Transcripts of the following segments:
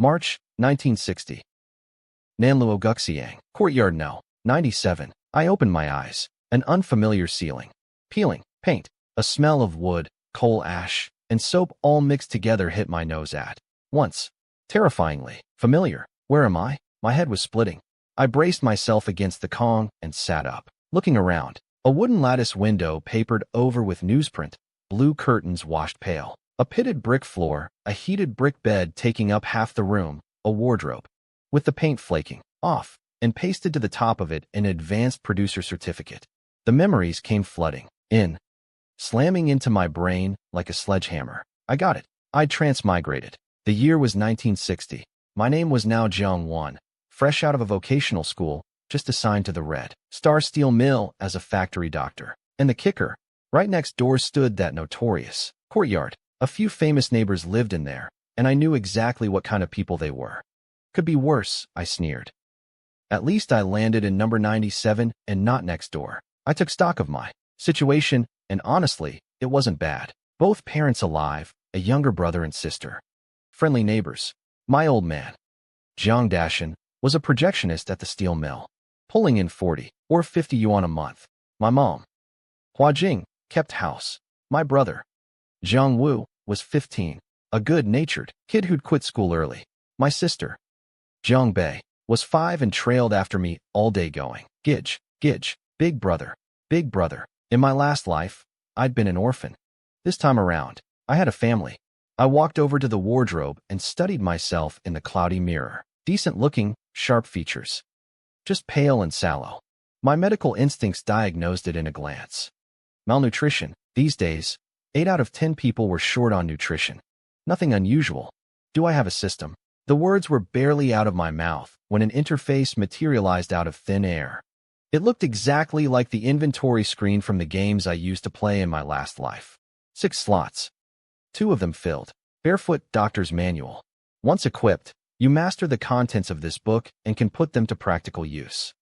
March, 1960. Nanluo Guxiang. Courtyard No. 97. I opened my eyes. An unfamiliar ceiling. Peeling, paint, a smell of wood, coal ash, and soap all mixed together hit my nose at once. Terrifyingly familiar. Where am I? My head was splitting. I braced myself against the Kong and sat up, looking around. A wooden lattice window papered over with newsprint, blue curtains washed pale, a pitted brick floor, a heated brick bed taking up half the room, a wardrobe, with the paint flaking off, and pasted to the top of it an advanced producer certificate. The memories came flooding in, slamming into my brain like a sledgehammer. I got it. I'd transmigrated. The year was 1960. My name was now Jiang Wan, fresh out of a vocational school, just assigned to the Red Star Steel Mill as a factory doctor. And the kicker, right next door stood that notorious courtyard. A few famous neighbors lived in there, and I knew exactly what kind of people they were. Could be worse, I sneered. At least I landed in number 97 and not next door. I took stock of my situation, and honestly, it wasn't bad. Both parents alive, a younger brother and sister. Friendly neighbors. My old man, Jiang Dashan, was a projectionist at the steel mill, pulling in 40 or 50 yuan a month. My mom, Hua Jing, kept house. My brother, Jiang Wu, was 15, a good-natured kid who'd quit school early. My sister, Jiang Bei, was 5 and trailed after me all day going, "Gidge, Gidge, big brother, big brother." In my last life, I'd been an orphan. This time around, I had a family. I walked over to the wardrobe and studied myself in the cloudy mirror. Decent-looking, sharp features. Just pale and sallow. My medical instincts diagnosed it in a glance. Malnutrition. These days, 8 out of 10 people were short on nutrition. Nothing unusual. Do I have a system? The words were barely out of my mouth when an interface materialized out of thin air. It looked exactly like the inventory screen from the games I used to play in my last life. 6 slots. 2 of them filled. Barefoot Doctor's Manual. Once equipped, you master the contents of this book and can put them to practical use.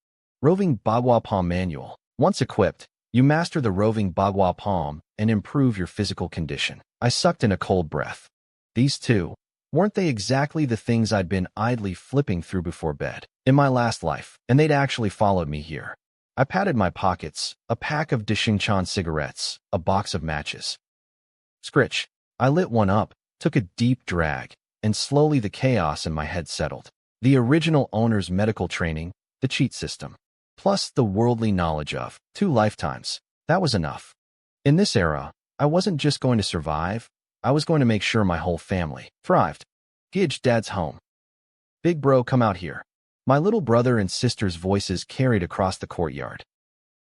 Roving Bagua Palm Manual. Once equipped, you master the roving Bagua Palm and improve your physical condition. I sucked in a cold breath. These two, weren't they exactly the things I'd been idly flipping through before bed in my last life? And they'd actually followed me here. I patted my pockets, a pack of Dishinchan cigarettes, a box of matches. Scritch. I lit one up, took a deep drag, and slowly the chaos in my head settled. The original owner's medical training, the cheat system, plus the worldly knowledge of 2 lifetimes. That was enough. In this era, I wasn't just going to survive, I was going to make sure my whole family thrived. Gidge, Dad's home. Big bro, come out here. My little brother and sister's voices carried across the courtyard.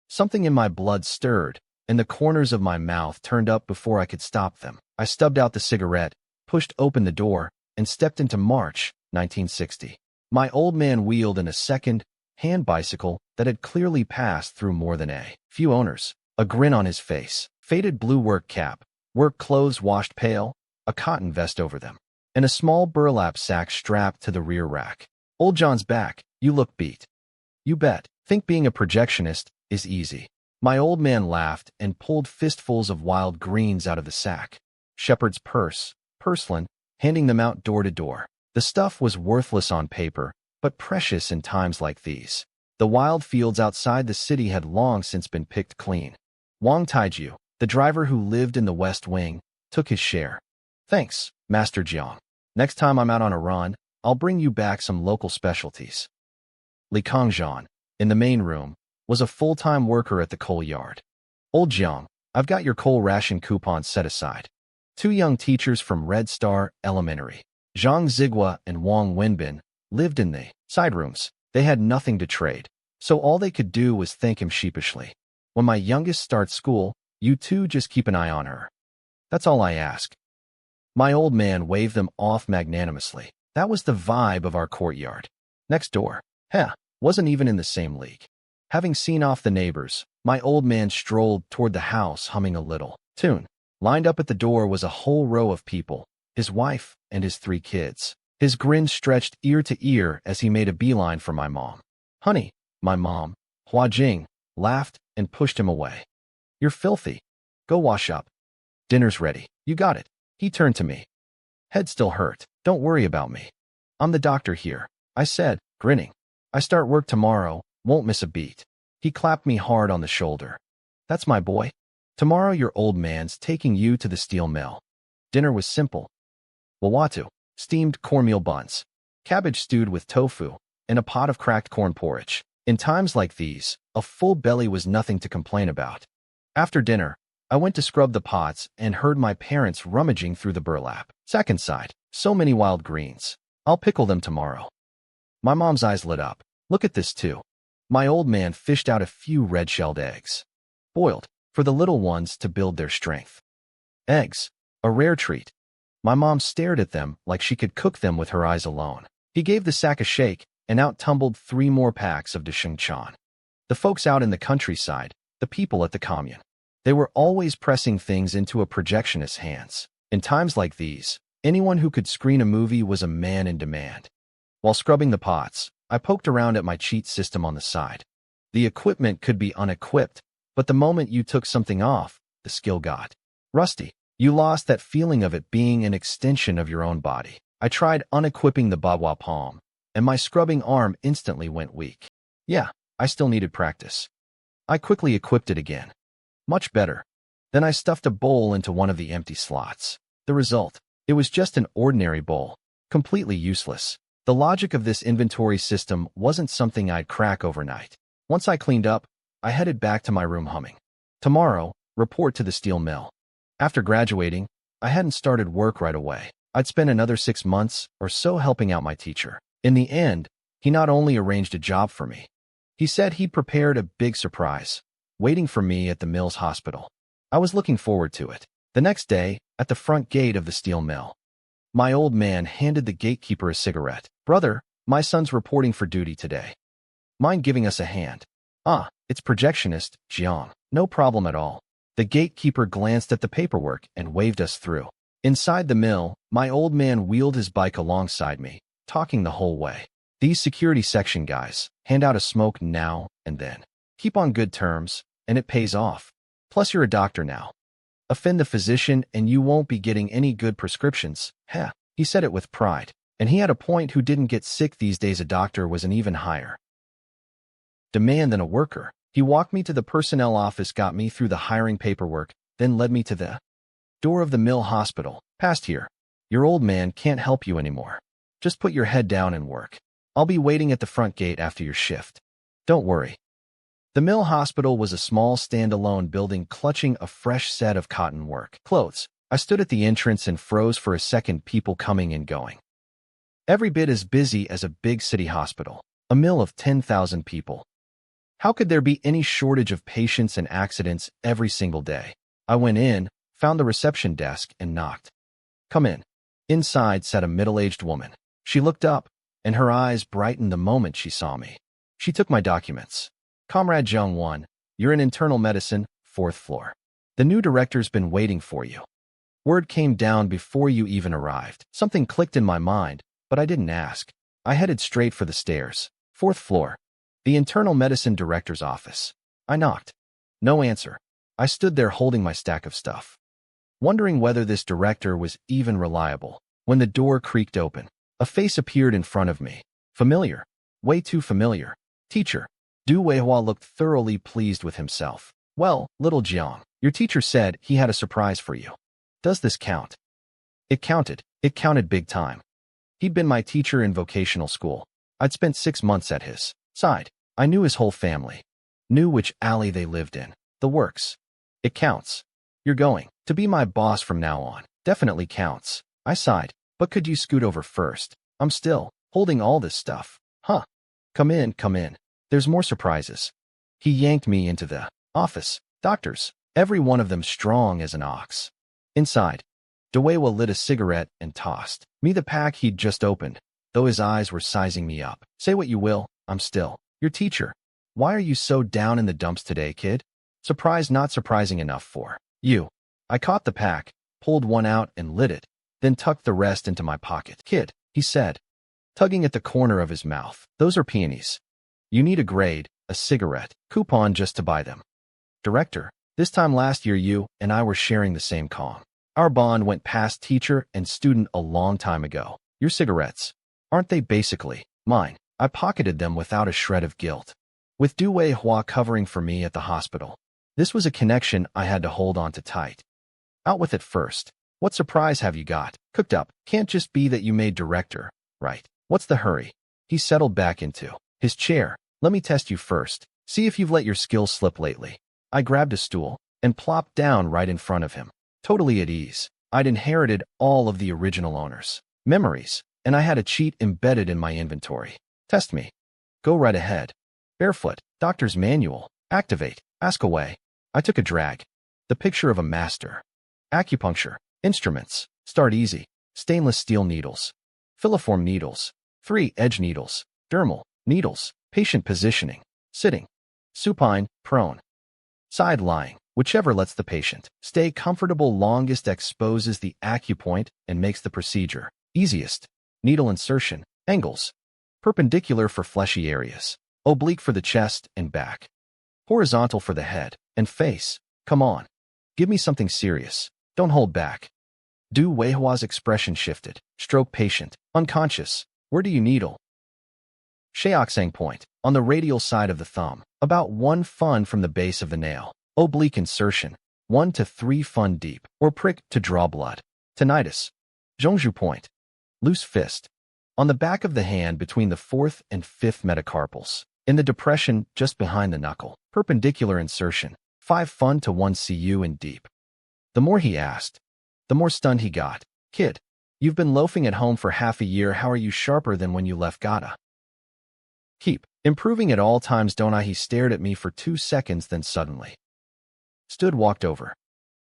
Something in my blood stirred, and the corners of my mouth turned up before I could stop them. I stubbed out the cigarette, pushed open the door, and stepped into March, 1960. My old man wheeled in a second-hand bicycle that had clearly passed through more than a few owners. A grin on his face, faded blue work cap, work clothes washed pale, a cotton vest over them, and a small burlap sack strapped to the rear rack. Old John's back. You look beat. You bet. Think being a projectionist is easy. My old man laughed and pulled fistfuls of wild greens out of the sack. Shepherd's purse, purslin, handing them out door to door. The stuff was worthless on paper, but precious in times like these. The wild fields outside the city had long since been picked clean. Wang Taiju, the driver who lived in the West Wing, took his share. Thanks, Master Jiang. Next time I'm out on a run, I'll bring you back some local specialties. Li Kongzhan, in the main room, was a full-time worker at the coal yard. Old Jiang, I've got your coal ration coupon set aside. 2 young teachers from Red Star Elementary, Zhang Zigua and Wang Wenbin, lived in the side rooms. They had nothing to trade, so all they could do was thank him sheepishly. When my youngest starts school, you two just keep an eye on her. That's all I ask. My old man waved them off magnanimously. That was the vibe of our courtyard. Next door, wasn't even in the same league. Having seen off the neighbors, my old man strolled toward the house humming a little tune. Lined up at the door was a whole row of people, his wife and his 3 kids. His grin stretched ear to ear as he made a beeline for my mom. Honey, my mom, Hua Jing, laughed and pushed him away. You're filthy. Go wash up. Dinner's ready. You got it. He turned to me. Head still hurt. Don't worry about me. I'm the doctor here, I said, grinning. I start work tomorrow, won't miss a beat. He clapped me hard on the shoulder. That's my boy. Tomorrow your old man's taking you to the steel mill. Dinner was simple. Wawatu, steamed cornmeal buns, cabbage stewed with tofu, and a pot of cracked corn porridge. In times like these, a full belly was nothing to complain about. After dinner, I went to scrub the pots and heard my parents rummaging through the burlap. Second side, so many wild greens. I'll pickle them tomorrow. My mom's eyes lit up. Look at this too. My old man fished out a few red-shelled eggs. Boiled, for the little ones to build their strength. Eggs, a rare treat. My mom stared at them like she could cook them with her eyes alone. He gave the sack a shake, and out tumbled 3 more packs of Deshengchan. The folks out in the countryside, the people at the commune. They were always pressing things into a projectionist's hands. In times like these, anyone who could screen a movie was a man in demand. While scrubbing the pots, I poked around at my cheat system on the side. The equipment could be unequipped, but the moment you took something off, the skill got rusty. You lost that feeling of it being an extension of your own body. I tried unequipping the Bagua palm, and my scrubbing arm instantly went weak. Yeah, I still needed practice. I quickly equipped it again. Much better. Then I stuffed a bowl into one of the empty slots. The result? It was just an ordinary bowl, completely useless. The logic of this inventory system wasn't something I'd crack overnight. Once I cleaned up, I headed back to my room humming. Tomorrow, report to the steel mill. After graduating, I hadn't started work right away. I'd spent another 6 months or so helping out my teacher. In the end, he not only arranged a job for me, he said he'd prepared a big surprise, waiting for me at the mill's hospital. I was looking forward to it. The next day, at the front gate of the steel mill, my old man handed the gatekeeper a cigarette. Brother, my son's reporting for duty today. Mind giving us a hand? Ah, it's projectionist, Jiang. No problem at all. The gatekeeper glanced at the paperwork and waved us through. Inside the mill, my old man wheeled his bike alongside me, talking the whole way. These security section guys hand out a smoke now and then. Keep on good terms, and it pays off. Plus you're a doctor now. Offend the physician and you won't be getting any good prescriptions. Heh. He said it with pride. And he had a point. Who didn't get sick these days? A doctor was an even higher demand than a worker. He walked me to the personnel office, got me through the hiring paperwork, then led me to the door of the mill hospital. Past here. Your old man can't help you anymore. Just put your head down and work. I'll be waiting at the front gate after your shift. Don't worry. The mill hospital was a small standalone building clutching a fresh set of cotton work clothes. I stood at the entrance and froze for a second. People coming and going. Every bit as busy as a big city hospital. A mill of 10,000 people. How could there be any shortage of patients and accidents every single day? I went in, found the reception desk, and knocked. Come in. Inside sat a middle-aged woman. She looked up, and her eyes brightened the moment she saw me. She took my documents. Comrade Zhang Wan, you're in internal medicine, 4th floor. The new director's been waiting for you. Word came down before you even arrived. Something clicked in my mind, but I didn't ask. I headed straight for the stairs. 4th floor. The internal medicine director's office. I knocked. No answer. I stood there holding my stack of stuff, wondering whether this director was even reliable. When the door creaked open, a face appeared in front of me. Familiar. Way too familiar. Teacher. Du Weihua looked thoroughly pleased with himself. Well, little Jiang, your teacher said he had a surprise for you. Does this count? It counted. It counted big time. He'd been my teacher in vocational school. I'd spent 6 months at his side. I knew his whole family. Knew which alley they lived in. The works. It counts. You're going to be my boss from now on. Definitely counts. I sighed. But could you scoot over first? I'm still holding all this stuff. Huh. Come in, come in. There's more surprises. He yanked me into the office. Doctors. Every one of them strong as an ox. Inside. Deweywa lit a cigarette and tossed me the pack he'd just opened, though his eyes were sizing me up. Say what you will, I'm still your teacher. Why are you so down in the dumps today, kid? Surprise not surprising enough for you. I caught the pack, pulled one out and lit it, then tucked the rest into my pocket. Kid, he said, tugging at the corner of his mouth. Those are peonies. You need a grade, a cigarette, coupon just to buy them. Director, this time last year you and I were sharing the same calm. Our bond went past teacher and student a long time ago. Your cigarettes. Aren't they basically mine? I pocketed them without a shred of guilt, with Du Weihua covering for me at the hospital. This was a connection I had to hold on to tight. Out with it first. What surprise have you got cooked up? Can't just be that you made director, right? What's the hurry? He settled back into his chair. Let me test you first. See if you've let your skills slip lately. I grabbed a stool and plopped down right in front of him. Totally at ease. I'd inherited all of the original owner's memories, and I had a cheat embedded in my inventory. Test me. Go right ahead. Barefoot. Doctor's manual. Activate. Ask away. I took a drag. The picture of a master. Acupuncture. Instruments. Start easy. Stainless steel needles. Filiform needles. 3 edge needles. Dermal. Needles. Patient positioning. Sitting. Supine. Prone. Side lying. Whichever lets the patient stay comfortable longest exposes the acupoint and makes the procedure easiest. Needle insertion. Angles. Perpendicular for fleshy areas. Oblique for the chest and back. Horizontal for the head and face. Come on. Give me something serious. Don't hold back. Du Weihua's expression shifted. Stroke patient. Unconscious. Where do you needle? Sheoxang point. On the radial side of the thumb. About 1 fun from the base of the nail. Oblique insertion. 1 to 3 fun deep. Or prick to draw blood. Tinnitus. Zhongzhu point. Loose fist. On the back of the hand between the 4th and 5th metacarpals. In the depression just behind the knuckle. Perpendicular insertion. 5 fun to 1 cu in deep. The more he asked, the more stunned he got. Kid, you've been loafing at home for half a year. How are you sharper than when you left Gata? Keep improving at all times, don't I? He stared at me for 2 seconds, then suddenly walked over,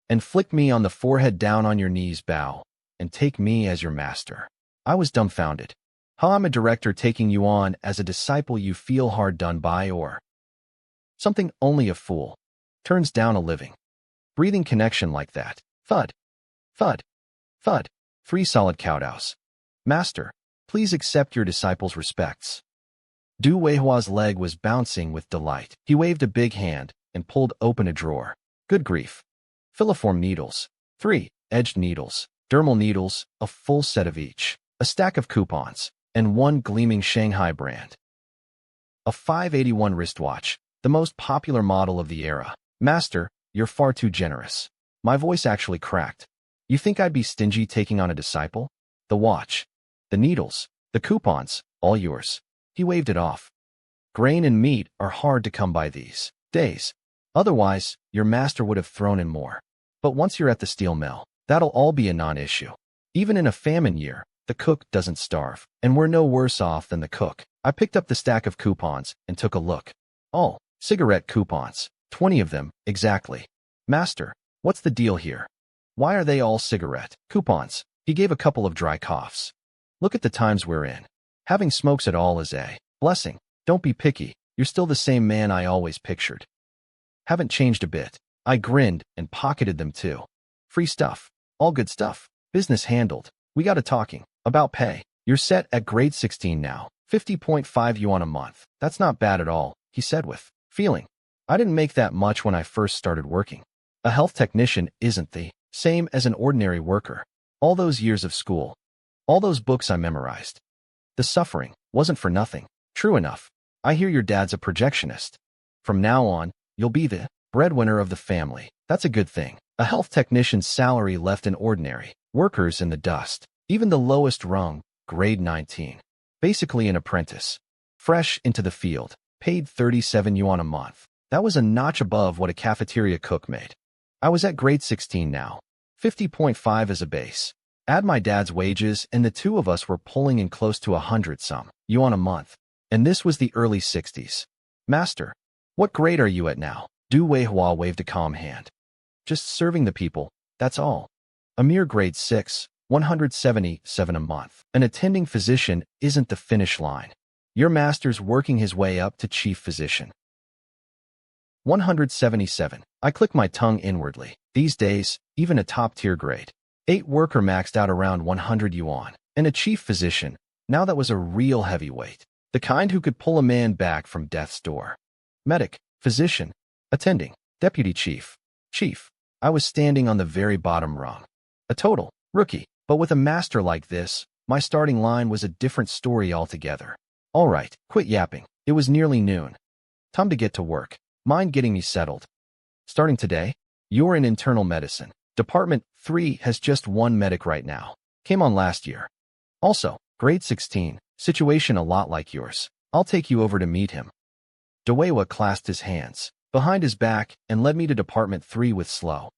and flicked me on the forehead. Down on your knees, bow, and take me as your master. I was dumbfounded. How I'm a director taking you on as a disciple? You feel hard done by or something? Only a fool turns down a living, breathing connection like that. Thud, thud, thud. 3 solid kowtows. Master, please accept your disciple's respects. Du Weihua's leg was bouncing with delight. He waved a big hand and pulled open a drawer. Good grief. Filiform needles. 3 edged needles. Dermal needles, a full set of each. A stack of coupons, and 1 gleaming Shanghai brand. A 581 wristwatch, the most popular model of the era. Master, you're far too generous. My voice actually cracked. You think I'd be stingy taking on a disciple? The watch, the needles, the coupons, all yours. He waved it off. Grain and meat are hard to come by these days. Otherwise, your master would have thrown in more. But once you're at the steel mill, that'll all be a non-issue. Even in a famine year, the cook doesn't starve, and we're no worse off than the cook. I picked up the stack of coupons and took a look. All cigarette coupons, 20 of them, exactly. Master, what's the deal here? Why are they all cigarette coupons? He gave a couple of dry coughs. Look at the times we're in. Having smokes at all is a blessing. Don't be picky. You're still the same man I always pictured. Haven't changed a bit. I grinned and pocketed them too. Free stuff. All good stuff. Business handled. We got a talking about pay. You're set at grade 16 now. 50.5 yuan a month. That's not bad at all, he said with feeling. I didn't make that much when I first started working. A health technician isn't the same as an ordinary worker. All those years of school. All those books I memorized. The suffering wasn't for nothing. True enough. I hear your dad's a projectionist. From now on, you'll be the breadwinner of the family. That's a good thing. A health technician's salary left an ordinary workers in the dust. Even the lowest rung, grade 19. Basically an apprentice. Fresh into the field. Paid 37 yuan a month. That was a notch above what a cafeteria cook made. I was at grade 16 now. 50.5 as a base. Add my dad's wages and the two of us were pulling in close to 100-some yuan a month. And this was the early 60s. Master, what grade are you at now? Du Weihua waved a calm hand. Just serving the people, that's all. A mere grade 6, 177 a month. An attending physician isn't the finish line. Your master's working his way up to chief physician. 177. I click my tongue inwardly. These days, even a top-tier grade 8 worker maxed out around 100 yuan. And a chief physician, now that was a real heavyweight. The kind who could pull a man back from death's door. Medic, physician, attending, deputy chief, chief. I was standing on the very bottom rung. A total rookie, but with a master like this, My starting line was a different story altogether. All right, quit yapping. It was nearly noon. Time to get to work. Mind getting me settled? Starting today, you're in internal medicine. Department 3 has just one medic right now. Came on last year. Also, grade 16, situation a lot like yours. I'll take you over to meet him. Dewewa clasped his hands behind his back and led me to Department 3 with slow,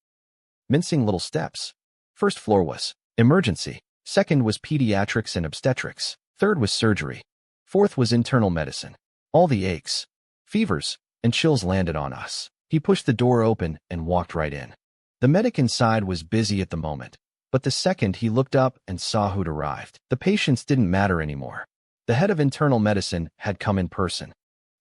mincing little steps. First floor was emergency. Second was pediatrics and obstetrics. Third was surgery. Fourth was internal medicine. All the aches, fevers, and chills landed on us. He pushed the door open and walked right in. The medic inside was busy at the moment, but the second he looked up and saw who'd arrived, the patients didn't matter anymore. The head of internal medicine had come in person.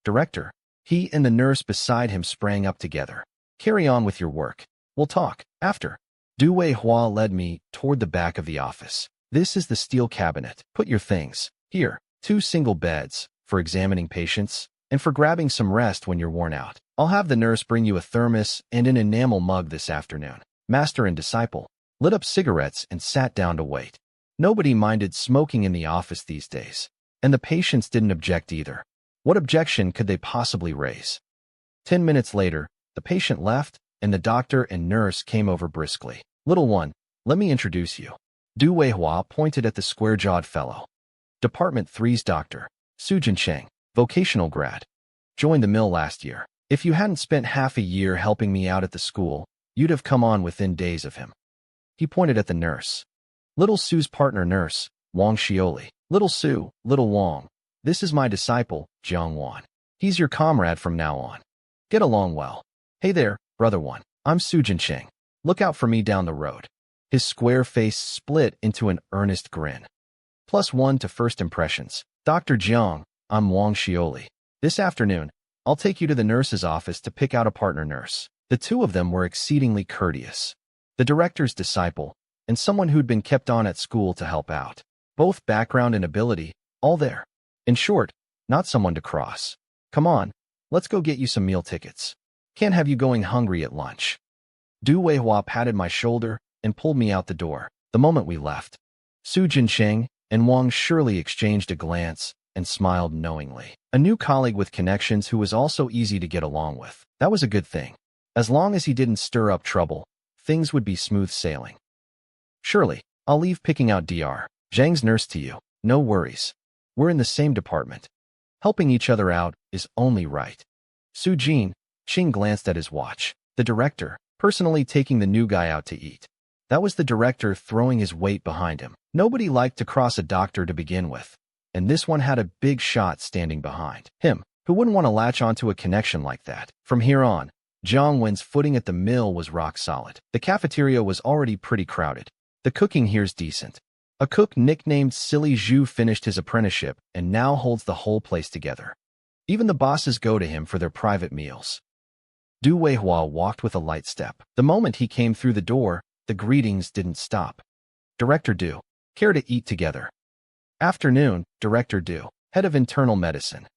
Director. He and the nurse beside him sprang up together. Carry on with your work. We'll talk after. Du Wei Hua led me toward the back of the office. This is the steel cabinet. Put your things here. 2 single beds for examining patients and for grabbing some rest when you're worn out. I'll have the nurse bring you a thermos and an enamel mug this afternoon. Master and disciple lit up cigarettes and sat down to wait. Nobody minded smoking in the office these days, and the patients didn't object either. What objection could they possibly raise? 10 minutes later, the patient left, and the doctor and nurse came over briskly. Little one, let me introduce you. Du Weihua pointed at the square-jawed fellow. Department 3's doctor, Su Jincheng, vocational grad. Joined the mill last year. If you hadn't spent half a year helping me out at the school, you'd have come on within days of him. He pointed at the nurse. Little Su's partner nurse, Wang Xioli. Little Su, Little Wang. This is my disciple, Jiang Wan. He's your comrade from now on. Get along well. Hey there, brother one. I'm Su Jincheng. Look out for me down the road. His square face split into an earnest grin. +1 to first impressions. Dr. Jiang, I'm Wang Xioli. This afternoon, I'll take you to the nurse's office to pick out a partner nurse. The two of them were exceedingly courteous. The director's disciple, and someone who'd been kept on at school to help out. Both background and ability, all there. In short, not someone to cross. Come on, let's go get you some meal tickets. Can't have you going hungry at lunch. Du Weihua patted my shoulder and pulled me out the door. The moment we left, Su Jincheng and Wang Shirley exchanged a glance and smiled knowingly. A new colleague with connections who was also easy to get along with. That was a good thing. As long as he didn't stir up trouble, things would be smooth sailing. Surely, I'll leave picking out Dr. Zhang's nurse to you. No worries. We're in the same department. Helping each other out is only right. Su Jin, Qing glanced at his watch. The director, personally taking the new guy out to eat. That was the director throwing his weight behind him. Nobody liked to cross a doctor to begin with, and this one had a big shot standing behind him. Who wouldn't want to latch onto a connection like that? From here on, Jiang Wen's footing at the mill was rock solid. The cafeteria was already pretty crowded. The cooking here's decent. A cook nicknamed Silly Zhu finished his apprenticeship and now holds the whole place together. Even the bosses go to him for their private meals. Du Weihua walked with a light step. The moment he came through the door, the greetings didn't stop. Director Du, care to eat together? Afternoon, Director Du, head of internal medicine.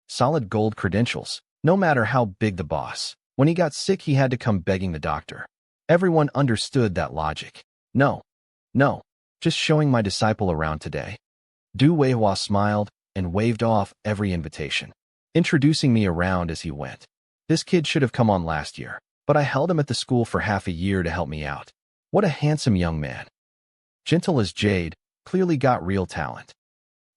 Solid gold credentials, no matter how big the boss. When he got sick, he had to come begging the doctor. Everyone understood that logic. No, just showing my disciple around today. Du Weihua smiled and waved off every invitation, introducing me around as he went. This kid should have come on last year, but I held him at the school for half a year to help me out. What a handsome young man. Gentle as jade, clearly got real talent.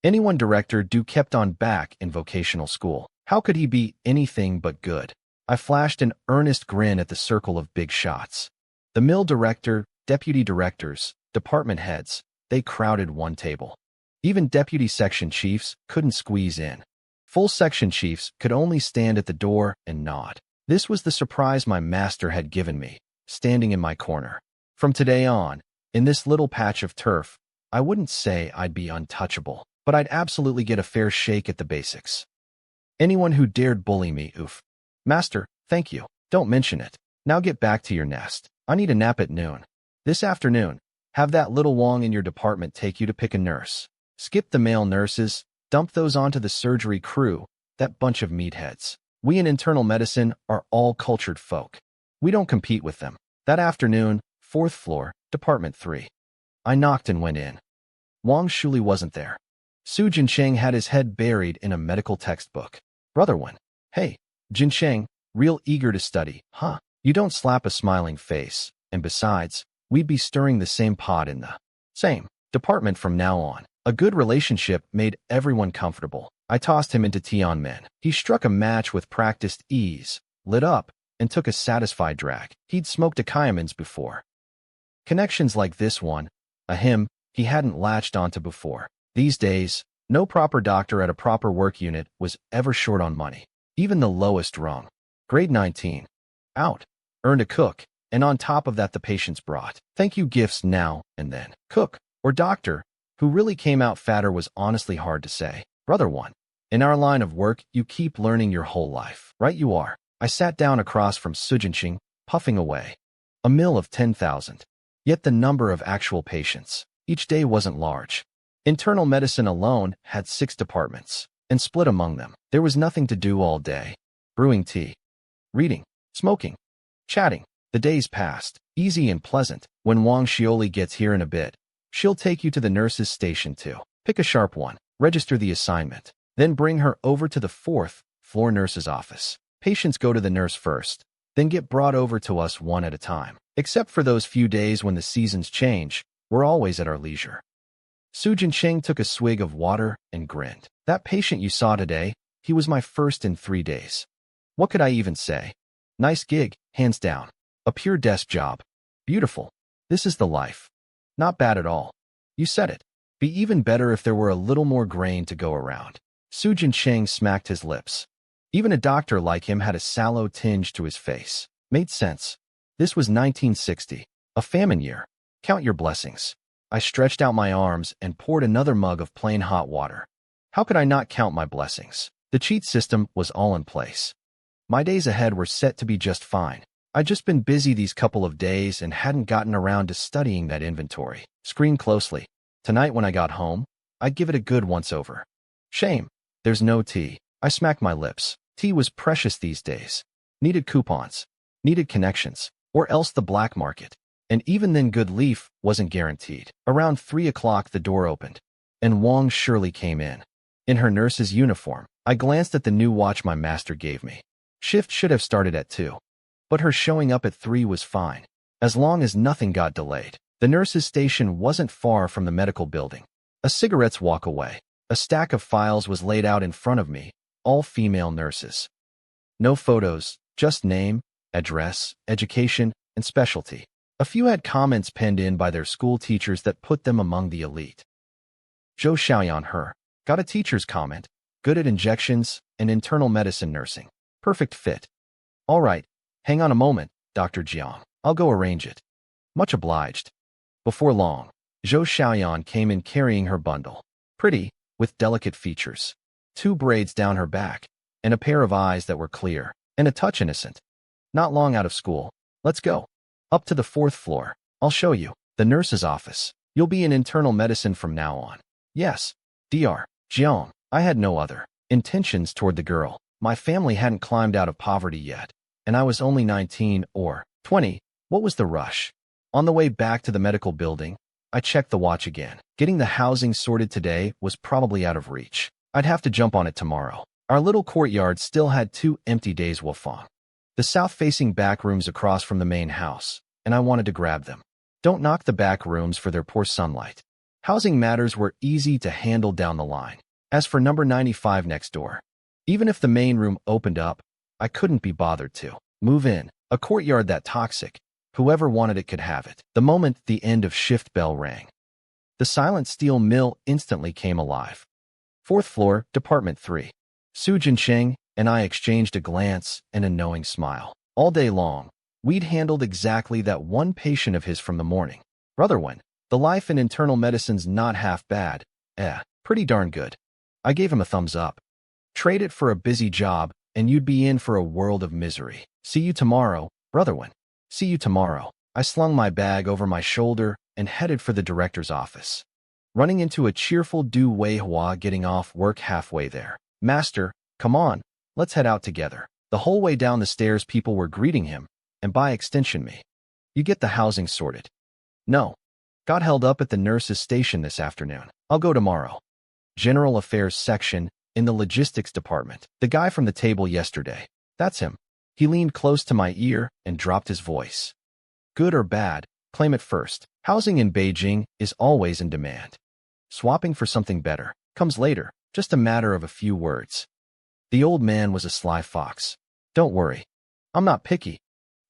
Anyone Director Du kept on back in vocational school. How could he be anything but good? I flashed an earnest grin at the circle of big shots. The mill director, deputy directors, department heads, they crowded one table. Even deputy section chiefs couldn't squeeze in. Full section chiefs could only stand at the door and nod. This was the surprise my master had given me, standing in my corner. From today on, in this little patch of turf, I wouldn't say I'd be untouchable, but I'd absolutely get a fair shake at the basics. Anyone who dared bully me, oof. Master, thank you. Don't mention it. Now get back to your nest. I need a nap at noon. This afternoon, have that little Wong in your department take you to pick a nurse. Skip the male nurses, dump those onto the surgery crew, that bunch of meatheads. We in internal medicine are all cultured folk. We don't compete with them. That afternoon, 4th floor, Department 3. I knocked and went in. Wang Shuli wasn't there. Su Jincheng had his head buried in a medical textbook. Brother Wen. Hey, Jincheng, real eager to study, huh? You don't slap a smiling face, and besides, we'd be stirring the same pot in the same department from now on. A good relationship made everyone comfortable. I tossed him into Tianmen. He struck a match with practiced ease, lit up, and took a satisfied drag. He'd smoked a Kaiman's before. Connections like this one, a him, he hadn't latched onto before. These days, no proper doctor at a proper work unit was ever short on money. Even the lowest rung. Grade 19. Out. Earned a cook, and on top of that the patients brought thank you gifts now and then. Cook, or doctor, who really came out fatter was honestly hard to say. Brother One. In our line of work, you keep learning your whole life. Right you are. I sat down across from Sujinqing, puffing away. A mill of 10,000. Yet the number of actual patients each day wasn't large. Internal medicine alone had 6 departments, and split among them. There was nothing to do all day. Brewing tea. Reading. Smoking. Chatting. The days passed, easy and pleasant. When Wang Xioli gets here in a bit, she'll take you to the nurse's station too. Pick a sharp one, register the assignment, then bring her over to the 4th floor nurse's office. Patients go to the nurse first, then get brought over to us one at a time. Except for those few days when the seasons change, we're always at our leisure. Su Jincheng took a swig of water and grinned. That patient you saw today, he was my first in 3 days. What could I even say? Nice gig, hands down. A pure desk job. Beautiful. This is the life. Not bad at all. You said it. Be even better if there were a little more grain to go around. Su Jincheng smacked his lips. Even a doctor like him had a sallow tinge to his face. Made sense. This was 1960, a famine year. Count your blessings. I stretched out my arms and poured another mug of plain hot water. How could I not count my blessings? The cheat system was all in place. My days ahead were set to be just fine. I'd just been busy these couple of days and hadn't gotten around to studying that inventory. Screen closely. Tonight when I got home, I'd give it a good once-over. Shame. There's no tea. I smacked my lips. Tea was precious these days. Needed coupons. Needed connections. Or else the black market. And even then good leaf wasn't guaranteed. Around 3 o'clock the door opened, and Wang Shirley came in. In her nurse's uniform, I glanced at the new watch my master gave me. Shift should have started at 2. But her showing up at 3 was fine, as long as nothing got delayed. The nurse's station wasn't far from the medical building. A cigarette's walk away. A stack of files was laid out in front of me, all female nurses. No photos, just name, address, education, and specialty. A few had comments penned in by their school teachers that put them among the elite. Zhou Xiaoyan her. Got a teacher's comment. Good at injections and internal medicine nursing. Perfect fit. All right, hang on a moment, Dr. Jiang. I'll go arrange it. Much obliged. Before long, Zhou Xiaoyan came in carrying her bundle. Pretty, with delicate features. 2 braids down her back, and a pair of eyes that were clear, and a touch innocent. Not long out of school. Let's go. Up to the 4th floor. I'll show you. The nurse's office. You'll be in internal medicine from now on. Yes. Dr. Jiang. I had no other intentions toward the girl. My family hadn't climbed out of poverty yet, and I was only 19 or 20. What was the rush? On the way back to the medical building, I checked the watch again. Getting the housing sorted today was probably out of reach. I'd have to jump on it tomorrow. Our little courtyard still had 2 empty days Wufang. The south-facing back rooms across from the main house, and I wanted to grab them. Don't knock the back rooms for their poor sunlight. Housing matters were easy to handle down the line. As for number 95 next door, even if the main room opened up, I couldn't be bothered to move in. A courtyard that toxic, whoever wanted it could have it. The moment the end of shift bell rang, the silent steel mill instantly came alive. 4th floor, Department 3. Su Jincheng and I exchanged a glance and a knowing smile. All day long, we'd handled exactly that one patient of his from the morning. Brother Wen, the life in internal medicine's not half bad. Pretty darn good. I gave him a thumbs up. Trade it for a busy job, and you'd be in for a world of misery. See you tomorrow, Brother Wen. See you tomorrow. I slung my bag over my shoulder and headed for the director's office. Running into a cheerful Du Weihua getting off work halfway there. Master, come on. Let's head out together. The whole way down the stairs people were greeting him, and by extension me. You get the housing sorted. No. Got held up at the nurse's station this afternoon. I'll go tomorrow. General Affairs section, in the logistics department. The guy from the table yesterday. That's him. He leaned close to my ear and dropped his voice. Good or bad, claim it first. Housing in Beijing is always in demand. Swapping for something better comes later, just a matter of a few words. The old man was a sly fox. Don't worry. I'm not picky.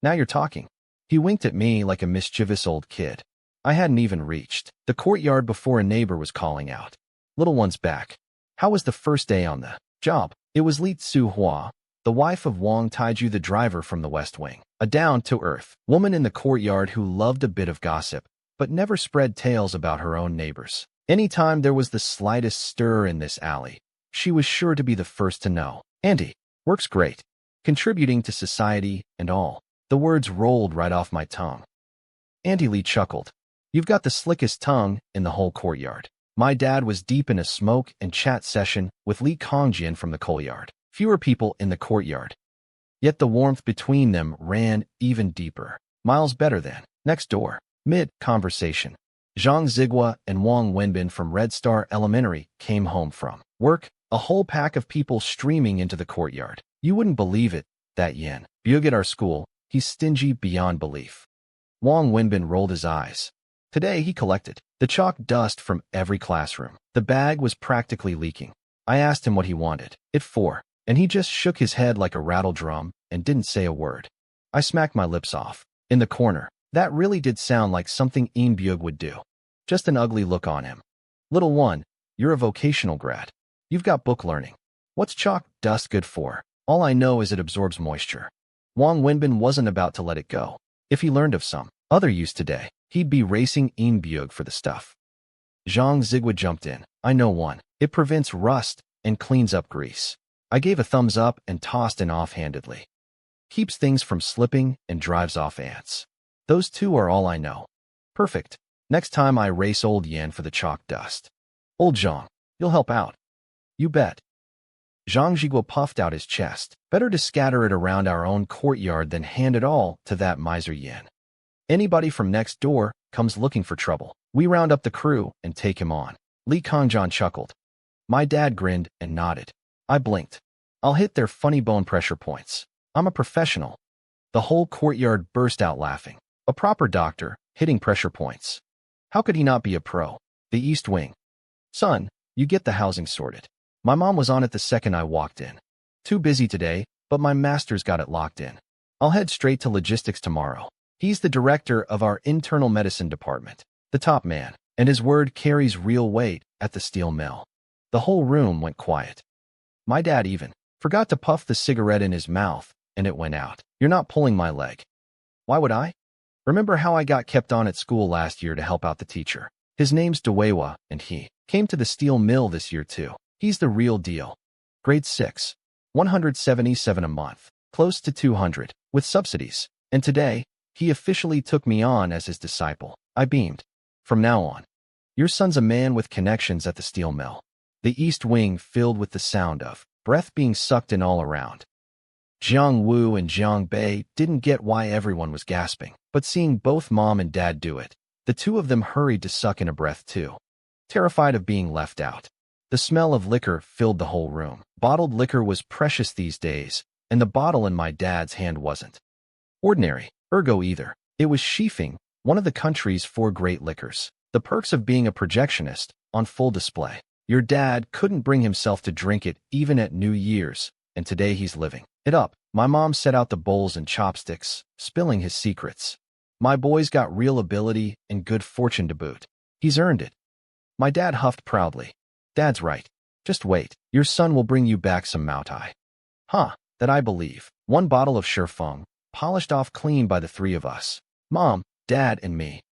Now you're talking. He winked at me like a mischievous old kid. I hadn't even reached the courtyard before a neighbor was calling out. Little one's back. How was the first day on the job? It was Li Tzu-hua, the wife of Wang Taiju, the driver from the West Wing, a down-to-earth woman in the courtyard who loved a bit of gossip, but never spread tales about her own neighbors. Anytime there was the slightest stir in this alley, she was sure to be the first to know. Auntie, works great. Contributing to society and all. The words rolled right off my tongue. Auntie Li chuckled. You've got the slickest tongue in the whole courtyard. My dad was deep in a smoke and chat session with Li Kongjian from the courtyard. Fewer people in the courtyard. Yet the warmth between them ran even deeper. Miles better than next door. Mid-conversation. Zhang Zigua and Wang Wenbin from Red Star Elementary came home from work, a whole pack of people streaming into the courtyard. You wouldn't believe it, that Yen. Bug at our school, he's stingy beyond belief. Wang Wenbin rolled his eyes. Today he collected the chalk dust from every classroom. The bag was practically leaking. I asked him what he wanted it for, and he just shook his head like a rattle drum and didn't say a word. I smacked my lips off. In the corner, that really did sound like something Eun Byug would do. Just an ugly look on him. Little one, you're a vocational grad. You've got book learning. What's chalk dust good for? All I know is it absorbs moisture. Wang Wenbin wasn't about to let it go. If he learned of some other use today, he'd be racing Eun Byug for the stuff. Zhang Zigua jumped in. I know one. It prevents rust and cleans up grease. I gave a thumbs up and tossed in offhandedly. Keeps things from slipping and drives off ants. Those two are all I know. Perfect. Next time I race old Yan for the chalk dust. Old Zhang, you'll help out. You bet. Zhang Zigua puffed out his chest. Better to scatter it around our own courtyard than hand it all to that miser Yan. Anybody from next door comes looking for trouble. We round up the crew and take him on. Li Kongjian chuckled. My dad grinned and nodded. I blinked. I'll hit their funny bone pressure points. I'm a professional. The whole courtyard burst out laughing. A proper doctor, hitting pressure points. How could he not be a pro? The East Wing. Son, you get the housing sorted. My mom was on it the second I walked in. Too busy today, but my master's got it locked in. I'll head straight to logistics tomorrow. He's the director of our internal medicine department, the top man, and his word carries real weight at the steel mill. The whole room went quiet. My dad even forgot to puff the cigarette in his mouth, and it went out. You're not pulling my leg. Why would I? Remember how I got kept on at school last year to help out the teacher? His name's Dewewa, and he came to the steel mill this year too. He's the real deal. Grade 6. 177 a month. Close to 200, with subsidies. And today, he officially took me on as his disciple. I beamed. From now on, your son's a man with connections at the steel mill. The East Wing filled with the sound of breath being sucked in all around. Jiang Wu and Jiang Bei didn't get why everyone was gasping, but seeing both mom and dad do it, the two of them hurried to suck in a breath too. Terrified of being left out. The smell of liquor filled the whole room. Bottled liquor was precious these days, and the bottle in my dad's hand wasn't ordinary, ergo either. It was Shifeng, one of the country's 4 great liquors. The perks of being a projectionist, on full display. Your dad couldn't bring himself to drink it even at New Year's, and today he's living it up. My mom set out the bowls and chopsticks, spilling his secrets. My boy's got real ability and good fortune to boot. He's earned it. My dad huffed proudly. Dad's right. Just wait. Your son will bring you back some Maotai. Huh, that I believe. 1 bottle of Shifeng, polished off clean by the 3 of us. Mom, Dad, and me.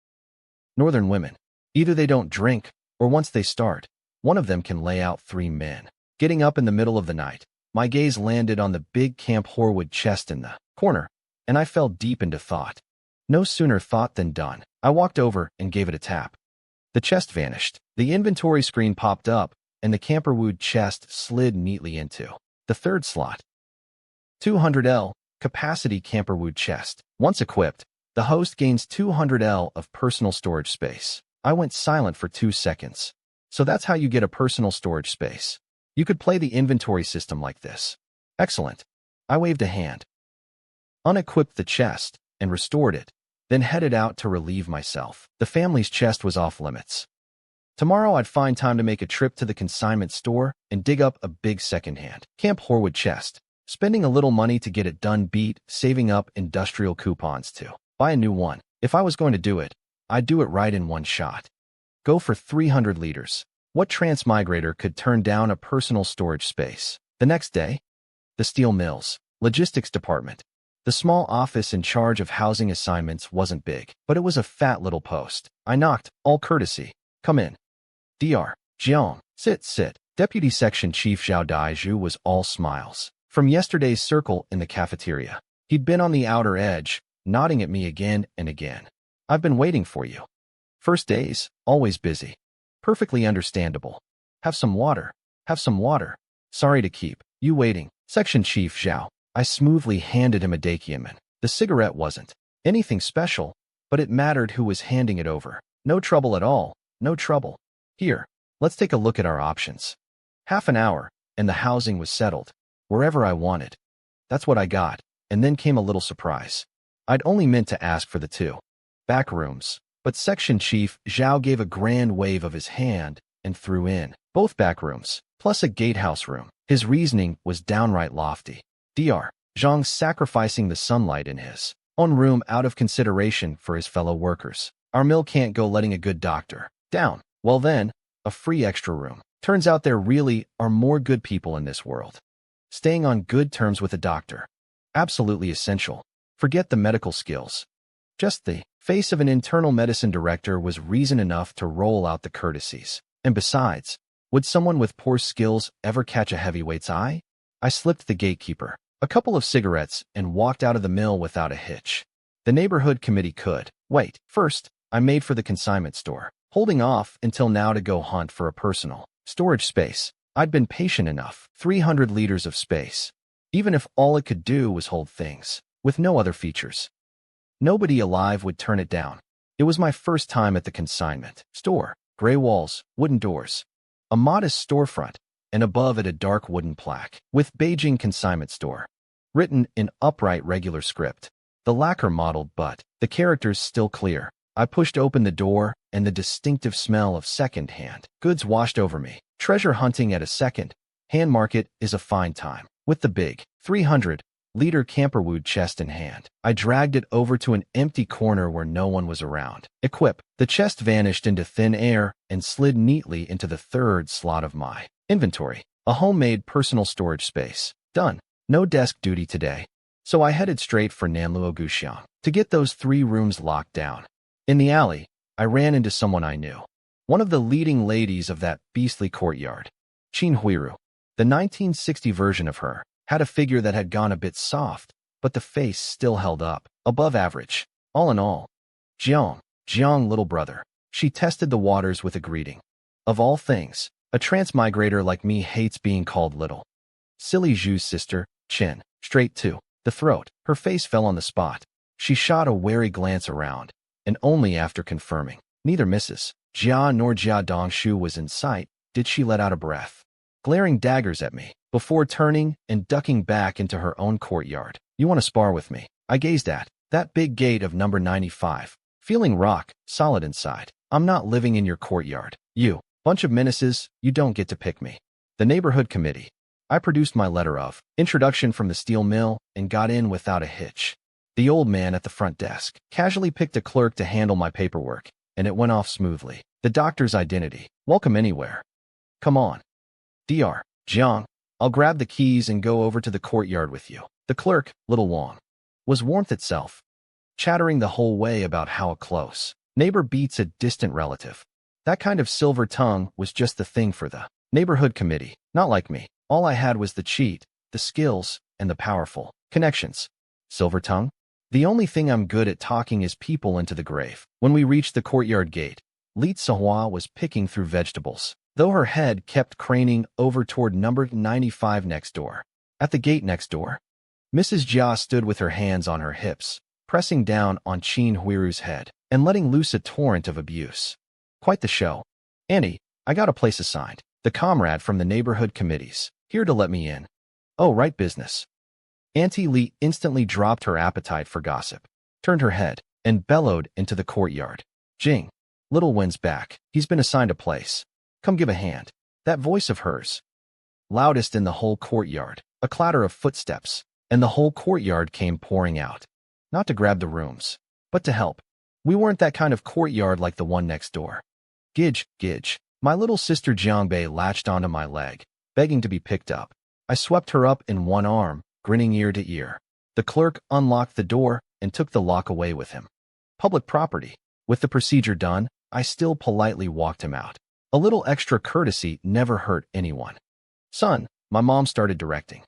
Northern women. Either they don't drink, or once they start, one of them can lay out 3 men. Getting up in the middle of the night, my gaze landed on the big Camp Horwood chest in the corner, and I fell deep into thought. No sooner thought than done. I walked over and gave it a tap. The chest vanished. The inventory screen popped up, and the Camperwood chest slid neatly into the 3rd slot. 200L, capacity Camperwood chest. Once equipped, the host gains 200L of personal storage space. I went silent for 2 seconds. So that's how you get a personal storage space. You could play the inventory system like this. Excellent. I waved a hand, unequipped the chest, and restored it, then headed out to relieve myself. The family's chest was off limits. Tomorrow I'd find time to make a trip to the consignment store and dig up a big secondhand Camp Horwood chest. Spending a little money to get it done beat saving up industrial coupons to buy a new one. If I was going to do it, I'd do it right in one shot. Go for 300 liters. What transmigrator could turn down a personal storage space? The next day, the steel mills, logistics department. The small office in charge of housing assignments wasn't big, but it was a fat little post. I knocked, all courtesy. Come in. Dr. Jiang. Sit. Deputy Section Chief Zhao Daizhu was all smiles. From yesterday's circle in the cafeteria. He'd been on the outer edge, nodding at me again and again. I've been waiting for you. First days, always busy. Perfectly understandable. Have some water. Sorry to keep you waiting. Section Chief Zhao. I smoothly handed him a Dakiaman. The cigarette wasn't anything special, but it mattered who was handing it over. No trouble at all. No trouble. Here, let's take a look at our options. Half an hour, and the housing was settled. Wherever I wanted. That's what I got, and then came a little surprise. I'd only meant to ask for the 2 back rooms, but Section Chief Zhao gave a grand wave of his hand and threw in both back rooms, plus a gatehouse room. His reasoning was downright lofty. Dr. Zhang sacrificing the sunlight in his own room out of consideration for his fellow workers. Our mill can't go letting a good doctor down. Well then, a free extra room. Turns out there really are more good people in this world. Staying on good terms with a doctor. Absolutely essential. Forget the medical skills. Just the face of an internal medicine director was reason enough to roll out the courtesies. And besides, would someone with poor skills ever catch a heavyweight's eye? I slipped the gatekeeper a couple of cigarettes and walked out of the mill without a hitch. The neighborhood committee could wait. First, I made for the consignment store, holding off until now to go hunt for a personal storage space. I'd been patient enough. 300 liters of space. Even if all it could do was hold things, with no other features. Nobody alive would turn it down. It was my first time at the consignment store. Gray walls, wooden doors. A modest storefront, and above it a dark wooden plaque, with Beijing Consignment Store, written in upright regular script. The lacquer mottled, but the characters still clear. I pushed open the door, and the distinctive smell of second-hand goods washed over me. Treasure hunting at a second-hand market is a fine time. With the big 300-liter camperwood chest in hand, I dragged it over to an empty corner where no one was around. Equip. The chest vanished into thin air and slid neatly into the third slot of my inventory. A homemade personal storage space. Done. No desk duty today. So I headed straight for Nanluo Guxiang to get those 3 rooms locked down. In the alley, I ran into someone I knew. One of the leading ladies of that beastly courtyard. Qin Huiru. The 1960 version of her had a figure that had gone a bit soft, but the face still held up, above average. All in all, Jiang, little brother. She tested the waters with a greeting. Of all things, a transmigrator like me hates being called little. Silly Zhu's sister, Qin, straight to the throat. Her face fell on the spot. She shot a wary glance around, and only after confirming neither Mrs. Jia nor Jia Dongshu was in sight did she let out a breath, glaring daggers at me, before turning and ducking back into her own courtyard. You want to spar with me? I gazed at that big gate of number 95, feeling rock solid inside. I'm not living in your courtyard. You bunch of menaces, you don't get to pick me. The neighborhood committee. I produced my letter of introduction from the steel mill and got in without a hitch. The old man at the front desk casually picked a clerk to handle my paperwork, and it went off smoothly. The doctor's identity. Welcome anywhere. Come on. Dr. Jiang. I'll grab the keys and go over to the courtyard with you. The clerk, little Wong, was warmth itself, chattering the whole way about how a close neighbor beats a distant relative. That kind of silver tongue was just the thing for the neighborhood committee. Not like me. All I had was the cheat, the skills, and the powerful connections. Silver tongue? The only thing I'm good at talking is people into the grave. When we reached the courtyard gate, Li Sihua was picking through vegetables, though her head kept craning over toward number 95 next door. At the gate next door, Mrs. Jia stood with her hands on her hips, pressing down on Qin Huiru's head and letting loose a torrent of abuse. Quite the show. Annie, I got a place assigned. The comrade from the neighborhood committees. Here to let me in. Oh, right business. Auntie Lee instantly dropped her appetite for gossip, turned her head, and bellowed into the courtyard. Jing. Little Win's back. He's been assigned a place. Come give a hand. That voice of hers. Loudest in the whole courtyard. A clatter of footsteps, and the whole courtyard came pouring out. Not to grab the rooms, but to help. We weren't that kind of courtyard like the one next door. Gidge, Gidge. My little sister Jiangbei latched onto my leg, begging to be picked up. I swept her up in one arm, grinning ear to ear. The clerk unlocked the door and took the lock away with him. Public property. With the procedure done, I still politely walked him out. A little extra courtesy never hurt anyone. Son, my mom started directing.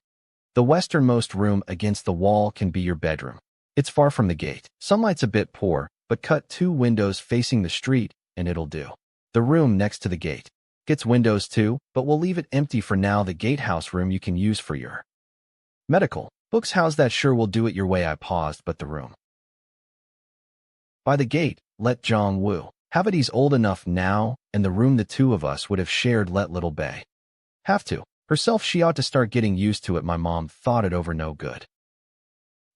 The westernmost room against the wall can be your bedroom. It's far from the gate. Sunlight's a bit poor, but cut 2 windows facing the street and it'll do. The room next to the gate gets windows too, but we'll leave it empty for now. The gatehouse room you can use for your medical books. How's that? Sure, we'll do it your way. I paused, but the room by the gate, let Zhang Wu have it. He's old enough now, and the room the two of us would have shared, let little Bei have to. Herself, she ought to start getting used to it. My mom thought it over. No good.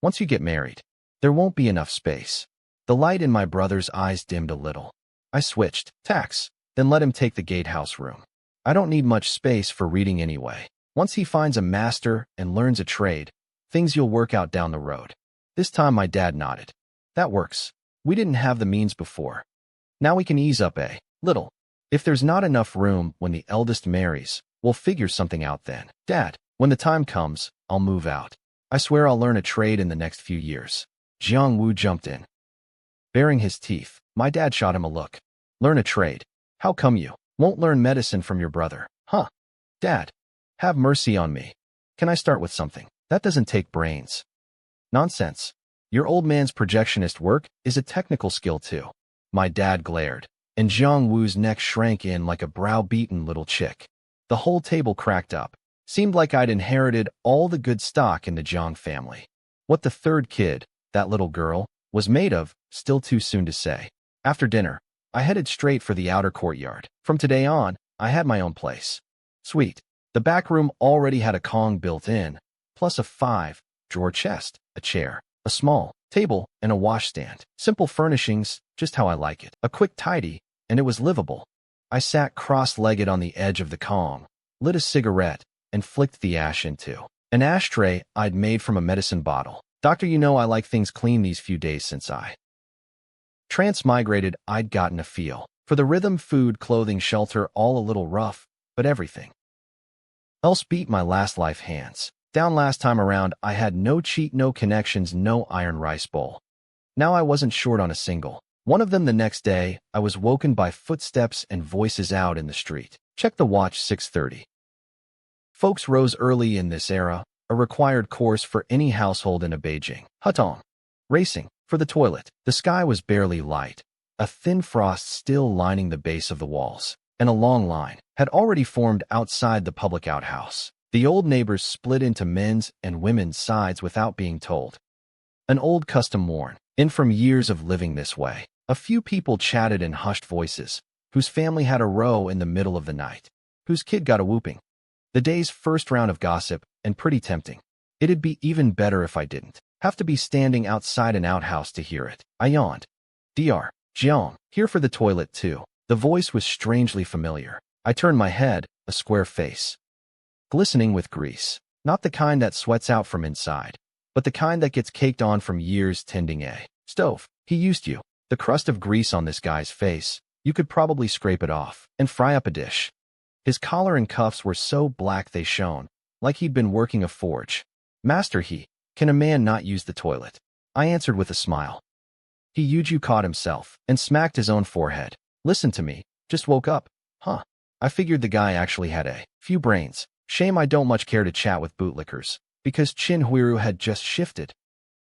Once you get married, there won't be enough space. The light in my brother's eyes dimmed a little. I switched tacks, then let him take the gatehouse room. I don't need much space for reading anyway. Once he finds a master and learns a trade, things you'll work out down the road. This time my dad nodded. That works. We didn't have the means before. Now we can ease up a little. If there's not enough room when the eldest marries, we'll figure something out then. Dad, when the time comes, I'll move out. I swear I'll learn a trade in the next few years. Jiang Wu jumped in. Baring his teeth, my dad shot him a look. Learn a trade? How come you won't learn medicine from your brother? Huh? Dad, have mercy on me. Can I start with something that doesn't take brains? Nonsense. Your old man's projectionist work is a technical skill too. My dad glared, and Jiang Wu's neck shrank in like a browbeaten little chick. The whole table cracked up. Seemed like I'd inherited all the good stock in the Jiang family. What the third kid, that little girl, was made of, still too soon to say. After dinner, I headed straight for the outer courtyard. From today on, I had my own place. Sweet. The back room already had a Kong built in, plus a 5-drawer chest, a chair, a small table, and a washstand. Simple furnishings, just how I like it. A quick tidy, and it was livable. I sat cross-legged on the edge of the Kong, lit a cigarette, and flicked the ash into an ashtray I'd made from a medicine bottle. Doctor, you know I like things clean. These few days since I transmigrated, I'd gotten a feel for the rhythm, food, clothing, shelter, all a little rough, but everything else beat my last life hands. Down last time around, I had no cheat, no connections, no iron rice bowl. Now I wasn't short on a single one of them. The next day, I was woken by footsteps and voices out in the street. Check the watch, 6:30. Folks rose early in this era, a required course for any household in a Beijing hutong. Racing for the toilet. The sky was barely light, a thin frost still lining the base of the walls, and a long line had already formed outside the public outhouse. The old neighbors split into men's and women's sides without being told. An old custom worn in from years of living this way. A few people chatted in hushed voices, whose family had a row in the middle of the night, whose kid got a whooping. The day's first round of gossip, and pretty tempting. It'd be even better if I didn't have to be standing outside an outhouse to hear it. I yawned. Dr. Jiang, here for the toilet too. The voice was strangely familiar. I turned my head, a square face, glistening with grease. Not the kind that sweats out from inside, but the kind that gets caked on from years tending a stove. He used you. The crust of grease on this guy's face, you could probably scrape it off and fry up a dish. His collar and cuffs were so black they shone, like he'd been working a forge. Master, can a man not use the toilet? I answered with a smile. Yuju caught himself and smacked his own forehead. Listen to me, just woke up. Huh. I figured the guy actually had a few brains. Shame I don't much care to chat with bootlickers, because Chin Huiru had just shifted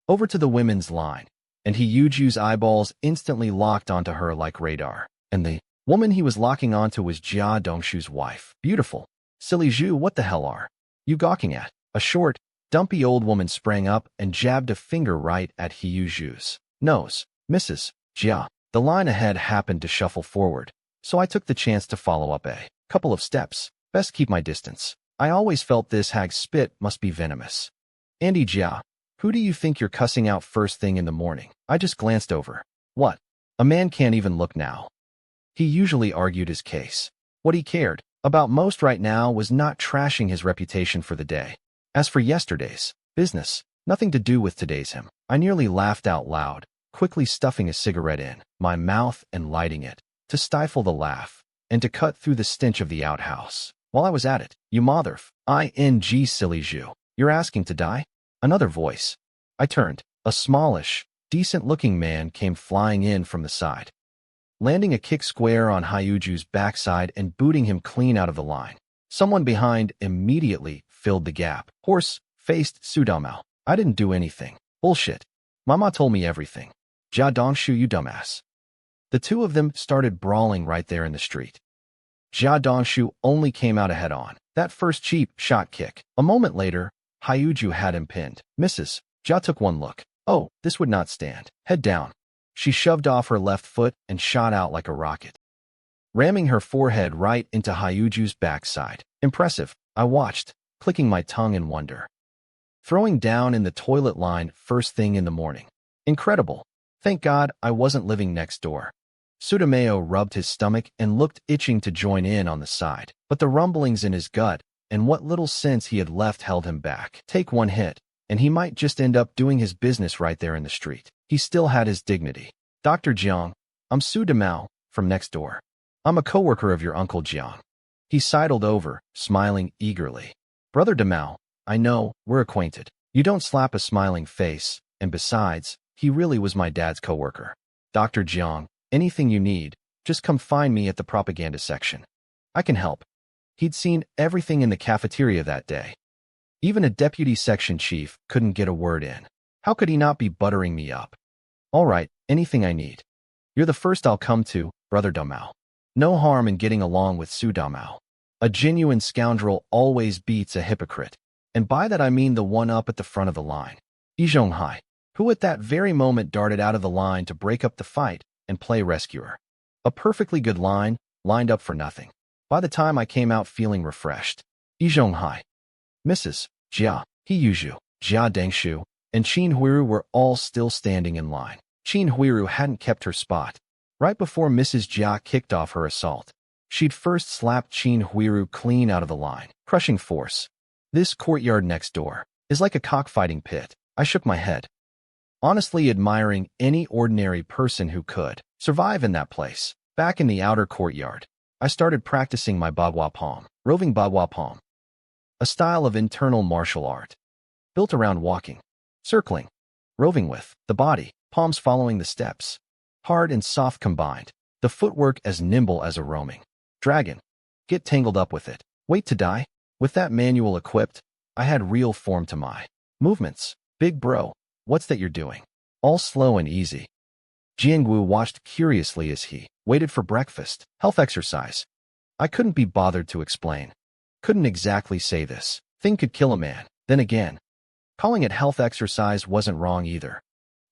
over to the women's line, and Yuju's eyeballs instantly locked onto her like radar. And the woman he was locking onto was Jia Dongshu's wife. Beautiful. Silly Zhu, what the hell are you gawking at? A short, dumpy old woman sprang up and jabbed a finger right at Yuju's nose. Mrs. Jia. The line ahead happened to shuffle forward, so I took the chance to follow up a couple of steps. Best keep my distance. I always felt this hag's spit must be venomous. Andy Jia, who do you think you're cussing out first thing in the morning? I just glanced over. What? A man can't even look now. He usually argued his case. What he cared about most right now was not trashing his reputation for the day. As for yesterday's business, nothing to do with today's him. I nearly laughed out loud, quickly stuffing a cigarette in my mouth and lighting it, to stifle the laugh, and to cut through the stench of the outhouse. While I was at it, you ing silly Jew, you're asking to die? Another voice. I turned. A smallish, decent-looking man came flying in from the side, landing a kick square on Hyuju's backside and booting him clean out of the line. Someone behind immediately filled the gap. Horse-faced Sudamao. I didn't do anything. Bullshit. Mama told me everything. Jia Dongshu, you dumbass. The two of them started brawling right there in the street. Jia Dongshu only came out ahead on that first cheap shot kick. A moment later, Hyuju had him pinned. Mrs. Jia took one look. Oh, this would not stand. Head down. She shoved off her left foot and shot out like a rocket, ramming her forehead right into Hyuju's backside. Impressive, I watched, clicking my tongue in wonder. Throwing down in the toilet line first thing in the morning. Incredible. Thank God I wasn't living next door. Sudameo rubbed his stomach and looked itching to join in on the side, but the rumblings in his gut and what little sense he had left held him back. Take one hit, and he might just end up doing his business right there in the street. He still had his dignity. Dr. Jiang, I'm Su Damao, from next door. I'm a coworker of your Uncle Jiang. He sidled over, smiling eagerly. Brother Damao, I know, we're acquainted. You don't slap a smiling face, and besides, he really was my dad's coworker. Dr. Jiang, anything you need, just come find me at the propaganda section. I can help. He'd seen everything in the cafeteria that day. Even a deputy section chief couldn't get a word in. How could he not be buttering me up? All right, anything I need. You're the first I'll come to, Brother Damao. No harm in getting along with Su Damao. A genuine scoundrel always beats a hypocrite. And by that I mean the one up at the front of the line. Zhonghai, who at that very moment darted out of the line to break up the fight and play rescuer. A perfectly good line, lined up for nothing. By the time I came out feeling refreshed, Zhonghai, Mrs. Jia, Hyuju, Jia Dengshu, and Qin Huiru were all still standing in line. Qin Huiru hadn't kept her spot. Right before Mrs. Jia kicked off her assault, she'd first slapped Qin Huiru clean out of the line, crushing force. This courtyard next door is like a cockfighting pit. I shook my head, honestly admiring any ordinary person who could survive in that place. Back in the outer courtyard, I started practicing my bagua palm, roving bagua palm, a style of internal martial art built around walking, circling, roving with the body, palms following the steps, hard and soft combined, the footwork as nimble as a roaming dragon. Get tangled up with it. Wait to die? With that manual equipped, I had real form to my movements. Big bro, what's that you're doing? All slow and easy. Jiangwu watched curiously as he waited for breakfast. Health exercise. I couldn't be bothered to explain. Couldn't exactly say this thing could kill a man. Then again, calling it health exercise wasn't wrong either.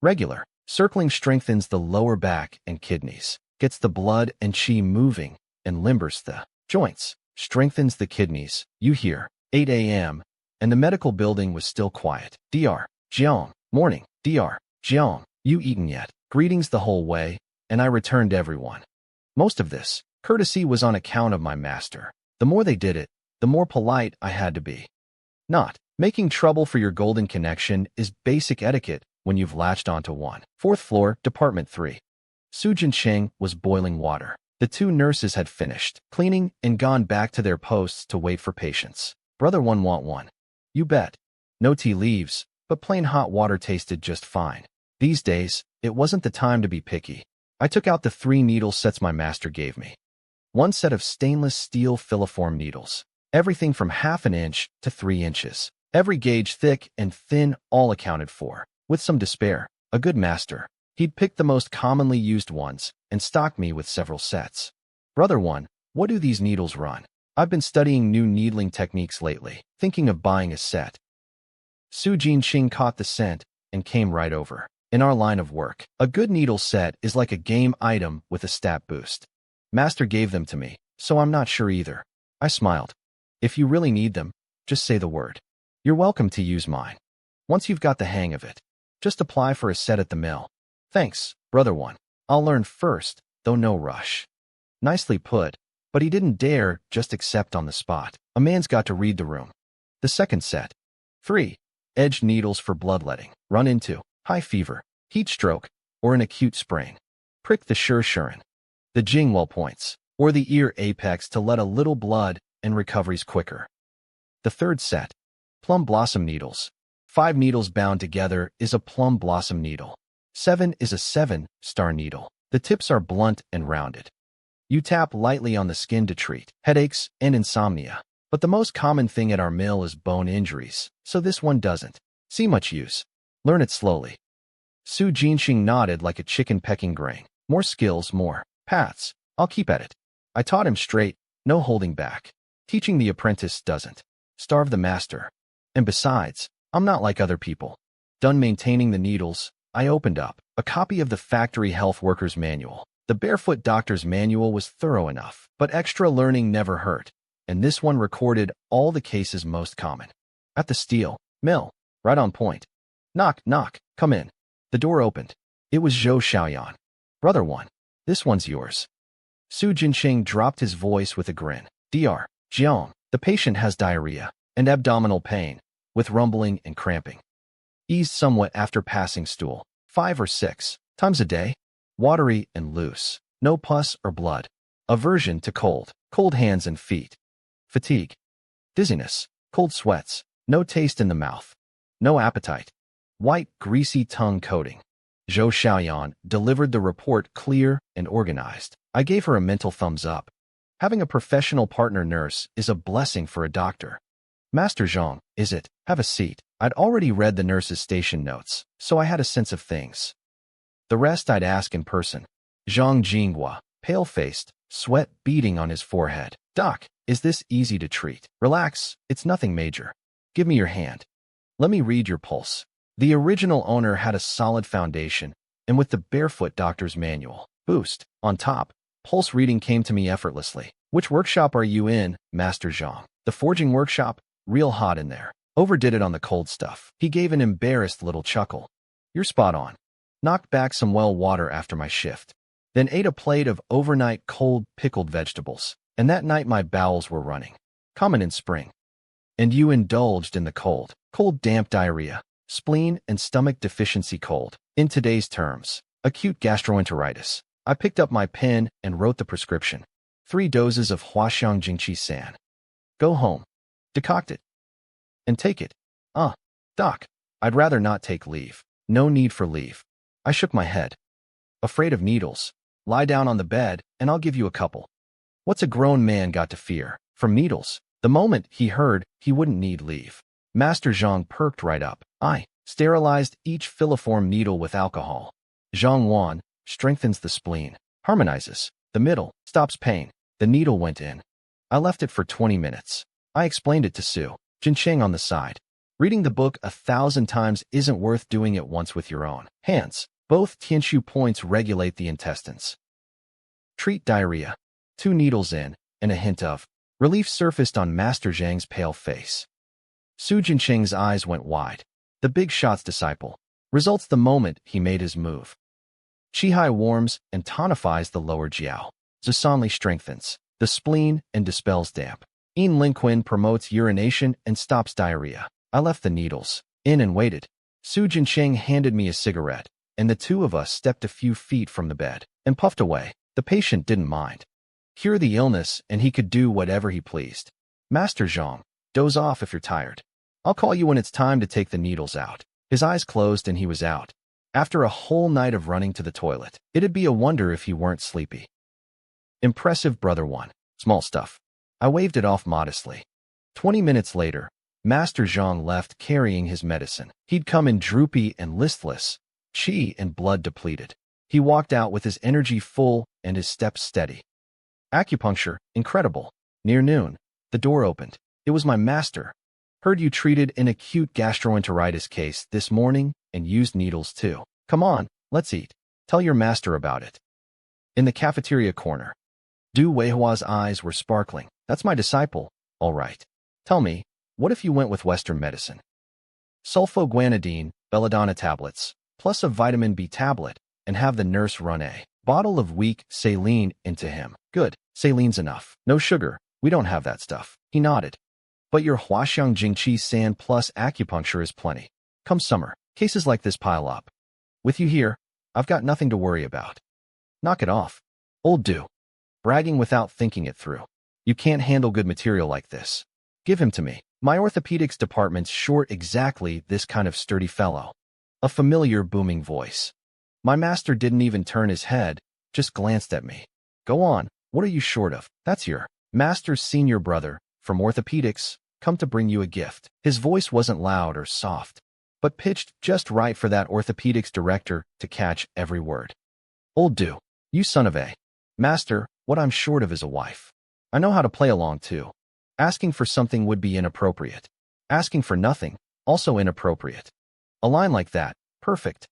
Regular. Circling strengthens the lower back and kidneys, gets the blood and qi moving, and limbers the joints, strengthens the kidneys. You hear, 8 a.m., and the medical building was still quiet. Dr. Jiang, morning. Dr. Jiang, you eaten yet? Greetings the whole way, and I returned everyone. Most of this courtesy was on account of my master. The more they did it, the more polite I had to be. Not making trouble for your golden connection is basic etiquette when you've latched onto one. Fourth floor, Department 3. Su Jinsheng was boiling water. The two nurses had finished cleaning and gone back to their posts to wait for patients. Brother one want one. You bet. No tea leaves, but plain hot water tasted just fine. These days, it wasn't the time to be picky. I took out the 3 needle sets my master gave me. One set of stainless steel filiform needles, everything from 1/2 inch to 3 inches. Every gauge thick and thin, all accounted for. With some despair, a good master, he'd picked the most commonly used ones and stocked me with several sets. Brother one, what do these needles run? I've been studying new needling techniques lately, thinking of buying a set. Su Jinqing caught the scent and came right over. In our line of work, a good needle set is like a game item with a stat boost. Master gave them to me, so I'm not sure either. I smiled. If you really need them, just say the word. You're welcome to use mine. Once you've got the hang of it, just apply for a set at the mill. Thanks, brother one. I'll learn first, though no rush. Nicely put, but he didn't dare just accept on the spot. A man's got to read the room. The second set. 3. Edged needles for bloodletting. Run into high fever, heat stroke, or an acute sprain. Prick the shurshuren, the jingwell points, or the ear apex to let a little blood and recovery's quicker. The third set. Plum blossom needles. 5 needles bound together is a plum blossom needle. 7 is a 7-star needle. The tips are blunt and rounded. You tap lightly on the skin to treat headaches and insomnia. But the most common thing at our mill is bone injuries, so this one doesn't see much use. Learn it slowly. Su Jinxing nodded like a chicken pecking grain. More skills, more paths. I'll keep at it. I taught him straight, no holding back. Teaching the apprentice doesn't starve the master. And besides, I'm not like other people. Done maintaining the needles, I opened up a copy of the Factory Health Workers Manual. The Barefoot Doctor's Manual was thorough enough, but extra learning never hurt. And this one recorded all the cases most common. At the steel mill, right on point. Knock, knock, come in. The door opened. It was Zhou Xiaoyan. Brother one, this one's yours. Su Jinxing dropped his voice with a grin. Dr. Jiang, the patient has diarrhea and abdominal pain, with rumbling and cramping. Eased somewhat after passing stool. 5 or 6 times a day. Watery and loose. No pus or blood. Aversion to cold. Cold hands and feet. Fatigue. Dizziness. Cold sweats. No taste in the mouth. No appetite. White, greasy tongue coating. Zhou Xiaoyan delivered the report clear and organized. I gave her a mental thumbs up. Having a professional partner nurse is a blessing for a doctor. Master Zhang, is it? Have a seat. I'd already read the nurse's station notes, so I had a sense of things. The rest I'd ask in person. Zhang Jinghua, pale-faced, sweat beading on his forehead. Doc, is this easy to treat? Relax, it's nothing major. Give me your hand. Let me read your pulse. The original owner had a solid foundation, and with the Barefoot Doctor's Manual boost on top, pulse reading came to me effortlessly. Which workshop are you in, Master Zhang? The forging workshop? Real hot in there. Overdid it on the cold stuff. He gave an embarrassed little chuckle. You're spot on. Knocked back some well water after my shift. Then ate a plate of overnight cold pickled vegetables. And that night my bowels were running. Common in spring. And you indulged in the cold damp diarrhea, spleen and stomach deficiency cold. In today's terms, acute gastroenteritis. I picked up my pen and wrote the prescription. 3 doses of Huaxiang Jingqi San. Go home. Decoct it. And take it. Doc, I'd rather not take leave. No need for leave. I shook my head. Afraid of needles? Lie down on the bed, and I'll give you a couple. What's a grown man got to fear? From needles? The moment he heard he wouldn't need leave, Master Zhang perked right up. I sterilized each filiform needle with alcohol. Zhang Wan strengthens the spleen, harmonizes the middle, stops pain. The needle went in. I left it for 20 minutes. I explained it to Su Jinxing on the side. Reading the book 1,000 times isn't worth doing it once with your own hands. Both Tianshu points regulate the intestines. Treat diarrhea. 2 needles in, and a hint of relief surfaced on Master Zhang's pale face. Su Jinxing's eyes went wide. The big shot's disciple. Results the moment he made his move. Qihai warms and tonifies the lower jiao. Zusanli strengthens the spleen and dispels damp. Yin Linquin promotes urination and stops diarrhea. I left the needles in and waited. Su Jinxing handed me a cigarette, and the two of us stepped a few feet from the bed and puffed away. The patient didn't mind. Cure the illness, and he could do whatever he pleased. Master Zhang, doze off if you're tired. I'll call you when it's time to take the needles out. His eyes closed and he was out. After a whole night of running to the toilet, it'd be a wonder if he weren't sleepy. Impressive, brother one. Small stuff. I waved it off modestly. 20 minutes later, Master Zhang left carrying his medicine. He'd come in droopy and listless, chi and blood depleted. He walked out with his energy full and his steps steady. Acupuncture, incredible. Near noon, the door opened. It was my master. Heard you treated an acute gastroenteritis case this morning and used needles too. Come on, let's eat. Tell your master about it. In the cafeteria corner, Du Weihua's eyes were sparkling. That's my disciple, all right. Tell me, what if you went with Western medicine? Sulfoguanidine, belladonna tablets, plus a vitamin B tablet, and have the nurse run a bottle of weak saline into him. Good, saline's enough. No sugar, we don't have that stuff. He nodded. But your Huaxiang Jingqi sand plus acupuncture is plenty. Come summer, cases like this pile up. With you here, I've got nothing to worry about. Knock it off. Old Du. Bragging without thinking it through. You can't handle good material like this. Give him to me. My orthopedics department's short exactly this kind of sturdy fellow. A familiar booming voice. My master didn't even turn his head, just glanced at me. Go on, what are you short of? That's your master's senior brother, from orthopedics, come to bring you a gift. His voice wasn't loud or soft, but pitched just right for that orthopedics director to catch every word. Old Du, you son of a. Master, what I'm short of is a wife. I know how to play along too. Asking for something would be inappropriate. Asking for nothing, also inappropriate. A line like that, perfect.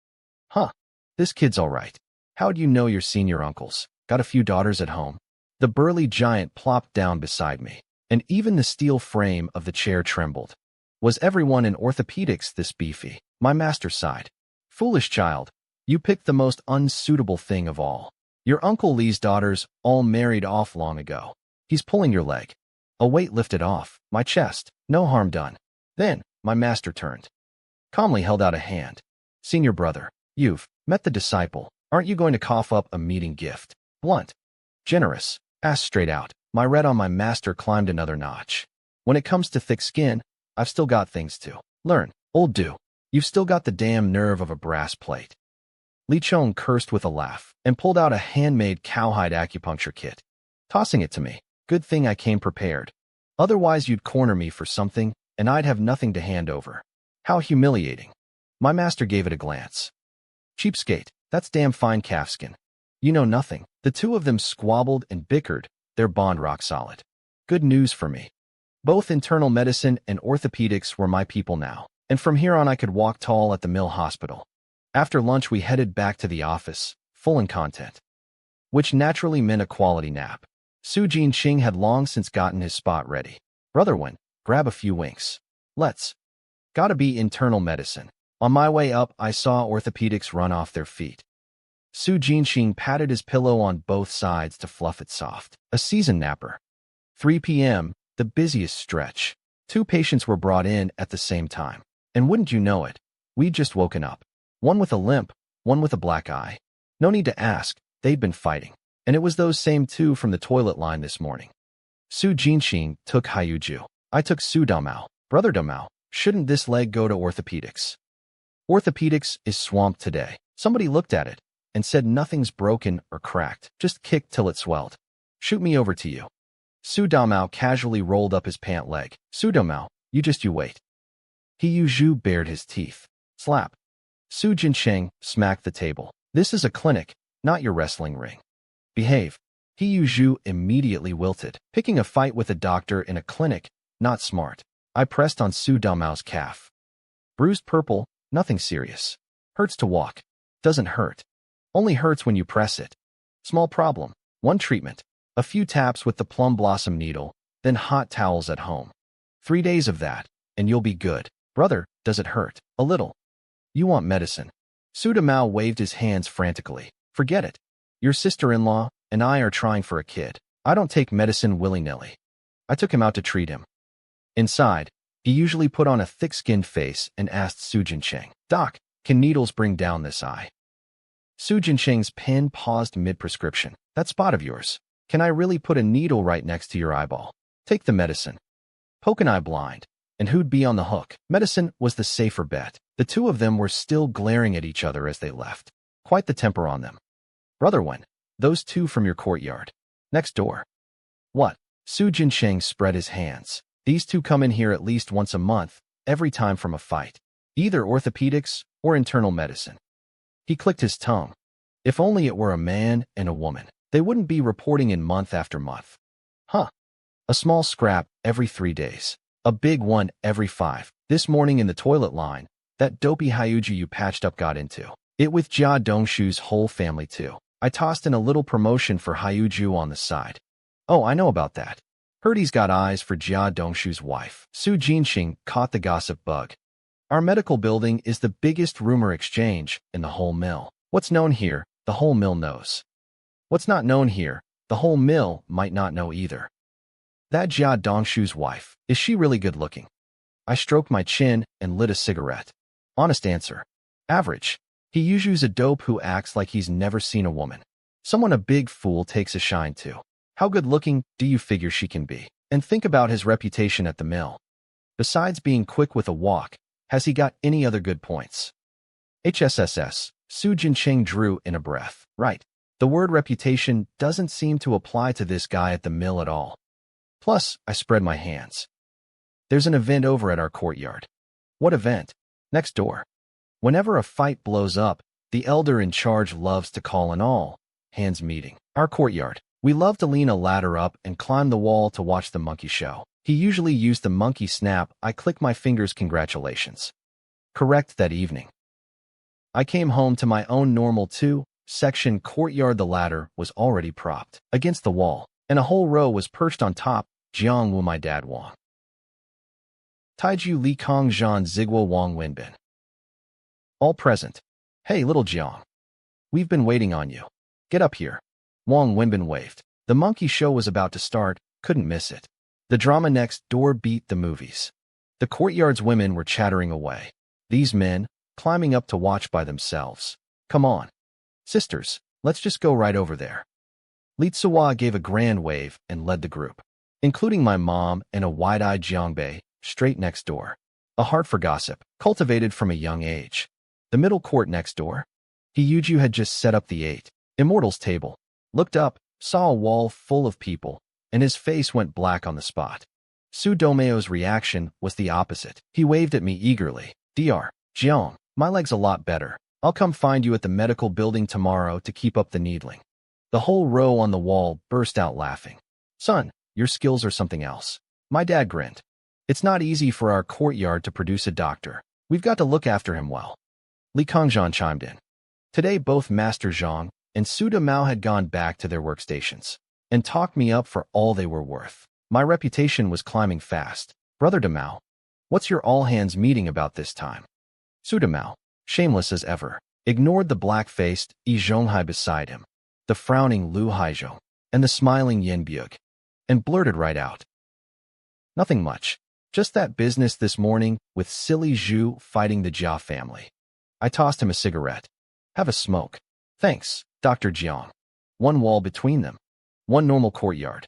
Huh, this kid's all right. How'd you know your senior uncles? Got a few daughters at home? The burly giant plopped down beside me, and even the steel frame of the chair trembled. Was everyone in orthopedics this beefy? My master sighed. Foolish child, you picked the most unsuitable thing of all. Your Uncle Lee's daughters all married off long ago. He's pulling your leg. A weight lifted off my chest. No harm done. Then, my master turned. Calmly held out a hand. Senior brother, you've met the disciple. Aren't you going to cough up a meeting gift? Blunt. Generous. Asked straight out. My red on my master climbed another notch. When it comes to thick skin, I've still got things to learn. Old Du, you've still got the damn nerve of a brass plate. Li Chong cursed with a laugh and pulled out a handmade cowhide acupuncture kit, tossing it to me. Good thing I came prepared. Otherwise you'd corner me for something, and I'd have nothing to hand over. How humiliating. My master gave it a glance. Cheapskate, that's damn fine calfskin. You know nothing. The two of them squabbled and bickered, their bond rock solid. Good news for me. Both internal medicine and orthopedics were my people now, and from here on I could walk tall at the Mill Hospital. After lunch we headed back to the office, full in content. Which naturally meant a quality nap. Su Jinqing had long since gotten his spot ready. Brother Wen, grab a few winks. Let's. Gotta be internal medicine. On my way up, I saw orthopedics run off their feet. Su Jinqing patted his pillow on both sides to fluff it soft. A seasoned napper. 3 p.m., the busiest stretch. 2 patients were brought in at the same time. And wouldn't you know it, we'd just woken up. One with a limp, one with a black eye. No need to ask, they'd been fighting. And it was those same 2 from the toilet line this morning. Su Jinqing took Haiyuju. I took Su Damao. Brother Damao, shouldn't this leg go to orthopedics? Orthopedics is swamped today. Somebody looked at it and said nothing's broken or cracked, just kicked till it swelled. Shoot me over to you. Su Damao casually rolled up his pant leg. Su Damao, you wait. Haiyuju bared his teeth. Slap. Su Jinqing smacked the table. This is a clinic, not your wrestling ring. Behave. Haiyuju immediately wilted. Picking a fight with a doctor in a clinic, not smart. I pressed on Su Damao's calf. Bruised purple, nothing serious. Hurts to walk. Doesn't hurt. Only hurts when you press it. Small problem. One treatment. A few taps with the plum blossom needle, then hot towels at home. 3 days of that, and you'll be good. Brother, does it hurt? A little. You want medicine. Su Damao waved his hands frantically. Forget it. Your sister-in-law and I are trying for a kid. I don't take medicine willy-nilly. I took him out to treat him. Inside, he usually put on a thick-skinned face and asked Su Jinqing, Doc, can needles bring down this eye? Su Jinqing's pen paused mid-prescription. That spot of yours. Can I really put a needle right next to your eyeball? Take the medicine. Poke an eye blind. And who'd be on the hook? Medicine was the safer bet. The 2 of them were still glaring at each other as they left. Quite the temper on them. Brother Wen, those 2 from your courtyard. Next door. What? Su Jinqing spread his hands. These 2 come in here at least once a month, every time from a fight. Either orthopedics or internal medicine. He clicked his tongue. If only it were a man and a woman. They wouldn't be reporting in month after month. Huh. A small scrap every 3 days. A big one every 5. This morning in the toilet line, that dopey Haiyuju you patched up got into it with Jia Dongshu's whole family too. I tossed in a little promotion for Haiyuju on the side. Oh, I know about that. Heard he's got eyes for Jia Dongshu's wife. Su Jinxing caught the gossip bug. Our medical building is the biggest rumor exchange in the whole mill. What's known here, the whole mill knows. What's not known here, the whole mill might not know either. That Jia Dongshu's wife, is she really good looking? I stroked my chin and lit a cigarette. Honest answer. Average. He usually a dope who acts like he's never seen a woman. Someone a big fool takes a shine to. How good looking do you figure she can be? And think about his reputation at the mill. Besides being quick with a walk, has he got any other good points? HSSS, Su Jincheng drew in a breath. Right. The word reputation doesn't seem to apply to this guy at the mill at all. Plus, I spread my hands. There's an event over at our courtyard. What event? Next door. Whenever a fight blows up, the elder in charge loves to call an all-hands meeting. Our courtyard. We love to lean a ladder up and climb the wall to watch the monkey show. He usually used the monkey snap. I click my fingers. Congratulations. Correct. That evening, I came home to my own normal 2-section courtyard. The ladder was already propped against the wall, and a whole row was perched on top. Jiang Wu, my dad Wang Taiju, Li Kong, Zhan Ziguo, Wang Wenbin. All present. Hey, little Jiang. We've been waiting on you. Get up here. Wang Wenbin waved. The monkey show was about to start. Couldn't miss it. The drama next door beat the movies. The courtyard's women were chattering away. These men, climbing up to watch by themselves. Come on. Sisters, let's just go right over there. Li Tsuwa gave a grand wave and led the group, including my mom and a wide-eyed Jiangbei, straight next door. A heart for gossip, cultivated from a young age. The middle court next door. Hiyuju had just set up the 8 Immortals table, looked up, saw a wall full of people, and his face went black on the spot. Su Domeo's reaction was the opposite. He waved at me eagerly. Dr. Jiang, my leg's a lot better. I'll come find you at the medical building tomorrow to keep up the needling. The whole row on the wall burst out laughing. Son, your skills are something else. My dad grinned. It's not easy for our courtyard to produce a doctor. We've got to look after him well. Li Kongzhan chimed in. Today both Master Zhang and Su Damao had gone back to their workstations and talked me up for all they were worth. My reputation was climbing fast. Brother Damao, what's your all-hands meeting about this time? Su Damao, shameless as ever, ignored the black-faced Yi Zhonghai beside him, the frowning Lu Haizhong, and the smiling Yin Byug, and blurted right out. Nothing much. Just that business this morning with silly Zhu fighting the Jia family. I tossed him a cigarette. Have a smoke. Thanks, Dr. Jiang. One wall between them. One normal courtyard.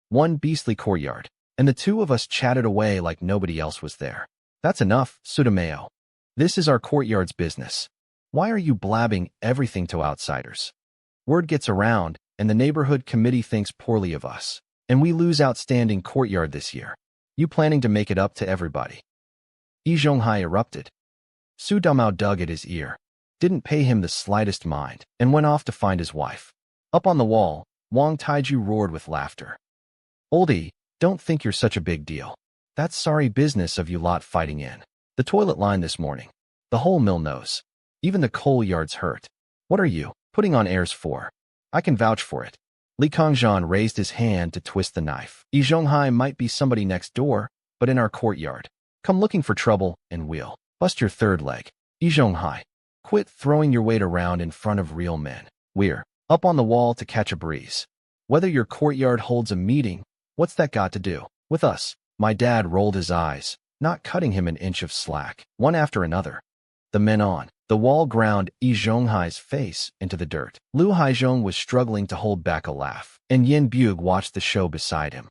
One beastly courtyard. And the two of us chatted away like nobody else was there. That's enough, Sudameo. This is our courtyard's business. Why are you blabbing everything to outsiders? Word gets around, and the neighborhood committee thinks poorly of us. And we lose outstanding courtyard this year. You planning to make it up to everybody? Yi Zhonghai erupted. Su Damao dug at his ear, didn't pay him the slightest mind, and went off to find his wife. Up on the wall, Wang Taiju roared with laughter. Oldie, don't think you're such a big deal. That's sorry business of you lot fighting in the toilet line this morning. The whole mill knows. Even the coal yard's hurt. What are you putting on airs for? I can vouch for it. Li Kongzhan raised his hand to twist the knife. Yi Zhonghai might be somebody next door, but in our courtyard. Come looking for trouble, and we'll bust your third leg. Yi Zhonghai, quit throwing your weight around in front of real men. We're up on the wall to catch a breeze. Whether your courtyard holds a meeting, what's that got to do with us? My dad rolled his eyes, not cutting him an inch of slack. One after another, the men on the wall ground Yi Zhonghai's face into the dirt. Lu Haizhong was struggling to hold back a laugh, and Yin Byug watched the show beside him,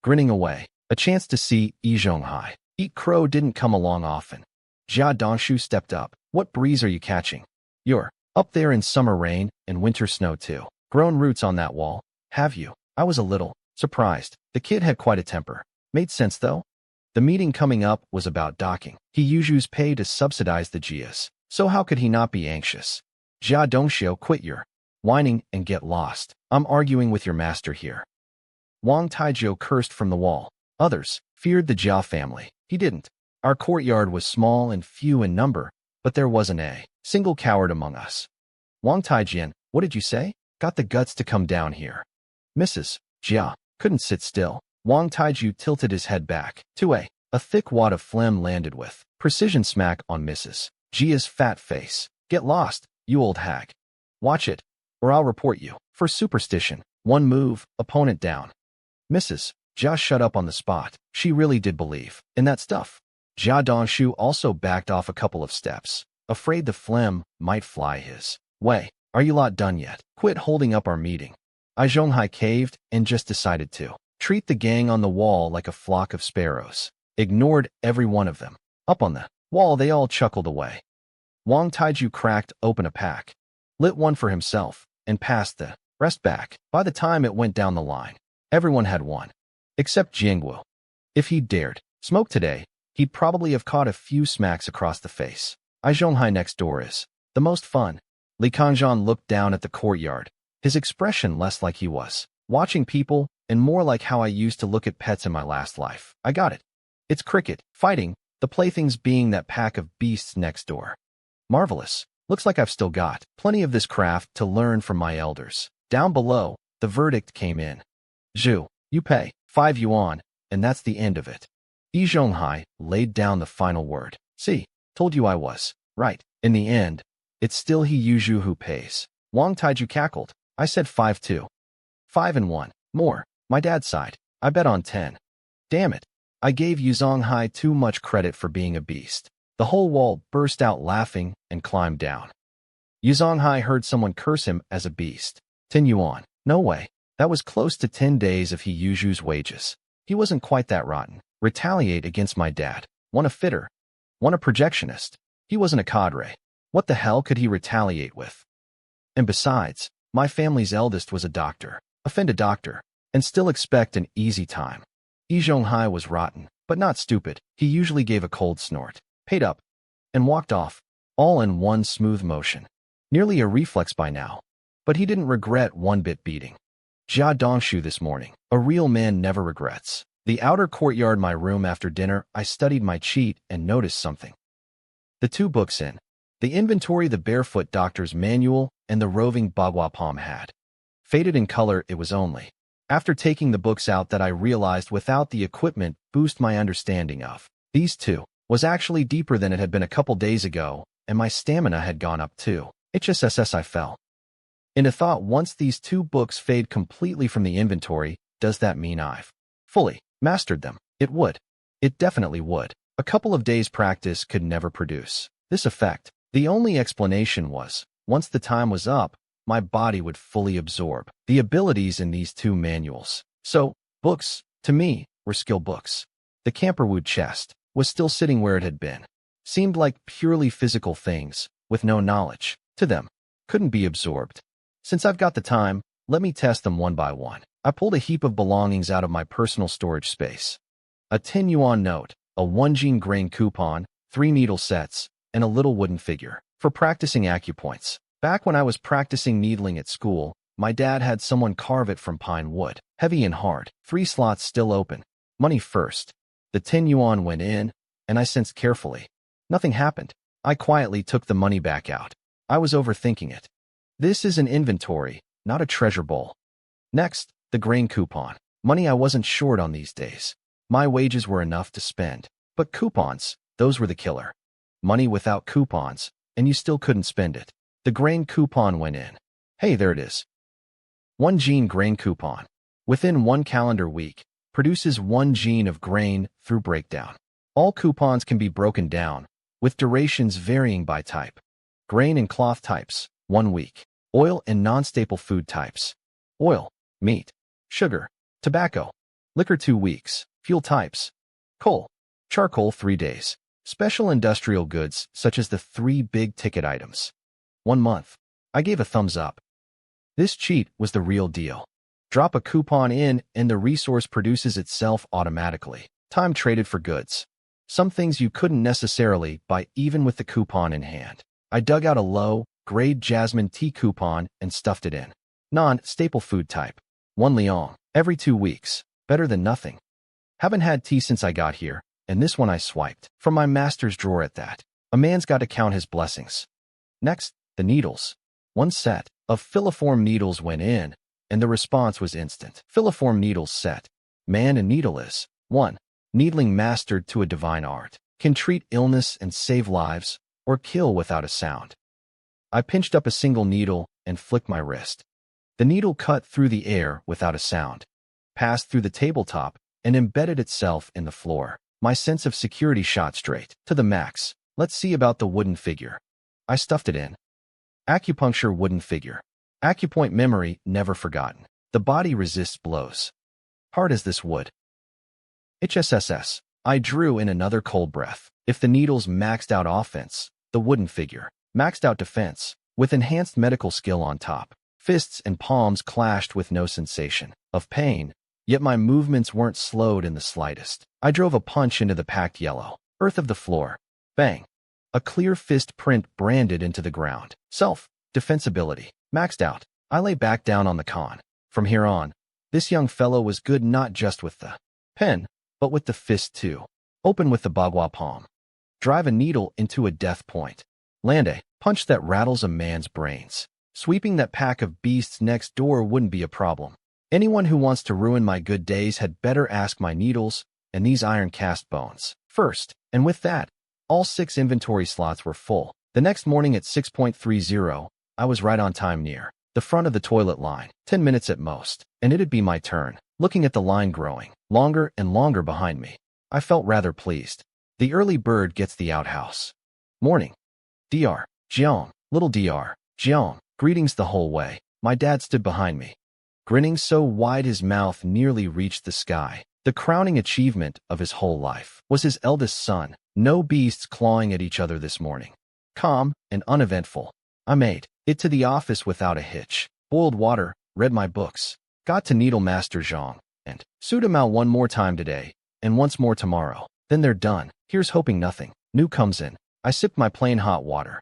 grinning away. A chance to see Yi Zhonghai eat crow didn't come along often. Jia Dongshu stepped up. What breeze are you catching? You're up there in summer rain and winter snow too. Grown roots on that wall, have you? I was a little surprised. The kid had quite a temper. Made sense though. The meeting coming up was about docking. He usually paid to subsidize the Jias, so how could he not be anxious? Jia Dongxiu, quit your whining and get lost. I'm arguing with your master here. Wang Taiju cursed from the wall. Others feared the Jia family. He didn't. Our courtyard was small and few in number, but there wasn't a single coward among us. Wang Taijian, what did you say? Got the guts to come down here. Mrs. Jia, Couldn't sit still. Wang Taiju tilted his head back. 2A. A thick wad of phlegm landed with precision smack on Mrs. Jia's fat face. Get lost, you old hag. Watch it, or I'll report you. For superstition. One move, opponent down. Mrs. Jia shut up on the spot. She really did believe in that stuff. Jia Dongshu also backed off a couple of steps, afraid the phlegm might fly his way. Are you lot done yet? Quit holding up our meeting. I Zhonghai caved and just decided to treat the gang on the wall like a flock of sparrows. Ignored every one of them. Up on the wall they all chuckled away. Wang Taiju cracked open a pack, lit one for himself, and passed the rest back. By the time it went down the line, everyone had one. Except Jiangwu. If he'd dared smoke today, he'd probably have caught a few smacks across the face. I Zhonghai next door is the most fun. Li Kangzhan looked down at the courtyard, his expression less like he was watching people and more like how I used to look at pets in my last life. I got it. It's cricket, fighting, the playthings being that pack of beasts next door. Marvelous. Looks like I've still got plenty of this craft to learn from my elders. Down below, the verdict came in. Zhu, you pay 5 yuan, and that's the end of it. Yi Zhonghai laid down the final word. See, told you I was right. In the end, it's still he Yuzhu who pays. Wang Taiju cackled. I said 5 too. 5 and 1. More. My dad's side. I bet on 10. Damn it. I gave Yu Zhonghai too much credit for being a beast. The whole wall burst out laughing and climbed down. Yu Zhonghai heard someone curse him as a beast. 10 yuan. No way. That was close to 10 days of he Yuzhu's wages. He wasn't quite that rotten. Retaliate against my dad. Want a fitter. Want a projectionist. He wasn't a cadre. What the hell could he retaliate with? And besides, my family's eldest was a doctor. Offend a doctor, and still expect an easy time. Yi Zhonghai was rotten, but not stupid. He usually gave a cold snort, paid up, and walked off, all in one smooth motion. Nearly a reflex by now, but he didn't regret one bit beating. Jia Dongshu this morning. A real man never regrets. The outer courtyard my room after dinner, I studied my cheat and noticed something. The 2 books in the inventory, the Barefoot Doctor's Manual and the Roving Bagua Palm had. Faded in color, it was only after taking the books out that I realized without the equipment boost my understanding of these 2 was actually deeper than it had been a couple days ago, and my stamina had gone up too. HSSS I fell into thought. Once these 2 books fade completely from the inventory, does that mean I've fully mastered them? It would. It definitely would. A couple of days' practice could never produce this effect. The only explanation was, once the time was up, my body would fully absorb the abilities in these 2 manuals. So, books, to me, were skill books. The Camperwood chest was still sitting where it had been. Seemed like purely physical things, with no knowledge to them. Couldn't be absorbed. Since I've got the time, let me test them one by one. I pulled a heap of belongings out of my personal storage space. A 10 yuan note, a 1 jean grain coupon, 3 needle sets, and a little wooden figure for practicing acupoints. Back when I was practicing needling at school, my dad had someone carve it from pine wood, heavy and hard. 3 slots still open. Money first. The 10 yuan went in, and I sensed carefully. Nothing happened. I quietly took the money back out. I was overthinking it. This is an inventory, not a treasure bowl. Next, the grain coupon. Money I wasn't short on these days. My wages were enough to spend. But coupons, those were the killer. Money without coupons, and you still couldn't spend it. The grain coupon went in. Hey, there it is. 1 jean grain coupon. Within 1 calendar week, produces 1 jean of grain through breakdown. All coupons can be broken down, with durations varying by type. Grain and cloth types, 1 week. Oil and non-staple food types. Oil, meat, sugar, tobacco, liquor 2 weeks. Fuel types. Coal, charcoal 3 days. Special industrial goods, such as the 3 big ticket items. 1 month. I gave a thumbs up. This cheat was the real deal. Drop a coupon in and the resource produces itself automatically. Time traded for goods. Some things you couldn't necessarily buy even with the coupon in hand. I dug out a low-grade jasmine tea coupon and stuffed it in. Non-staple food type. 1 liang. Every 2 weeks. Better than nothing. Haven't had tea since I got here, and this one I swiped from my master's drawer at that. A man's got to count his blessings. Next, the needles. 1 set of filiform needles went in, and the response was instant. Filiform needles set. Man and needle is 1. Needling mastered to a divine art. Can treat illness and save lives, or kill without a sound. I pinched up a single needle and flicked my wrist. The needle cut through the air without a sound, passed through the tabletop, and embedded itself in the floor. My sense of security shot straight to the max. Let's see about the wooden figure. I stuffed it in. Acupuncture wooden figure. Acupoint memory never forgotten. The body resists blows. Hard as this wood. HSSS. I drew in another cold breath. If the needles maxed out offense, the wooden figure maxed out defense, with enhanced medical skill on top. Fists and palms clashed with no sensation of pain, yet my movements weren't slowed in the slightest. I drove a punch into the packed yellow earth of the floor. Bang. A clear fist print branded into the ground. Self-defensibility. Maxed out. I lay back down on the con. From here on, this young fellow was good not just with the pen, but with the fist too. Open with the bagua palm. Drive a needle into a death point. Land a punch that rattles a man's brains. Sweeping that pack of beasts next door wouldn't be a problem. Anyone who wants to ruin my good days had better ask my needles and these iron cast bones first. And with that, all 6 inventory slots were full. The next morning at 6:30, I was right on time near the front of the toilet line, 10 minutes at most, and it'd be my turn. Looking at the line growing longer and longer behind me, I felt rather pleased. The early bird gets the outhouse. Morning. Dr. Jiang, little Dr. Jiang, greetings the whole way. My dad stood behind me, grinning so wide his mouth nearly reached the sky. The crowning achievement of his whole life was his eldest son. No beasts clawing at each other this morning. Calm and uneventful. I made it to the office without a hitch. Boiled water, read my books, got to needle Master Zhang, and sued him out one more time today, and once more tomorrow. Then they're done. Here's hoping nothing new comes in. I sipped my plain hot water,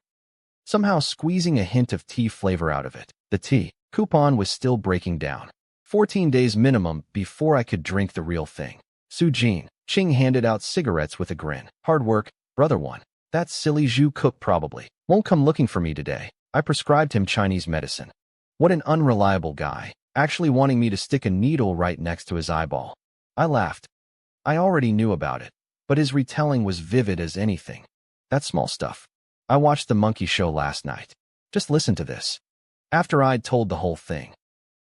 somehow squeezing a hint of tea flavor out of it. The tea coupon was still breaking down. 14 days minimum before I could drink the real thing. Su Jin Ching handed out cigarettes with a grin. Hard work, brother one. That silly Zhu cook probably won't come looking for me today. I prescribed him Chinese medicine. What an unreliable guy, actually wanting me to stick a needle right next to his eyeball. I laughed. I already knew about it, but his retelling was vivid as anything. That's small stuff. I watched the monkey show last night. Just listen to this. After I'd told the whole thing,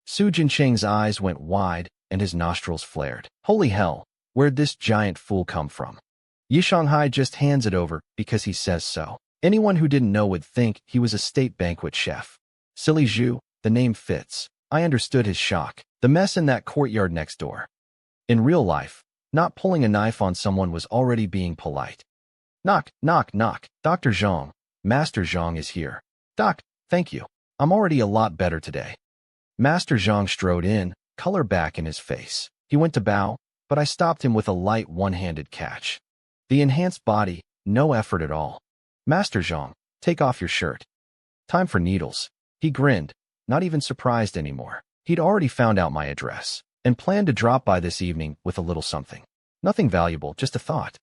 Su Jincheng's eyes went wide and his nostrils flared. Holy hell, where'd this giant fool come from? Yi Shanghai just hands it over because he says so. Anyone who didn't know would think he was a state banquet chef. Silly Zhu, the name fits. I understood his shock. The mess in that courtyard next door. In real life, not pulling a knife on someone was already being polite. Knock, knock, knock. Dr. Zhang, Master Zhang is here. Doc, thank you. I'm already a lot better today. Master Zhang strode in, color back in his face. He went to bow, but I stopped him with a light one-handed catch. The enhanced body, no effort at all. Master Zhang, take off your shirt. Time for needles. He grinned, not even surprised anymore. He'd already found out my address and planned to drop by this evening with a little something. Nothing valuable, just a thought.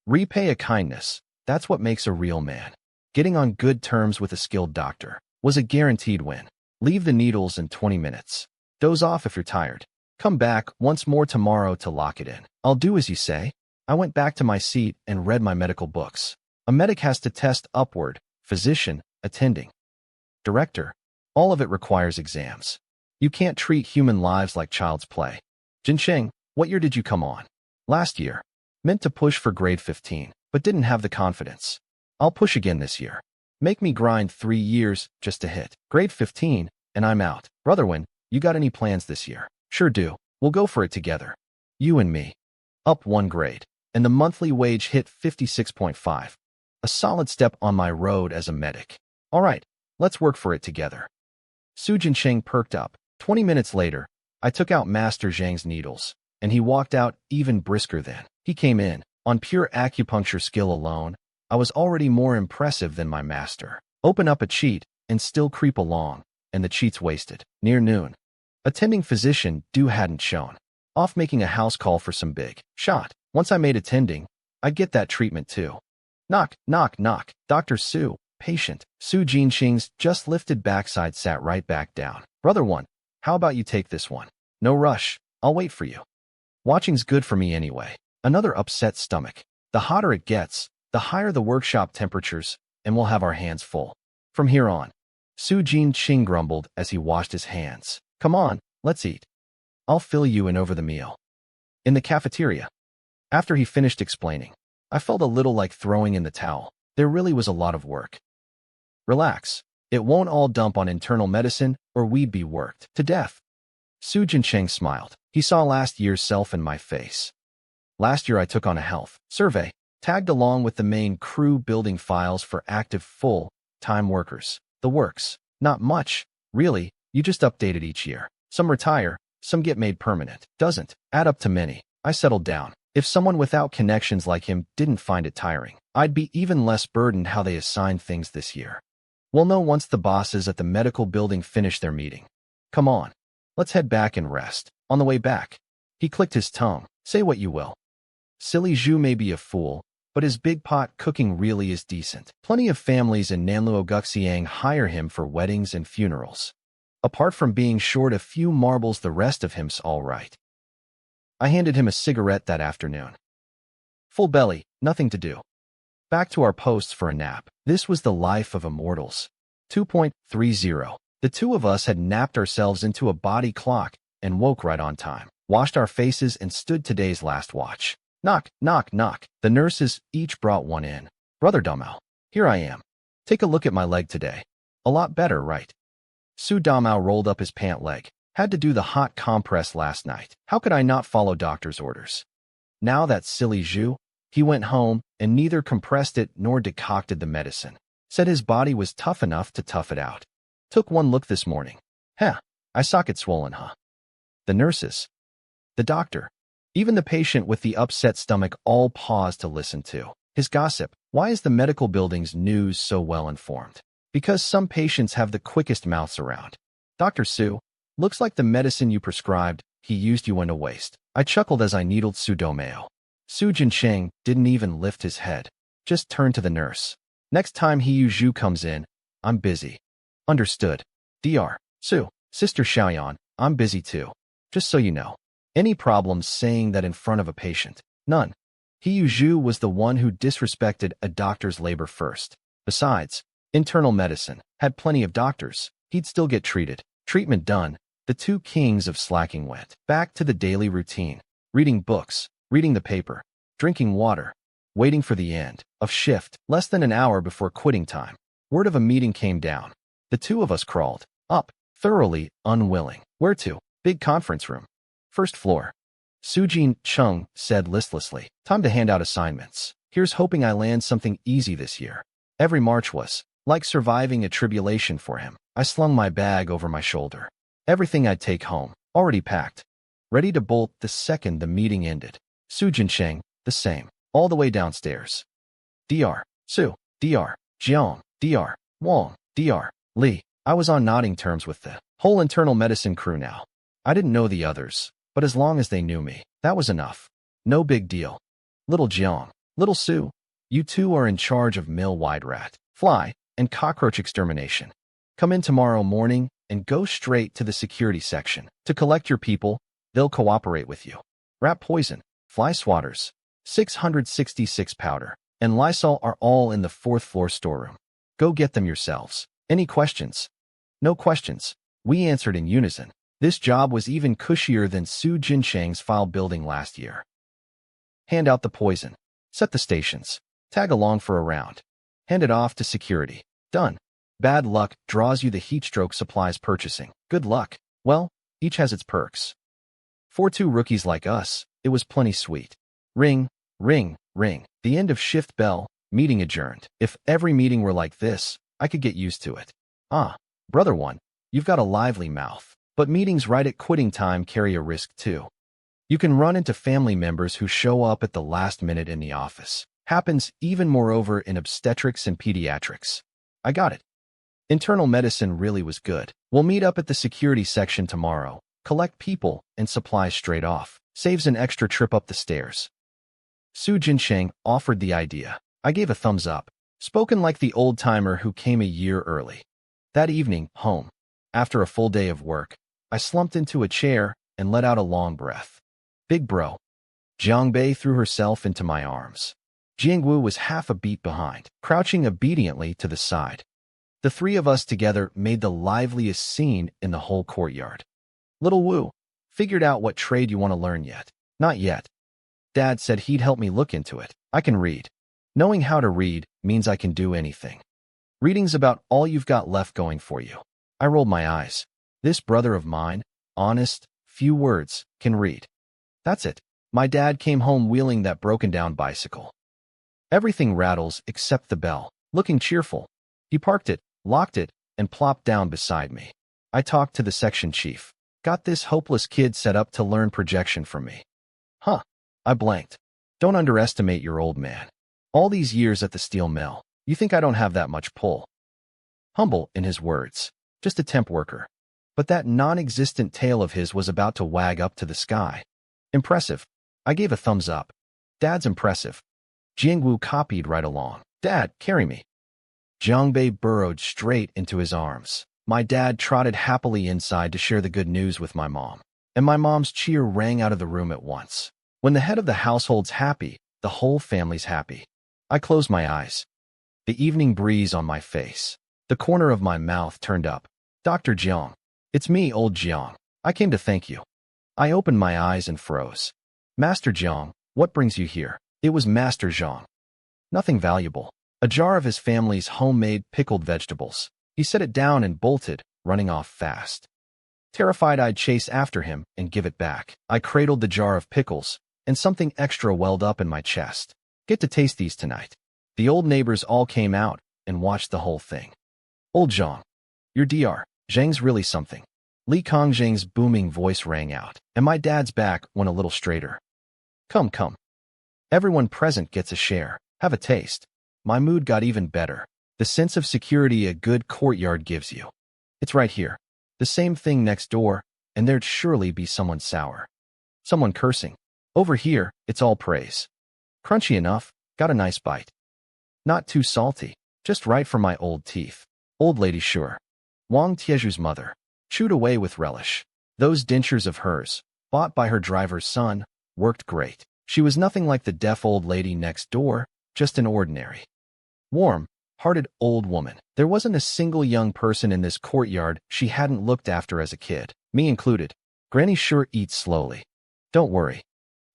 Repay a kindness. That's what makes a real man. Getting on good terms with a skilled doctor was a guaranteed win. Leave the needles in 20 minutes. Doze off if you're tired. Come back once more tomorrow to lock it in. I'll do as you say. I went back to my seat and read my medical books. A medic has to test upward, physician, attending, director. All of it requires exams. You can't treat human lives like child's play. Jincheng, what year did you come on? Last year. Meant to push for grade 15, but didn't have the confidence. I'll push again this year. Make me grind 3 years just to hit grade 15, and I'm out. Brotherwin, you got any plans this year? Sure do. We'll go for it together. You and me. Up 1 grade, and the monthly wage hit 56.5. A solid step on my road as a medic. All right, let's work for it together. Su Jincheng perked up. 20 minutes later, I took out Master Zhang's needles, and he walked out even brisker then. He came in. On pure acupuncture skill alone, I was already more impressive than my master. Open up a cheat and still creep along, and the cheat's wasted. Near noon. Attending physician due hadn't shown. Off making a house call for some big shot. Once I made attending, I'd get that treatment too. Knock, knock, knock. Dr. Su, patient. Su Jinxing's just lifted backside sat right back down. Brother one, How about you take this one? No rush. I'll wait for you. Watching's good for me anyway. Another upset stomach. The hotter it gets, the higher the workshop temperatures, and we'll have our hands full. From here on. Su Jin-cheng grumbled as he washed his hands. Come on, let's eat. I'll fill you in over the meal. In the cafeteria. After he finished explaining, I felt a little like throwing in the towel. There really was a lot of work. Relax. It won't all dump on internal medicine, or we'd be worked to death. Su Jin-cheng smiled. He saw last year's self in my face. Last year I took on a health survey, tagged along with the main crew building files for active full-time workers. The works. Not much, really, you just update it each year. Some retire, some get made permanent. Doesn't add up to many. I settled down. If someone without connections like him didn't find it tiring, I'd be even less burdened how they assigned things this year. We'll know once the bosses at the medical building finish their meeting. Come on. Let's head back and rest. On the way back, he clicked his tongue. Say what you will. Silly Zhu may be a fool, but his big pot cooking really is decent. Plenty of families in Nanluo hire him for weddings and funerals. Apart from being short a few marbles, the rest of him's all right. I handed him a cigarette that afternoon. Full belly, nothing to do. Back to our posts for a nap. This was the life of immortals. 2.30. The two of us had napped ourselves into a body clock and woke right on time, washed our faces and stood today's last watch. Knock, knock, knock. The nurses each brought one in. Brother Damao, here I am. Take a look at my leg today. A lot better, right? Su Damao rolled up his pant leg. Had to do the hot compress last night. How could I not follow doctor's orders? Now that silly Zhu, he went home and neither compressed it nor decocted the medicine. Said his body was tough enough to tough it out. Took one look this morning. Heh, I socket swollen, huh? The nurses, the doctor, even the patient with the upset stomach all paused to listen to his gossip. Why is the medical building's news so well informed? Because some patients have the quickest mouths around. Dr. Su, looks like the medicine you prescribed, he used you went to waste. I chuckled as I needled Su Domeo. Su Jin-cheng didn't even lift his head, just turned to the nurse. Next time He Yu Zhu comes in, I'm busy. Understood. Dr. Su, Sister Xiaoyan, I'm busy too. Just so you know. Any problems saying that in front of a patient? None. He Yu Zhu was the one who disrespected a doctor's labor first. Besides, internal medicine had plenty of doctors. He'd still get treated. Treatment done, the two kings of slacking went back to the daily routine. Reading books, reading the paper, drinking water, waiting for the end of shift. Less than an hour before quitting time, word of a meeting came down. The two of us crawled up, thoroughly unwilling. Where to? Big conference room. First floor. Su Jin-cheng said listlessly. Time to hand out assignments. Here's hoping I land something easy this year. Every March was like surviving a tribulation for him. I slung my bag over my shoulder. Everything I'd take home, already packed. Ready to bolt the second the meeting ended. Su Jin-cheng, the same. All the way downstairs. Dr. Su, Dr. Jiang, Dr. Wang, Dr. Li. I was on nodding terms with the whole internal medicine crew now. I didn't know the others, but as long as they knew me, that was enough. No big deal. Little Jiang, little Su, you two are in charge of mill-wide rat, fly, and cockroach extermination. Come in tomorrow morning and go straight to the security section. To collect your people, they'll cooperate with you. Rat poison, fly swatters, 666 powder, and Lysol are all in the 4th floor storeroom. Go get them yourselves. Any questions? No questions. We answered in unison. This job was even cushier than Su Jin-cheng's file building last year. Hand out the poison. Set the stations. Tag along for a round. Hand it off to security. Done. Bad luck draws you the heatstroke supplies purchasing. Good luck. Well, each has its perks. For two rookies like us, it was plenty sweet. Ring, ring, ring. The end of shift bell, meeting adjourned. If every meeting were like this, I could get used to it. Ah, brother one, you've got a lively mouth. But meetings right at quitting time carry a risk too. You can run into family members who show up at the last minute in the office. Happens even moreover in obstetrics and pediatrics. I got it. Internal medicine really was good. We'll meet up at the security section tomorrow, collect people and supplies straight off. Saves an extra trip up the stairs. Su Jin-cheng offered the idea. I gave a thumbs up. Spoken like the old-timer who came a year early. That evening, home. After a full day of work, I slumped into a chair and let out a long breath. Big bro. Jiangbei threw herself into my arms. Jiangwu was half a beat behind, crouching obediently to the side. The three of us together made the liveliest scene in the whole courtyard. Little Wu, figured out what trade you want to learn yet? Not yet. Dad said he'd help me look into it. I can read. Knowing how to read means I can do anything. Reading's about all you've got left going for you. I rolled my eyes. This brother of mine, honest, few words, can read. That's it. My dad came home wheeling that broken-down bicycle. Everything rattles except the bell, looking cheerful. He parked it, locked it, and plopped down beside me. I talked to the section chief. Got this hopeless kid set up to learn projection from me. Huh. I blanked. Don't underestimate your old man. All these years at the steel mill, you think I don't have that much pull? Humble in his words, just a temp worker. But that non-existent tail of his was about to wag up to the sky. Impressive. I gave a thumbs up. Dad's impressive. Jiangwu copied right along. Dad, carry me. Jiangbei burrowed straight into his arms. My dad trotted happily inside to share the good news with my mom. And my mom's cheer rang out of the room at once. When the head of the household's happy, the whole family's happy. I closed my eyes. The evening breeze on my face. The corner of my mouth turned up. Dr. Jiang. It's me, old Jiang. I came to thank you. I opened my eyes and froze. Master Jiang, what brings you here? It was Master Jiang. Nothing valuable. A jar of his family's homemade pickled vegetables. He set it down and bolted, running off fast. Terrified I'd chase after him and give it back, I cradled the jar of pickles, and something extra welled up in my chest. Get to taste these tonight. The old neighbors all came out and watched the whole thing. Old Jiang, your Dr. Zhang's really something. Li Kongzhang's booming voice rang out, and my dad's back went a little straighter. Come, come. Everyone present gets a share. Have a taste. My mood got even better. The sense of security a good courtyard gives you. It's right here. The same thing next door, and there'd surely be someone sour. Someone cursing. Over here, it's all praise. Crunchy enough, got a nice bite. Not too salty, just right for my old teeth. Old lady sure. Wang Tieju's mother. Chewed away with relish. Those dentures of hers, bought by her driver's son, worked great. She was nothing like the deaf old lady next door, just an ordinary, warm-hearted old woman. There wasn't a single young person in this courtyard she hadn't looked after as a kid, me included. Granny sure eats slowly. Don't worry.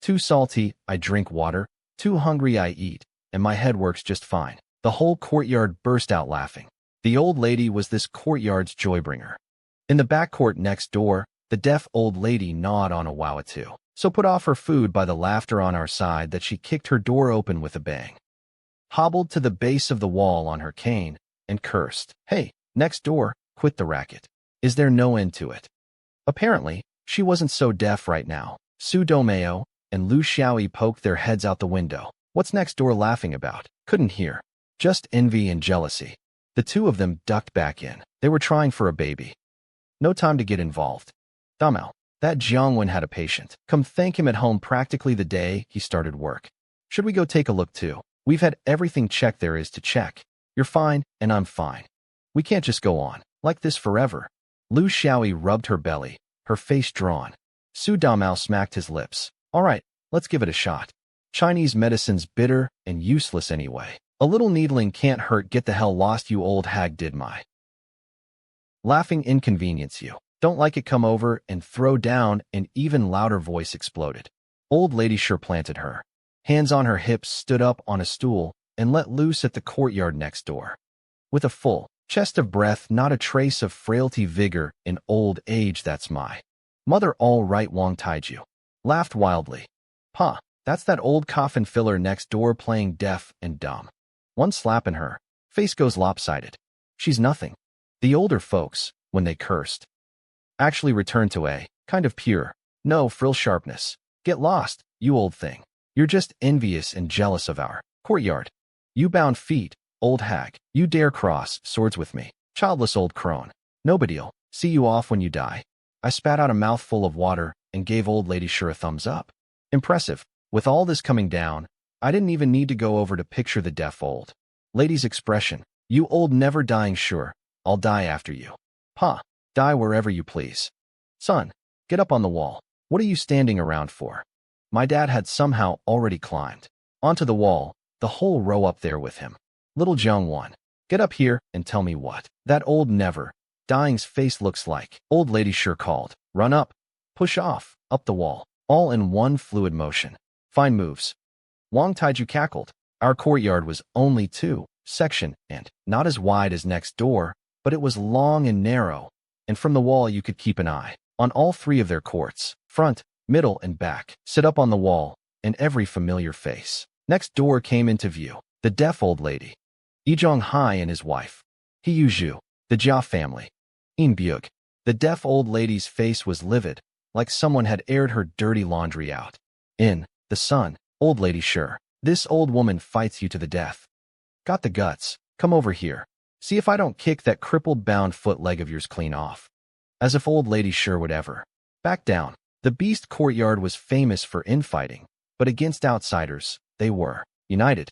Too salty, I drink water. Too hungry, I eat. And my head works just fine. The whole courtyard burst out laughing. The old lady was this courtyard's joybringer. In the back court next door, the deaf old lady gnawed on a wowatoo, so put off her food by the laughter on our side that she kicked her door open with a bang. Hobbled to the base of the wall on her cane, and cursed. Hey, next door, quit the racket. Is there no end to it? Apparently, she wasn't so deaf right now. Su Domeo and Lu Xiaoyi poked their heads out the window. What's next door laughing about? Couldn't hear. Just envy and jealousy. The two of them ducked back in. They were trying for a baby. No time to get involved. Damao, that Jiangwen had a patient. Come thank him at home practically the day he started work. Should we go take a look too? We've had everything checked there is to check. You're fine, and I'm fine. We can't just go on like this forever. Lu Xiaoyi rubbed her belly, her face drawn. Su Damao smacked his lips. All right, let's give it a shot. Chinese medicine's bitter and useless anyway. A little needling can't hurt. Get the hell lost, you old hag. Did my laughing inconvenience you? Don't like it? Come over and throw down. An even louder voice exploded. Old lady sure planted her. Hands on her hips, stood up on a stool, and let loose at the courtyard next door. With a full chest of breath, not a trace of frailty, vigor, in old age. That's my mother, all right. Wang Taiju laughed wildly. Pa, that's that old coffin filler next door playing deaf and dumb. One slap and her face goes lopsided. She's nothing. The older folks, when they cursed, actually returned to a kind of pure, no frill sharpness. Get lost, you old thing. You're just envious and jealous of our courtyard. You bound feet, old hag. You dare cross swords with me. Childless old crone. No big deal. See you off when you die. I spat out a mouthful of water and gave old lady sure a thumbs up. Impressive. With all this coming down, I didn't even need to go over to picture the deaf old lady's expression. You old never dying sure. I'll die after you. Pa, die wherever you please. Son, get up on the wall. What are you standing around for? My dad had somehow already climbed onto the wall, the whole row up there with him. Little Jung Won, get up here and tell me what that old never dying's face looks like. Old lady sure called. Run up, push off, up the wall, all in one fluid motion. Fine moves. Wang Taiju cackled. Our courtyard was only two-section and not as wide as next door, but it was long and narrow, and from the wall you could keep an eye on all three of their courts, front, middle, and back. Sit up on the wall, and every familiar face. Next door came into view, the deaf old lady. Yi Zhonghai and his wife. He Yu Zhu, the Jia family. In Byug. The deaf old lady's face was livid, like someone had aired her dirty laundry out. In the sun, old lady sure. This old woman fights you to the death. Got the guts. Come over here. See if I don't kick that crippled bound foot leg of yours clean off. As if old lady sure would ever back down. The beast courtyard was famous for infighting, but against outsiders, they were united.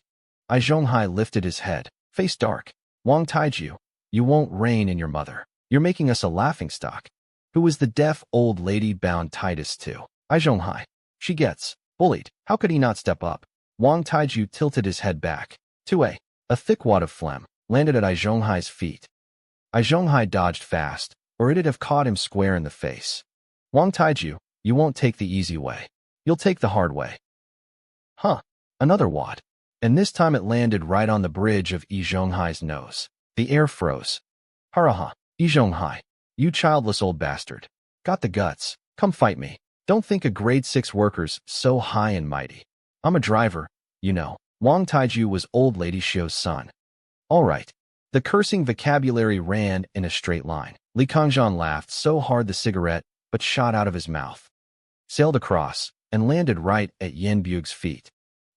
Ai Zhonghai lifted his head, face dark. Wang Taiju, you won't reign in your mother. You're making us a laughingstock. Who was the deaf old lady bound tightest to? Ai Zhonghai. She gets bullied. How could he not step up? Wang Taiju tilted his head back. A thick wad of phlegm landed at Ai Zhonghai's feet. Ai Zhonghai dodged fast, or it'd have caught him square in the face. Wang Taiju, you won't take the easy way. You'll take the hard way. Huh. Another wad. And this time it landed right on the bridge of Yi Zhonghai's nose. The air froze. Haraha. Yi Zhonghai, you childless old bastard. Got the guts. Come fight me. Don't think a grade 6 worker's so high and mighty. I'm a driver, you know. Wang Taiju was old lady Xiu's son. All right. The cursing vocabulary ran in a straight line. Li Kangzhan laughed so hard the cigarette but shot out of his mouth. Sailed across and landed right at Yin Byug's feet.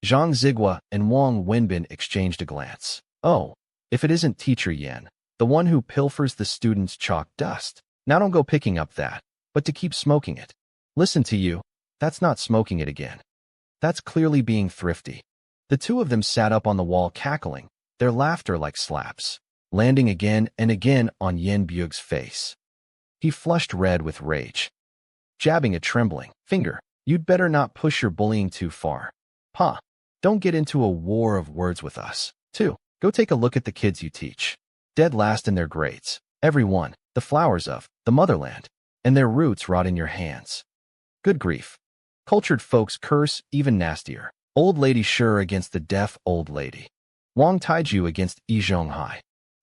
Zhang Zigua and Wang Wenbin exchanged a glance. Oh, if it isn't Teacher Yin, the one who pilfers the students' chalk dust. Now don't go picking up that, but to keep smoking it. Listen to you, that's not smoking it again. That's clearly being thrifty. The two of them sat up on the wall cackling, their laughter like slaps, landing again and again on Yin Byug's face. He flushed red with rage, jabbing a trembling finger. You'd better not push your bullying too far. Pa, don't get into a war of words with us. 2. Go take a look at the kids you teach. Dead last in their grades. Every one, the flowers of the motherland, and their roots rot in your hands. Good grief. Cultured folks curse even nastier. Old lady sure against the deaf old lady. Wang Taiju against Yi Zhonghai.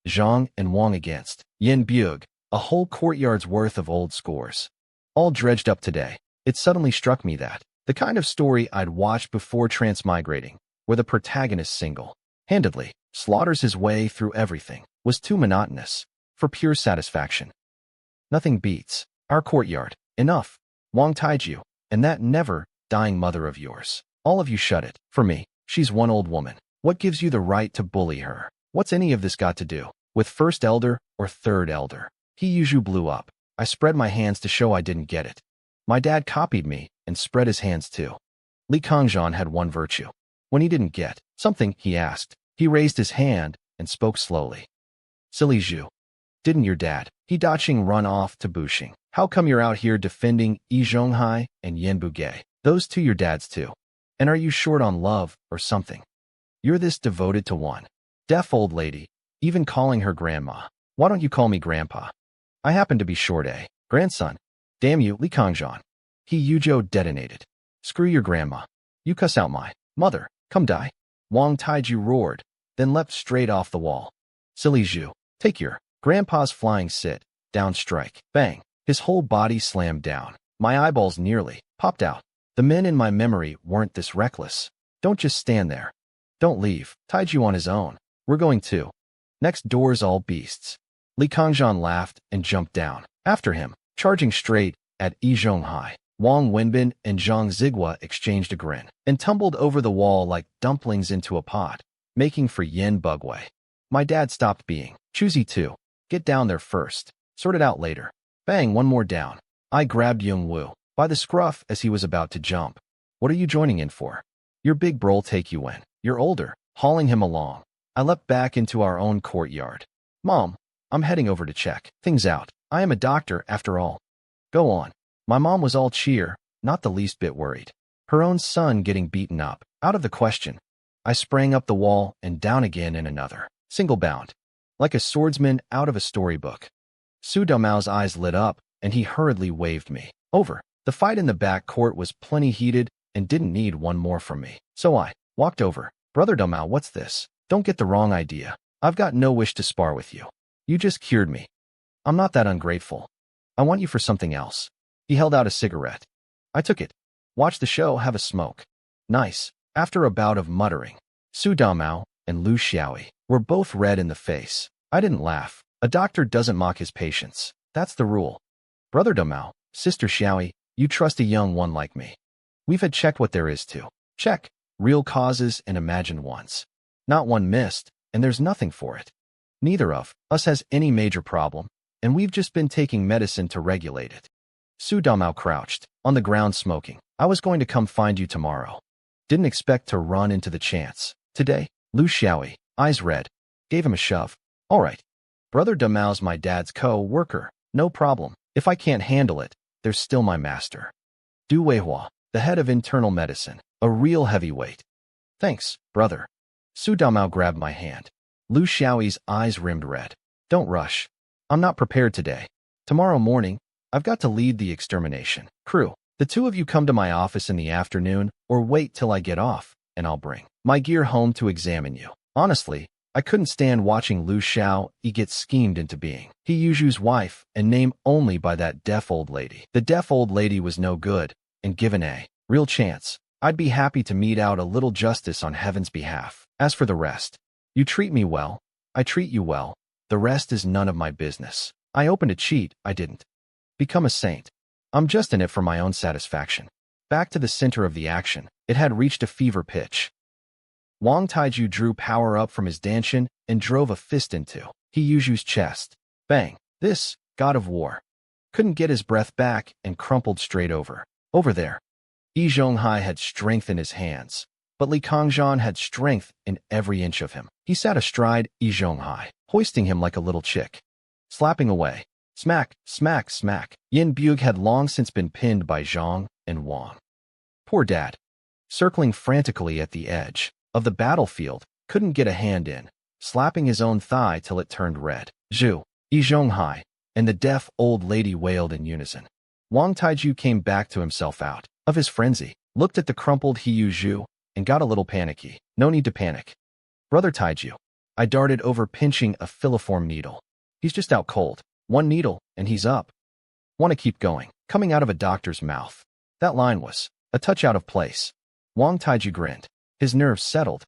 Zhang and Wang against Yin Byug, a whole courtyard's worth of old scores. All dredged up today. It suddenly struck me that the kind of story I'd watched before transmigrating, where the protagonist single-handedly slaughters his way through everything, was too monotonous for pure satisfaction. Nothing beats our courtyard. Enough. Wang Taiju, and that never-dying mother of yours. All of you shut it. For me, she's one old woman. What gives you the right to bully her? What's any of this got to do with first elder or third elder? He Yuzhu blew up. I spread my hands to show I didn't get it. My dad copied me and spread his hands too. Li Kangzhan had one virtue. When he didn't get something he asked, he raised his hand and spoke slowly. Silly Zhu. Didn't your dad? He Daching run off to Bushing. How come you're out here defending Yi Zhonghai and Yin Bugay? Those two your dads too. And are you short on love or something? You're this devoted to one deaf old lady, even calling her grandma. Why don't you call me grandpa? I happen to be short, grandson. Damn you, Li Kangzhan. He Yuzhou detonated. Screw your grandma. You cuss out my mother. Come die. Wang Taiju roared, then leapt straight off the wall. Silly Zhu, take your grandpa's flying sit down strike. Bang. His whole body slammed down. My eyeballs nearly popped out. The men in my memory weren't this reckless. Don't just stand there. Don't leave. Taiju on his own. We're going too. Next door's all beasts. Li Kangzhan laughed and jumped down. After him, charging straight at Yi Zhonghai. Wang Wenbin and Zhang Zigua exchanged a grin and tumbled over the wall like dumplings into a pot, making for Yin Bugway. My dad stopped being choosy too. Get down there first. Sort it out later. Bang, one more down. I grabbed Yung Wu by the scruff as he was about to jump. What are you joining in for? Your big bro'll take you in. You're older. Hauling him along. I leapt back into our own courtyard. Mom, I'm heading over to check things out. I am a doctor after all. Go on. My mom was all cheer, not the least bit worried. Her own son getting beaten up, out of the question. I sprang up the wall and down again in another. Single bound. Like a swordsman out of a storybook. Su Daomao's eyes lit up, and he hurriedly waved me over. The fight in the back court was plenty heated and didn't need one more from me. So I walked over. Brother Daomao, what's this? Don't get the wrong idea. I've got no wish to spar with you. You just cured me. I'm not that ungrateful. I want you for something else. He held out a cigarette. I took it. Watch the show, have a smoke. Nice. After a bout of muttering, Su Daomao and Lu Xiaoyi were both red in the face. I didn't laugh. A doctor doesn't mock his patients. That's the rule. Brother Daomao, Sister Xiaoyi, you trust a young one like me. We've had checked what there is to check. Real causes and imagined ones. Not one missed, and there's nothing for it. Neither of us has any major problem, and we've just been taking medicine to regulate it. Su Daomao crouched, on the ground smoking. I was going to come find you tomorrow. Didn't expect to run into the chance. Today, Lu Xiaoyi, eyes red, gave him a shove. All right. Brother Daomao's my dad's co-worker. No problem. If I can't handle it, there's still my master. Du Weihua, the head of internal medicine, a real heavyweight. Thanks, brother. Su Daomao grabbed my hand. Lu Xiaoyi's eyes rimmed red. Don't rush. I'm not prepared today. Tomorrow morning, I've got to lead the extermination crew. The two of you come to my office in the afternoon, or wait till I get off, and I'll bring my gear home to examine you. Honestly, I couldn't stand watching Lu Xiaoyi get schemed into being He Yuzhu's wife and named only by that deaf old lady. The deaf old lady was no good, and given a real chance, I'd be happy to mete out a little justice on heaven's behalf. As for the rest, you treat me well, I treat you well. The rest is none of my business. I opened a cheat, I didn't become a saint. I'm just in it for my own satisfaction. Back to the center of the action, it had reached a fever pitch. Wang Taiju drew power up from his danshin and drove a fist into He Yuzhu's chest. Bang! This, god of war, couldn't get his breath back and crumpled straight over. Over there. Yi Zhonghai had strength in his hands, but Li Kangzhan had strength in every inch of him. He sat astride Yi Zhonghai, hoisting him like a little chick. Slapping away. Smack, smack, smack. Yin Buge had long since been pinned by Zhang and Wang. Poor dad. Circling frantically at the edge of the battlefield, couldn't get a hand in, slapping his own thigh till it turned red. Zhu, Yi Zhonghai, and the deaf old lady wailed in unison. Wang Taiju came back to himself out of his frenzy, looked at the crumpled He Yuzhu, and got a little panicky. No need to panic. Brother Taiju. I darted over, pinching a filiform needle. He's just out cold. One needle, and he's up. Want to keep going. Coming out of a doctor's mouth. That line was a touch out of place. Wang Taiju grinned. His nerves settled.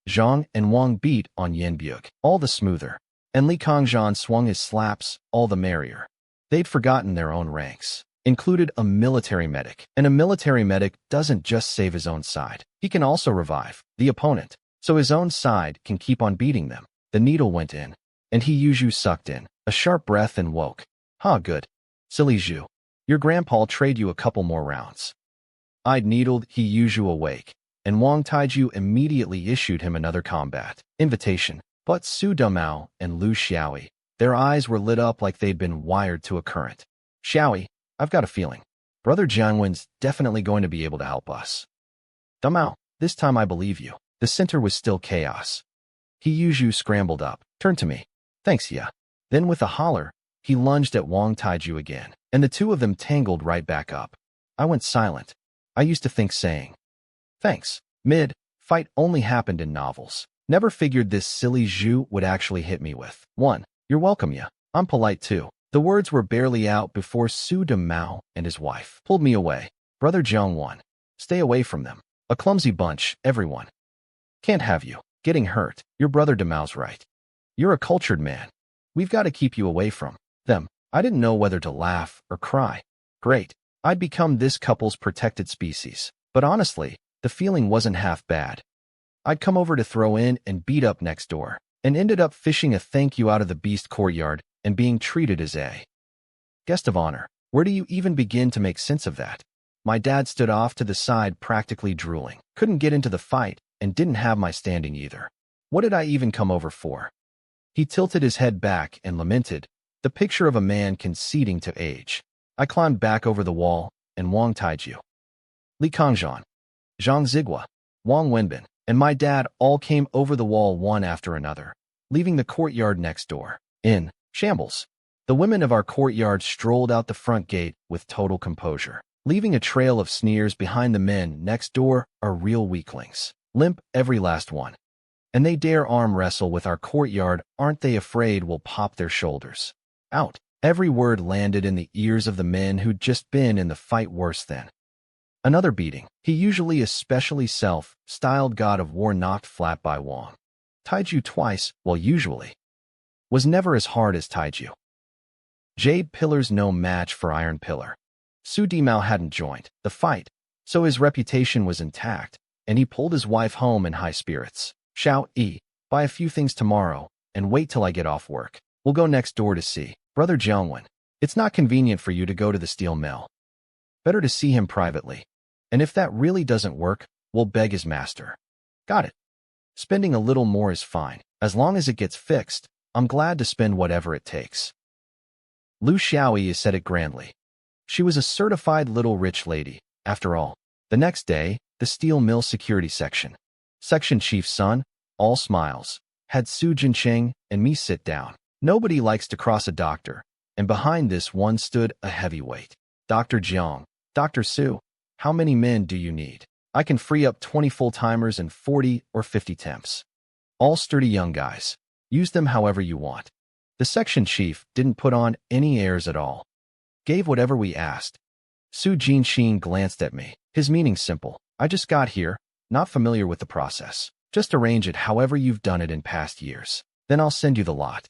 Zhang and Wang beat on Yin Buge, all the smoother. And Li Kangzhan swung his slaps, all the merrier. They'd forgotten their own ranks. Included a military medic. And a military medic doesn't just save his own side. He can also revive the opponent, so his own side can keep on beating them. The needle went in, and He Yuzhu sucked in a sharp breath and woke. Good. Silly Zhu. Your grandpa'll trade you a couple more rounds. I'd needled He Yuzhu awake, and Wang Taiju immediately issued him another combat invitation. But Su Daomao and Lu Xiaoyi, their eyes were lit up like they'd been wired to a current. Xiaoyi, I've got a feeling. Brother Jiangwen's definitely going to be able to help us. Daomao, this time I believe you. The center was still chaos. He Yuzhu scrambled up, turned to me. Thanks, ya. Then with a holler, he lunged at Wang Taiju again, and the two of them tangled right back up. I went silent. I used to think saying, thanks, mid-fight only happened in novels. Never figured this silly Zhu would actually hit me with one. You're welcome, ya. I'm polite too. The words were barely out before Su Daomao and his wife pulled me away. Brother Jiangwan, stay away from them. A clumsy bunch, everyone. Can't have you getting hurt. Your brother Daomao's right. You're a cultured man. We've got to keep you away from them. I didn't know whether to laugh or cry. Great. I'd become this couple's protected species. But honestly, the feeling wasn't half bad. I'd come over to throw in and beat up next door, and ended up fishing a thank you out of the beast courtyard and being treated as a guest of honor. Where do you even begin to make sense of that? My dad stood off to the side, practically drooling. Couldn't get into the fight, and didn't have my standing either. What did I even come over for? He tilted his head back and lamented, the picture of a man conceding to age. I climbed back over the wall, and Wang Taiju, Li Kangzhan, Zhang Zigua, Wang Wenbin, and my dad all came over the wall one after another, leaving the courtyard next door in shambles. The women of our courtyard strolled out the front gate with total composure, leaving a trail of sneers behind. The men next door are real weaklings, limp every last one. And they dare arm wrestle with our courtyard, aren't they afraid we'll pop their shoulders out? Every word landed in the ears of the men who'd just been in the fight. Worse than another beating. He, usually especially self-styled god of war, knocked flat by Wang Taiju twice, while usually was never as hard as Taiju. Jade Pillar's no match for Iron Pillar. Su Dimao hadn't joined the fight, so his reputation was intact, and he pulled his wife home in high spirits. Xiao Yi, buy a few things tomorrow, and wait till I get off work. We'll go next door to see Brother Jiangwen. It's not convenient for you to go to the steel mill. Better to see him privately. And if that really doesn't work, we'll beg his master. Got it. Spending a little more is fine. As long as it gets fixed, I'm glad to spend whatever it takes. Lu Xiaoyi said it grandly. She was a certified little rich lady, after all. The next day, the steel mill security section. Section chief's son, all smiles, had Su Jincheng and me sit down. Nobody likes to cross a doctor, and behind this one stood a heavyweight. Dr. Jiang, Dr. Su, how many men do you need? I can free up 20 full-timers and 40 or 50 temps. All sturdy young guys. Use them however you want. The section chief didn't put on any airs at all. Gave whatever we asked. Su Jinxin glanced at me. His meaning simple. I just got here, not familiar with the process. Just arrange it however you've done it in past years. Then I'll send you the lot.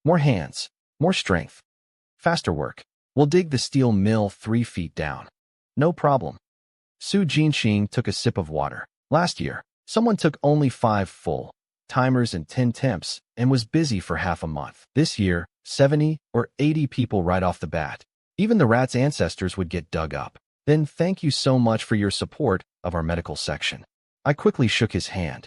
More hands, more strength, faster work. We'll dig the steel mill 3 feet down. No problem. Su Jinxin took a sip of water. Last year, someone took only 5 full timers and 10 temps and was busy for half a month. This year, 70 or 80 people right off the bat. Even the rat's ancestors would get dug up. Then thank you so much for your support of our medical section. I quickly shook his hand.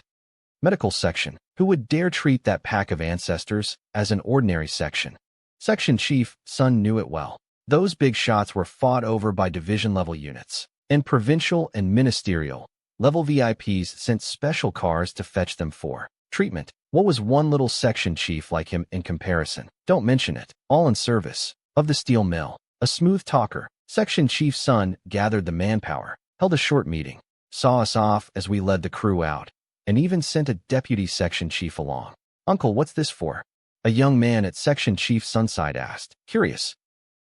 Medical section. Who would dare treat that pack of ancestors as an ordinary section? Section chief, Sun knew it well. Those big shots were fought over by division-level units, and provincial and ministerial level VIPs sent special cars to fetch them for treatment. What was one little section chief like him in comparison? Don't mention it. All in service of the steel mill. A smooth talker, section chief's son gathered the manpower, held a short meeting, saw us off as we led the crew out, and even sent a deputy section chief along. Uncle, what's this for? A young man at section chief's son's side asked. Curious.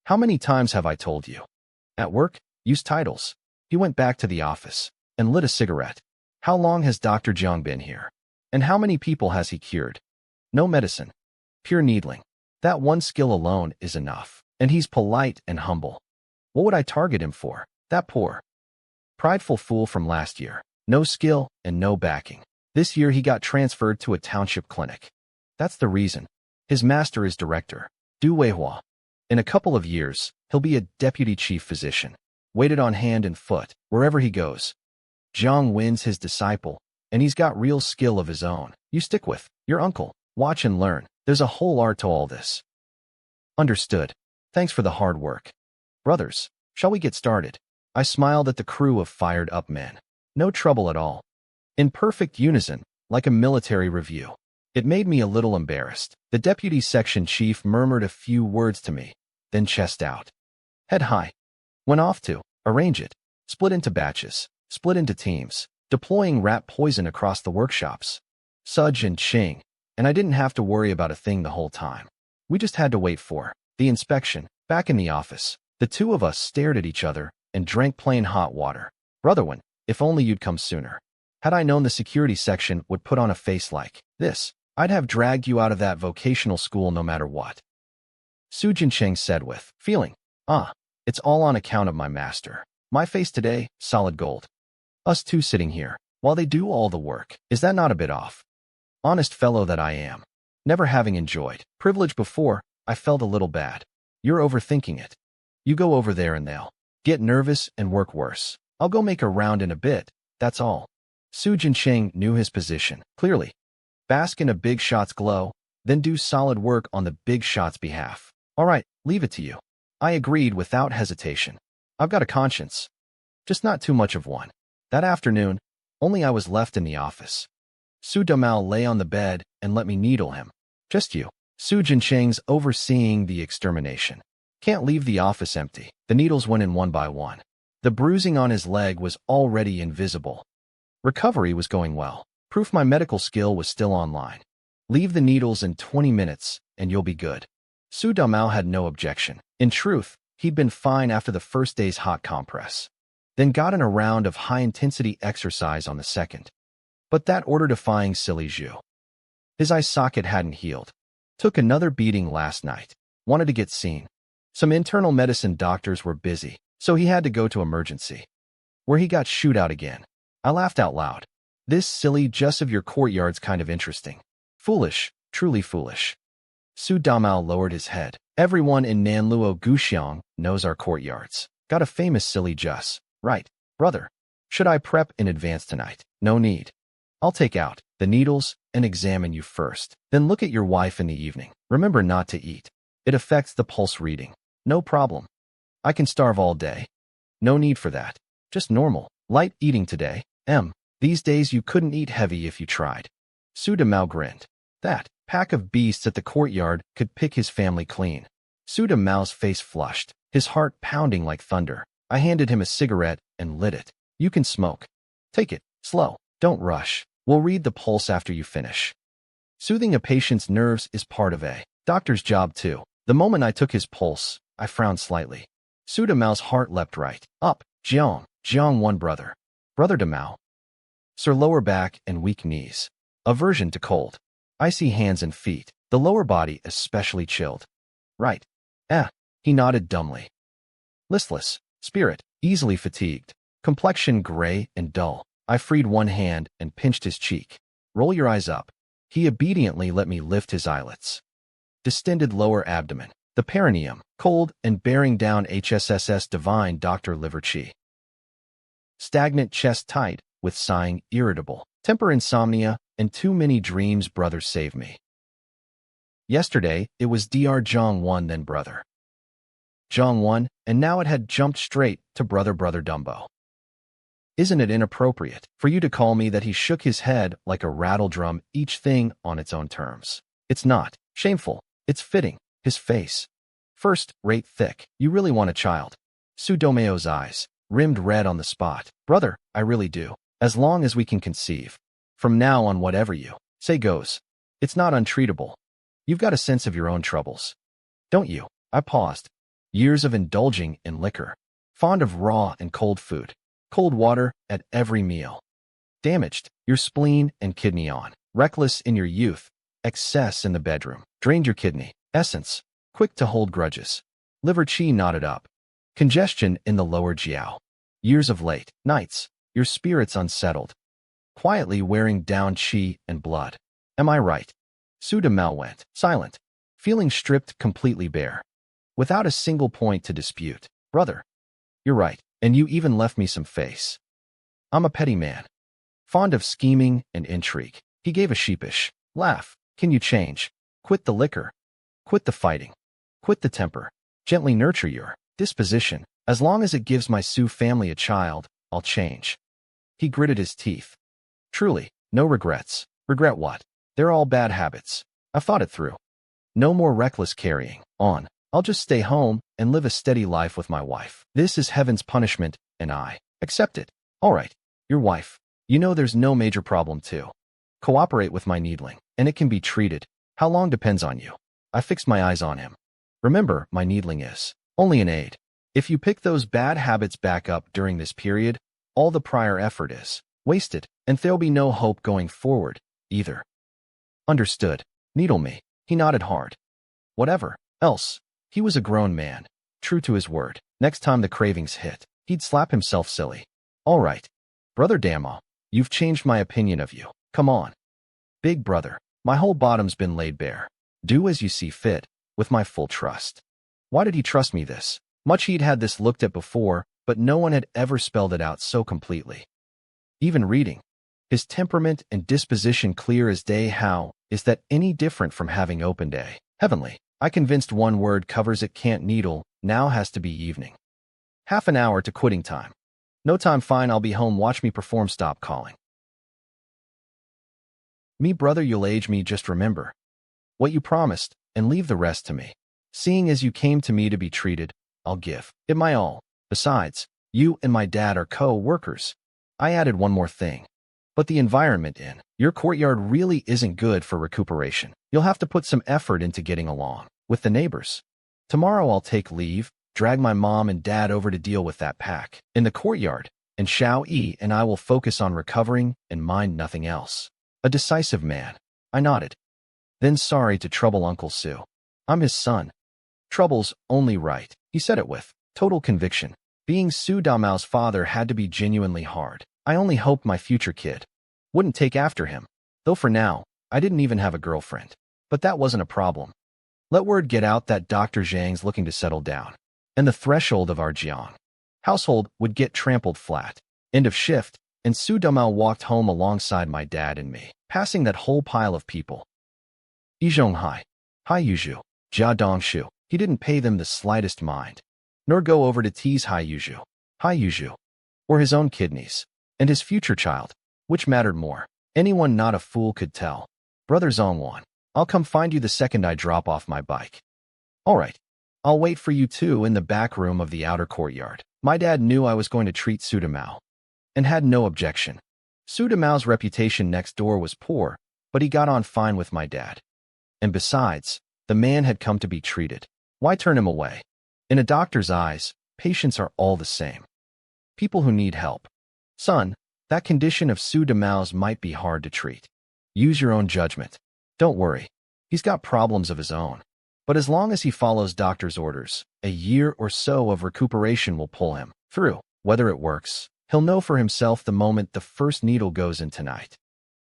How many times have I told you? At work, use titles. He went back to the office and lit a cigarette. How long has Dr. Jiang been here? And how many people has he cured? No medicine. Pure needling. That one skill alone is enough. And he's polite and humble. What would I target him for? That poor, prideful fool from last year. No skill and no backing. This year he got transferred to a township clinic. That's the reason. His master is director, Du Weihua. In a couple of years, he'll be a deputy chief physician, waited on hand and foot, wherever he goes. Jiang Wen's his disciple, and he's got real skill of his own. You stick with your uncle. Watch and learn. There's a whole art to all this. Understood. Thanks for the hard work. Brothers, shall we get started? I smiled at the crew of fired-up men. No trouble at all. In perfect unison, like a military review. It made me a little embarrassed. The deputy section chief murmured a few words to me, then chest out. Head high. Went off to arrange it. Split into batches. Split into teams. Deploying rat poison across the workshops. Sudge and Ching. And I didn't have to worry about a thing the whole time. We just had to wait for the inspection. Back in the office, the two of us stared at each other and drank plain hot water. Brotherwin, if only you'd come sooner. Had I known the security section would put on a face like this, I'd have dragged you out of that vocational school no matter what. Su Jincheng said with feeling. It's all on account of my master. My face today, solid gold. Us two sitting here, while they do all the work. Is that not a bit off? Honest fellow that I am. Never having enjoyed privilege before, I felt a little bad. You're overthinking it. You go over there and they'll get nervous and work worse. I'll go make a round in a bit, that's all. Su Jincheng knew his position, clearly. Bask in a big shot's glow, then do solid work on the big shot's behalf. All right, leave it to you. I agreed without hesitation. I've got a conscience. Just not too much of one. That afternoon, only I was left in the office. Su Domao lay on the bed and let me needle him. Just you. Su Jincheng's overseeing the extermination. Can't leave the office empty. The needles went in one by one. The bruising on his leg was already invisible. Recovery was going well. Proof my medical skill was still online. Leave the needles in 20 minutes, and you'll be good. Su Domao had no objection. In truth, he'd been fine after the first day's hot compress. Then got in a round of high-intensity exercise on the second. But that order-defying silly Zhu. His eye socket hadn't healed. Took another beating last night. Wanted to get seen. Some internal medicine doctors were busy, so he had to go to emergency. Where he got shoot out again. I laughed out loud. This silly just of your courtyard's kind of interesting. Foolish, truly foolish. Su Domao lowered his head. Everyone in Nanluo Guxiang knows our courtyards. Got a famous silly just. Right, brother. Should I prep in advance tonight? No need. I'll take out the needles and examine you first. Then look at your wife in the evening. Remember not to eat. It affects the pulse reading. No problem. I can starve all day. No need for that. Just normal, light eating today. These days you couldn't eat heavy if you tried. Su Domao grinned. That pack of beasts at the courtyard could pick his family clean. Su Domao's face flushed, his heart pounding like thunder. I handed him a cigarette and lit it. You can smoke. Take it, slow. Don't rush. We'll read the pulse after you finish. Soothing a patient's nerves is part of a doctor's job too. The moment I took his pulse, I frowned slightly. Su Domao's heart leapt right up. Jiang 1 brother. Brother Domao. Sir lower back and weak knees. Aversion to cold. Icy hands and feet. The lower body especially chilled. Right. He nodded dumbly. Listless. Spirit. Easily fatigued. Complexion gray and dull. I freed one hand and pinched his cheek. Roll your eyes up. He obediently let me lift his eyelids. Distended lower abdomen. The perineum. Cold and bearing down HSSS divine Dr. Liver Chi. Stagnant chest tight, with sighing irritable. Temper insomnia, and too many dreams brother save me. Yesterday, it was Dr. Zhang 1 then brother. Zhang 1, and now it had jumped straight to brother Dumbo. Isn't it inappropriate for you to call me that? He shook his head like a rattle drum, each thing on its own terms. It's not shameful. It's fitting. His face. First rate thick. You really want a child. Su Domao's eyes rimmed red on the spot. Brother, I really do. As long as we can conceive. From now on, whatever you say goes. It's not untreatable. You've got a sense of your own troubles. Don't you? I paused. Years of indulging in liquor. Fond of raw and cold food. Cold water at every meal. Damaged your spleen and kidney on. Reckless in your youth. Excess in the bedroom. Drained your kidney. Essence. Quick to hold grudges. Liver Chi knotted up. Congestion in the lower jiao. Years of late nights. Your spirits unsettled. Quietly wearing down chi and blood. Am I right? Su Domao went silent. Feeling stripped completely bare. Without a single point to dispute. Brother. You're right. And you even left me some face. I'm a petty man. Fond of scheming and intrigue. He gave a sheepish laugh. Can you change? Quit the liquor. Quit the fighting. Quit the temper. Gently nurture your disposition. As long as it gives my Su family a child, I'll change. He gritted his teeth. Truly, no regrets. Regret what? They're all bad habits. I've thought it through. No more reckless carrying on. I'll just stay home and live a steady life with my wife. This is heaven's punishment, and I accept it. All right, your wife. You know there's no major problem too. Cooperate with my needling, and it can be treated. How long depends on you. I fixed my eyes on him. Remember, my needling is only an aid. If you pick those bad habits back up during this period, all the prior effort is wasted, and there'll be no hope going forward, either. Understood. Needle me. He nodded hard. Whatever else. He was a grown man, true to his word. Next time the cravings hit, he'd slap himself silly. All right. Brother Damo, you've changed my opinion of you. Come on. Big brother, my whole bottom's been laid bare. Do as you see fit, with my full trust. Why did he trust me this much? He'd had this looked at before, but no one had ever spelled it out so completely. Even reading. His temperament and disposition clear as day. How is that any different from having opened a heavenly I convinced one word covers it can't needle, now has to be evening. Half an hour to quitting time. No time fine, I'll be home, watch me perform, stop calling. Me brother, you'll age me, just remember what you promised, and leave the rest to me. Seeing as you came to me to be treated, I'll give it my all. Besides, you and my dad are co-workers. I added one more thing. But the environment in your courtyard really isn't good for recuperation. You'll have to put some effort into getting along with the neighbors. Tomorrow I'll take leave, drag my mom and dad over to deal with that pack in the courtyard, and Xiao Yi and I will focus on recovering and mind nothing else. A decisive man. I nodded. Then sorry to trouble Uncle Su. I'm his son. Trouble's only right. He said it with total conviction. Being Su Damao's father had to be genuinely hard. I only hoped my future kid wouldn't take after him. Though for now, I didn't even have a girlfriend. But that wasn't a problem. Let word get out that Dr. Zhang's looking to settle down, and the threshold of our Jiang household would get trampled flat. End of shift, and Su Damao walked home alongside my dad and me, passing that whole pile of people. Yizhong Hai Yuzhu, Jia Dongshu. He didn't pay them the slightest mind, nor go over to tease Hai Yuzhu, or his own kidneys, and his future child, which mattered more. Anyone not a fool could tell. Brother Zongwan, I'll come find you the second I drop off my bike. All right, I'll wait for you two in the back room of the outer courtyard. My dad knew I was going to treat Su Damao, and had no objection. Su Damao's reputation next door was poor, but he got on fine with my dad. And besides, the man had come to be treated. Why turn him away? In a doctor's eyes, patients are all the same. People who need help. Son, that condition of Su Damao's might be hard to treat. Use your own judgment. Don't worry. He's got problems of his own. But as long as he follows doctor's orders, a year or so of recuperation will pull him through. Whether it works, he'll know for himself the moment the first needle goes in tonight.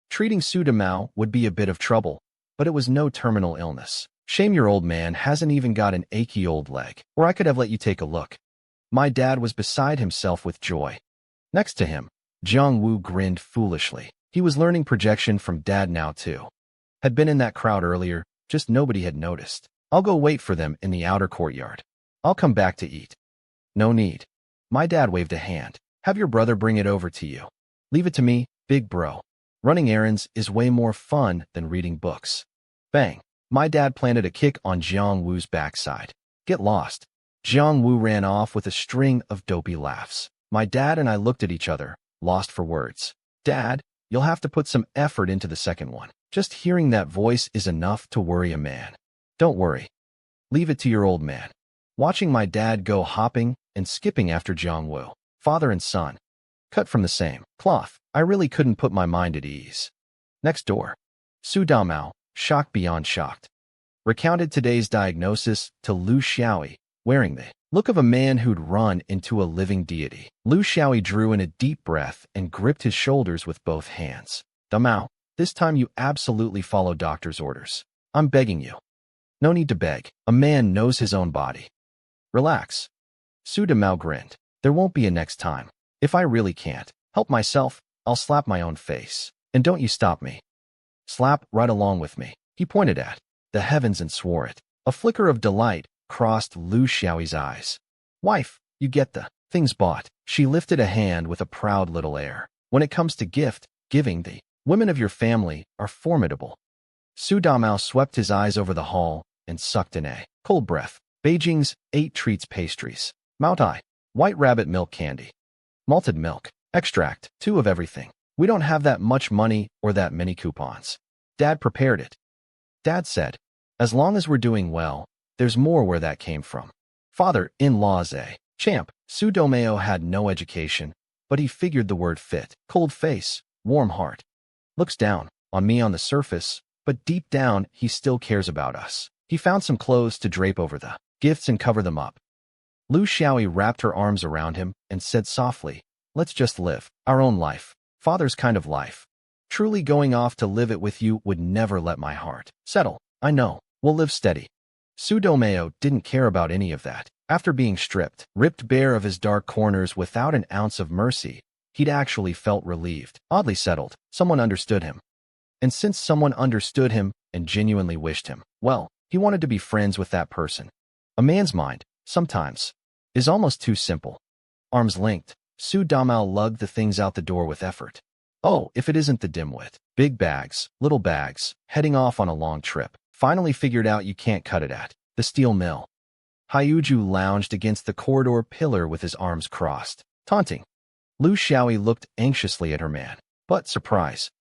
Treating Su Damao would be a bit of trouble, but it was no terminal illness. Shame your old man hasn't even got an achy old leg, or I could have let you take a look. My dad was beside himself with joy. Next to him, Jiang Wu grinned foolishly. He was learning projection from dad now too. Had been in that crowd earlier, just nobody had noticed. I'll go wait for them in the outer courtyard. I'll come back to eat. No need. My dad waved a hand. Have your brother bring it over to you. Leave it to me, big bro. Running errands is way more fun than reading books. Bang. My dad planted a kick on Jiang Wu's backside. Get lost. Jiang Wu ran off with a string of dopey laughs. My dad and I looked at each other, lost for words. Dad, you'll have to put some effort into the second one. Just hearing that voice is enough to worry a man. Don't worry. Leave it to your old man. Watching my dad go hopping and skipping after Jiang Wu, father and son, cut from the same cloth, I really couldn't put my mind at ease. Next door, Su Damao, shocked beyond shocked, recounted today's diagnosis to Lu Xiaoyi, wearing the look of a man who'd run into a living deity. Lu Xiaoyi drew in a deep breath and gripped his shoulders with both hands. Damao, this time you absolutely follow doctor's orders. I'm begging you. No need to beg. A man knows his own body. Relax. Su Damao grinned. There won't be a next time. If I really can't help myself, I'll slap my own face. And don't you stop me. Slap right along with me. He pointed at the heavens and swore it. A flicker of delight crossed Lu Xiaoyi's eyes. Wife, you get the things bought. She lifted a hand with a proud little air. When it comes to gift giving, the women of your family are formidable. Su Damao swept his eyes over the hall and sucked in a cold breath. Beijing's 8 treats pastries. Mount Ai, white rabbit milk candy. Malted milk, extract, 2 of everything. We don't have that much money or that many coupons. Dad prepared it. Dad said, as long as we're doing well, there's more where that came from. Father-in-law's a champ. Su Domeo had no education, but he figured the word fit. Cold face, warm heart. Looks down on me on the surface, but deep down he still cares about us. He found some clothes to drape over the gifts and cover them up. Lu Xiaoyi wrapped her arms around him and said softly, let's just live our own life. Father's kind of life. Truly going off to live it with you would never let my heart settle. I know. We'll live steady. Su Domeo didn't care about any of that. After being stripped, ripped bare of his dark corners without an ounce of mercy, he'd actually felt relieved, oddly settled. Someone understood him. And since someone understood him and genuinely wished him well, He wanted to be friends with that person. A man's mind, sometimes, is almost too simple. Arms linked, Su Damao lugged the things out the door with effort. Oh, if it isn't the dimwit. Big bags, little bags, heading off on a long trip. Finally figured out you can't cut it at the steel mill. Hyuju lounged against the corridor pillar with his arms crossed, taunting. Lu Xiaoyi looked anxiously at her man, but surprise.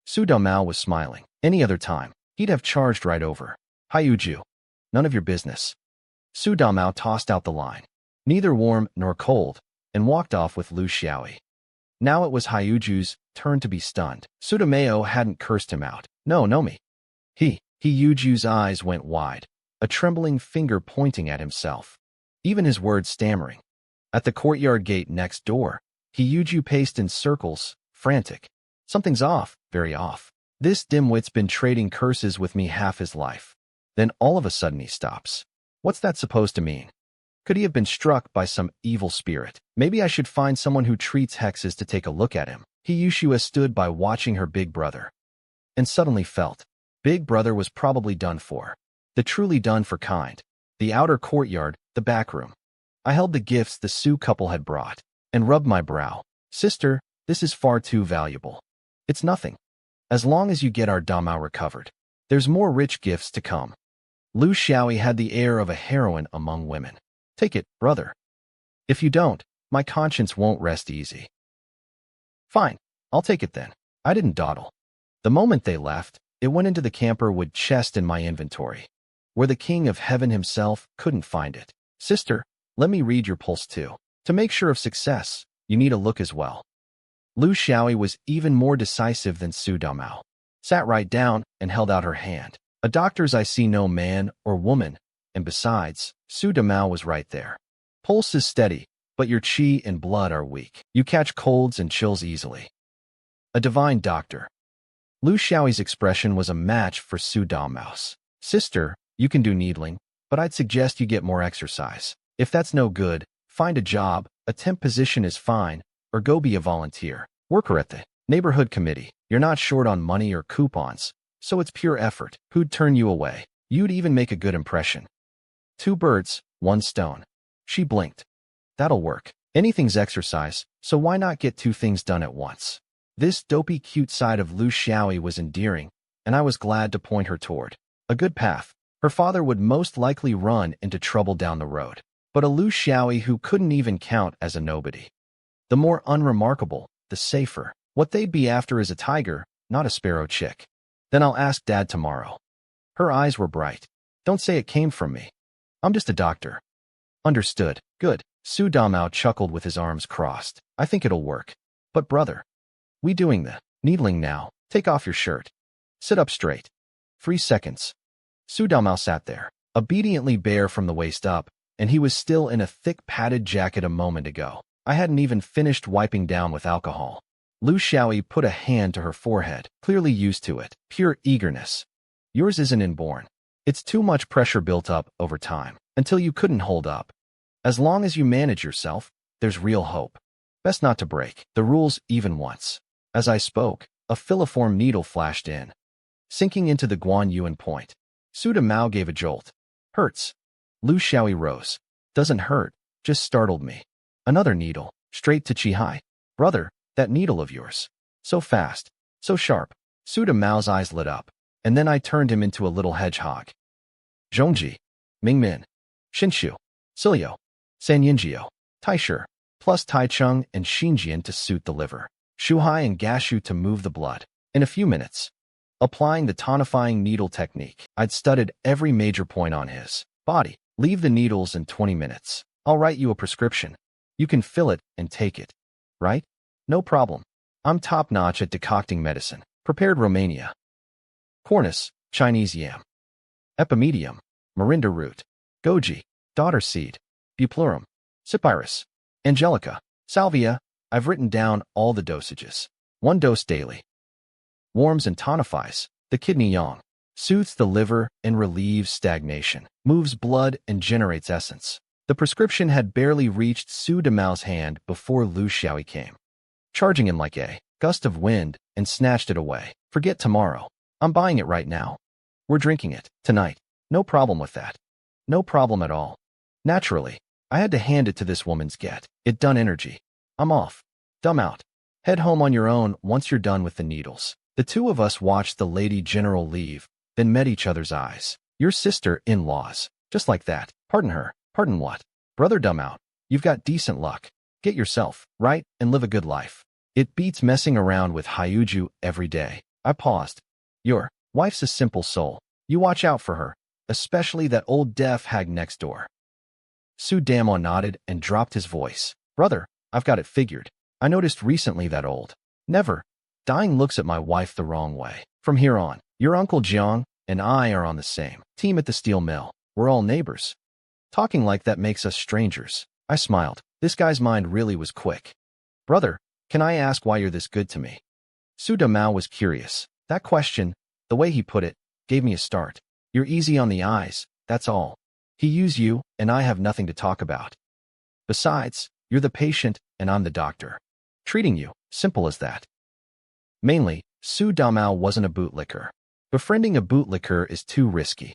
Su Damao was smiling. Any other time, he'd have charged right over. Hyuju, none of your business. Su Damao tossed out the line, neither warm nor cold, and walked off with Lu Xiaoyi. Now it was Hyuju's turn to be stunned. Su Damao hadn't cursed him out. No, me. Hyuju's eyes went wide, a trembling finger pointing at himself. Even his words stammering. At the courtyard gate next door, Hyuju paced in circles, frantic. Something's off, very off. This dimwit's been trading curses with me half his life. Then all of a sudden he stops. What's that supposed to mean? Could he have been struck by some evil spirit? Maybe I should find someone who treats hexes to take a look at him. Hyuju stood by watching her big brother, and suddenly felt Big Brother was probably done for. The truly done for kind. The outer courtyard, the back room. I held the gifts the Su couple had brought, and rubbed my brow. Sister, this is far too valuable. It's nothing. As long as you get our Damao recovered. There's more rich gifts to come. Lu Xiaoyi had the air of a heroine among women. Take it, brother. If you don't, my conscience won't rest easy. Fine, I'll take it then. I didn't dawdle. The moment they left, it went into the camperwood chest in my inventory, where the king of heaven himself couldn't find it. Sister, let me read your pulse too. To make sure of success, you need a look as well. Lu Xiaoyi was even more decisive than Su Damao. Sat right down and held out her hand. A doctor's I see no man or woman, and besides, Su Damao was right there. Pulse is steady, but your qi and blood are weak. You catch colds and chills easily. A divine doctor. Lu Xiaoyi's expression was a match for Su Damao's. Sister, you can do needling, but I'd suggest you get more exercise. If that's no good, find a job, a temp position is fine, or go be a volunteer. Worker at the neighborhood committee. You're not short on money or coupons, so it's pure effort. Who'd turn you away? You'd even make a good impression. 2 birds, 1 stone. She blinked. That'll work. Anything's exercise, so why not get 2 things done at once? This dopey cute side of Lu Xiaoyi was endearing, and I was glad to point her toward a good path. Her father would most likely run into trouble down the road, but a Lu Xiaoyi who couldn't even count as a nobody. The more unremarkable, the safer. What they'd be after is a tiger, not a sparrow chick. Then I'll ask Dad tomorrow. Her eyes were bright. Don't say it came from me. I'm just a doctor. Understood. Good. Su Damao chuckled with his arms crossed. I think it'll work. But brother, we doing the needling now. Take off your shirt. Sit up straight. 3 seconds. Su Damao sat there, obediently bare from the waist up, and he was still in a thick padded jacket a moment ago. I hadn't even finished wiping down with alcohol. Lu Xiaoyi put a hand to her forehead, clearly used to it. Pure eagerness. Yours isn't inborn. It's too much pressure built up over time, until you couldn't hold up. As long as you manage yourself, there's real hope. Best not to break the rules even once. As I spoke, a filiform needle flashed in, sinking into the Guan Yuan point. Su Damao gave a jolt. Hurts. Lu Xiaoyi rose. Doesn't hurt, just startled me. Another needle, straight to Qihai. Brother, that needle of yours. So fast, so sharp. Su Damao's eyes lit up, and then I turned him into a little hedgehog. Zhongji, Mingmin, Xinshu, Silio, Sanyinjiu, Taisher, plus Taichung and Xinjian to suit the liver. Shuhai and Gashu to move the blood. In a few minutes, applying the tonifying needle technique, I'd studied every major point on his body. Leave the needles in 20 minutes. I'll write you a prescription. You can fill it and take it. Right? No problem. I'm top-notch at decocting medicine. Prepared Romania. Cornus, Chinese yam. Epimedium, morinda root. Goji, daughter seed. Bupleurum, cypirus. Angelica, salvia. I've written down all the dosages. 1 dose daily. Warms and tonifies the kidney yang. Soothes the liver and relieves stagnation. Moves blood and generates essence. The prescription had barely reached Su Damao's hand before Lu Xiaoyi came, charging him like a gust of wind, and snatched it away. Forget tomorrow. I'm buying it right now. We're drinking it tonight. No problem with that. No problem at all. Naturally, I had to hand it to this woman's get it done energy. I'm off. Dumb out. Head home on your own once you're done with the needles. The two of us watched the lady general leave, then met each other's eyes. Your sister-in-laws. Just like that. Pardon her. Pardon what? Brother dumb out. You've got decent luck. Get yourself right and live a good life. It beats messing around with Hyuju every day. I paused. Your wife's a simple soul. You watch out for her, especially that old deaf hag next door. Su Damo nodded and dropped his voice. Brother, I've got it figured. I noticed recently that old never dying looks at my wife the wrong way. From here on, your Uncle Jiang and I are on the same team at the steel mill. We're all neighbors. Talking like that makes us strangers. I smiled. This guy's mind really was quick. Brother, can I ask why you're this good to me? Su Damo was curious. That question, the way he put it, gave me a start. You're easy on the eyes, that's all. He used you, and I have nothing to talk about. Besides, you're the patient, and I'm the doctor. Treating you, simple as that. Mainly, Su Damo wasn't a bootlicker. Befriending a bootlicker is too risky.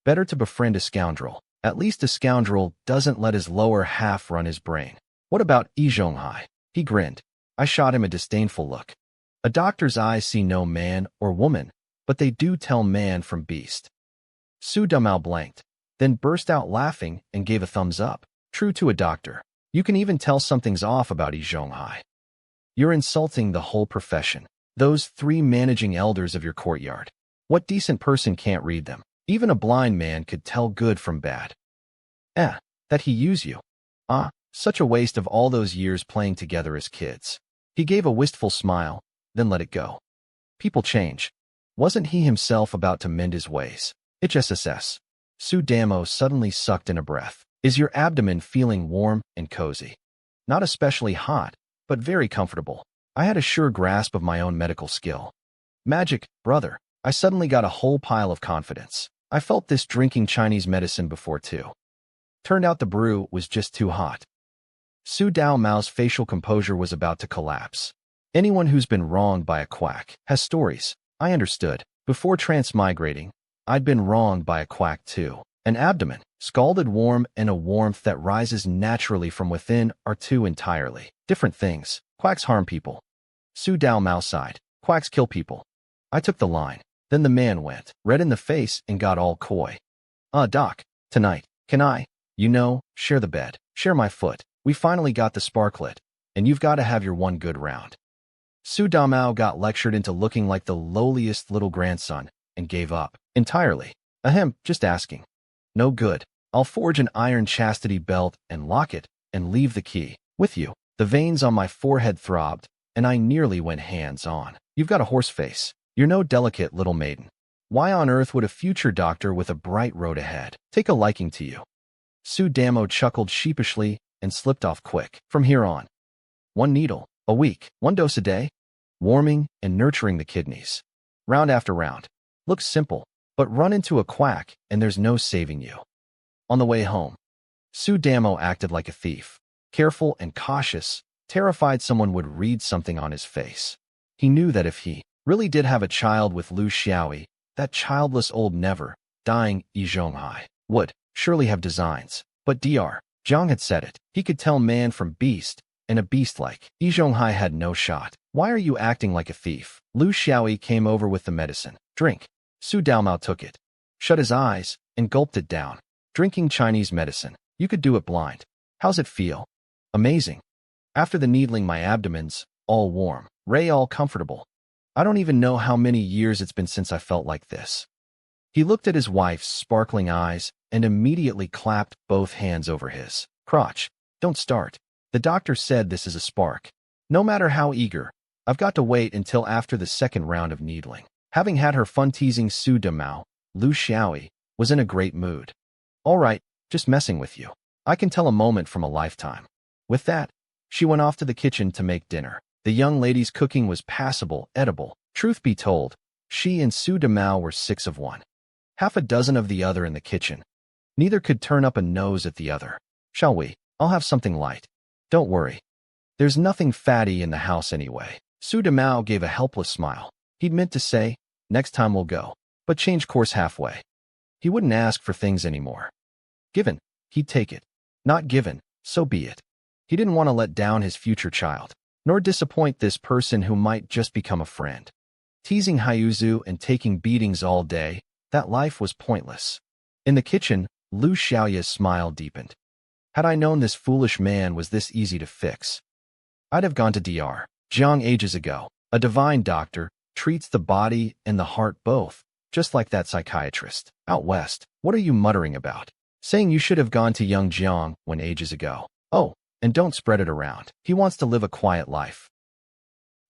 Better to befriend a scoundrel. At least a scoundrel doesn't let his lower half run his brain. What about Yi Zhonghai? He grinned. I shot him a disdainful look. A doctor's eyes see no man or woman, but they do tell man from beast. Su Damo blanked, then burst out laughing and gave a thumbs up. True to a doctor. You can even tell something's off about Yi Zhonghai. You're insulting the whole profession. Those 3 managing elders of your courtyard. What decent person can't read them? Even a blind man could tell good from bad. That he used you. Such a waste of all those years playing together as kids. He gave a wistful smile, then let it go. People change. Wasn't he himself about to mend his ways? HSSS. Su Damo suddenly sucked in a breath. Is your abdomen feeling warm and cozy? Not especially hot, but very comfortable. I had a sure grasp of my own medical skill. Magic, brother. I suddenly got a whole pile of confidence. I felt this drinking Chinese medicine before too. Turned out the brew was just too hot. Su Daomao's facial composure was about to collapse. Anyone who's been wronged by a quack has stories. I understood. Before transmigrating, I'd been wronged by a quack too. An abdomen, scalded warm, and a warmth that rises naturally from within are two entirely different things. Quacks harm people. Su Daomao sighed. Quacks kill people. I took the line. Then the man went red in the face and got all coy. Doc, tonight, can I, share the bed, share my foot. We finally got the sparklet, and you've got to have your one good round. Su Daomao got lectured into looking like the lowliest little grandson and gave up entirely. Ahem, just asking. No good. I'll forge an iron chastity belt and lock it and leave the key with you. The veins on my forehead throbbed, and I nearly went hands-on. You've got a horse face. You're no delicate little maiden. Why on earth would a future doctor with a bright road ahead take a liking to you? Su Damo chuckled sheepishly and slipped off quick. From here on. 1 needle, a week, 1 dose a day. Warming and nurturing the kidneys. Round after round. Looks simple, but run into a quack and there's no saving you. On the way home, Su Damo acted like a thief. Careful and cautious, terrified someone would read something on his face. He knew that if he really did have a child with Lu Xiaoyi, that childless old never dying Yi Zhonghai would surely have designs. But Dr. Zhang had said it. He could tell man from beast, and a beast like Yi Zhonghai had no shot. Why are you acting like a thief? Lu Xiaoyi came over with the medicine. Drink. Su Daomao took it, shut his eyes, and gulped it down. Drinking Chinese medicine. You could do it blind. How's it feel? Amazing. After the needling, my abdomen's all warm. Ray all comfortable. I don't even know how many years it's been since I felt like this. He looked at his wife's sparkling eyes and immediately clapped both hands over his crotch. Don't start. The doctor said this is a spark. No matter how eager, I've got to wait until after the second round of needling. Having had her fun teasing Su Daomao, Lu Xiaoyi was in a great mood. All right, just messing with you. I can tell a moment from a lifetime. With that, she went off to the kitchen to make dinner. The young lady's cooking was passable, edible. Truth be told, she and Su Daomao were 6 of one. Half a dozen of the other in the kitchen. Neither could turn up a nose at the other. Shall we? I'll have something light. Don't worry. There's nothing fatty in the house anyway. Su Daomao gave a helpless smile. He'd meant to say, next time we'll go, but changed course halfway. He wouldn't ask for things anymore. Given, he'd take it. Not given, so be it. He didn't want to let down his future child, nor disappoint this person who might just become a friend. Teasing Hyuzu and taking beatings all day, that life was pointless. In the kitchen, Lu Xiaoya's smile deepened. Had I known this foolish man was this easy to fix, I'd have gone to Dr. Jiang ages ago. A divine doctor treats the body and the heart both, just like that psychiatrist out west. What are you muttering about? Saying you should have gone to young Jiang when ages ago. Oh, and don't spread it around. He wants to live a quiet life.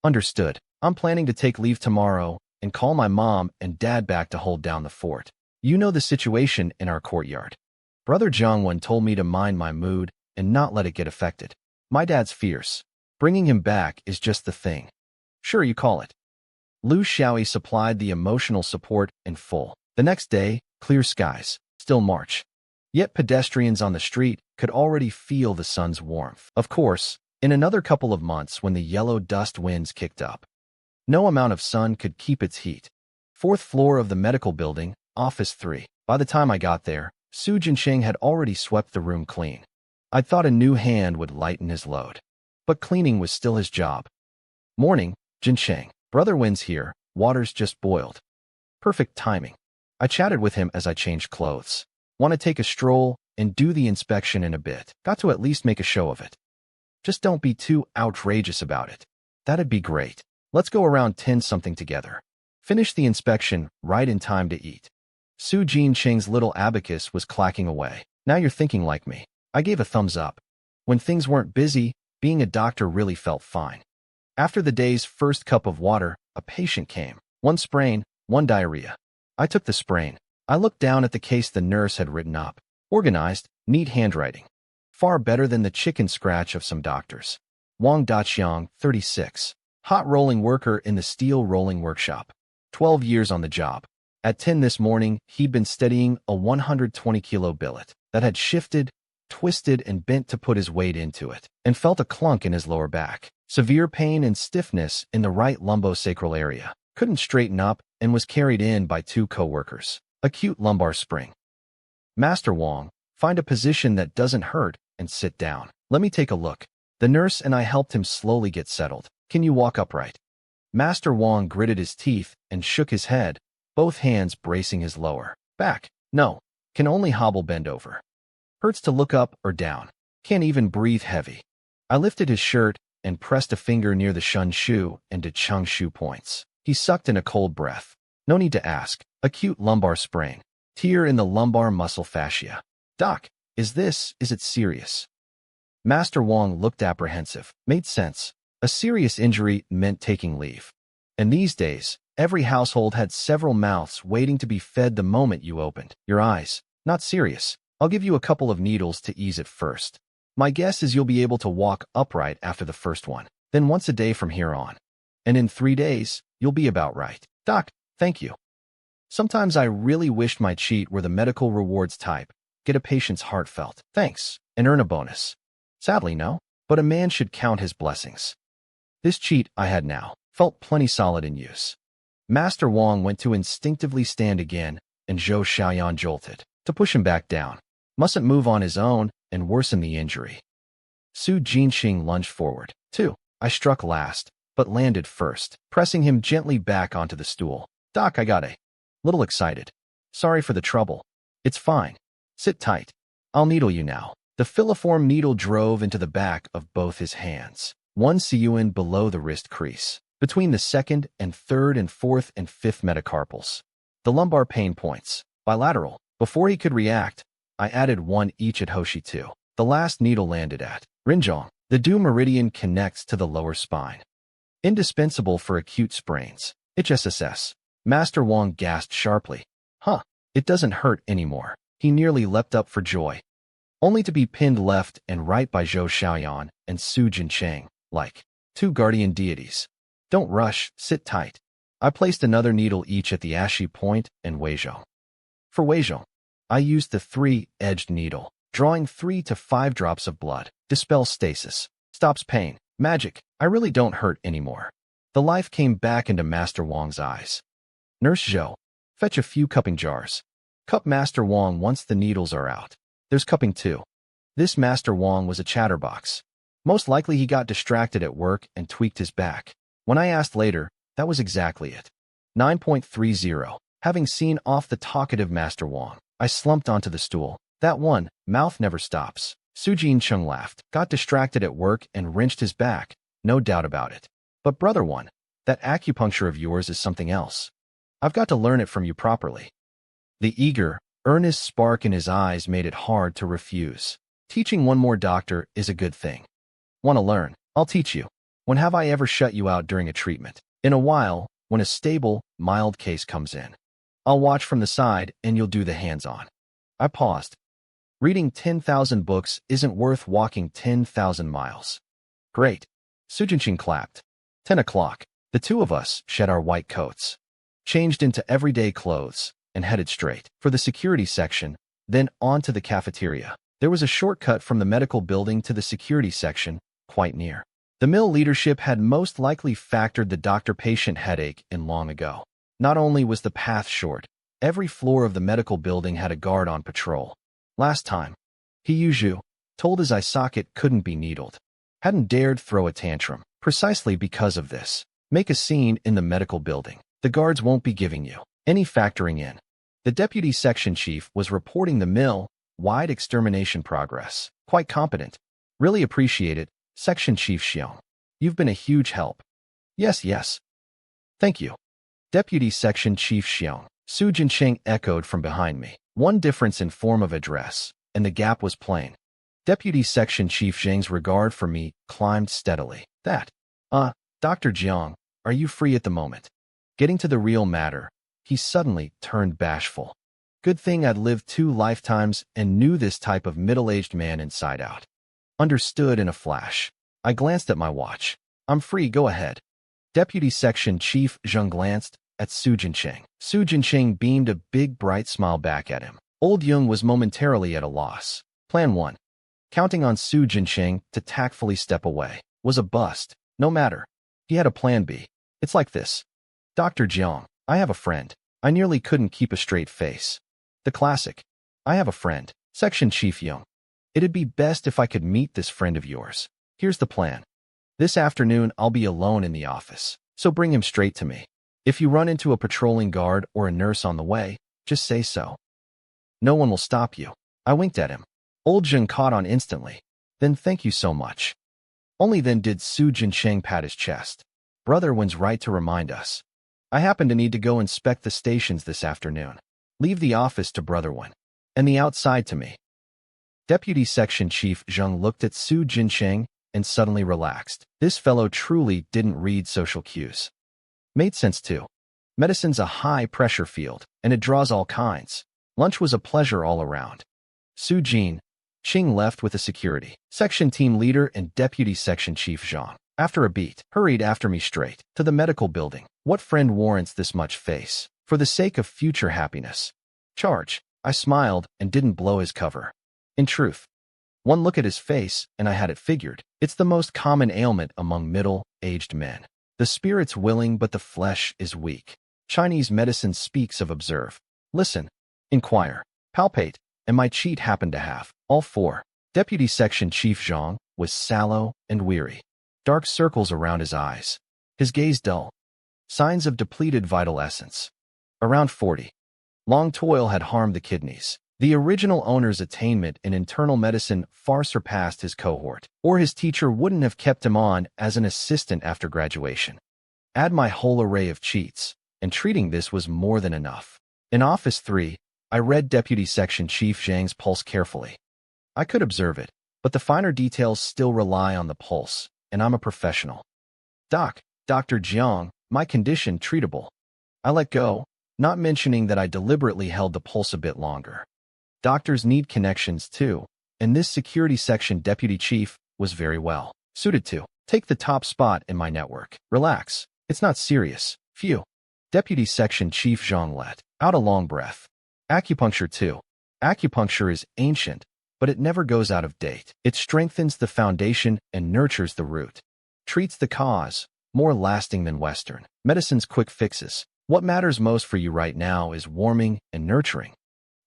Understood. I'm planning to take leave tomorrow and call my mom and dad back to hold down the fort. You know the situation in our courtyard. Brother Jiangwen told me to mind my mood and not let it get affected. My dad's fierce. Bringing him back is just the thing. Sure, you call it. Lu Xiaoyi supplied the emotional support in full. The next day, clear skies, still March. Yet pedestrians on the street could already feel the sun's warmth. Of course, in another couple of months when the yellow dust winds kicked up, no amount of sun could keep its heat. Fourth floor of the medical building, Office 3. By the time I got there, Su Jinsheng had already swept the room clean. I thought a new hand would lighten his load. But cleaning was still his job. Morning, Jinsheng. Brother Wen's here, water's just boiled. Perfect timing. I chatted with him as I changed clothes. Want to take a stroll and do the inspection in a bit. Got to at least make a show of it. Just don't be too outrageous about it. That'd be great. Let's go around 10 something together. Finish the inspection right in time to eat. Su Jinsheng's little abacus was clacking away. Now you're thinking like me. I gave a thumbs up. When things weren't busy, being a doctor really felt fine. After the day's first cup of water, a patient came. One sprain, one diarrhea. I took the sprain. I looked down at the case the nurse had written up. Organized, neat handwriting. Far better than the chicken scratch of some doctors. Wang Daqiang, 36. Hot rolling worker in the steel rolling workshop. 12 years on the job. At 10 this morning, he'd been steadying a 120-kilo billet that had shifted, twisted, and bent to put his weight into it, and felt a clunk in his lower back. Severe pain and stiffness in the right lumbosacral area. Couldn't straighten up and was carried in by 2 co-workers. Acute lumbar spring. Master Wang, find a position that doesn't hurt and sit down. Let me take a look. The nurse and I helped him slowly get settled. Can you walk upright? Master Wang gritted his teeth and shook his head, both hands bracing his lower back. No, can only hobble bend over. Hurts to look up or down. Can't even breathe heavy. I lifted his shirt and pressed a finger near the Shun Shu and De Cheng Shu points. He sucked in a cold breath. No need to ask. Acute lumbar sprain. Tear in the lumbar muscle fascia. Doc, is it serious? Master Wang looked apprehensive. Made sense. A serious injury meant taking leave. And these days, every household had several mouths waiting to be fed the moment you opened your eyes. Not serious. I'll give you a couple of needles to ease it first. My guess is you'll be able to walk upright after the first one, then once a day from here on. And in 3 days, you'll be about right. Doc, thank you. Sometimes I really wished my cheat were the medical rewards type. Get a patient's heartfelt thanks and earn a bonus. Sadly, no, but a man should count his blessings. This cheat I had now felt plenty solid in use. Master Wang went to instinctively stand again, and Zhou Xiaoyan jolted to push him back down. Mustn't move on his own and worsen the injury. Su Jinxing lunged forward. 2. I struck last, but landed first, pressing him gently back onto the stool. Doc, I got a little excited. Sorry for the trouble. It's fine. Sit tight. I'll needle you now. The filiform needle drove into the back of both his hands. 1 CUN below the wrist crease, between the 2nd and 3rd and 4th and 5th metacarpals. The lumbar pain points. Bilateral. Before he could react, I added 1 each at Hoshi 2. The last needle landed at Rinzhong. The due meridian connects to the lower spine. Indispensable for acute sprains. HSSS. Master Wang gasped sharply. Huh, it doesn't hurt anymore. He nearly leapt up for joy. Only to be pinned left and right by Zhou Xiaoyan and Su Jincheng, like 2 guardian deities. Don't rush, sit tight. I placed another needle each at the Ashi point and Weizhou. For Weizhou, I used the 3-edged needle, drawing 3 to 5 drops of blood. Dispels stasis. Stops pain. Magic. I really don't hurt anymore. The life came back into Master Wang's eyes. Nurse Zhou, fetch a few cupping jars. Cup Master Wong once the needles are out. There's cupping too. This Master Wong was a chatterbox. Most likely he got distracted at work and tweaked his back. When I asked later, that was exactly it. 9.30. Having seen off the talkative Master Wong, I slumped onto the stool. That one, mouth never stops. Sujin Chung laughed, got distracted at work and wrenched his back, no doubt about it. But brother one, that acupuncture of yours is something else. I've got to learn it from you properly. The eager, earnest spark in his eyes made it hard to refuse. Teaching one more doctor is a good thing. Want to learn? I'll teach you. When have I ever shut you out during a treatment? In a while, when a stable, mild case comes in. I'll watch from the side and you'll do the hands-on. I paused. Reading 10,000 books isn't worth walking 10,000 miles. Great. Sujinqing clapped. 10 o'clock. The two of us shed our white coats, changed into everyday clothes, and headed straight for the security section, then on to the cafeteria. There was a shortcut from the medical building to the security section, quite near. The mill leadership had most likely factored the doctor-patient headache in long ago. Not only was the path short, every floor of the medical building had a guard on patrol. Last time, he Yuzhu, told his eye socket couldn't be needled. Hadn't dared throw a tantrum, precisely because of this. Make a scene in the medical building. The guards won't be giving you any factoring in. The deputy section chief was reporting the mill-wide extermination progress. Quite competent. Really appreciate it, Section Chief Xiong. You've been a huge help. Yes. Thank you. Deputy Section Chief Xiong. Su Jincheng echoed from behind me. One difference in form of address, and the gap was plain. Deputy Section Chief Zheng's regard for me climbed steadily. Dr. Jiang, are you free at the moment? Getting to the real matter, he suddenly turned bashful. Good thing I'd lived 2 lifetimes and knew this type of middle-aged man inside out. Understood in a flash. I glanced at my watch. I'm free, go ahead. Deputy Section Chief Zheng glanced at Su Jincheng. Su Jincheng beamed a big bright smile back at him. Old Jung was momentarily at a loss. Plan 1. Counting on Su Jincheng to tactfully step away was a bust. No matter. He had a plan B. It's like this. Dr. Jiang, I have a friend. I nearly couldn't keep a straight face. The classic. I have a friend. Section Chief Jung. It'd be best if I could meet this friend of yours. Here's the plan. This afternoon I'll be alone in the office, so bring him straight to me. If you run into a patrolling guard or a nurse on the way, just say so. No one will stop you. I winked at him. Old Jun caught on instantly. Then thank you so much. Only then did Su Jincheng pat his chest. Brother Wen's right to remind us. I happen to need to go inspect the stations this afternoon. Leave the office to Brother Wen, and the outside to me. Deputy Section Chief Zheng looked at Su Jincheng and suddenly relaxed. This fellow truly didn't read social cues. Made sense too. Medicine's a high-pressure field, and it draws all kinds. Lunch was a pleasure all around. Su Jin, Qing left with the security section team leader and Deputy Section Chief Zhang. After a beat, hurried after me straight to the medical building. What friend warrants this much face? For the sake of future happiness. Charge. I smiled and didn't blow his cover. In truth, one look at his face and I had it figured. It's the most common ailment among middle-aged men. The spirit's willing but the flesh is weak. Chinese medicine speaks of observe, listen, inquire, palpate, and my cheat happened to have all 4. Deputy Section Chief Zhang was sallow and weary. Dark circles around his eyes. His gaze dull. Signs of depleted vital essence. Around 40. Long toil had harmed the kidneys. The original owner's attainment in internal medicine far surpassed his cohort, or his teacher wouldn't have kept him on as an assistant after graduation. Add my whole array of cheats, and treating this was more than enough. In Office 3, I read Deputy Section Chief Zhang's pulse carefully. I could observe it, but the finer details still rely on the pulse, and I'm a professional. Dr. Jiang, my condition treatable. I let go, not mentioning that I deliberately held the pulse a bit longer. Doctors need connections too, and this security section deputy chief was very well suited to take the top spot in my network. Relax, it's not serious. Phew. Deputy Section Chief Zhang let out a long breath. Acupuncture too. Acupuncture is ancient, but it never goes out of date. It strengthens the foundation and nurtures the root. Treats the cause, more lasting than Western medicine's quick fixes. What matters most for you right now is warming and nurturing.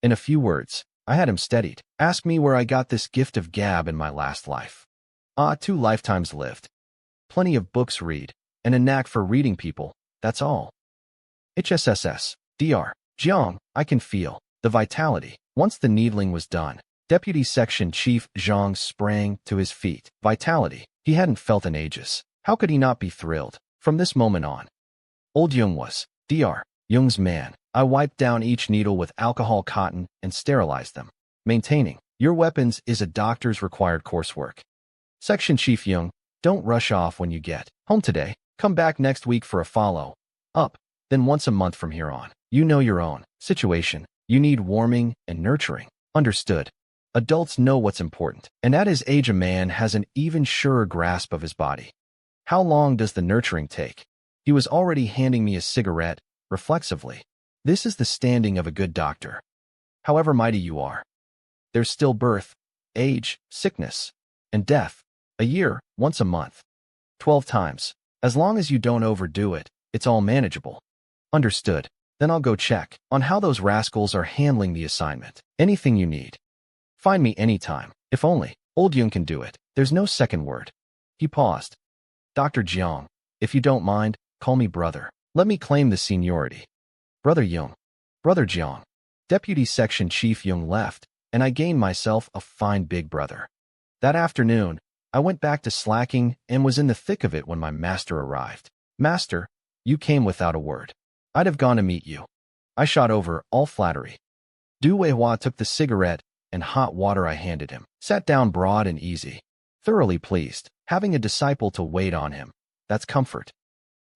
In a few words, I had him steadied. Ask me where I got this gift of gab in my last life. 2 lifetimes lived. Plenty of books read, and a knack for reading people, that's all. HSSS, Dr. Jiang, I can feel the vitality. Once the needling was done, Deputy Section Chief Zhang sprang to his feet. Vitality he hadn't felt in ages. How could he not be thrilled? From this moment on, Old Jung was Dr. Jung's man. I wiped down each needle with alcohol cotton and sterilized them. Maintaining your weapons is a doctor's required coursework. Section Chief Jung, don't rush off when you get home today. Come back next week for a follow-up. Then once a month from here on. You know your own situation. You need warming and nurturing. Understood. Adults know what's important, and at his age a man has an even surer grasp of his body. How long does the nurturing take? He was already handing me a cigarette, reflexively. This is the standing of a good doctor. However mighty you are, there's still birth, age, sickness, and death. A year, once a month. 12 times. As long as you don't overdo it, it's all manageable. Understood. Then I'll go check on how those rascals are handling the assignment. Anything you need. Find me anytime. If only Old Jung can do it. There's no second word. He paused. Dr. Jiang, if you don't mind, call me brother. Let me claim the seniority. Brother Jung. Brother Jiang. Deputy Section Chief Jung left, and I gained myself a fine big brother. That afternoon, I went back to slacking and was in the thick of it when my master arrived. Master, you came without a word. I'd have gone to meet you. I shot over, all flattery. Du Weihua took the cigarette and hot water I handed him, sat down broad and easy. Thoroughly pleased, having a disciple to wait on him. That's comfort.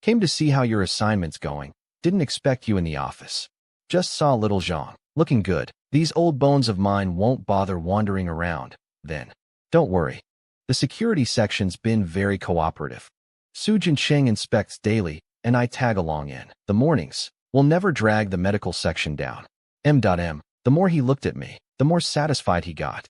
Came to see how your assignment's going. Didn't expect you in the office. Just saw little Zhang. Looking good. These old bones of mine won't bother wandering around, then. Don't worry. The security section's been very cooperative. Su Jincheng inspects daily, and I tag along in the mornings. We'll never drag the medical section down. M.M. The more he looked at me, the more satisfied he got.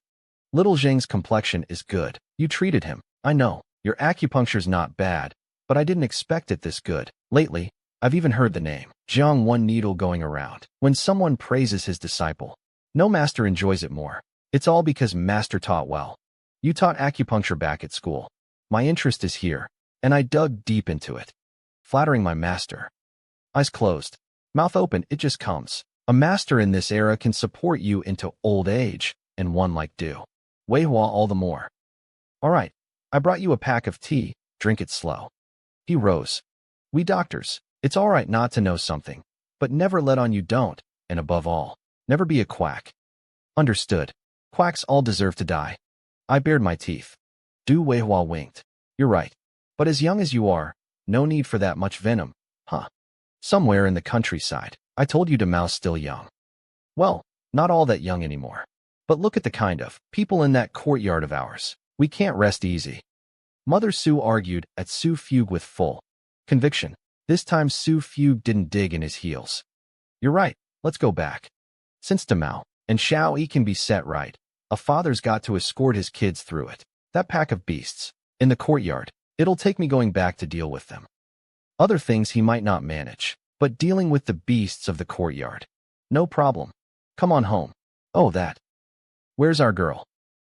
Little Zhang's complexion is good. You treated him. I know. Your acupuncture's not bad, but I didn't expect it this good. Lately, I've even heard the name Jiang one needle going around. When someone praises his disciple, no master enjoys it more. It's all because master taught well. You taught acupuncture back at school. My interest is here, and I dug deep into it. Flattering my master. Eyes closed, mouth open, it just comes. A master in this era can support you into old age, and one like Du Weihua all the more. All right, I brought you a pack of tea, drink it slow. He rose. We doctors, it's all right not to know something, but never let on you don't, and above all, never be a quack. Understood. Quacks all deserve to die. I bared my teeth. Du Weihua winked. You're right. But as young as you are, no need for that much venom, huh? Somewhere in the countryside. I told you Mao's still young. Well, not all that young anymore. But look at the kind of people in that courtyard of ours. We can't rest easy. Mother Su argued at Su Fugue with full conviction. This time Su Fugue didn't dig in his heels. You're right, let's go back. Since Mao and Xiao Yi can be set right, a father's got to escort his kids through it. That pack of beasts in the courtyard, it'll take me going back to deal with them. Other things he might not manage, but dealing with the beasts of the courtyard, no problem. Come on home. Oh, that. Where's our girl?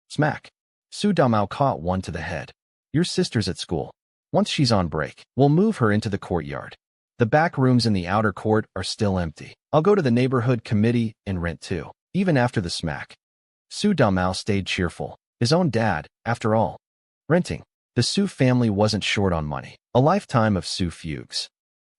Smack. Su Damao caught one to the head. Your sister's at school. Once she's on break, we'll move her into the courtyard. The back rooms in the outer court are still empty. I'll go to the neighborhood committee and rent too, even after the smack. Su Damao stayed cheerful. His own dad, after all. Renting. The Su family wasn't short on money. A lifetime of Su Fugues.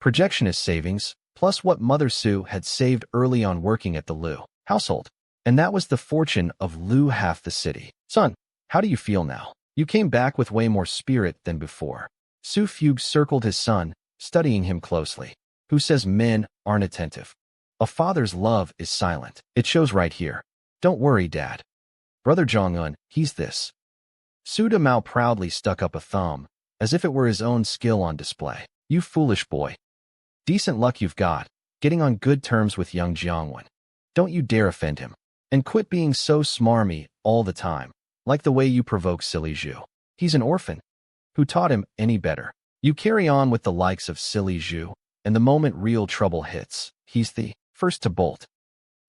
Projectionist savings, plus what Mother Su had saved early on working at the Liu household. And that was the fortune of Liu half the city. Son, how do you feel now? You came back with way more spirit than before. Su Fugue circled his son, studying him closely. Who says men aren't attentive? A father's love is silent. It shows right here. Don't worry, Dad. Brother Jong-un, he's this. Su Damao proudly stuck up a thumb, as if it were his own skill on display. You foolish boy. Decent luck you've got, getting on good terms with young Jiangwen. Don't you dare offend him. And quit being so smarmy all the time, like the way you provoke silly Zhu. He's an orphan. Who taught him any better? You carry on with the likes of silly Zhu, and the moment real trouble hits, he's the first to bolt.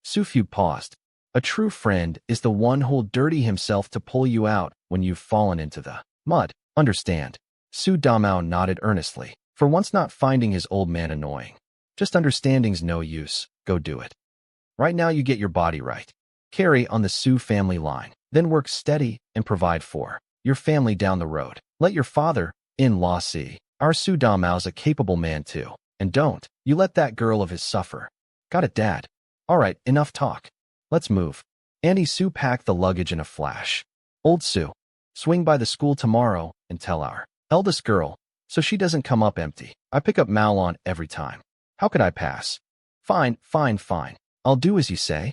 Su Fu paused. A true friend is the one who'll dirty himself to pull you out when you've fallen into the mud. Understand? Su Damao nodded earnestly, for once not finding his old man annoying. Just understanding's no use. Go do it. Right now you get your body right. Carry on the Su family line. Then work steady and provide for your family down the road. Let your father-in-law see. Our Su Damao's a capable man too. And don't you let that girl of his suffer. Got it, Dad? All right, enough talk. Let's move. Auntie Su packed the luggage in a flash. Old Su, swing by the school tomorrow and tell our eldest girl so she doesn't come up empty. I pick up Malon every time. How could I pass? Fine, fine, fine. I'll do as you say.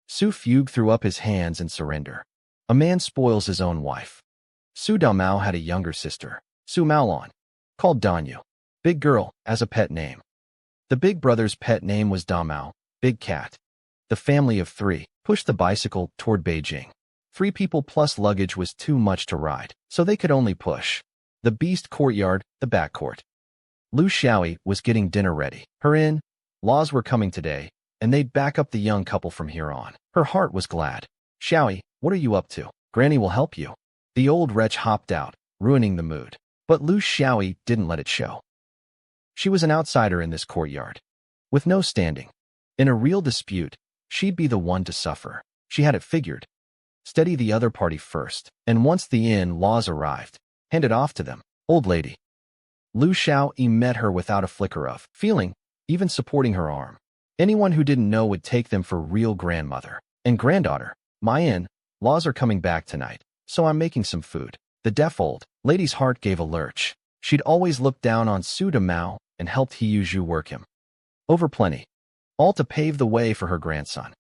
Su Fugue threw up his hands in surrender. A man spoils his own wife. Su Damao had a younger sister, Su Malon, called Danyu. Big girl, as a pet name. The big brother's pet name was Damao, Big Cat. The family of 3 pushed the bicycle toward Beijing. 3 people plus luggage was too much to ride, so they could only push. The beast courtyard, the back court. Lu Xiaoyi was getting dinner ready. Her in-laws were coming today, and they'd back up the young couple from here on. Her heart was glad. Xiaoyi, what are you up to? Granny will help you. The old wretch hopped out, ruining the mood. But Lu Xiaoyi didn't let it show. She was an outsider in this courtyard, with no standing. In a real dispute, she'd be the one to suffer. She had it figured. Steady the other party first, and once the in-laws arrived, hand it off to them. Old lady. Lu Xiaoyi met her without a flicker of feeling, even supporting her arm. Anyone who didn't know would take them for real grandmother and granddaughter. My in-laws are coming back tonight, so I'm making some food. The deaf old lady's heart gave a lurch. She'd always looked down on Su Damao and helped He Zhu work him over plenty, all to pave the way for her grandson.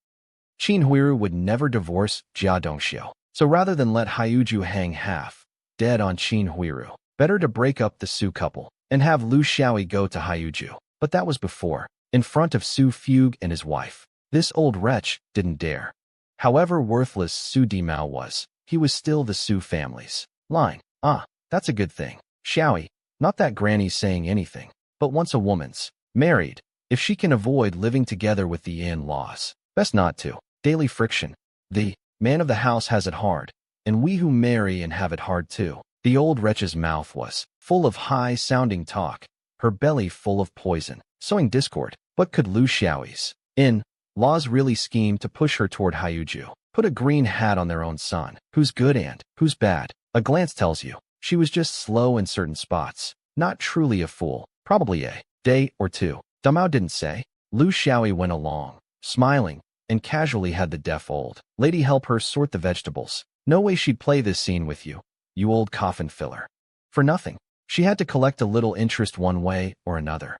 Qin Huiru would never divorce Jia Dongxiu, so rather than let Haiyuju hang half dead on Qin Huiru, better to break up the Su couple and have Lu Xiaoyi go to Haiyuju. But that was before, in front of Su Fugue and his wife. This old wretch didn't dare. However worthless Su Dimao was, he was still the Su family's line. Ah, that's a good thing. Xiaoyi, not that granny's saying anything, but once a woman's married, if she can avoid living together with the in-laws, best not to. Daily friction. The man of the house has it hard, and we who marry and have it hard too. The old wretch's mouth was full of high-sounding talk, her belly full of poison, sowing discord. But could Lu Xiaoyi's in-laws really scheme to push her toward Haiyuju? Put a green hat on their own son. Who's good and who's bad? A glance tells you. She was just slow in certain spots, not truly a fool. Probably a day or two. Damao didn't say. Lu Xiaoyi went along, smiling, and casually had the deaf old lady help her sort the vegetables. No way she'd play this scene with you, you old coffin filler. For nothing. She had to collect a little interest one way or another.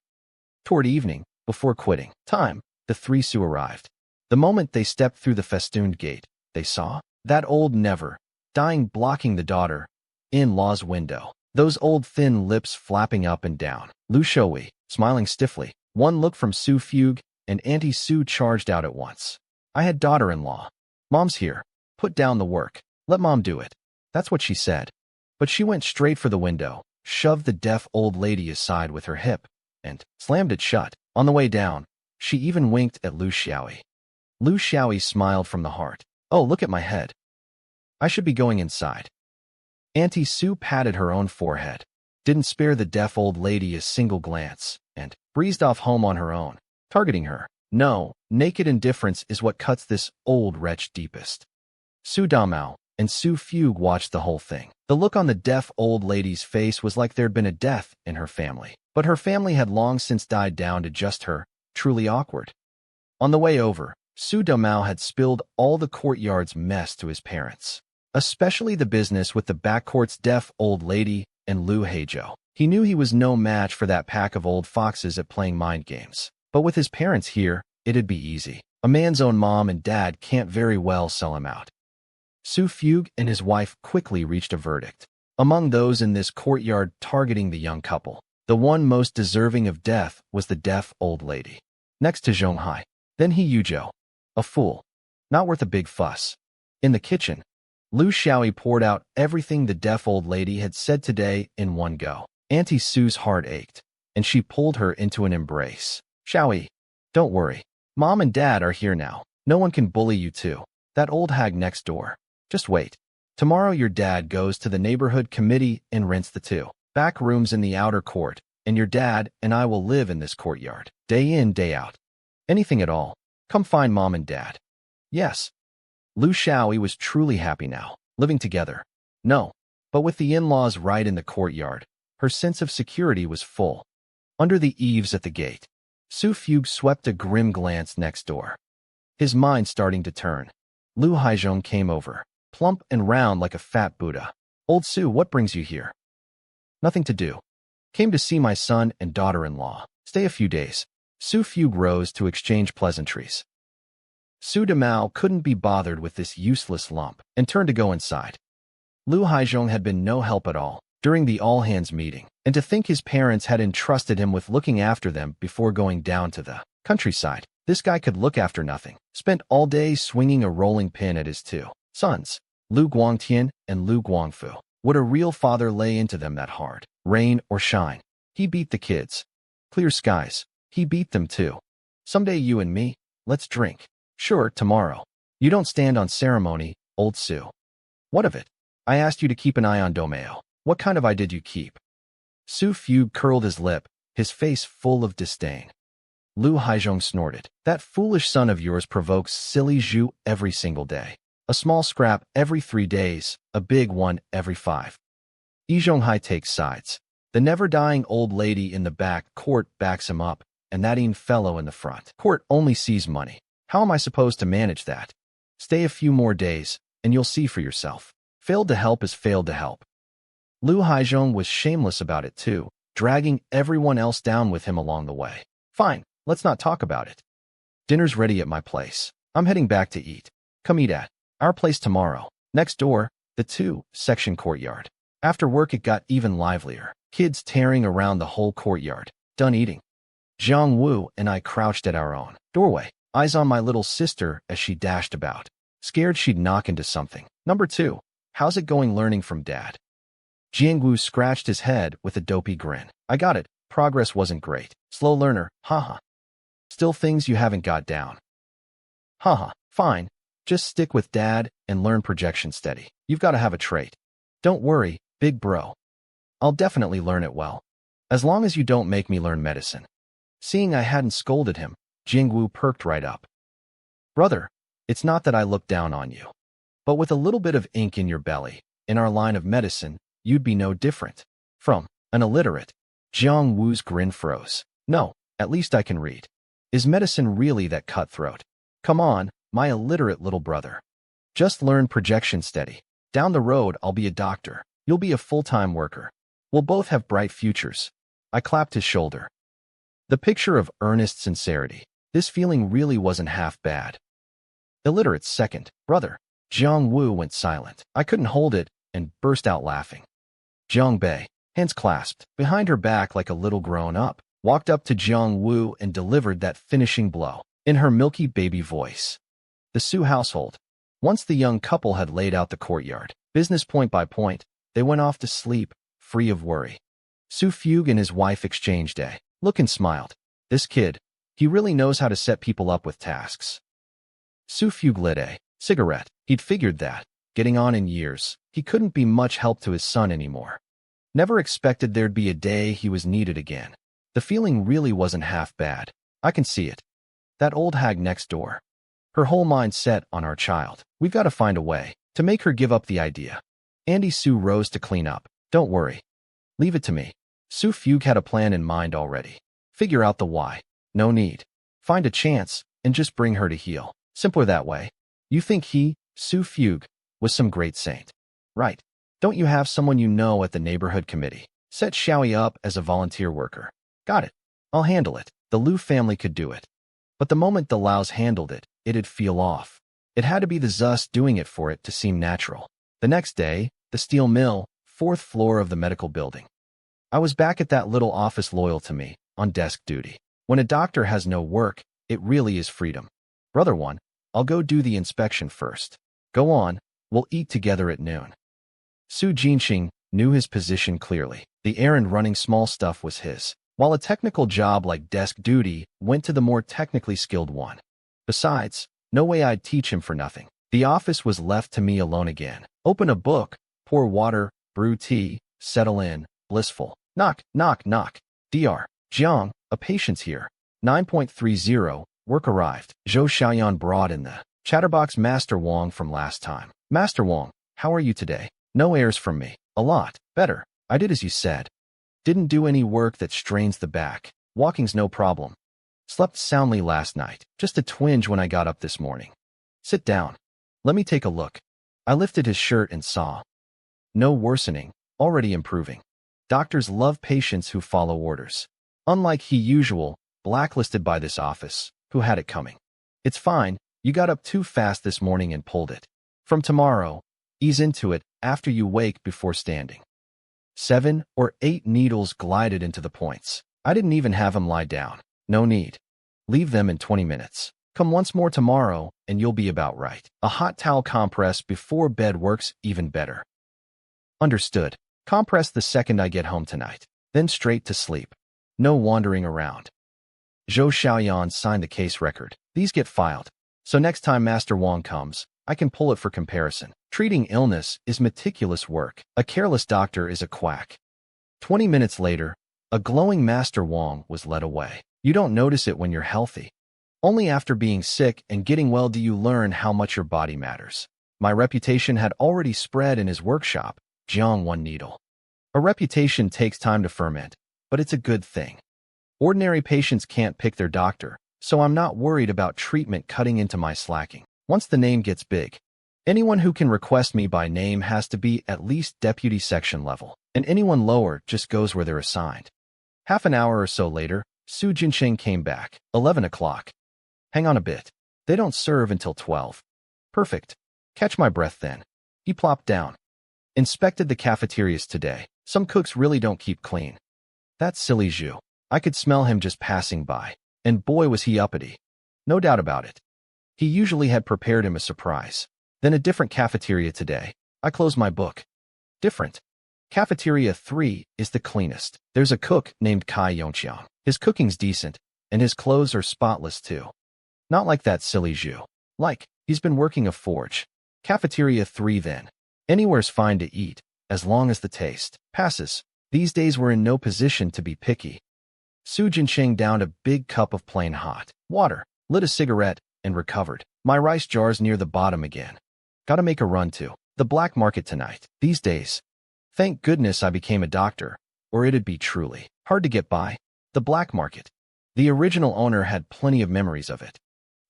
Toward evening, before quitting time, the 3 Su arrived. The moment they stepped through the festooned gate, they saw that old never dying blocking the daughter-in-law's window. Those old thin lips flapping up and down. Lu Xiaoyi, smiling stiffly. One look from Su Fugue, and Auntie Su charged out at once. I had daughter-in-law. Mom's here. Put down the work. Let Mom do it. That's what she said. But she went straight for the window, shoved the deaf old lady aside with her hip, and slammed it shut. On the way down, she even winked at Lu Xiaoyi. Lu Xiaoyi smiled from the heart. Oh, look at my head. I should be going inside. Auntie Su patted her own forehead, didn't spare the deaf old lady a single glance, and breezed off home on her own, targeting her. No, naked indifference is what cuts this old wretch deepest. Su Damao and Su Fugue watched the whole thing. The look on the deaf old lady's face was like there'd been a death in her family, but her family had long since died down to just her, truly awkward. On the way over, Su Damao had spilled all the courtyard's mess to his parents, especially the business with the backcourt's deaf old lady and Lu Heizhou. He knew he was no match for that pack of old foxes at playing mind games, but with his parents here, it'd be easy. A man's own mom and dad can't very well sell him out. Su Fugue and his wife quickly reached a verdict. Among those in this courtyard targeting the young couple, the one most deserving of death was the deaf old lady. Next to Zhonghai, then He Yuzhou. A fool. Not worth a big fuss. In the kitchen, Lu Xiaoyi poured out everything the deaf old lady had said today in one go. Auntie Su's heart ached, and she pulled her into an embrace. Xiaoyi, don't worry. Mom and Dad are here now. No one can bully you too. That old hag next door. Just wait. Tomorrow your dad goes to the neighborhood committee and rents the 2 back rooms in the outer court, and your dad and I will live in this courtyard, day in, day out. Anything at all. Come find mom and dad. Yes. Lu Shaoyi was truly happy now, living together. No, but with the in-laws right in the courtyard, her sense of security was full. Under the eaves at the gate, Su Fugue swept a grim glance next door. His mind starting to turn. Lu Haizhong came over, plump and round like a fat Buddha. Old Su, what brings you here? Nothing to do. Came to see my son and daughter-in-law. Stay a few days. Su Fugue rose to exchange pleasantries. Su Demao couldn't be bothered with this useless lump and turned to go inside. Lu Haizhong had been no help at all during the all-hands meeting, and to think his parents had entrusted him with looking after them before going down to the countryside. This guy could look after nothing. Spent all day swinging a rolling pin at his 2 sons, Lu Guangtian and Lu Guangfu. Would a real father lay into them that hard? Rain or shine. He beat the kids. Clear skies. He beat them too. Someday you and me, let's drink. Sure, tomorrow. You don't stand on ceremony, old Su. What of it? I asked you to keep an eye on Domeo. What kind of eye did you keep? Su Fugue curled his lip, his face full of disdain. Lu Haizhong snorted. That foolish son of yours provokes silly Zhu every single day. A small scrap every 3 days, a big one every 5. Yi Zhonghai takes sides. The never-dying old lady in the back court backs him up, and that fellow in the front court only sees money. How am I supposed to manage that? Stay a few more days, and you'll see for yourself. Failed to help is failed to help. Lu Haizhong was shameless about it too, dragging everyone else down with him along the way. Fine, let's not talk about it. Dinner's ready at my place. I'm heading back to eat. Come eat at our place tomorrow. Next door, the 2-section courtyard. After work it got even livelier. Kids tearing around the whole courtyard. Done eating. Zhang Wu and I crouched at our own doorway, eyes on my little sister as she dashed about, scared she'd knock into something. Number 2. How's it going learning from Dad? Jiangwu scratched his head with a dopey grin. I got it. Progress wasn't great. Slow learner, haha. Still things you haven't got down. Haha, fine. Just stick with Dad and learn projection steady. You've got to have a trait. Don't worry, big bro. I'll definitely learn it well. As long as you don't make me learn medicine. Seeing I hadn't scolded him, Jiangwu perked right up. Brother, it's not that I look down on you. But with a little bit of ink in your belly, in our line of medicine, you'd be no different from an illiterate. Jiang Wu's grin froze. No, at least I can read. Is medicine really that cutthroat? Come on, my illiterate little brother. Just learn projection steady. Down the road, I'll be a doctor. You'll be a full-time worker. We'll both have bright futures. I clapped his shoulder. The picture of earnest sincerity. This feeling really wasn't half bad. Illiterate's second brother. Jiang Wu went silent. I couldn't hold it and burst out laughing. Jiang Bei, hands clasped, behind her back like a little grown-up, walked up to Jiang Wu and delivered that finishing blow in her milky baby voice. The Su household. Once the young couple had laid out the courtyard, business point by point, they went off to sleep, free of worry. Su Fugue and his wife exchanged a look and smiled. This kid, he really knows how to set people up with tasks. Su Fugue lit a cigarette. He'd figured that, getting on in years, he couldn't be much help to his son anymore. Never expected there'd be a day he was needed again. The feeling really wasn't half bad. I can see it. That old hag next door. Her whole mind set on our child. We've got to find a way to make her give up the idea. Andy Su rose to clean up. Don't worry. Leave it to me. Su Fugue had a plan in mind already. Figure out the why. No need. Find a chance and just bring her to heel. Simpler that way. You think he, Su Fugue, was some great saint, right? Don't you have someone you know at the neighborhood committee? Set Xiaoyi up as a volunteer worker. Got it. I'll handle it. The Liu family could do it. But the moment the Laos handled it, it'd feel off. It had to be the Zus doing it for it to seem natural. The next day, the steel mill, 4th floor of the medical building. I was back at that little office loyal to me, on desk duty. When a doctor has no work, it really is freedom. Brother one, I'll go do the inspection first. Go on, we'll eat together at noon. Su Jinxing knew his position clearly. The errand running small stuff was his, while a technical job like desk duty went to the more technically skilled one. Besides, No way I'd teach him for nothing. The office was left to me alone again. Open a book, pour water, brew tea, settle in, blissful. Knock, knock, knock. Dr. Jiang, a patient's here. 9.30, work arrived. Zhou Xiaoyan brought in the chatterbox Master Wang from last time. Master Wang, how are you today? No airs from me. A lot. Better. I did as you said. Didn't do any work that strains the back. Walking's no problem. Slept soundly last night. Just a twinge when I got up this morning. Sit down. Let me take a look. I lifted his shirt and saw. No worsening. Already improving. Doctors love patients who follow orders. Unlike he usual, blacklisted by this office, who had it coming. It's fine. You got up too fast this morning and pulled it. From tomorrow, ease into it after you wake before standing. 7 or 8 needles glided into the points. I didn't even have him lie down. No need. Leave them in 20 minutes. Come once more tomorrow and you'll be about right. A hot towel compress before bed works even better. Understood. Compress the second I get home tonight. Then straight to sleep. No wandering around. Zhou Xiaoyan signed the case record. These get filed. So next time Master Wang comes, I can pull it for comparison. Treating illness is meticulous work. A careless doctor is a quack. 20 minutes later, a glowing Master Wang was led away. You don't notice it when you're healthy. Only after being sick and getting well do you learn how much your body matters. My reputation had already spread in his workshop. Jiang one needle. A reputation takes time to ferment, but it's a good thing. Ordinary patients can't pick their doctor, so I'm not worried about treatment cutting into my slacking. Once the name gets big, anyone who can request me by name has to be at least deputy section level, and anyone lower just goes where they're assigned. Half an hour or so later, Su Jinsheng came back. 11 o'clock. Hang on a bit. They don't serve until 12. Perfect. Catch my breath then. He plopped down. Inspected the cafeterias today. Some cooks really don't keep clean. That silly Zhu. I could smell him just passing by. And boy was he uppity. No doubt about it. He usually had prepared him a surprise. Then a different cafeteria today. I closed my book. Different. Cafeteria 3 is the cleanest. There's a cook named Kai Yongqiang. His cooking's decent, and his clothes are spotless too. Not like that silly Zhu. Like, he's been working a forge. Cafeteria 3 then. Anywhere's fine to eat, as long as the taste passes. These days we're in no position to be picky. Su Jinsheng downed a big cup of plain hot water, lit a cigarette, and recovered. My rice jar's near the bottom again. Gotta make a run to the black market tonight. These days. Thank goodness I became a doctor, or it'd be truly hard to get by. The black market. The original owner had plenty of memories of it.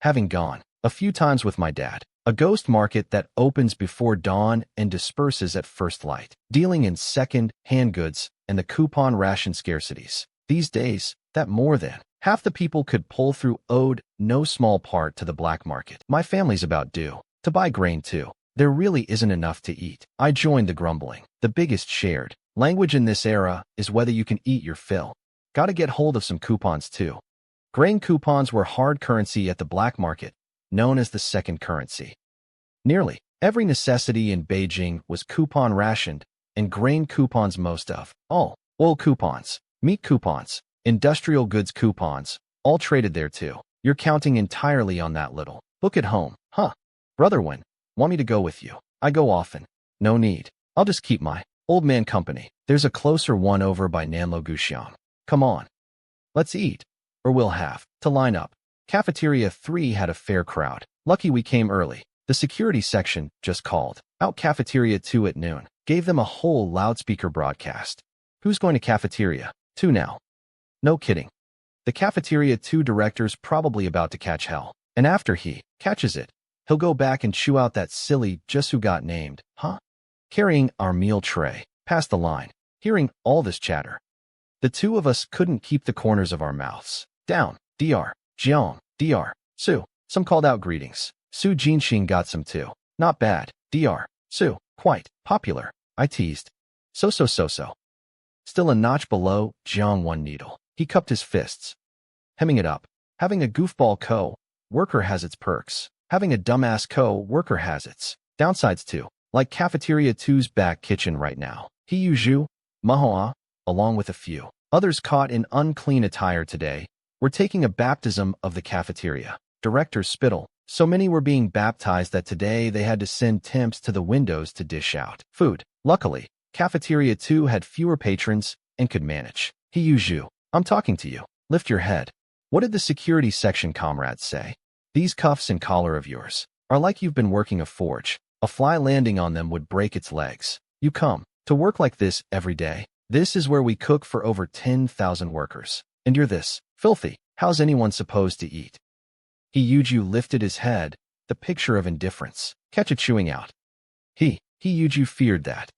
Having gone a few times with my dad. A ghost market that opens before dawn and disperses at first light, dealing in second-hand goods and the coupon ration scarcities. These days, that more than half the people could pull through owed no small part to the black market. My family's about due to buy grain too. There really isn't enough to eat. I joined the grumbling. The biggest shared language in this era is whether you can eat your fill. Gotta get hold of some coupons too. Grain coupons were hard currency at the black market, known as the second currency. Nearly every necessity in Beijing was coupon rationed, and grain coupons most of all. Oil coupons, meat coupons, industrial goods coupons, all traded there too. You're counting entirely on that little. Book at home, huh? Brother Wen, want me to go with you? I go often. No need. I'll just keep my old man company. There's a closer one over by Nanlo Guxiang. Come on. Let's eat, or we'll have to line up. Cafeteria 3 had a fair crowd. Lucky we came early. The security section just called out Cafeteria 2 at noon. Gave them a whole loudspeaker broadcast. Who's going to Cafeteria 2 now? No kidding. The Cafeteria 2 director's probably about to catch hell. And after he catches it, he'll go back and chew out that silly just who got named, huh? Carrying our meal tray past the line, hearing all this chatter. The two of us couldn't keep the corners of our mouths down. Dr. Jiang, Dr. Su. Some called out greetings. Su Jinxing got some too. Not bad. Dr. Su. Quite popular. I teased. So. Still a notch below, Jiang one needle. He cupped his fists. Hemming it up. Having a goofball co-worker has its perks. Having a dumbass co-worker has its downsides too. Like Cafeteria 2's back kitchen right now. He Zhu, Mahua, along with a few others caught in unclean attire today, were taking a baptism of the cafeteria. Director Spittle, So many were being baptized that today they had to send temps to the windows to dish out food. Luckily, Cafeteria 2 had fewer patrons and could manage. He used you. I'm talking to you. Lift your head. What did the security section comrades say? These cuffs and collar of yours are like you've been working a forge. A fly landing on them would break its legs. You come to work like this every day. This is where we cook for over 10,000 workers. And you're this filthy. How's anyone supposed to eat? Yuju lifted his head, the picture of indifference. Catch it chewing out. Yuju feared that.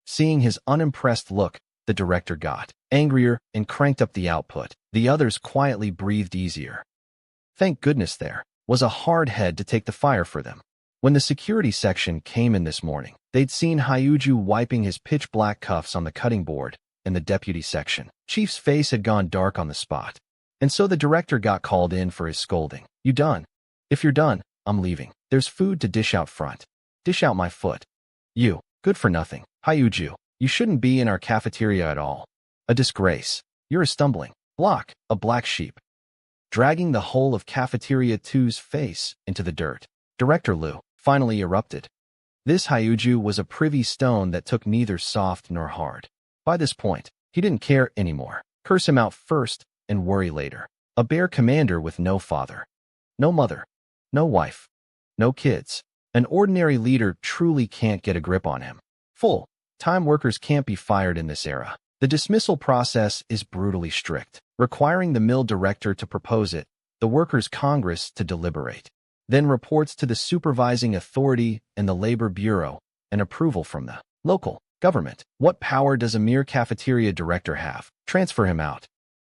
Seeing his unimpressed look, the director got angrier and cranked up the output. The others quietly breathed easier. Thank goodness there was a hard head to take the fire for them. When the security section came in this morning, they'd seen Hyuju wiping his pitch-black cuffs on the cutting board in the deputy section. Chief's face had gone dark on the spot. And so the director got called in for his scolding. You done? If you're done, I'm leaving. There's food to dish out front. Dish out my foot. You, good for nothing. Hyuju, you shouldn't be in our cafeteria at all. A disgrace. You're a stumbling block, a black sheep. Dragging the whole of Cafeteria 2's face into the dirt, Director Liu finally erupted. This Hyuju was a privy stone that took neither soft nor hard. By this point, he didn't care anymore. Curse him out first and worry later. A bare commander with no father, no mother, no wife, no kids. An ordinary leader truly can't get a grip on him. Full-time workers can't be fired in this era. The dismissal process is brutally strict, requiring the mill director to propose it, the workers' congress to deliberate, then reports to the supervising authority and the labor bureau, and approval from the local government. What power does a mere cafeteria director have? Transfer him out.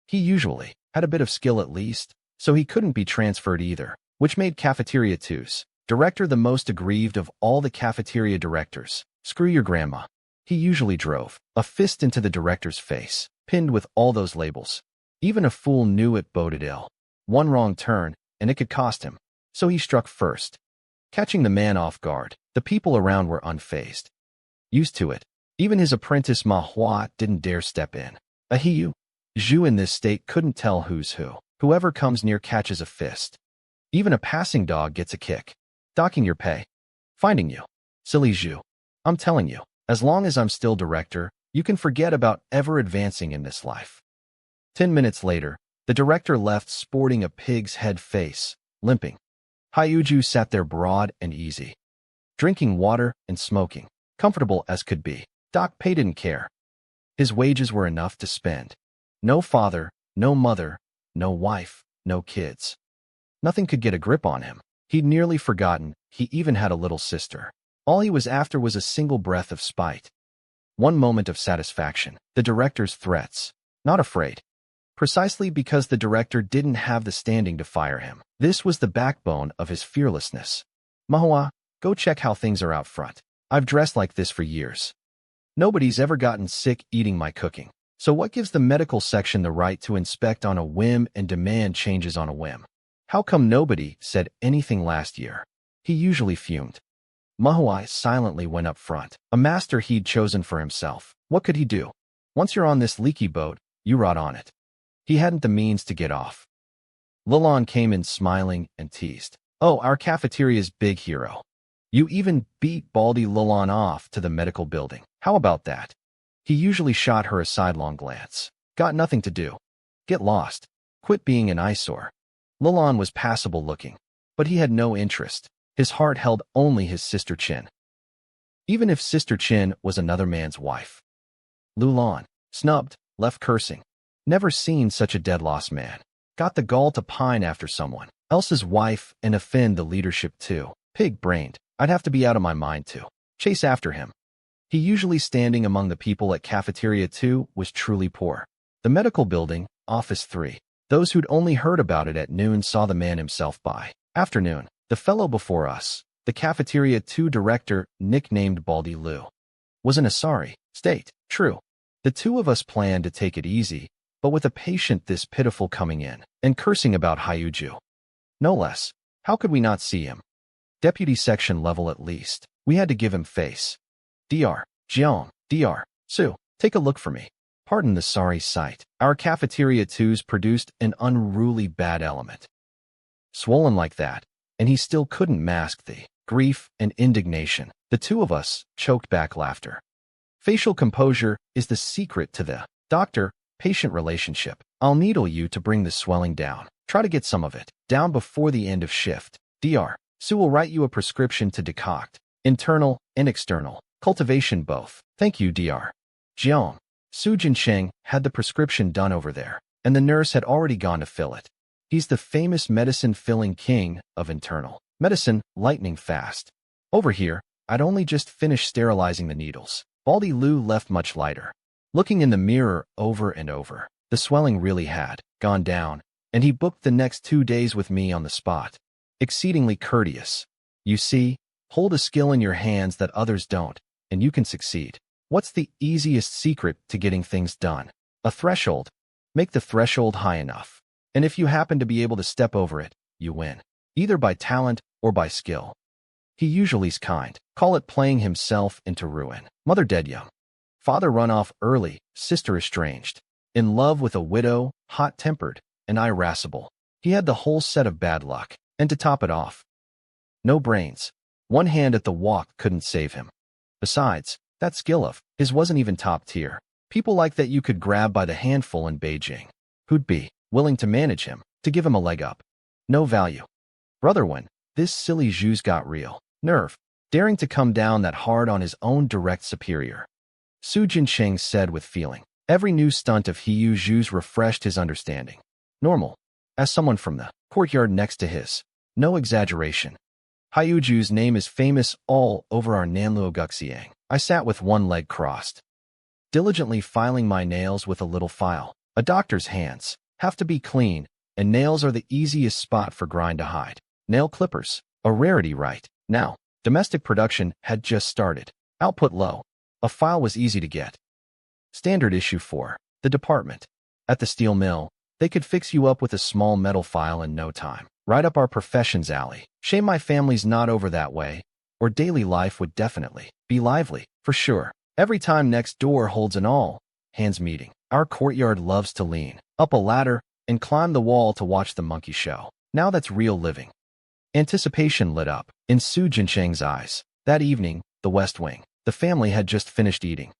He usually had a bit of skill at least, so he couldn't be transferred either, which made Cafeteria 2's director the most aggrieved of all the cafeteria directors. Screw your grandma. He usually drove a fist into the director's face, pinned with all those labels. Even a fool knew it boded ill. One wrong turn, and it could cost him. So he struck first. Catching the man off guard, the people around were unfazed. Used to it. Even his apprentice Manhwa didn't dare step in. A Zhu in this state couldn't tell who's who. Whoever comes near catches a fist. Even a passing dog gets a kick. Docking your pay. Finding you. Silly Zhu. I'm telling you, as long as I'm still director, you can forget about ever advancing in this life. 10 minutes later, the director left sporting a pig's head face, limping. Hyuju sat there broad and easy, drinking water and smoking, comfortable as could be. Doc Pei didn't care. His wages were enough to spend. No father, no mother, no wife, no kids. Nothing could get a grip on him. He'd nearly forgotten he even had a little sister. All he was after was a single breath of spite. One moment of satisfaction. The director's threats. Not afraid. Precisely because the director didn't have the standing to fire him. This was the backbone of his fearlessness. Manhwa, go check how things are out front. I've dressed like this for years. Nobody's ever gotten sick eating my cooking. So what gives the medical section the right to inspect on a whim and demand changes on a whim? How come nobody said anything last year? He usually fumed. Manhwa silently went up front, a master he'd chosen for himself. What could he do? Once you're on this leaky boat, you rot on it. He hadn't the means to get off. Lilon came in smiling and teased. Oh, our cafeteria's big hero. You even beat Baldy Lilon off to the medical building. How about that? He usually shot her a sidelong glance. Got nothing to do. Get lost. Quit being an eyesore. Lilon was passable looking, but he had no interest. His heart held only his sister Chin. Even if Sister Chin was another man's wife. Lulon, snubbed, left cursing. Never seen such a dead-lost man. Got the gall to pine after someone else's wife and offend the leadership too. Pig-brained. I'd have to be out of my mind to chase after him. He usually standing among the people at Cafeteria 2 was truly poor. The medical building, Office 3. Those who'd only heard about it at noon saw the man himself by afternoon. The fellow before us, the Cafeteria 2 director, nicknamed Baldy Liu, was in a sorry state. True. The two of us planned to take it easy, but with a patient this pitiful coming in and cursing about Hyuju. No less. How could we not see him? Deputy section level at least. We had to give him face. Dr. Jiang, Dr. Su, take a look for me. Pardon the sorry sight. Our Cafeteria 2's produced an unruly bad element. Swollen like that, and he still couldn't mask the grief and indignation. The two of us choked back laughter. Facial composure is the secret to the doctor-patient relationship. I'll needle you to bring the swelling down. Try to get some of it down before the end of shift. Dr. Sue will write you a prescription to decoct internal and external cultivation both. Thank you, Dr. Jiang. Su Jincheng had the prescription done over there, and the nurse had already gone to fill it. He's the famous medicine-filling king of internal medicine, lightning fast. Over here, I'd only just finished sterilizing the needles. Baldy Lu left much lighter. Looking in the mirror over and over, the swelling really had gone down, and he booked the next 2 days with me on the spot. Exceedingly courteous. You see, hold a skill in your hands that others don't, and you can succeed. What's the easiest secret to getting things done? A threshold. Make the threshold high enough. And if you happen to be able to step over it, you win. Either by talent or by skill. He usually's kind. Call it playing himself into ruin. Mother dead young. Father run off early, sister estranged. In love with a widow, hot-tempered, and irascible. He had the whole set of bad luck. And to top it off, no brains. One hand at the walk couldn't save him. Besides, that skill of his wasn't even top tier. People like that you could grab by the handful in Beijing. Who'd be willing to manage him, to give him a leg up? No value. Brother, when this silly Zhu's got real nerve, daring to come down that hard on his own direct superior. Su Jincheng said with feeling. Every new stunt of Hiyu Zhu's refreshed his understanding. Normal. As someone from the courtyard next to his. No exaggeration. Hiyu Zhu's name is famous all over our Nanluo Guxiang. I sat with one leg crossed, diligently filing my nails with a little file. A doctor's hands have to be clean, and nails are the easiest spot for grind to hide. Nail clippers, a rarity right now. Domestic production had just started. Output low. A file was easy to get. Standard issue for the department. At the steel mill, they could fix you up with a small metal file in no time. Right up our profession's alley. Shame my family's not over that way, or daily life would definitely be lively, for sure. Every time next door holds an all-hands meeting, our courtyard loves to lean up a ladder and climb the wall to watch the monkey show. Now that's real living. Anticipation lit up in Su Jincheng's eyes. That evening, the West Wing, the family had just finished eating.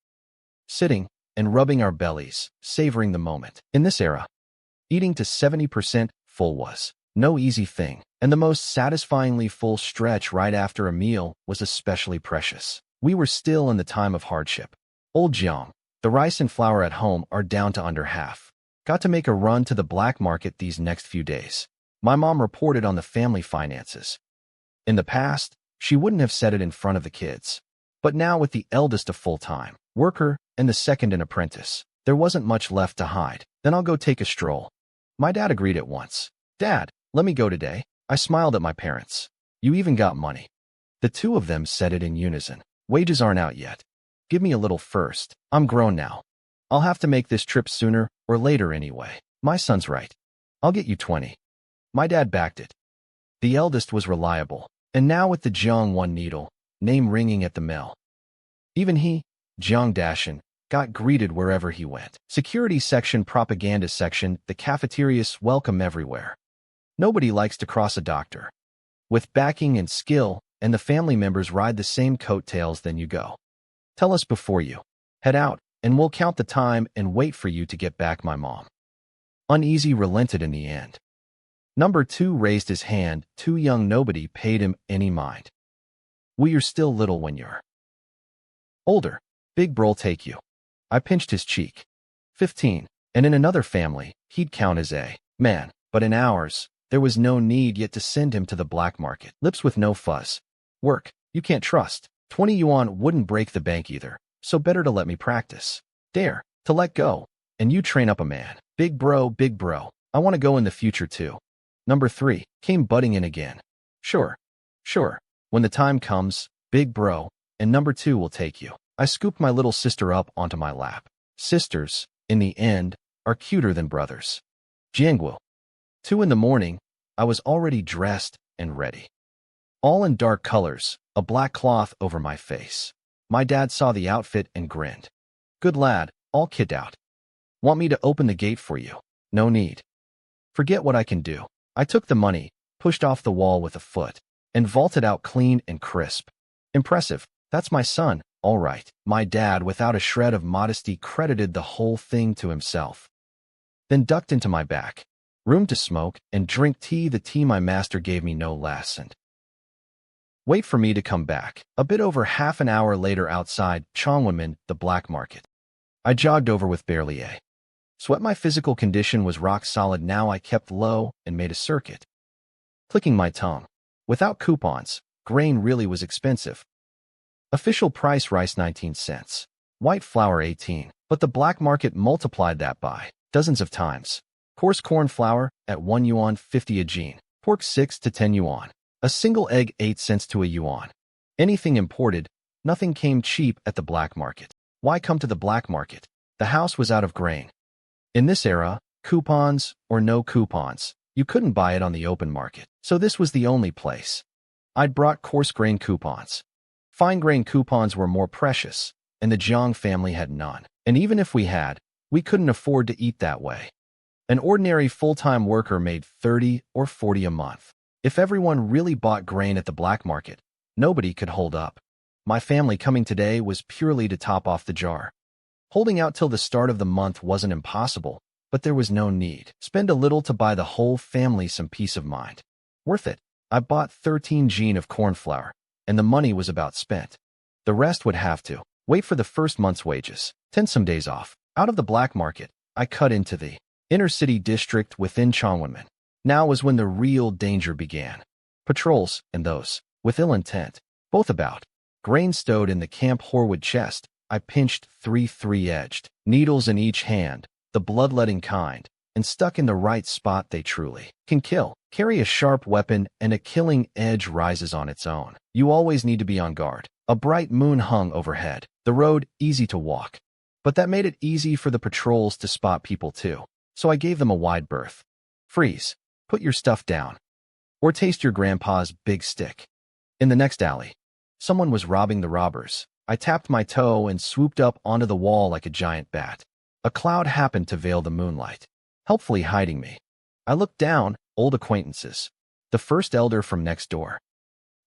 Sitting and rubbing our bellies, savoring the moment. In this era, eating to 70% full was no easy thing, and the most satisfyingly full stretch right after a meal was especially precious. We were still in the time of hardship. Old Jiang, the rice and flour at home are down to under half. Got to make a run to the black market these next few days. My mom reported on the family finances. In the past, she wouldn't have said it in front of the kids. But now with the eldest a full-time worker and the second an apprentice, there wasn't much left to hide. Then I'll go take a stroll. My dad agreed at once. Dad, let me go today. I smiled at my parents. You even got money. The two of them said it in unison. Wages aren't out yet. Give me a little first. I'm grown now. I'll have to make this trip sooner or later anyway. My son's right. I'll get you 20. My dad backed it. The eldest was reliable, and now with the Jiang one needle, name ringing at the mill. Even he, Jiang Dashin, got greeted wherever he went. Security section, propaganda section, the cafeterias welcome everywhere. Nobody likes to cross a doctor. With backing and skill, and the family members ride the same coattails, then you go. Tell us before you head out, and we'll count the time and wait for you to get back, my mom. Uneasy relented in the end. Number 2 raised his hand. Too young, nobody paid him any mind. Well, you're still little when you're older. Big bro'll take you. I pinched his cheek. 15, and in another family, he'd count as a man, but in ours, there was no need yet to send him to the black market. Lips with no fuzz. Work, you can't trust. 20 yuan wouldn't break the bank either, so better to let me practice. Dare to let go, and you train up a man. Big bro, I want to go in the future too. Number 3 came butting in again. Sure. When the time comes, big bro, and number 2 will take you. I scooped my little sister up onto my lap. Sisters, in the end, are cuter than brothers. Jiangguo. 2 in the morning, I was already dressed and ready. All in dark colors, a black cloth over my face. My dad saw the outfit and grinned. Good lad, all kit out. Want me to open the gate for you? No need. Forget what I can do. I took the money, pushed off the wall with a foot, and vaulted out clean and crisp. Impressive. That's my son, all right. My dad, without a shred of modesty, credited the whole thing to himself. Then ducked into my back room to smoke and drink tea, the tea my master gave me no less, and wait for me to come back. A bit over half an hour later, outside Chongwonmin, the black market, I jogged over with barely a sweat. My physical condition was rock solid now. I kept low and made a circuit, clicking my tongue. Without coupons, grain really was expensive. Official price rice 19 cents, white flour 18, but the black market multiplied that by dozens of times. Coarse corn flour at 1 yuan 50 a jin, pork 6 to 10 yuan, a single egg 8 cents to a yuan. Anything imported, nothing came cheap at the black market. Why come to the black market? The house was out of grain. In this era, coupons or no coupons, you couldn't buy it on the open market, so this was the only place. I'd brought coarse grain coupons. Fine grain coupons were more precious, and the Jiang family had none. And even if we had, we couldn't afford to eat that way. An ordinary full-time worker made 30 or 40 a month. If everyone really bought grain at the black market, nobody could hold up. My family coming today was purely to top off the jar. Holding out till the start of the month wasn't impossible, but there was no need. Spend a little to buy the whole family some peace of mind. Worth it. I bought 13 jin of corn flour, and the money was about spent. The rest would have to wait for the first month's wages. 10 some days off. Out of the black market, I cut into the inner city district within Chongwonmin. Now was when the real danger began. Patrols, and those with ill intent, both about. Grain stowed in the Camp Horwood chest. I pinched 3 three-edged needles in each hand, the bloodletting kind, and stuck in the right spot. They truly can kill. Carry a sharp weapon, and a killing edge rises on its own. You always need to be on guard. A bright moon hung overhead. The road easy to walk, but that made it easy for the patrols to spot people too. So I gave them a wide berth. Freeze. Put your stuff down. Or taste your grandpa's big stick. In the next alley, someone was robbing the robbers. I tapped my toe and swooped up onto the wall like a giant bat. A cloud happened to veil the moonlight, helpfully hiding me. I looked down, old acquaintances. The first elder from next door.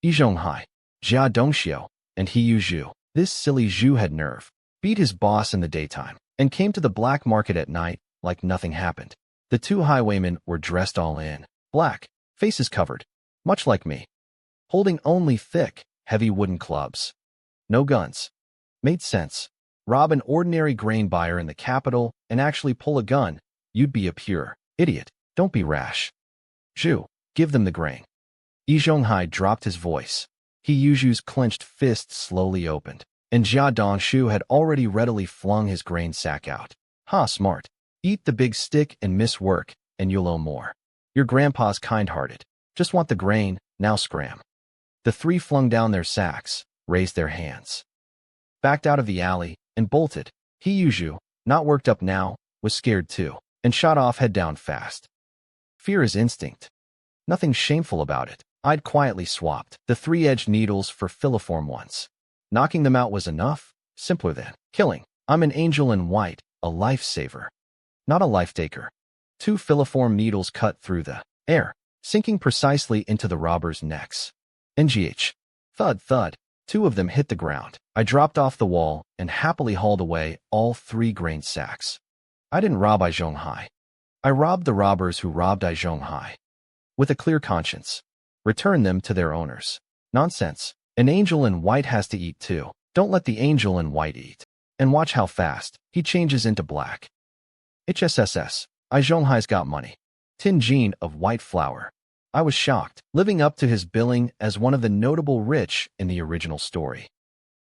Yi Zhonghai, Jia Dongxiu, and He Yu Zhu. This silly Zhu had nerve. Beat his boss in the daytime, and came to the black market at night like nothing happened. The two highwaymen were dressed all in black, faces covered, much like me, holding only thick, heavy wooden clubs. No guns. Made sense. Rob an ordinary grain buyer in the capital and actually pull a gun. You'd be a pure idiot. Don't be rash. Zhu, give them the grain. Yi Zhonghai dropped his voice. He Yuzhu's clenched fist slowly opened, and Jia Dongshu had already readily flung his grain sack out. Ha, smart. Eat the big stick and miss work, and you'll owe more. Your grandpa's kind-hearted. Just want the grain, now scram. The three flung down their sacks, raised their hands, backed out of the alley, and bolted. He Yuzhu, not worked up now, was scared too, and shot off head down fast. Fear is instinct. Nothing shameful about it. I'd quietly swapped the three-edged needles for filiform ones. Knocking them out was enough, simpler than killing. I'm an angel in white, a lifesaver, not a life-taker. 2 filiform needles cut through the air, sinking precisely into the robbers' necks. NGH. Thud, thud. 2 of them hit the ground. I dropped off the wall and happily hauled away all 3 grain sacks. I didn't rob Ai Zhonghai. I robbed the robbers who robbed Ai Zhonghai. With a clear conscience. Return them to their owners. Nonsense. An angel in white has to eat too. Don't let the angel in white eat. And watch how fast he changes into black. HSSS. Ai Zhonghai's got money. 10 jin of white flour. I was shocked, living up to his billing as one of the notable rich in the original story.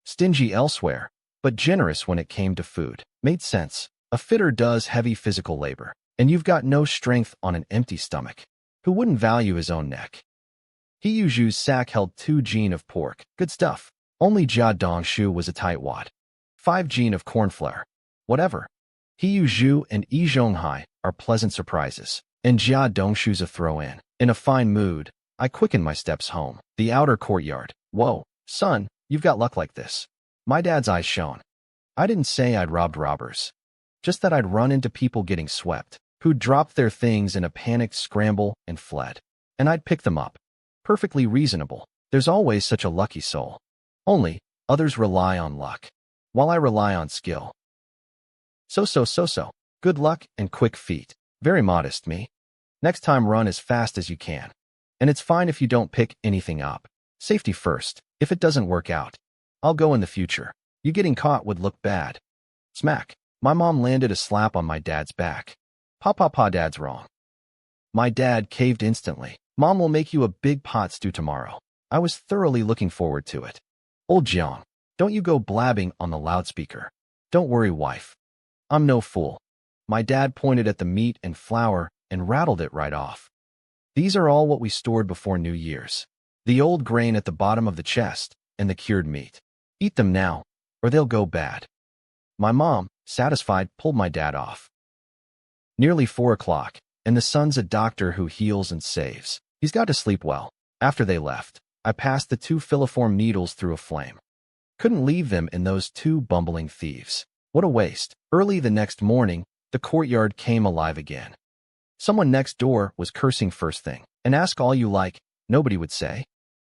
Stingy elsewhere, but generous when it came to food. Made sense. A fitter does heavy physical labor, and you've got no strength on an empty stomach. Who wouldn't value his own neck? He Yuzhu's sack held 2 jin of pork. Good stuff. Only Jia Dongshu was a tightwad. 5 jin of corn flour. Whatever. He Yuzhu and Yi Zhonghai are pleasant surprises, and Jia Dongshu's a throw-in. In a fine mood, I quickened my steps home. The outer courtyard. Whoa, son, you've got luck like this. My dad's eyes shone. I didn't say I'd robbed robbers. Just that I'd run into people getting swept, who'd dropped their things in a panicked scramble and fled. and I'd pick them up. Perfectly reasonable. There's always such a lucky soul. Only, others rely on luck, while I rely on skill. So. Good luck and quick feet. Very modest, me. Next time run as fast as you can. And it's fine if you don't pick anything up. Safety first. If it doesn't work out, I'll go in the future. You getting caught would look bad. Smack. My mom landed a slap on my dad's back. Pa, Dad's wrong. My dad caved instantly. Mom will make you a big pot stew tomorrow. I was thoroughly looking forward to it. Old Jiang, don't you go blabbing on the loudspeaker. Don't worry, wife. I'm no fool. My dad pointed at the meat and flour and rattled it right off. These are all what we stored before New Year's. The old grain at the bottom of the chest and the cured meat. Eat them now, or they'll go bad. My mom, satisfied, pulled my dad off. Nearly 4 o'clock, and the son's a doctor who heals and saves. He's got to sleep well. After they left, I passed the 2 filiform needles through a flame. Couldn't leave them in those 2 bumbling thieves. What a waste. Early the next morning, the courtyard came alive again. Someone next door was cursing first thing, and ask all you like, nobody would say.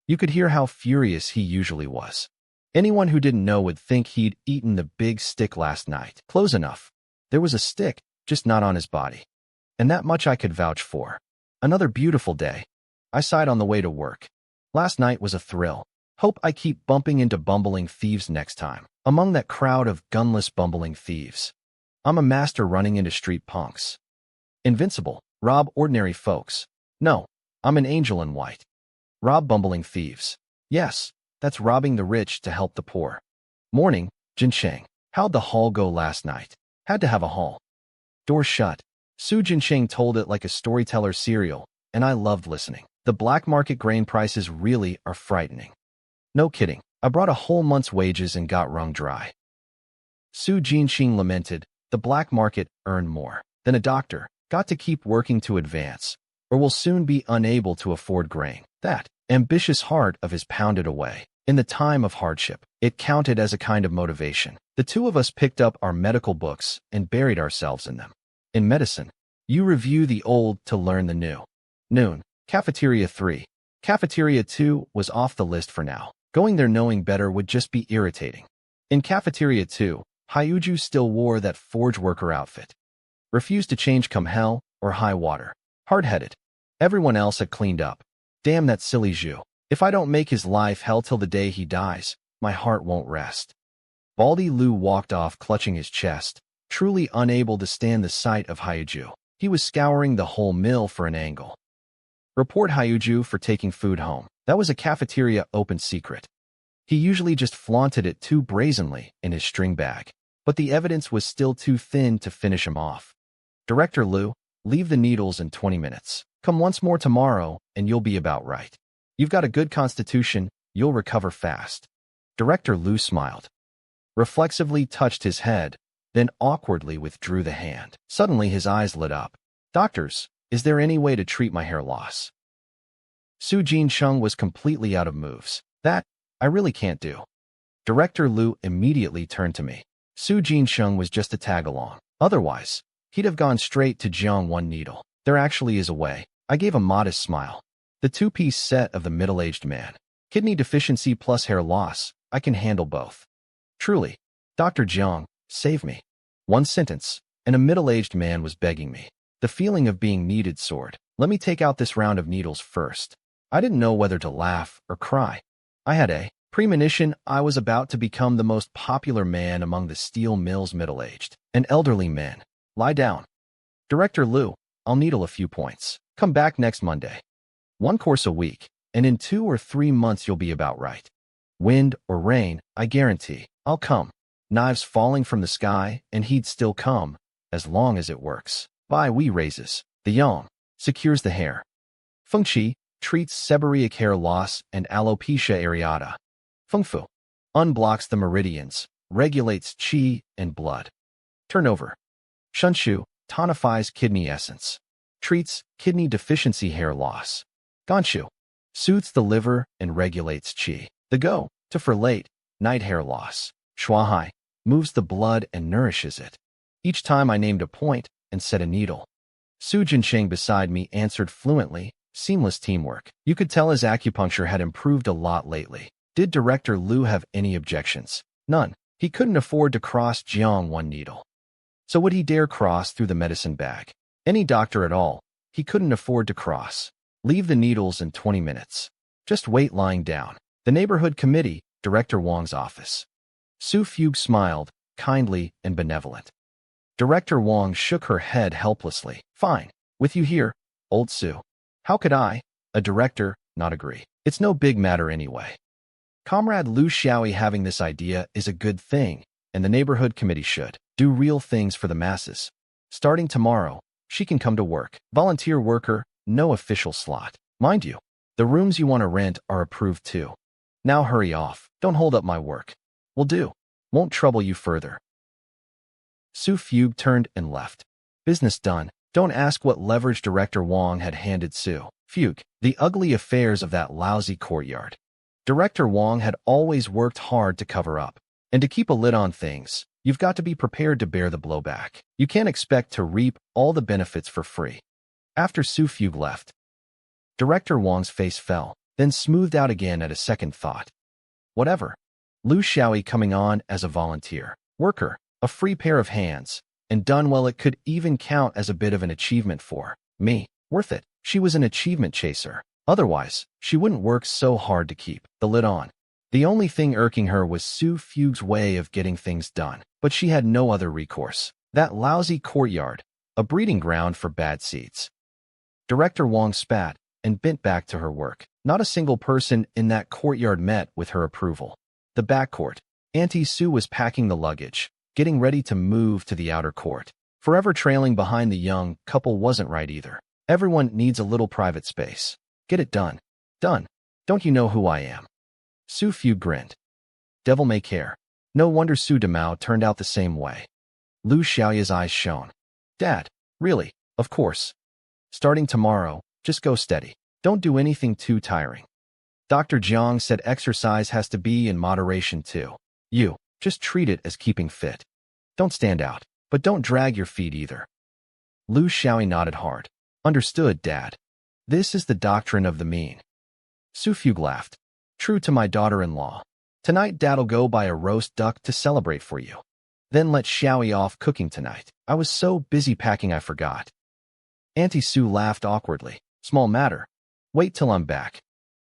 You could hear how furious he usually was. Anyone who didn't know would think he'd eaten the big stick last night. Close enough. There was a stick, just not on his body. And that much I could vouch for. Another beautiful day. I sighed on the way to work. Last night was a thrill. Hope I keep bumping into bumbling thieves next time. Among that crowd of gunless bumbling thieves. I'm a master running into street punks. Invincible. Rob ordinary folks. No, I'm an angel in white. Rob bumbling thieves. Yes, that's robbing the rich to help the poor. Morning, Jinsheng. How'd the haul go last night? Had to have a haul. Door shut. Su Jinsheng told it like a storyteller serial, and I loved listening. The black market grain prices really are frightening. No kidding. I brought a whole month's wages and got wrung dry. Su Jinsheng lamented, the black market earned more than a doctor. Got to keep working to advance, or will soon be unable to afford grain. That ambitious heart of his pounded away. In the time of hardship, it counted as a kind of motivation. The 2 of us picked up our medical books and buried ourselves in them. In medicine, you review the old to learn the new. Noon, Cafeteria 3. Cafeteria 2 was off the list for now. Going there knowing better would just be irritating. In Cafeteria 2, Hyuju still wore that forge worker outfit. Refused to change come hell or high water. Hard-headed. Everyone else had cleaned up. Damn that silly Zhu. If I don't make his life hell till the day he dies, my heart won't rest. Baldy Lu walked off clutching his chest, truly unable to stand the sight of Hyuju. He was scouring the whole mill for an angle. Report Hyuju for taking food home. That was a cafeteria open secret. He usually just flaunted it too brazenly in his string bag, but the evidence was still too thin to finish him off. Director Lu, leave the needles in 20 minutes. Come once more tomorrow, and you'll be about right. You've got a good constitution, you'll recover fast. Director Lu smiled. Reflexively touched his head, then awkwardly withdrew the hand. Suddenly his eyes lit up. Doctors, is there any way to treat my hair loss? Su Jinsheng was completely out of moves. That, I really can't do. Director Lu immediately turned to me. Su Jinsheng was just a tag-along. Otherwise, he'd have gone straight to Jiang one needle. There actually is a way. I gave a modest smile. The 2-piece set of the middle-aged man. Kidney deficiency plus hair loss. I can handle both. Truly. Dr. Jiang, save me. One sentence, and a middle-aged man was begging me. The feeling of being needed soared. Let me take out this round of needles first. I didn't know whether to laugh or cry. I had a premonition I was about to become the most popular man among the steel mill's middle-aged and elderly men. Lie down. Director Lu, I'll needle a few points. Come back next Monday. 1 course a week, and in 2 or 3 months you'll be about right. Wind or rain, I guarantee, I'll come. Knives falling from the sky, and he'd still come, as long as it works. Bai Wei raises. The yang secures the hair. Feng Qi treats seborrheic hair loss and alopecia areata. Feng Fu unblocks the meridians, regulates qi and blood. Turnover. Shen Shu tonifies kidney essence. Treats kidney deficiency hair loss. Ganshu soothes the liver and regulates qi. The go to for late night hair loss. Shuahai moves the blood and nourishes it. Each time I named a point and set a needle. Su Jinsheng beside me answered fluently, Seamless teamwork. You could tell his acupuncture had improved a lot lately. Did Director Liu have any objections? None. He couldn't afford to cross Jiang one needle. So would he dare cross through the medicine bag? Any doctor at all, he couldn't afford to cross. Leave the needles in 20 minutes. Just wait lying down. The neighborhood committee, Director Wang's office. Su Fugue smiled, kindly and benevolent. Director Wang shook her head helplessly. Fine. With you here, old Su. How could I, a director, not agree? It's no big matter anyway. Comrade Lu Xiaoyi having this idea is a good thing, and the neighborhood committee should do real things for the masses. Starting tomorrow, she can come to work. Volunteer worker, no official slot. Mind you, the rooms you want to rent are approved too. Now hurry off. Don't hold up my work. Will do. Won't trouble you further. Su Fugue turned and left. Business done. Don't ask what leverage Director Wang had handed Su Fugue. The ugly affairs of that lousy courtyard. Director Wang had always worked hard to cover up. And to keep a lid on things, you've got to be prepared to bear the blowback. You can't expect to reap all the benefits for free. After Su Fugue left, Director Wang's face fell, then smoothed out again at a second thought. Whatever. Lu Xiaoyi coming on as a volunteer worker, a free pair of hands, and done well. It could even count as a bit of an achievement for me. Worth it. She was an achievement chaser. Otherwise, she wouldn't work so hard to keep the lid on. The only thing irking her was Su Fugue's way of getting things done, but she had no other recourse. That lousy courtyard, a breeding ground for bad seeds. Director Wang spat and bent back to her work. Not a single person in that courtyard met with her approval. The back court. Auntie Su was packing the luggage, getting ready to move to the outer court. Forever trailing behind the young couple wasn't right either. Everyone needs a little private space. Get it done. Done. Don't you know who I am? Su Fugue grinned. Devil may care. No wonder Su Demao turned out the same way. Lu Xiaoyi's eyes shone. Dad, really, of course. Starting tomorrow, just go steady. Don't do anything too tiring. Dr. Jiang said exercise has to be in moderation too. You, just treat it as keeping fit. Don't stand out, but don't drag your feet either. Lu Xiaoyi nodded hard. Understood, Dad. This is the doctrine of the mean. Su Fugue laughed. True to my daughter-in-law. Tonight Dad'll go buy a roast duck to celebrate for you. Then let Xiaoyi off cooking tonight. I was so busy packing I forgot. Auntie Su laughed awkwardly. Small matter. Wait till I'm back.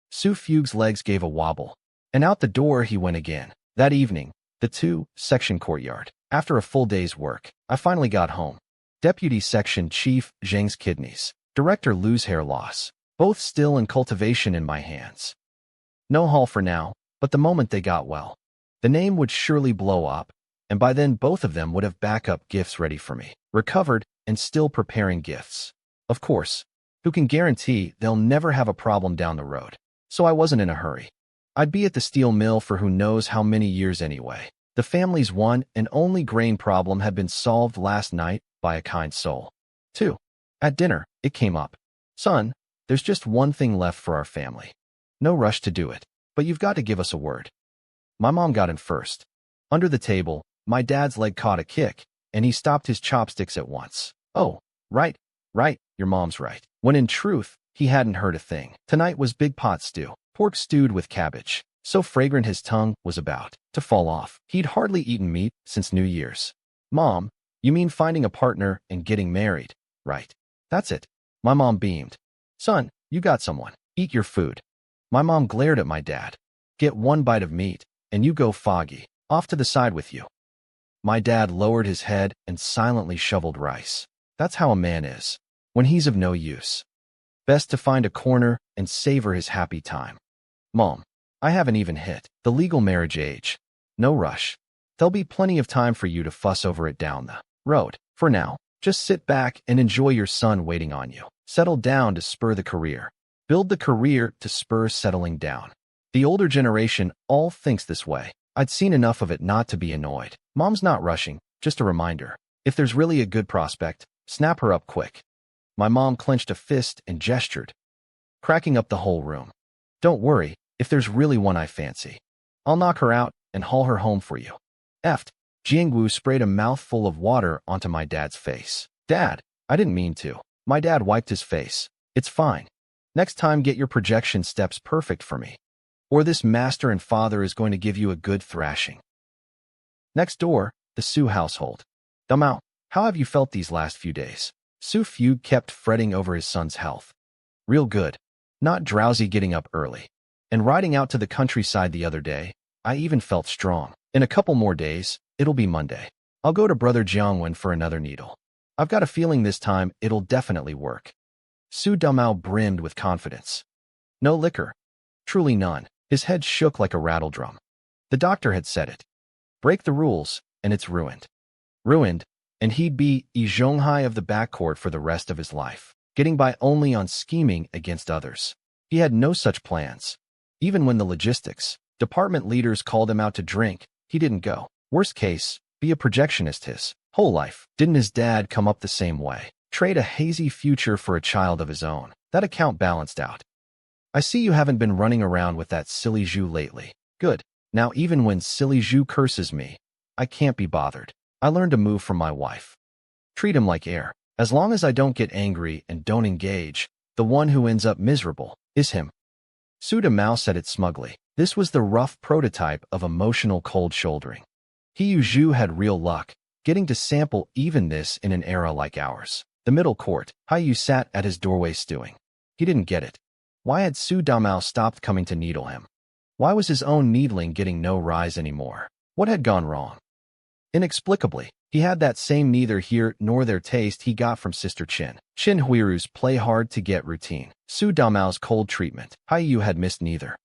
Su Fugue's legs gave a wobble, and out the door he went again. That evening, the two-section courtyard. After a full day's work, I finally got home. Deputy Section Chief Zheng's kidneys. Director Lu's hair loss. Both still in cultivation in my hands. No haul for now, but the moment they got well, the name would surely blow up, and by then both of them would have backup gifts ready for me. Recovered and still preparing gifts. Of course, who can guarantee they'll never have a problem down the road? So I wasn't in a hurry. I'd be at the steel mill for who knows how many years anyway. The family's one and only grain problem had been solved last night by a kind soul. 2. At dinner, it came up. Son, there's just one thing left for our family. No rush to do it, but you've got to give us a word. My mom got in first. Under the table, my dad's leg caught a kick, and he stopped his chopsticks at once. Oh, right, your mom's right. When in truth, he hadn't heard a thing. Tonight was big pot stew, pork stewed with cabbage, so fragrant his tongue was about to fall off. He'd hardly eaten meat since New Year's. Mom, you mean finding a partner and getting married, right? That's it. My mom beamed. Son, you got someone. Eat your food. My mom glared at my dad. Get one bite of meat, and you go foggy. Off to the side with you. My dad lowered his head and silently shoveled rice. That's how a man is, when he's of no use. Best to find a corner and savor his happy time. Mom, I haven't even hit the legal marriage age. No rush. There'll be plenty of time for you to fuss over it down the road. For now, just sit back and enjoy your son waiting on you. Settle down to spur the career. Build the career to spur settling down. The older generation all thinks this way. I'd seen enough of it not to be annoyed. Mom's not rushing, just a reminder. If there's really a good prospect, snap her up quick. My mom clenched a fist and gestured, cracking up the whole room. Don't worry, if there's really one I fancy. I'll knock her out and haul her home for you. Effed. Jiangwu sprayed a mouthful of water onto my dad's face. Dad, I didn't mean to. My dad wiped his face. It's fine. Next time, get your projection steps perfect for me, or this master and father is going to give you a good thrashing. Next door, the Su household. Damao, how have you felt these last few days? Su Fu kept fretting over his son's health. Real good. Not drowsy getting up early. And riding out to the countryside the other day, I even felt strong. In a couple more days, it'll be Monday. I'll go to Brother Jiangwen for another needle. I've got a feeling this time it'll definitely work. Su Damao brimmed with confidence. No liquor. Truly none. His head shook like a rattle drum. The doctor had said it. Break the rules, and it's ruined. Ruined, and he'd be Yi Zhonghai of the backcourt for the rest of his life, getting by only on scheming against others. He had no such plans. Even when the logistics department leaders called him out to drink, he didn't go. Worst case, be a projectionist his whole life. Didn't his dad come up the same way? Trade a hazy future for a child of his own. That account balanced out. I see you haven't been running around with that silly Zhu lately. Good. Now even when silly Zhu curses me, I can't be bothered. I learned a move from my wife. Treat him like air. As long as I don't get angry and don't engage, the one who ends up miserable is him. Su Damao said it smugly. This was the rough prototype of emotional cold shouldering. He Zhu had real luck, getting to sample even this in an era like ours. The middle court, Yu sat at his doorway stewing. He didn't get it. Why had Su Damao stopped coming to needle him? Why was his own needling getting no rise anymore? What had gone wrong? Inexplicably, he had that same neither here nor there taste he got from Sister Qin. Qin Huiru's play hard to get routine. Su Damao's cold treatment. Yu had missed neither.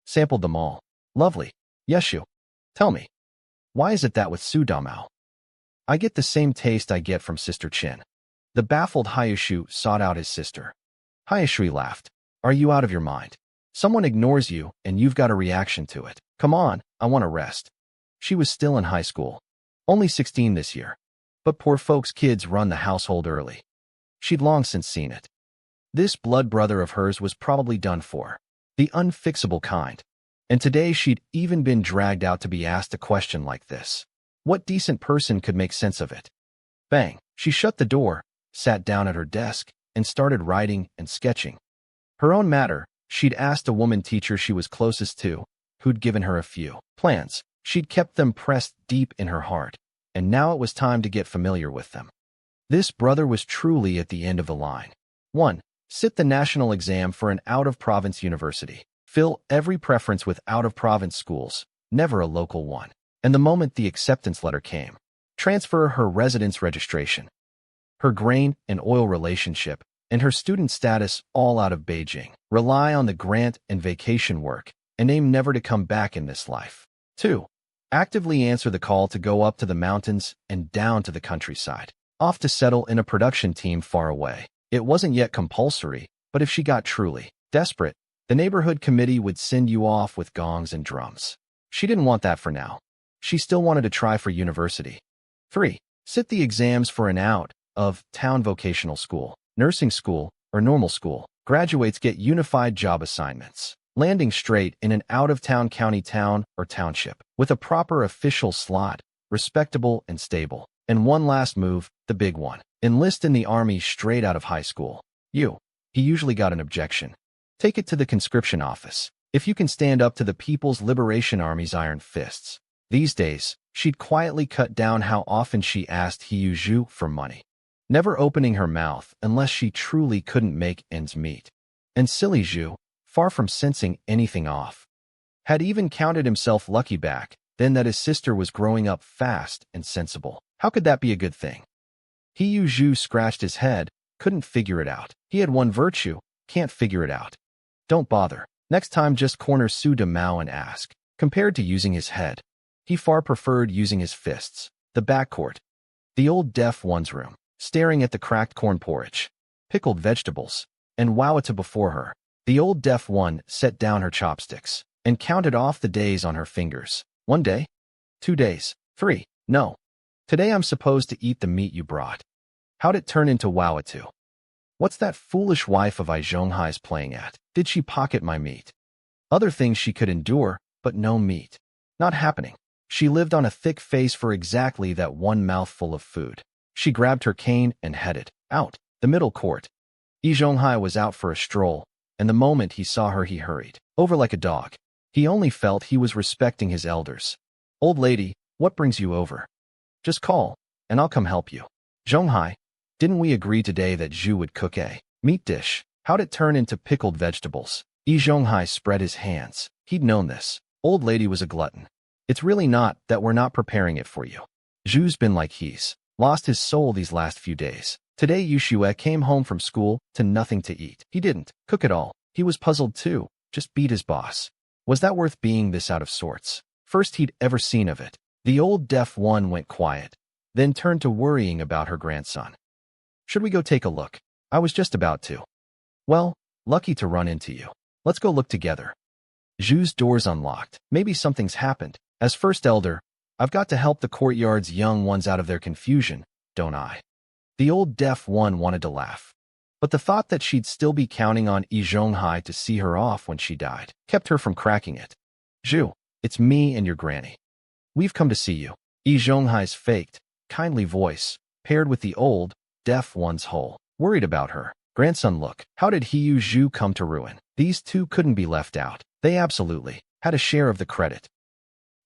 Sampled them all. Lovely. Yeshu. Tell me, why is it that with Su Damao, I get the same taste I get from Sister Qin? The baffled Hyushu sought out his sister. Hyushui laughed. Are you out of your mind? Someone ignores you, and you've got a reaction to it. Come on, I want to rest. She was still in high school. Only 16 this year. But poor folks' kids run the household early. She'd long since seen it. This blood brother of hers was probably done for. The unfixable kind. And today she'd even been dragged out to be asked a question like this. What decent person could make sense of it? Bang. She shut the door, sat down at her desk, and started writing and sketching. Her own matter, she'd asked a woman teacher she was closest to, who'd given her a few plans. She'd kept them pressed deep in her heart, and now it was time to get familiar with them. This brother was truly at the end of the line. 1. Sit the national exam for an out-of-province university. Fill every preference with out-of-province schools, never a local one. And the moment the acceptance letter came, transfer her residence registration, her grain and oil relationship, and her student status all out of Beijing. Rely on the grant and vacation work, and aim never to come back in this life. 2. Actively answer the call to go up to the mountains and down to the countryside. Off to settle in a production team far away. It wasn't yet compulsory, but if she got truly desperate, the neighborhood committee would send you off with gongs and drums. She didn't want that for now. She still wanted to try for university. 3. Sit the exams for an out-of-town vocational school, nursing school, or normal school. Graduates get unified job assignments, landing straight in an out-of-town county town or township, with a proper official slot, respectable and stable. And one last move, the big one. Enlist in the army straight out of high school. He usually got an objection. Take it to the conscription office. If you can stand up to the People's Liberation Army's iron fists. These days, she'd quietly cut down how often she asked He Zhu for money, never opening her mouth unless she truly couldn't make ends meet. And silly Zhu, far from sensing anything off, had even counted himself lucky back then that his sister was growing up fast and sensible. How could that be a good thing? He Zhu scratched his head, couldn't figure it out. He had one virtue, can't figure it out. Don't bother. Next time just corner Su Damao and ask. Compared to using his head, he far preferred using his fists. The backcourt. The old deaf one's room, staring at the cracked corn porridge, pickled vegetables, and wowata before her. The old deaf one set down her chopsticks and counted off the days on her fingers. 1 day, 2 days, 3. No. Today I'm supposed to eat the meat you brought. How'd it turn into wowatu? What's that foolish wife of Ai Zhonghai's playing at? Did she pocket my meat? Other things she could endure, but no meat. Not happening. She lived on a thick face for exactly that one mouthful of food. She grabbed her cane and headed out. The middle court. Ai Zhonghai was out for a stroll, and the moment he saw her he hurried over like a dog. He only felt he was respecting his elders. "Old lady, what brings you over? Just call, and I'll come help you." "Zhonghai, didn't we agree today that Zhu would cook a meat dish? How'd it turn into pickled vegetables?" Zhonghai spread his hands. He'd known this. Old lady was a glutton. "It's really not that we're not preparing it for you. Zhu's been like he's lost his soul these last few days. Today Yushue came home from school to nothing to eat. He didn't cook at all. He was puzzled too, just beat his boss. Was that worth being this out of sorts? First he'd ever seen of it. The old deaf one went quiet, then turned to worrying about her grandson. "Should we go take a look? I was just about to." "Well, lucky to run into you. Let's go look together." Zhu's door's unlocked. Maybe something's happened. As first elder, I've got to help the courtyard's young ones out of their confusion, don't I? The old deaf one wanted to laugh, but the thought that she'd still be counting on Zhonghai to see her off when she died kept her from cracking it. "Zhu, it's me and your granny. We've come to see you." Zhonghai's faked, kindly voice, paired with the old, deaf one's whole, worried about her grandson look. How did Zhu come to ruin? These two couldn't be left out. They absolutely had a share of the credit.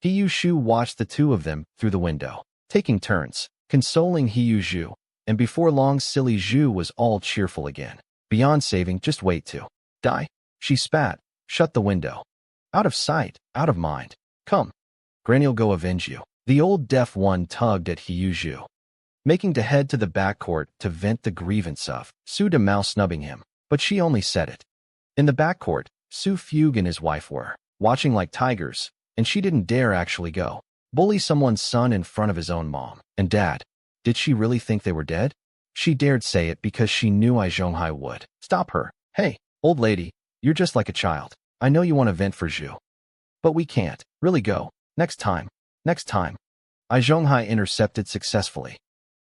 Shu watched the two of them through the window, taking turns, consoling Zhu, and before long silly Zhu was all cheerful again. Beyond saving, just wait to die. She spat, shut the window. "Out of sight, out of mind. Come. Granny'll go avenge you." The old deaf one tugged at Zhu, making to head to the back court to vent the grievance of Su de Mao snubbing him, but she only said it. In the back court, Su Fugue and his wife were watching like tigers, and she didn't dare actually go bully someone's son in front of his own mom and dad. Did she really think they were dead? She dared say it because she knew Zhonghai would stop her. "Hey, old lady, you're just like a child. I know you want to vent for Zhu, but we can't really go. Next time. Next time." Zhonghai intercepted successfully.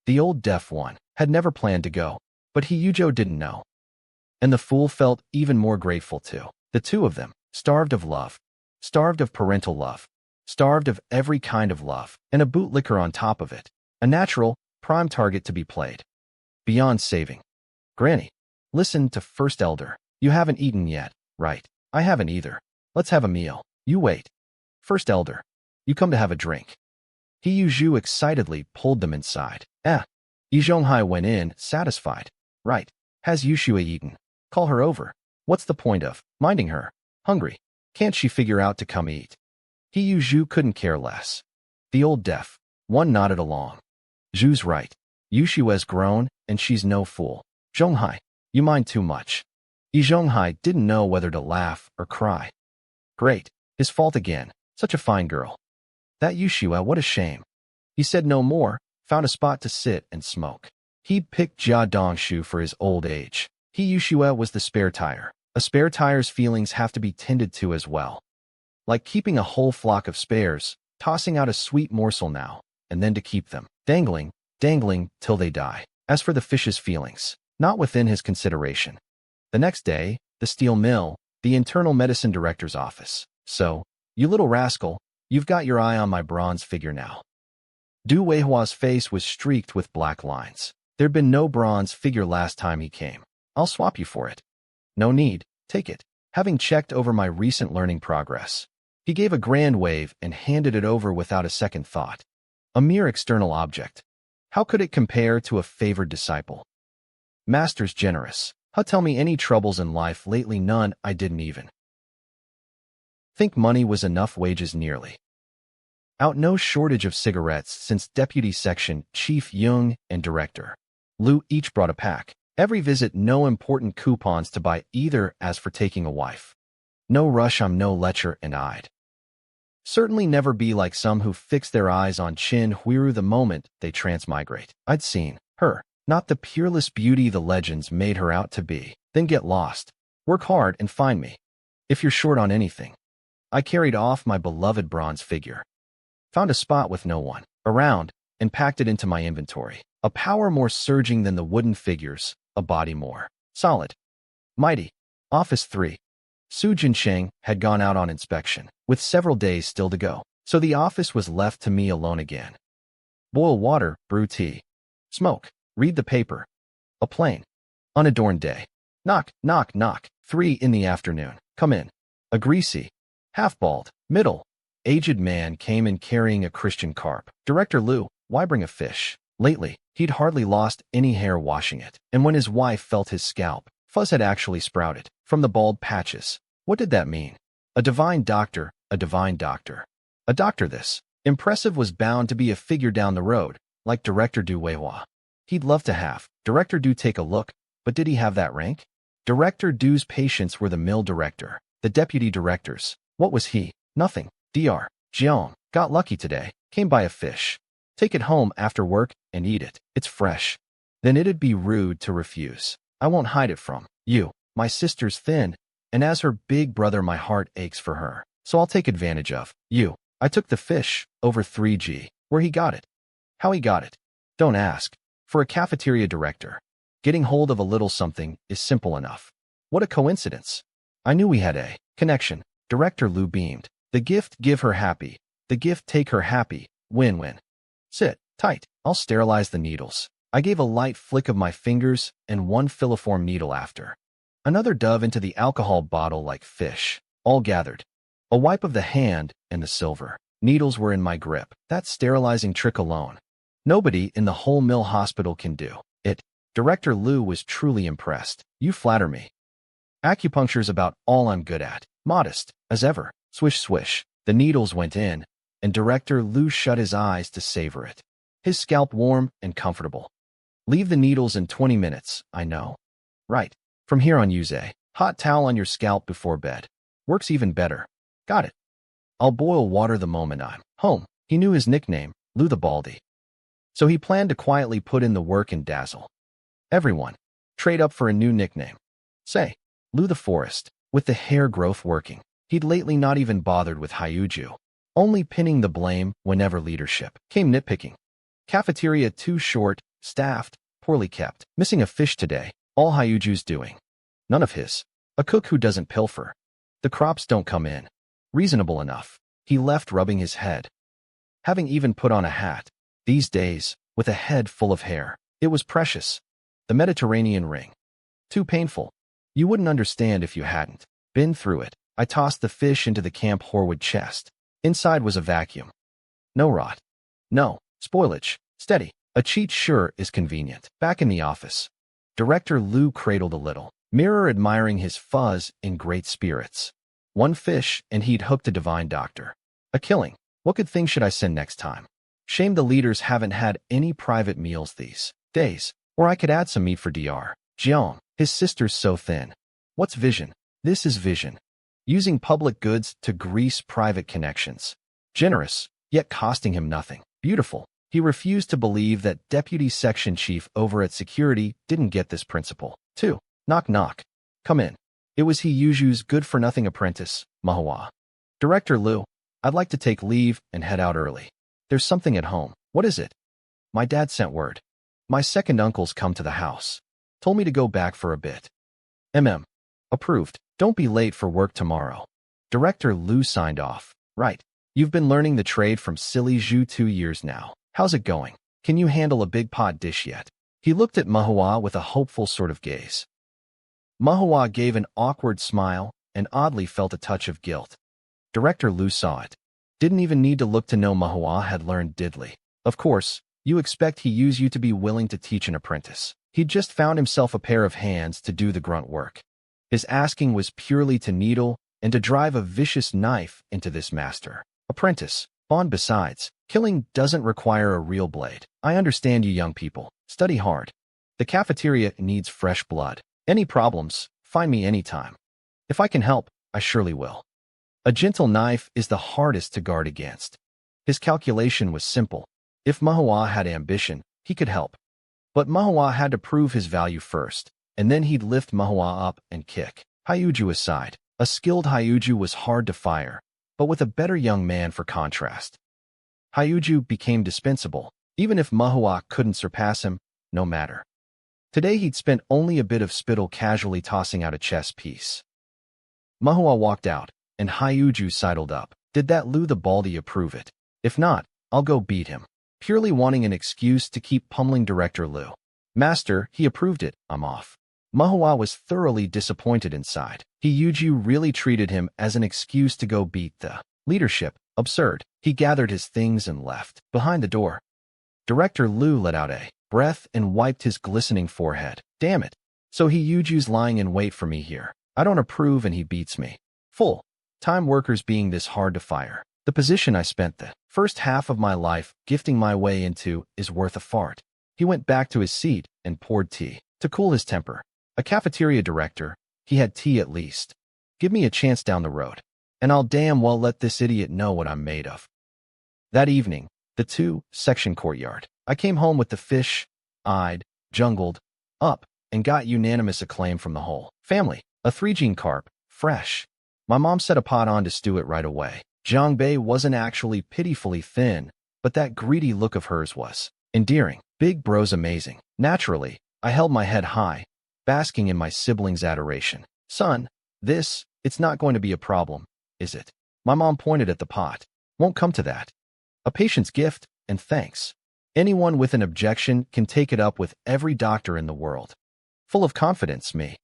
The old deaf one had never planned to go, but Hyujo didn't know. And the fool felt even more grateful too. The two of them, starved of love, starved of parental love, starved of every kind of love, and a bootlicker on top of it. A natural, prime target to be played. Beyond saving. "Granny, listen to First Elder. You haven't eaten yet, right? I haven't either. Let's have a meal. You wait. First Elder, you come to have a drink." Zhu excitedly pulled them inside. Zhonghai went in, satisfied. "Right. Has Yushue eaten? Call her over. What's the point of minding her? Hungry. Can't she figure out to come eat?" Zhu couldn't care less. The old deaf one nodded along. "Zhu's right. Yushue's grown, and she's no fool. Zhonghai, you mind too much." Zhonghai didn't know whether to laugh or cry. Great. His fault again. Such a fine girl. That Yushue, what a shame. He said no more, found a spot to sit and smoke. He'd picked Jia Dongshu for his old age. Yushue was the spare tire. A spare tire's feelings have to be tended to as well. Like keeping a whole flock of spares, tossing out a sweet morsel now, and then to keep them, dangling till they die. As for the fish's feelings, not within his consideration. The next day, the steel mill, the internal medicine director's office. "So, you little rascal, you've got your eye on my bronze figure now." Du Weihua's face was streaked with black lines. There'd been no bronze figure last time he came. "I'll swap you for it." "No need, take it." Having checked over my recent learning progress, he gave a grand wave and handed it over without a second thought. A mere external object. How could it compare to a favored disciple? Master's generous. Tell me any troubles in life lately. None. I didn't even think money was enough. Wages nearly out. No shortage of cigarettes since Deputy Section Chief Jung and Director Lu each brought a pack. Every visit, no important coupons to buy either. As for taking a wife, no rush. I'm no lecher, and I'd certainly never be like some who fix their eyes on Chin Huiru the moment they transmigrate. I'd seen her, not the peerless beauty the legends made her out to be. Then get lost. Work hard and find me. If you're short on anything. I carried off my beloved bronze figure. Found a spot with no one around and packed it into my inventory. A power more surging than the wooden figures, a body more solid, mighty. Office 3. Su Jinsheng had gone out on inspection, with several days still to go, so the office was left to me alone again. Boil water, brew tea, smoke, read the paper. A plain, unadorned day. Knock, knock, knock. 3 in the afternoon. Come in. A greasy, half-bald, middle-aged man came in carrying a Christian carp. Director Liu, why bring a fish? Lately, he'd hardly lost any hair washing it, and when his wife felt his scalp, fuzz had actually sprouted from the bald patches. What did that mean? A divine doctor, a divine doctor. A doctor this. Impressive was bound to be a figure down the road, like Director Du Weihua. He'd love to have Director Du take a look, but did he have that rank? Director Du's patients were the mill director, the deputy directors. What was he? Nothing. Dr. Jiang got lucky today, came by a fish. Take it home after work and eat it. It's fresh. Then it'd be rude to refuse. I won't hide it from you. My sister's thin, and as her big brother my heart aches for her. So I'll take advantage of you. I took the fish, over 3G. Where he got it? How he got it? Don't ask. For a cafeteria director, getting hold of a little something is simple enough. What a coincidence. I knew we had a connection. Director Liu beamed. The gift give her happy. The gift take her happy. Win-win. Sit tight. I'll sterilize the needles. I gave a light flick of my fingers and one filiform needle after. Another dove into the alcohol bottle like fish. All gathered. A wipe of the hand and the silver needles were in my grip. That sterilizing trick alone, nobody in the whole mill hospital can do it. Director Liu was truly impressed. You flatter me. Acupuncture's about all I'm good at. Modest, as ever. Swish, swish. The needles went in, and Director Liu shut his eyes to savor it. His scalp warm and comfortable. Leave the needles in 20 minutes, I know. Right. From here on use a hot towel on your scalp before bed. Works even better. Got it. I'll boil water the moment I'm home. He knew his nickname, Lou the Baldy. So he planned to quietly put in the work and dazzle everyone. Trade up for a new nickname. Say, Lou the Forest, with the hair growth working. He'd lately not even bothered with Hyuju, only pinning the blame whenever leadership came nitpicking. Cafeteria too short, staffed, poorly kept, missing a fish today, all Hyuju's doing. None of his. A cook who doesn't pilfer. The crops don't come in. Reasonable enough. He left rubbing his head. Having even put on a hat. These days, with a head full of hair, it was precious. The Mediterranean ring. Too painful. You wouldn't understand if you hadn't been through it. I tossed the fish into the Camp Horwood chest. Inside was a vacuum. No rot. No spoilage. Steady. A cheat sure is convenient. Back in the office. Director Liu cradled a little mirror admiring his fuzz in great spirits. One fish, and he'd hooked a divine doctor. A killing. What good thing should I send next time? Shame the leaders haven't had any private meals these days. Or I could add some meat for Dr. Jiang. His sister's so thin. What's vision? This is vision. Using public goods to grease private connections. Generous, yet costing him nothing. Beautiful. He refused to believe that Deputy Section Chief over at Security didn't get this principle. 2. Knock knock. Come in. It was Hyuju's good-for-nothing apprentice, Manhwa. Director Liu, I'd like to take leave and head out early. There's something at home. What is it? My dad sent word. My second uncle's come to the house. Told me to go back for a bit. Approved. Don't be late for work tomorrow. Director Liu signed off. Right. You've been learning the trade from Silly Zhu 2 years now. How's it going? Can you handle a big pot dish yet? He looked at Manhwa with a hopeful sort of gaze. Manhwa gave an awkward smile and oddly felt a touch of guilt. Director Liu saw it. Didn't even need to look to know Manhwa had learned diddly. Of course, you expect he use you to be willing to teach an apprentice. He'd just found himself a pair of hands to do the grunt work. His asking was purely to needle and to drive a vicious knife into this master. Apprentice. Bond besides, killing doesn't require a real blade. I understand you young people. Study hard. The cafeteria needs fresh blood. Any problems, find me anytime. If I can help, I surely will. A gentle knife is the hardest to guard against. His calculation was simple. If Manhwa had ambition, he could help. But Manhwa had to prove his value first, and then he'd lift Manhwa up and kick. Hyuju aside, a skilled Hyuju was hard to fire, but with a better young man for contrast. Hyuju became dispensable. Even if Manhwa couldn't surpass him, no matter. Today he'd spent only a bit of spittle casually tossing out a chess piece. Manhwa walked out, and Hyuju sidled up. Did that Lou the Baldy approve it? If not, I'll go beat him. Purely wanting an excuse to keep pummeling Director Liu. Master, he approved it. I'm off. Manhwa was thoroughly disappointed inside. Yuju really treated him as an excuse to go beat the leadership. Absurd. He gathered his things and left. Behind the door, Director Liu let out a breath and wiped his glistening forehead. Damn it. So Yuju's lying in wait for me here. I don't approve and he beats me. Full-time workers being this hard to fire. The position I spent the first half of my life gifting my way into is worth a fart. He went back to his seat and poured tea. To cool his temper. A cafeteria director, he had tea at least. Give me a chance down the road, and I'll damn well let this idiot know what I'm made of. That evening, the two-section courtyard. I came home with the fish-eyed, jungled up, and got unanimous acclaim from the whole family. A 3-gene carp, fresh. My mom set a pot on to stew it right away. Jiangbei wasn't actually pitifully thin, but that greedy look of hers was endearing. Big bro's amazing. Naturally, I held my head high, basking in my siblings' adoration. Son, it's not going to be a problem, is it? My mom pointed at the pot. Won't come to that. A patient's gift, and thanks. Anyone with an objection can take it up with every doctor in the world. Full of confidence, me.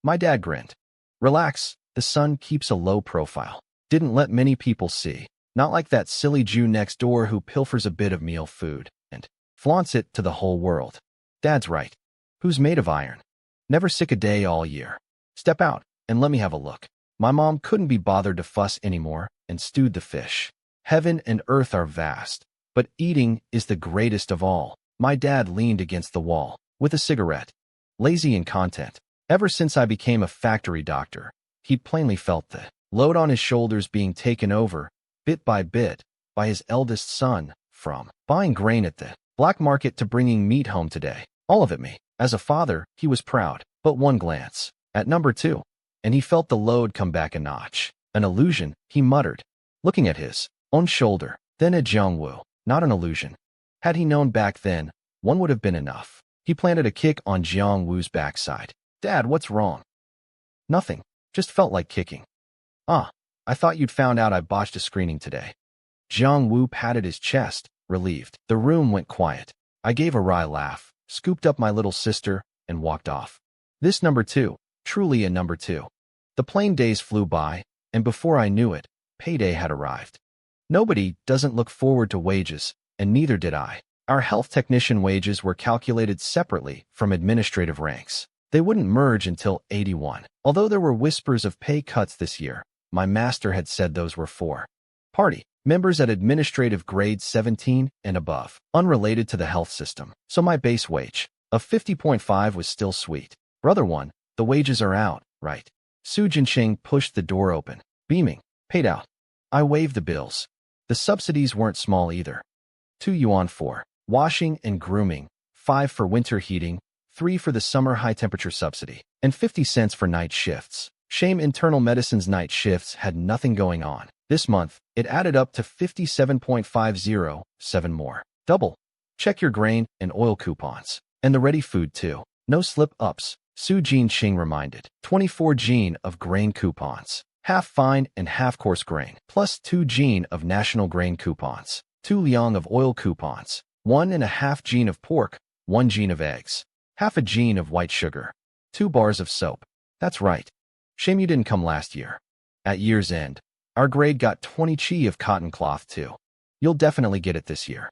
My dad grinned. Relax, the son keeps a low profile. Didn't let many people see. Not like that silly Jew next door who pilfers a bit of meal food and flaunts it to the whole world. Dad's right. Who's made of iron? Never sick a day all year. Step out and let me have a look. My mom couldn't be bothered to fuss anymore and stewed the fish. Heaven and earth are vast, but eating is the greatest of all. My dad leaned against the wall with a cigarette, lazy and content. Ever since I became a factory doctor, he plainly felt the load on his shoulders being taken over, bit by bit, by his eldest son, from buying grain at the black market to bringing meat home today. All of it me. As a father, he was proud, but one glance at number 2, and he felt the load come back a notch. An illusion, he muttered, looking at his own shoulder, then at Jiangwu. Not an illusion. Had he known back then, one would have been enough. He planted a kick on Jiangwu's backside. Dad, what's wrong? Nothing. Just felt like kicking. Ah, I thought you'd found out I botched a screening today. Jiangwu patted his chest, relieved. The room went quiet. I gave a wry laugh, scooped up my little sister, and walked off. This number 2, truly a number 2. The plain days flew by, and before I knew it, payday had arrived. Nobody doesn't look forward to wages, and neither did I. Our health technician wages were calculated separately from administrative ranks. They wouldn't merge until 81. Although there were whispers of pay cuts this year, my master had said those were for party members at administrative grade 17 and above, unrelated to the health system. So my base wage of 50.5 was still sweet. Brother one, the wages are out, right? Su Jinqing pushed the door open, beaming. Paid out. I waved the bills. The subsidies weren't small either. 2 yuan for washing and grooming, 5 for winter heating, 3 for the summer high-temperature subsidy, and 50 cents for night shifts. Shame internal medicine's night shifts had nothing going on. This month, it added up to 57.50, 7 more. Double. Check your grain and oil coupons. And the ready food too. No slip-ups, Su Jinqing reminded. 24 gene of grain coupons. Half fine and half coarse grain, plus 2 gene of national grain coupons. 2 liang of oil coupons. 1.5 gene of pork, 1 gene of eggs. Half a gene of white sugar. 2 bars of soap. That's right. Shame you didn't come last year. At year's end, our grade got 20 chi of cotton cloth too. You'll definitely get it this year.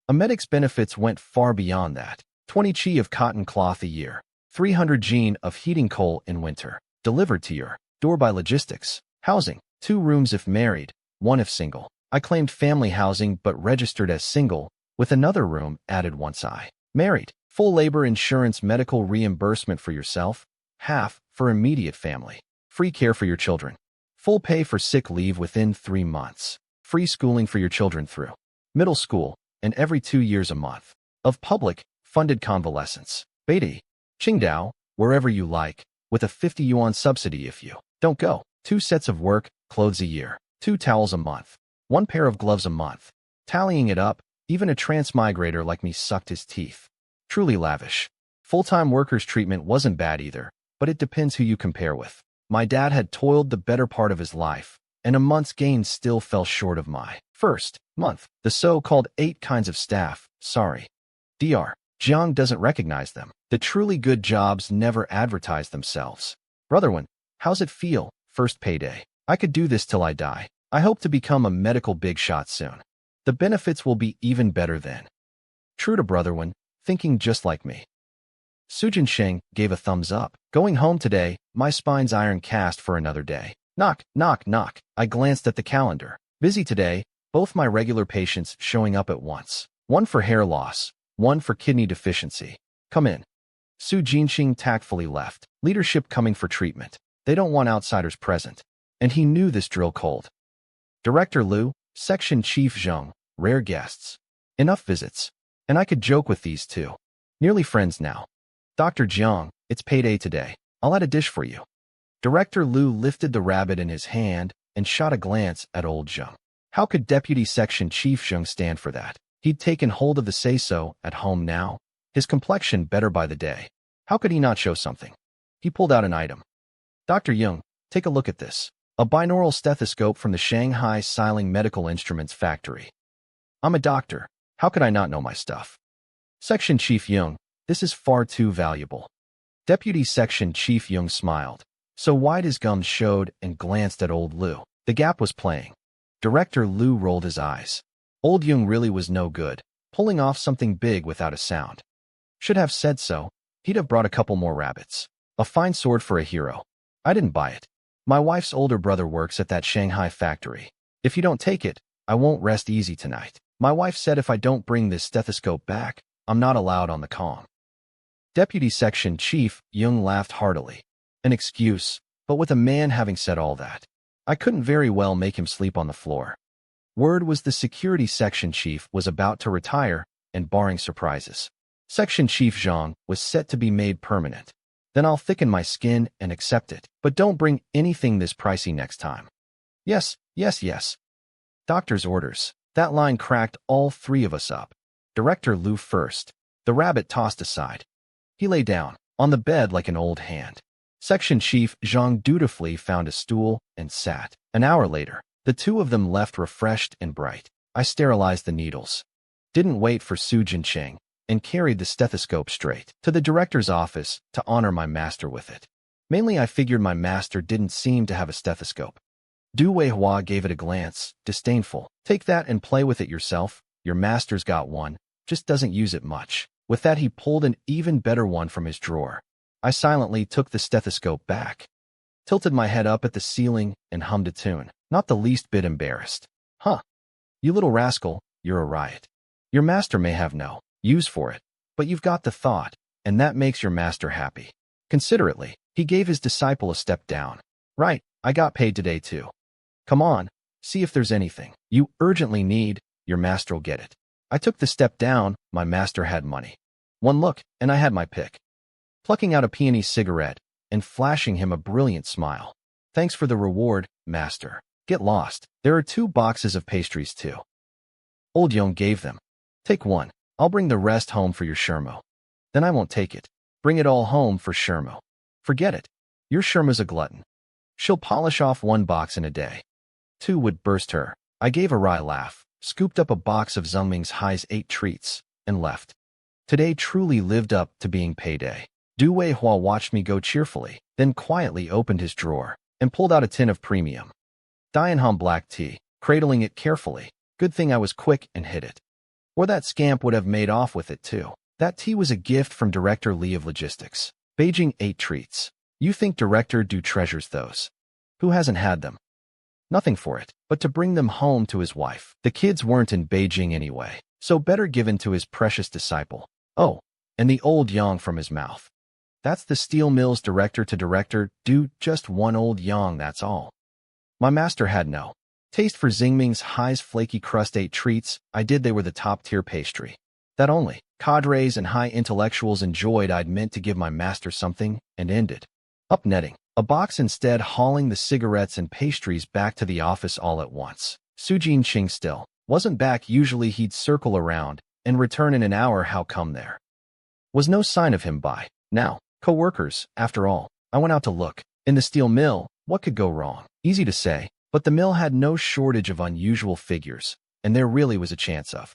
A medic's benefits went far beyond that. 20 chi of cotton cloth a year. 300 gene of heating coal in winter. Delivered to your door by logistics. Housing. 2 rooms if married, 1 if single. I claimed family housing but registered as single, with another room added once I married. Full labor insurance medical reimbursement for yourself, half for immediate family. Free care for your children. Full pay for sick leave within 3 months. Free schooling for your children through middle school, and every 2 years a month. Of public, funded convalescence. Beidou, Qingdao, wherever you like, with a 50 yuan subsidy if you don't go. 2 sets of work, clothes a year. 2 towels a month. 1 pair of gloves a month. Tallying it up, even a transmigrator like me sucked his teeth. Truly lavish. Full-time workers' treatment wasn't bad either, but it depends who you compare with. My dad had toiled the better part of his life, and a month's gains still fell short of my first month. The so-called 8 kinds of staff, sorry. Dr. Jiang doesn't recognize them. The truly good jobs never advertise themselves. Brotherwin, how's it feel? First payday. I could do this till I die. I hope to become a medical big shot soon. The benefits will be even better then. True to Brotherwin, thinking just like me. Sujin Sheng gave a thumbs up. Going home today, my spine's iron cast for another day. Knock, knock, knock. I glanced at the calendar. Busy today, both my regular patients showing up at once. One for hair loss, one for kidney deficiency. Come in. Su Jinxing tactfully left. Leadership coming for treatment. They don't want outsiders present. And he knew this drill cold. Director Liu, Section Chief Zheng, rare guests. Enough visits. And I could joke with these two. Nearly friends now. Dr. Jiang, it's payday today. I'll add a dish for you. Director Liu lifted the rabbit in his hand and shot a glance at old Zheng. How could Deputy Section Chief Zheng stand for that? He'd taken hold of the say-so at home now. His complexion better by the day. How could he not show something? He pulled out an item. Dr. Jung, take a look at this. A binaural stethoscope from the Shanghai Siling Medical Instruments Factory. I'm a doctor. How could I not know my stuff? Section Chief Jung, this is far too valuable. Deputy Section Chief Jung smiled. So wide his gums showed and glanced at old Liu. The gap was playing. Director Liu rolled his eyes. Old Jung really was no good, pulling off something big without a sound. Should have said so. He'd have brought a couple more rabbits. A fine sword for a hero. I didn't buy it. My wife's older brother works at that Shanghai factory. If you don't take it, I won't rest easy tonight. My wife said if I don't bring this stethoscope back, I'm not allowed on the comm. Deputy Section Chief Jung laughed heartily. An excuse, but with a man having said all that, I couldn't very well make him sleep on the floor. Word was the security section chief was about to retire, and barring surprises, Section Chief Zhang was set to be made permanent. Then I'll thicken my skin and accept it, but don't bring anything this pricey next time. Yes, yes, yes. Doctor's orders. That line cracked all three of us up. Director Liu first. The rabbit tossed aside. He lay down, on the bed like an old hand. Section Chief Zhang dutifully found a stool and sat. An hour later, the two of them left refreshed and bright. I sterilized the needles. Didn't wait for Su Jincheng, and carried the stethoscope straight to the director's office to honor my master with it. Mainly I figured my master didn't seem to have a stethoscope. Du Weihua gave it a glance, disdainful. Take that and play with it yourself. Your master's got one, just doesn't use it much. With that he pulled an even better one from his drawer. I silently took the stethoscope back, tilted my head up at the ceiling and hummed a tune, not the least bit embarrassed. Huh. You little rascal, you're a riot. Your master may have no use for it, but you've got the thought, and that makes your master happy. Considerately, he gave his disciple a step down. Right, I got paid today too. Come on, see if there's anything you urgently need, your master'll get it. I took the step down, my master had money. One look, and I had my pick. Plucking out a peony cigarette, and flashing him a brilliant smile. Thanks for the reward, master. Get lost. There are 2 boxes of pastries too. Old Yong gave them. Take one. I'll bring the rest home for your Shermo. Then I won't take it. Bring it all home for Shermo. Forget it. Your Sherma's a glutton. She'll polish off 1 box in a day. 2 would burst her. I gave a wry laugh, scooped up a box of Zhengming's High's 8 treats, and left. Today truly lived up to being payday. Du Weihua watched me go cheerfully, then quietly opened his drawer, and pulled out a tin of premium Dianhom black tea, cradling it carefully. Good thing I was quick and hid it. Or that scamp would have made off with it too. That tea was a gift from Director Li of Logistics. Beijing 8 treats. You think Director Du treasures those? Who hasn't had them? Nothing for it, but to bring them home to his wife. The kids weren't in Beijing anyway, so better given to his precious disciple. Oh, and the old yang from his mouth. That's the steel mill's director to Director Du, just one old yang, that's all. My master had no taste for Xingming's High's flaky crust 8 treats. I did, they were the top-tier pastry. That only cadres and high intellectuals enjoyed. I'd meant to give my master something, and ended up netting a box instead, hauling the cigarettes and pastries back to the office all at once. Su Jinqing still wasn't back. Usually he'd circle around and return in an hour. How come there was no sign of him by now? Co-workers, after all. I went out to look. In the steel mill, what could go wrong? Easy to say, but the mill had no shortage of unusual figures, and there really was a chance of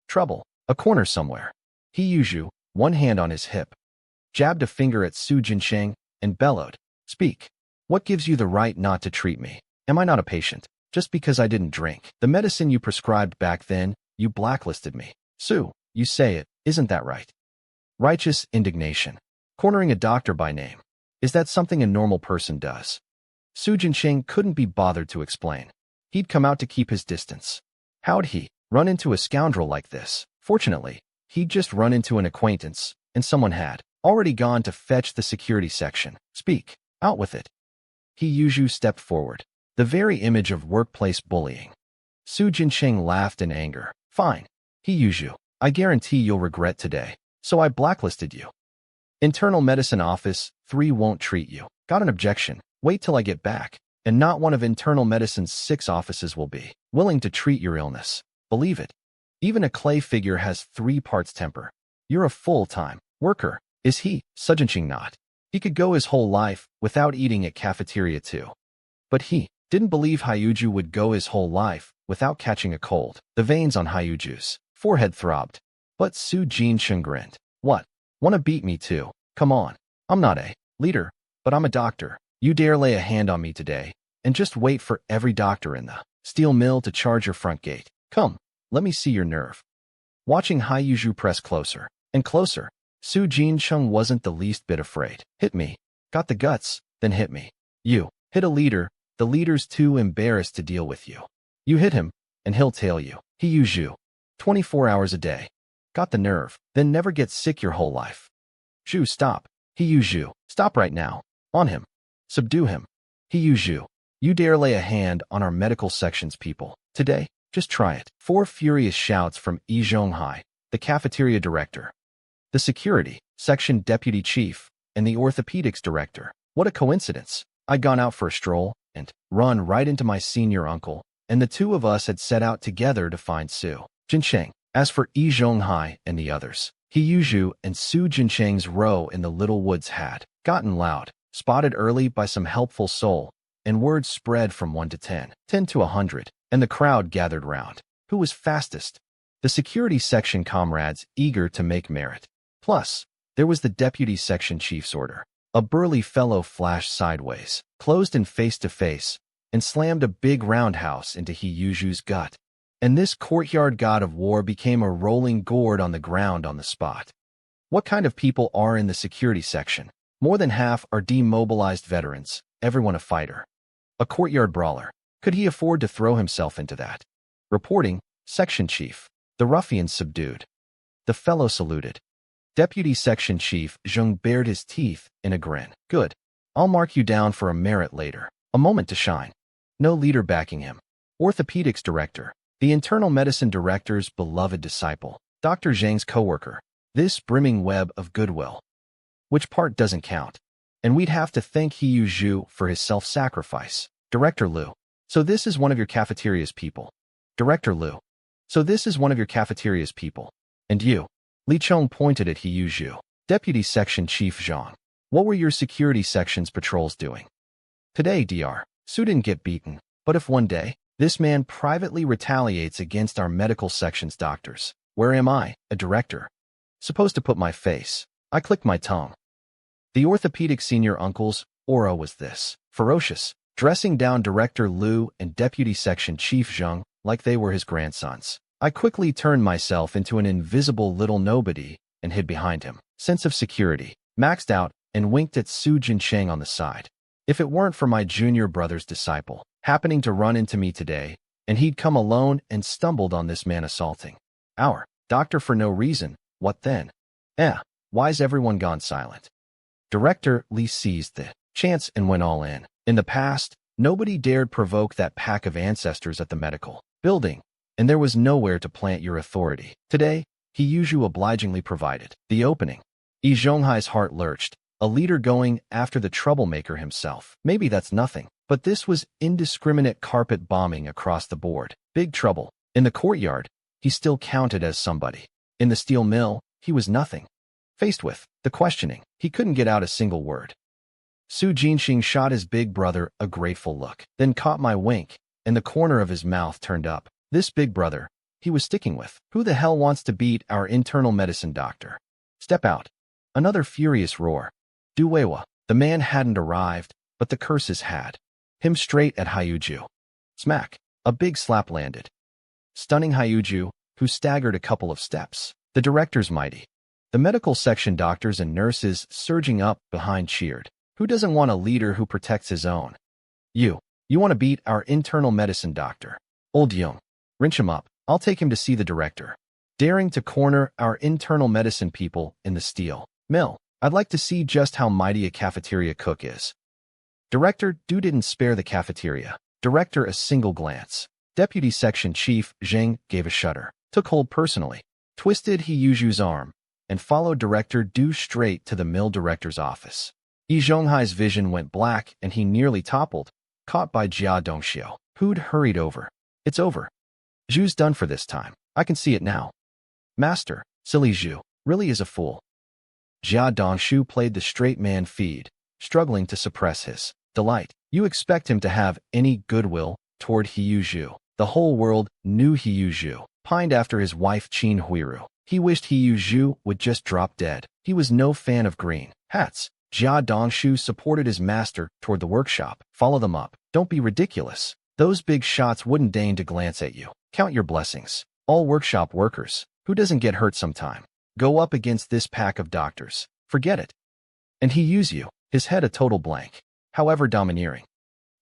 trouble. A corner somewhere. He Yuzhu, one hand on his hip, jabbed a finger at Su Jincheng, and bellowed, "Speak. What gives you the right not to treat me? Am I not a patient? Just because I didn't drink the medicine you prescribed back then, you blacklisted me. Su, you say it, isn't that right?" Righteous indignation. Cornering a doctor by name. Is that something a normal person does? Su Jincheng couldn't be bothered to explain. He'd come out to keep his distance. How'd he run into a scoundrel like this? Fortunately, he'd just run into an acquaintance, and someone had already gone to fetch the security section. "Speak. Out with it." He Yuzhu stepped forward. The very image of workplace bullying. Su Jincheng laughed in anger. "Fine. He Yuzhu. I guarantee you'll regret today. So I blacklisted you. Internal Medicine Office 3 won't treat you. Got an objection? Wait till I get back. And not one of Internal Medicine's 6 offices will be willing to treat your illness. Believe it. Even a clay figure has 3 parts temper. You're a full-time worker. Is he? Sujinching not. He could go his whole life without eating at cafeteria too. But he didn't believe Hyuju would go his whole life without catching a cold. The veins on Hyuju's forehead throbbed. But Su Jincheng grinned. "What? Wanna beat me too? Come on. I'm not a leader, but I'm a doctor. You dare lay a hand on me today, and just wait for every doctor in the steel mill to charge your front gate. Come, let me see your nerve." Watching Hyuju press closer and closer, Su Jincheng wasn't the least bit afraid. "Hit me. Got the guts? Then hit me. You hit a leader, the leader's too embarrassed to deal with you. You hit him, and he'll tail you. Hyuju. 24 hours a day. Got the nerve? Then never get sick your whole life. Zhu, stop. Hyuju. Stop right now. On him. Subdue him. Hyuju. You dare lay a hand on our medical section's people today? Just try it." 4 furious shouts from Yi Zhonghai, the cafeteria director, the security section deputy chief, and the orthopedics director. What a coincidence. I'd gone out for a stroll and run right into my senior uncle, and the 2 of us had set out together to find Su Jincheng. As for Yi Zhonghai and the others, Hyuju and Su Jincheng's row in the little woods had gotten loud, spotted early by some helpful soul, and word spread from 1 to 10, 10 to 100, and the crowd gathered round. Who was fastest? The security section comrades eager to make merit. Plus, there was the deputy section chief's order. A burly fellow flashed sideways, closed in face-to-face, and slammed a big roundhouse into Hyuju's gut. And this courtyard god of war became a rolling gourd on the ground on the spot. What kind of people are in the security section? More than half are demobilized veterans, everyone a fighter. A courtyard brawler. Could he afford to throw himself into that? Reporting, section chief. The ruffian subdued. The fellow saluted. Deputy section chief Zheng bared his teeth in a grin. Good. I'll mark you down for a merit later. A moment to shine. No leader backing him. Orthopedics director. The internal medicine director's beloved disciple. Dr. Zhang's co-worker. This brimming web of goodwill. Which part doesn't count? And we'd have to thank Hiyu Zhu for his self-sacrifice. Director Liu. So this is one of your cafeteria's people. Director Liu. So this is one of your cafeteria's people. And you? Li Chong pointed at Hiyu Zhu. Deputy Section Chief Zhang. What were your security section's patrols doing? Today, Dr. Su didn't get beaten, but if one day, this man privately retaliates against our medical section's doctors, where am I, a director? Supposed to put my face. I clicked my tongue. The orthopedic senior uncle's aura was this. Ferocious, dressing down Director Liu and Deputy Section Chief Zheng like they were his grandsons. I quickly turned myself into an invisible little nobody and hid behind him. Sense of security, maxed out, and winked at Su Jincheng on the side. If it weren't for my junior brother's disciple happening to run into me today, and he'd come alone and stumbled on this man assaulting our doctor for no reason, what then? Why's everyone gone silent? Director Li seized the chance and went all in. In the past, nobody dared provoke that pack of ancestors at the medical building, and there was nowhere to plant your authority. Today, he usually obligingly provided the opening. Yi Zhonghai's heart lurched, a leader going after the troublemaker himself. Maybe that's nothing, but this was indiscriminate carpet bombing across the board. Big trouble. In the courtyard, he still counted as somebody. In the steel mill, he was nothing. Faced with the questioning, he couldn't get out a single word. Su Jinxing shot his big brother a grateful look, then caught my wink, and the corner of his mouth turned up. This big brother, he was sticking with. Who the hell wants to beat our internal medicine doctor? Step out. Another furious roar. Du Weiwa. The man hadn't arrived, but the curses had. Him straight at Hyuju. Smack. A big slap landed, stunning Hyuju, who staggered a couple of steps. The director's mighty. The medical section doctors and nurses surging up behind cheered. Who doesn't want a leader who protects his own? You want to beat our internal medicine doctor. Old Young. Wrench him up. I'll take him to see the director. Daring to corner our internal medicine people in the steel mill. I'd like to see just how mighty a cafeteria cook is. Director Du didn't spare the cafeteria. Director a single glance. Deputy Section Chief Zheng gave a shudder, took hold personally, twisted Hyuju's arm, and followed Director Du straight to the mill director's office. Yi Zhonghai's vision went black and he nearly toppled, caught by Jia Dongxiu, who'd hurried over. It's over. Zhu's done for this time. I can see it now. Master, silly Zhu, really is a fool. Jia Dongxiu played the straight man feed, struggling to suppress his delight. You expect him to have any goodwill toward Hyuju. The whole world knew Hyuju pined after his wife Qin Huiru. He wished Hyuju would just drop dead. He was no fan of green hats. Jia Dongxiu supported his master toward the workshop. Follow them up. Don't be ridiculous. Those big shots wouldn't deign to glance at you. Count your blessings. All workshop workers. Who doesn't get hurt sometime? Go up against this pack of doctors. Forget it. And Hyuju, his head a total blank. However domineering.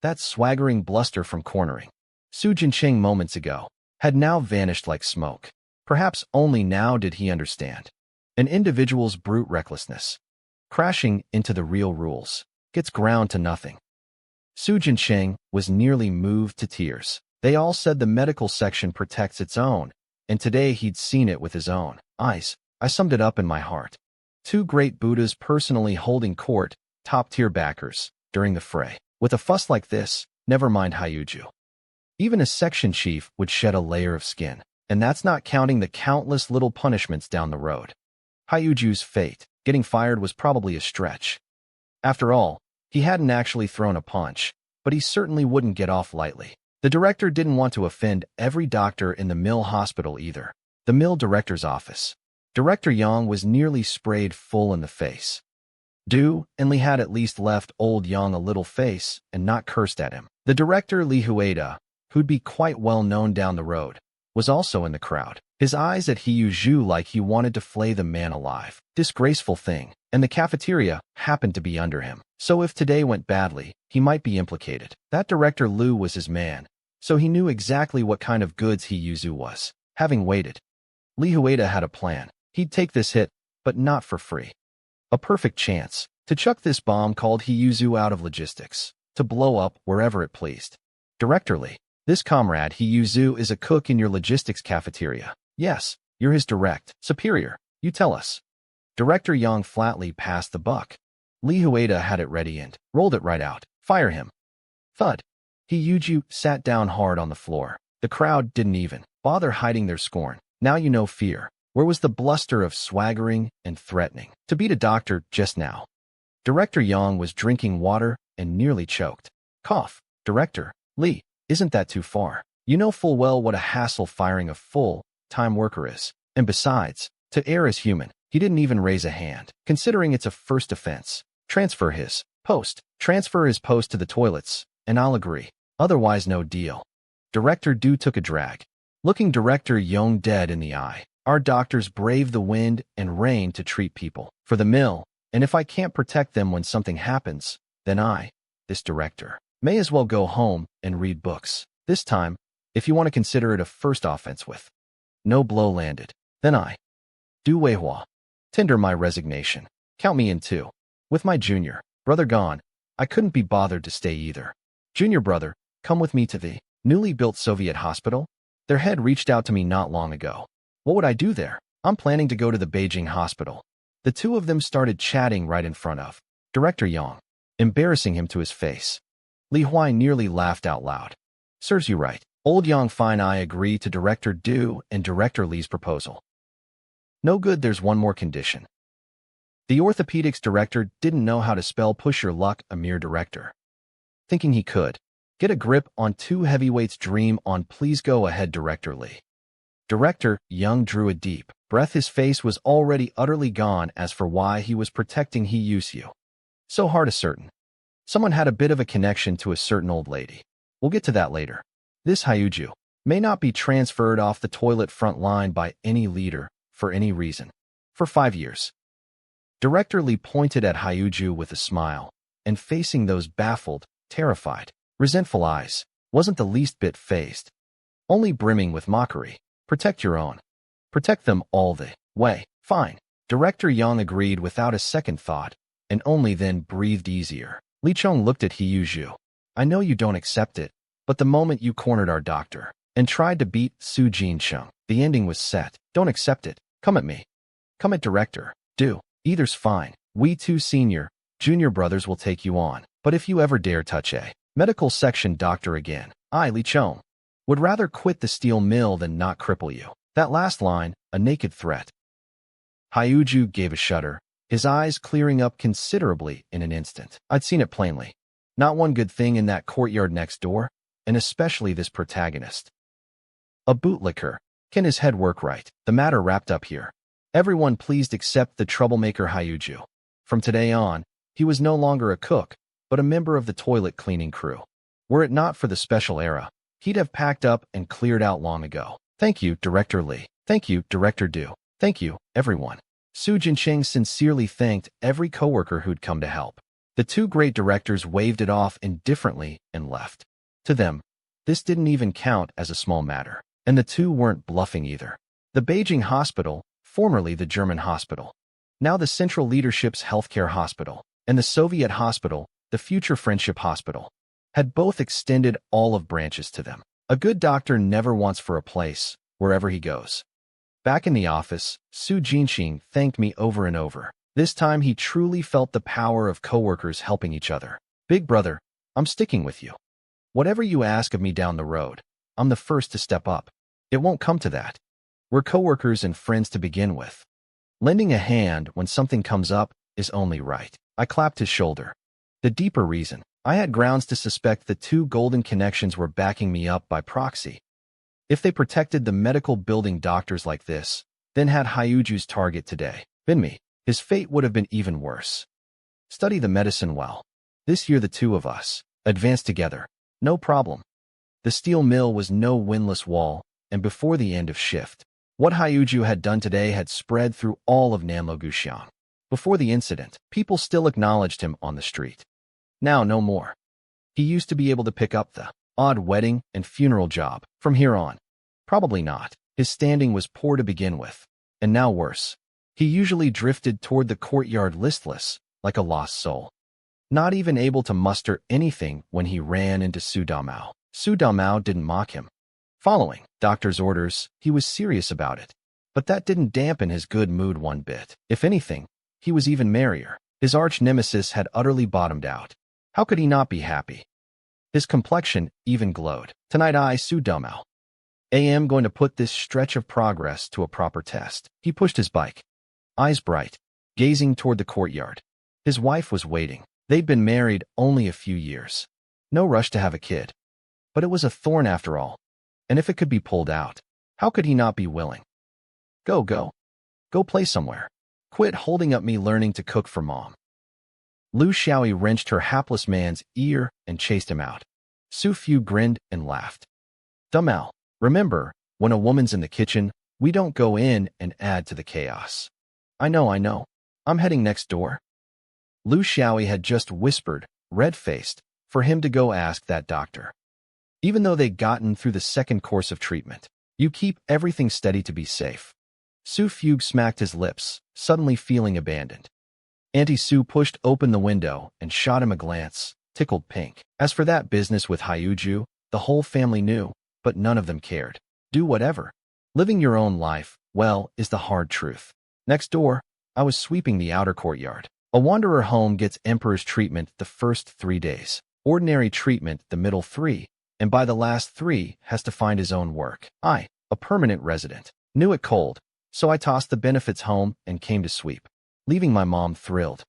That swaggering bluster from cornering Su Jincheng moments ago had now vanished like smoke. Perhaps only now did he understand. An individual's brute recklessness, crashing into the real rules, gets ground to nothing. Su Jincheng was nearly moved to tears. They all said the medical section protects its own, and today he'd seen it with his own eyes. I summed it up in my heart. Two great Buddhas personally holding court, top-tier backers, during the fray. With a fuss like this, never mind Hyuju. Even a section chief would shed a layer of skin, and that's not counting the countless little punishments down the road. Hyuju's fate, getting fired, was probably a stretch. After all, he hadn't actually thrown a punch, but he certainly wouldn't get off lightly. The director didn't want to offend every doctor in the mill hospital either. The mill director's office. Director Yang was nearly sprayed full in the face. Du and Li had at least left old Yang a little face and not cursed at him. The director Li Hueda, who'd be quite well known down the road, was also in the crowd. His eyes at Hyuju like he wanted to flay the man alive. Disgraceful thing. And the cafeteria happened to be under him. So if today went badly, he might be implicated. That director Lu was his man, so he knew exactly what kind of goods Hyuju was. Having waited, Li Hueda had a plan. He'd take this hit, but not for free. A perfect chance to chuck this bomb called Hyuju out of logistics, to blow up wherever it pleased. Director Li, this comrade Hyuju is a cook in your logistics cafeteria. Yes, you're his direct superior. You tell us. Director Yang flatly passed the buck. Li Hueda had it ready and rolled it right out. Fire him. Thud. Hyuju sat down hard on the floor. The crowd didn't even bother hiding their scorn. Now you know fear. Where was the bluster of swaggering and threatening? To beat a doctor just now. Director Yang was drinking water and nearly choked. Cough. Director Li, isn't that too far? You know full well what a hassle firing a full-time worker is. And besides, to err is human. He didn't even raise a hand. Considering it's a first offense, transfer his post to the toilets, and I'll agree. Otherwise, no deal. Director Du took a drag, looking Director Yang dead in the eye. Our doctors brave the wind and rain to treat people for the mill, and if I can't protect them when something happens, then this director, may as well go home and read books. This time, if you want to consider it a first offense with no blow landed, then Du Weihua, tender my resignation. Count me in too. With my junior brother gone, I couldn't be bothered to stay either. Junior brother, come with me to the newly built Soviet hospital. Their head reached out to me not long ago. What would I do there? I'm planning to go to the Beijing hospital. The two of them started chatting right in front of Director Yang, embarrassing him to his face. Li Huai nearly laughed out loud. Serves you right. Old Yang fine. I agree to Director Du and Director Li's proposal. No good, there's one more condition. The orthopedics director didn't know how to spell push your luck, a mere director. Thinking he could get a grip on two heavyweights' dream on. Please go ahead, Director Li. Director Young drew a deep breath. His face was already utterly gone as for why he was protecting Hiyusu. So hard a certain. Someone had a bit of a connection to a certain old lady. We'll get to that later. This Hyuju may not be transferred off the toilet front line by any leader for any reason. For 5 years. Director Lee pointed at Hyuju with a smile, and facing those baffled, terrified, resentful eyes, wasn't the least bit fazed. Only brimming with mockery. Protect your own. Protect them all the way. Fine. Director Yang agreed without a second thought, and only then breathed easier. Li Chong looked at Hiyuju. I know you don't accept it, but the moment you cornered our doctor and tried to beat Su Jincheng, the ending was set. Don't accept it. Come at me. Come at Director. Do. Either's fine. We two junior brothers will take you on. But if you ever dare touch a medical section doctor again, I, Li Chong, would rather quit the steel mill than not cripple you. That last line, a naked threat. Hyuju gave a shudder, his eyes clearing up considerably in an instant. I'd seen it plainly. Not one good thing in that courtyard next door, and especially this protagonist. A bootlicker. Can his head work right? The matter wrapped up here. Everyone pleased except the troublemaker Hyuju. From today on, he was no longer a cook, but a member of the toilet cleaning crew. Were it not for the special era, he'd have packed up and cleared out long ago. Thank you, Director Lee. Thank you, Director Du. Thank you, everyone. Su Jincheng sincerely thanked every coworker who'd come to help. The two great directors waved it off indifferently and left. To them, this didn't even count as a small matter. And the two weren't bluffing either. The Beijing Hospital, formerly the German hospital, now the Central Leadership's Healthcare Hospital, and the Soviet Hospital, the Future Friendship Hospital, had both extended olive branches to them. A good doctor never wants for a place, wherever he goes. Back in the office, Su Jincheng thanked me over and over. This time he truly felt the power of coworkers helping each other. Big brother, I'm sticking with you. Whatever you ask of me down the road, I'm the first to step up. It won't come to that. We're coworkers and friends to begin with. Lending a hand when something comes up is only right. I clapped his shoulder. The deeper reason, I had grounds to suspect the two golden connections were backing me up by proxy. If they protected the medical building doctors like this, then had Hyuju's target today been me, his fate would have been even worse. Study the medicine well. This year the two of us advanced together. No problem. The steel mill was no windless wall, and before the end of shift, what Hyuju had done today had spread through all of Nanluguxiang. Before the incident, people still acknowledged him on the street. Now no more. He used to be able to pick up the odd wedding and funeral job. From here on, probably not. His standing was poor to begin with, and now worse. He usually drifted toward the courtyard listless, like a lost soul. Not even able to muster anything when he ran into Su Damao. Su Damao didn't mock him. Following doctor's orders, he was serious about it. But that didn't dampen his good mood one bit. If anything, he was even merrier. His arch-nemesis had utterly bottomed out. How could he not be happy? His complexion even glowed. Tonight I, Su Damao, am going to put this stretch of progress to a proper test. He pushed his bike, eyes bright, gazing toward the courtyard. His wife was waiting. They'd been married only a few years. No rush to have a kid. But it was a thorn after all. And if it could be pulled out, how could he not be willing? Go. Go play somewhere. Quit holding up me learning to cook for mom. Lu Xiaoyi wrenched her hapless man's ear and chased him out. Su Fu grinned and laughed. Damao, remember, when a woman's in the kitchen, we don't go in and add to the chaos. I know. I'm heading next door. Lu Xiaoyi had just whispered, red-faced, for him to go ask that doctor. Even though they'd gotten through the second course of treatment, you keep everything steady to be safe. Su Fugue smacked his lips, suddenly feeling abandoned. Auntie Su pushed open the window and shot him a glance, tickled pink. As for that business with Hyuju, the whole family knew, but none of them cared. Do whatever. Living your own life, well, is the hard truth. Next door, I was sweeping the outer courtyard. A wanderer home gets emperor's treatment the first 3 days, ordinary treatment the middle 3, and by the last 3 has to find his own work. I, a permanent resident, knew it cold, so I tossed the benefits home and came to sweep, leaving my mom thrilled.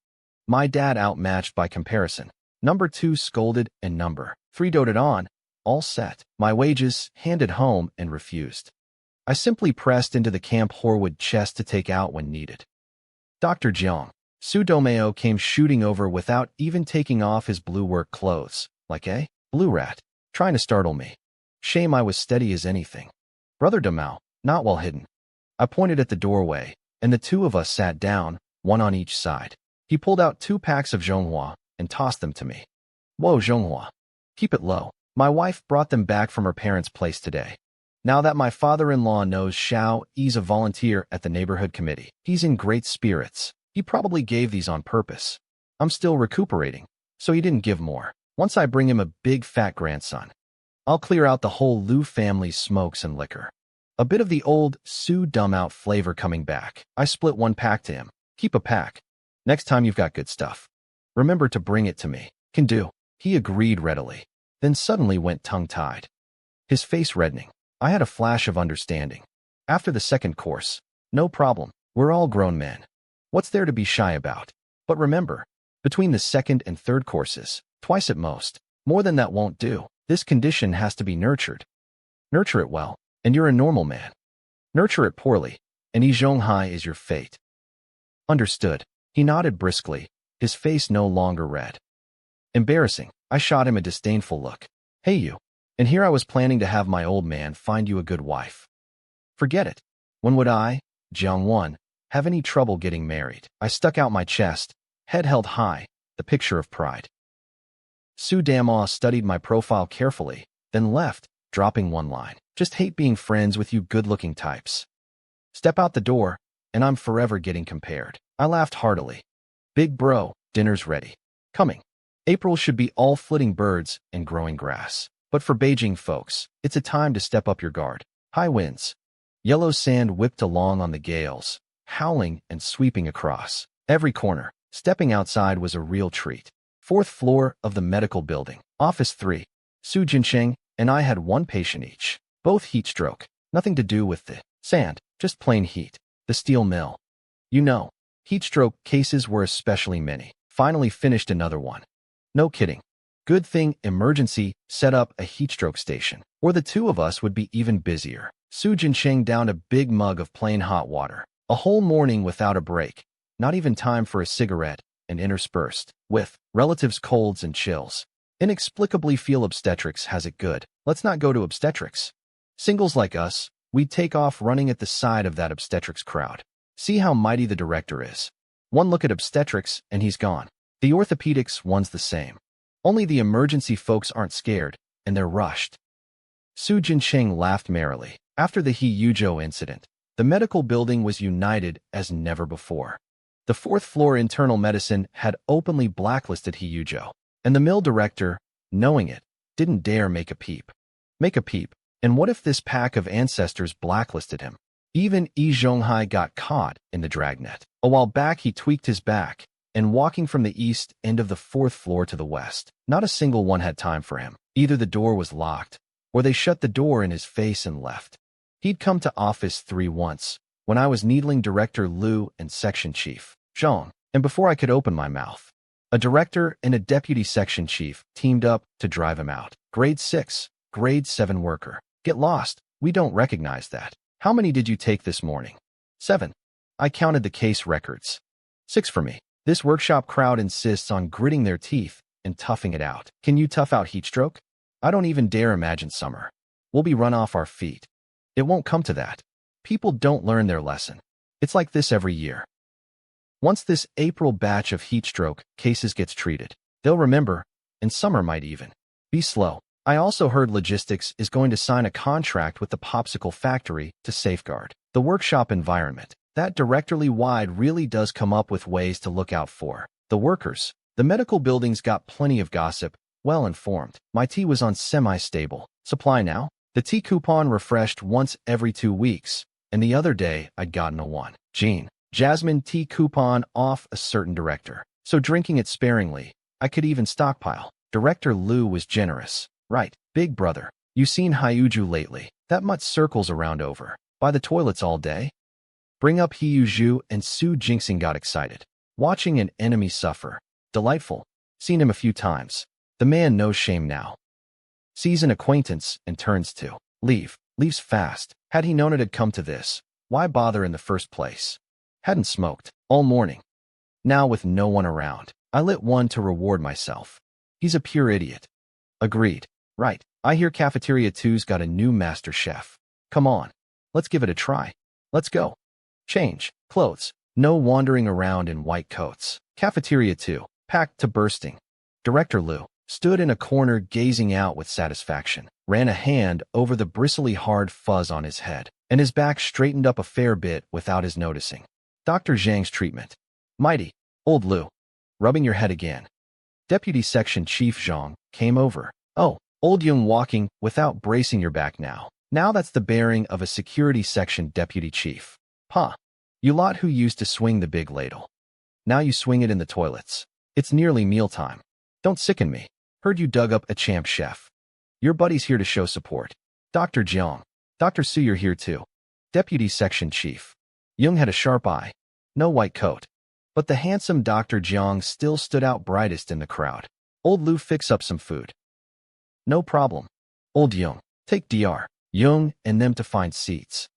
My dad outmatched by comparison. Number 2 scolded and number 3 doted on, all set. My wages handed home and refused. I simply pressed into the Camp Horwood chest to take out when needed. Dr. Jiang, Su Domeo came shooting over without even taking off his blue work clothes, like a blue rat, trying to startle me. Shame I was steady as anything. Brother Damao, not well hidden. I pointed at the doorway, and the two of us sat down, one on each side. He pulled out 2 packs of Zhonghua and tossed them to me. Whoa, Zhonghua. Keep it low. My wife brought them back from her parents' place today. Now that my father-in-law knows Xiao is a volunteer at the neighborhood committee, he's in great spirits. He probably gave these on purpose. I'm still recuperating, so he didn't give more. Once I bring him a big fat grandson, I'll clear out the whole Liu family's smokes and liquor. A bit of the old Su dumb-out flavor coming back. I split 1 pack to him. Keep a pack. Next time you've got good stuff, remember to bring it to me. Can do. He agreed readily, then suddenly went tongue-tied, his face reddening. I had a flash of understanding. After the second course, no problem. We're all grown men. What's there to be shy about? But remember, between the second and third courses, twice at most, more than that won't do. This condition has to be nurtured. Nurture it well, and you're a normal man. Nurture it poorly, and Zhonghai is your fate. Understood. He nodded briskly, his face no longer red. Embarrassing. I shot him a disdainful look. Hey you. And here I was planning to have my old man find you a good wife. Forget it. When would I, Jiang-Wan, have any trouble getting married? I stuck out my chest, head held high, the picture of pride. Su Damo studied my profile carefully, then left, dropping 1 line. Just hate being friends with you good-looking types. Step out the door, and I'm forever getting compared. I laughed heartily. Big bro, dinner's ready. Coming. April should be all flitting birds and growing grass. But for Beijing folks, it's a time to step up your guard. High winds. Yellow sand whipped along on the gales, howling and sweeping across every corner. Stepping outside was a real treat. 4th floor of the medical building. Office 3. Su Jinsheng and I had 1 patient each. Both heat stroke. Nothing to do with the sand, just plain heat. The steel mill. You know, heat stroke cases were especially many. Finally finished another one. No kidding. Good thing emergency set up a heatstroke station, or the 2 of us would be even busier. Su Jinsheng downed a big mug of plain hot water. A whole morning without a break, not even time for a cigarette, and interspersed with relatives' colds and chills. Inexplicably feel obstetrics has it good. Let's not go to obstetrics. Singles like us, we'd take off running at the side of that obstetrics crowd. See how mighty the director is. 1 look at obstetrics and he's gone. The orthopedics one's the same. Only the emergency folks aren't scared, and they're rushed. Su Jinsheng laughed merrily. After the He Yuzhou incident, the medical building was united as never before. The 4th floor internal medicine had openly blacklisted He Yuzhou, and the mill director, knowing it, didn't dare make a peep. Make a peep, and what if this pack of ancestors blacklisted him? Even Zhonghai got caught in the dragnet. A while back he tweaked his back, and walking from the east end of the 4th floor to the west, not a single one had time for him. Either the door was locked, or they shut the door in his face and left. He'd come to office 3 once, when I was needling Director Liu and Section Chief Zhang, and before I could open my mouth, a director and a deputy section chief teamed up to drive him out. Grade 6, grade 7 worker. Get lost, we don't recognize that. How many did you take this morning? 7. I counted the case records. 6 for me. This workshop crowd insists on gritting their teeth and toughing it out. Can you tough out heatstroke? I don't even dare imagine summer. We'll be run off our feet. It won't come to that. People don't learn their lesson. It's like this every year. Once this April batch of heatstroke cases gets treated, they'll remember, and summer might even. Be slow. I also heard logistics is going to sign a contract with the popsicle factory to safeguard the workshop environment. That directorly wide really does come up with ways to look out for the workers. The medical building's got plenty of gossip, well informed. My tea was on semi-stable supply now. The tea coupon refreshed once every 2 weeks, and the other day I'd gotten a 1 Jasmine tea coupon off a certain director. So drinking it sparingly, I could even stockpile. Director Liu was generous. Right, big brother. You seen Hyuju lately? That much circles around over by the toilets all day? Bring up Hyuju and Su Jinxing got excited. Watching an enemy suffer. Delightful. Seen him a few times. The man knows shame now. Sees an acquaintance and turns to leave. Leaves fast. Had he known it had come to this, why bother in the first place? Hadn't smoked all morning. Now with no one around, I lit one to reward myself. He's a pure idiot. Agreed. Right. I hear Cafeteria 2's got a new master chef. Come on. Let's give it a try. Let's go. Change. Clothes. No wandering around in white coats. Cafeteria 2. Packed to bursting. Director Liu stood in a corner gazing out with satisfaction, ran a hand over the bristly hard fuzz on his head, and his back straightened up a fair bit without his noticing. Dr. Zhang's treatment. Mighty. Old Liu. Rubbing your head again. Deputy Section Chief Zhang came over. Oh, old Yung walking without bracing your back now. Now that's the bearing of a security section deputy chief. Huh. You lot who used to swing the big ladle. Now you swing it in the toilets. It's nearly mealtime. Don't sicken me. Heard you dug up a champ chef. Your buddy's here to show support. Dr. Jiang. Dr. Su, you're here too. Deputy Section Chief. Yung had a sharp eye. No white coat. But the handsome Dr. Jiang still stood out brightest in the crowd. Old Liu, fix up some food. No problem. Old Yung, take Dr. Yung and them to find seats.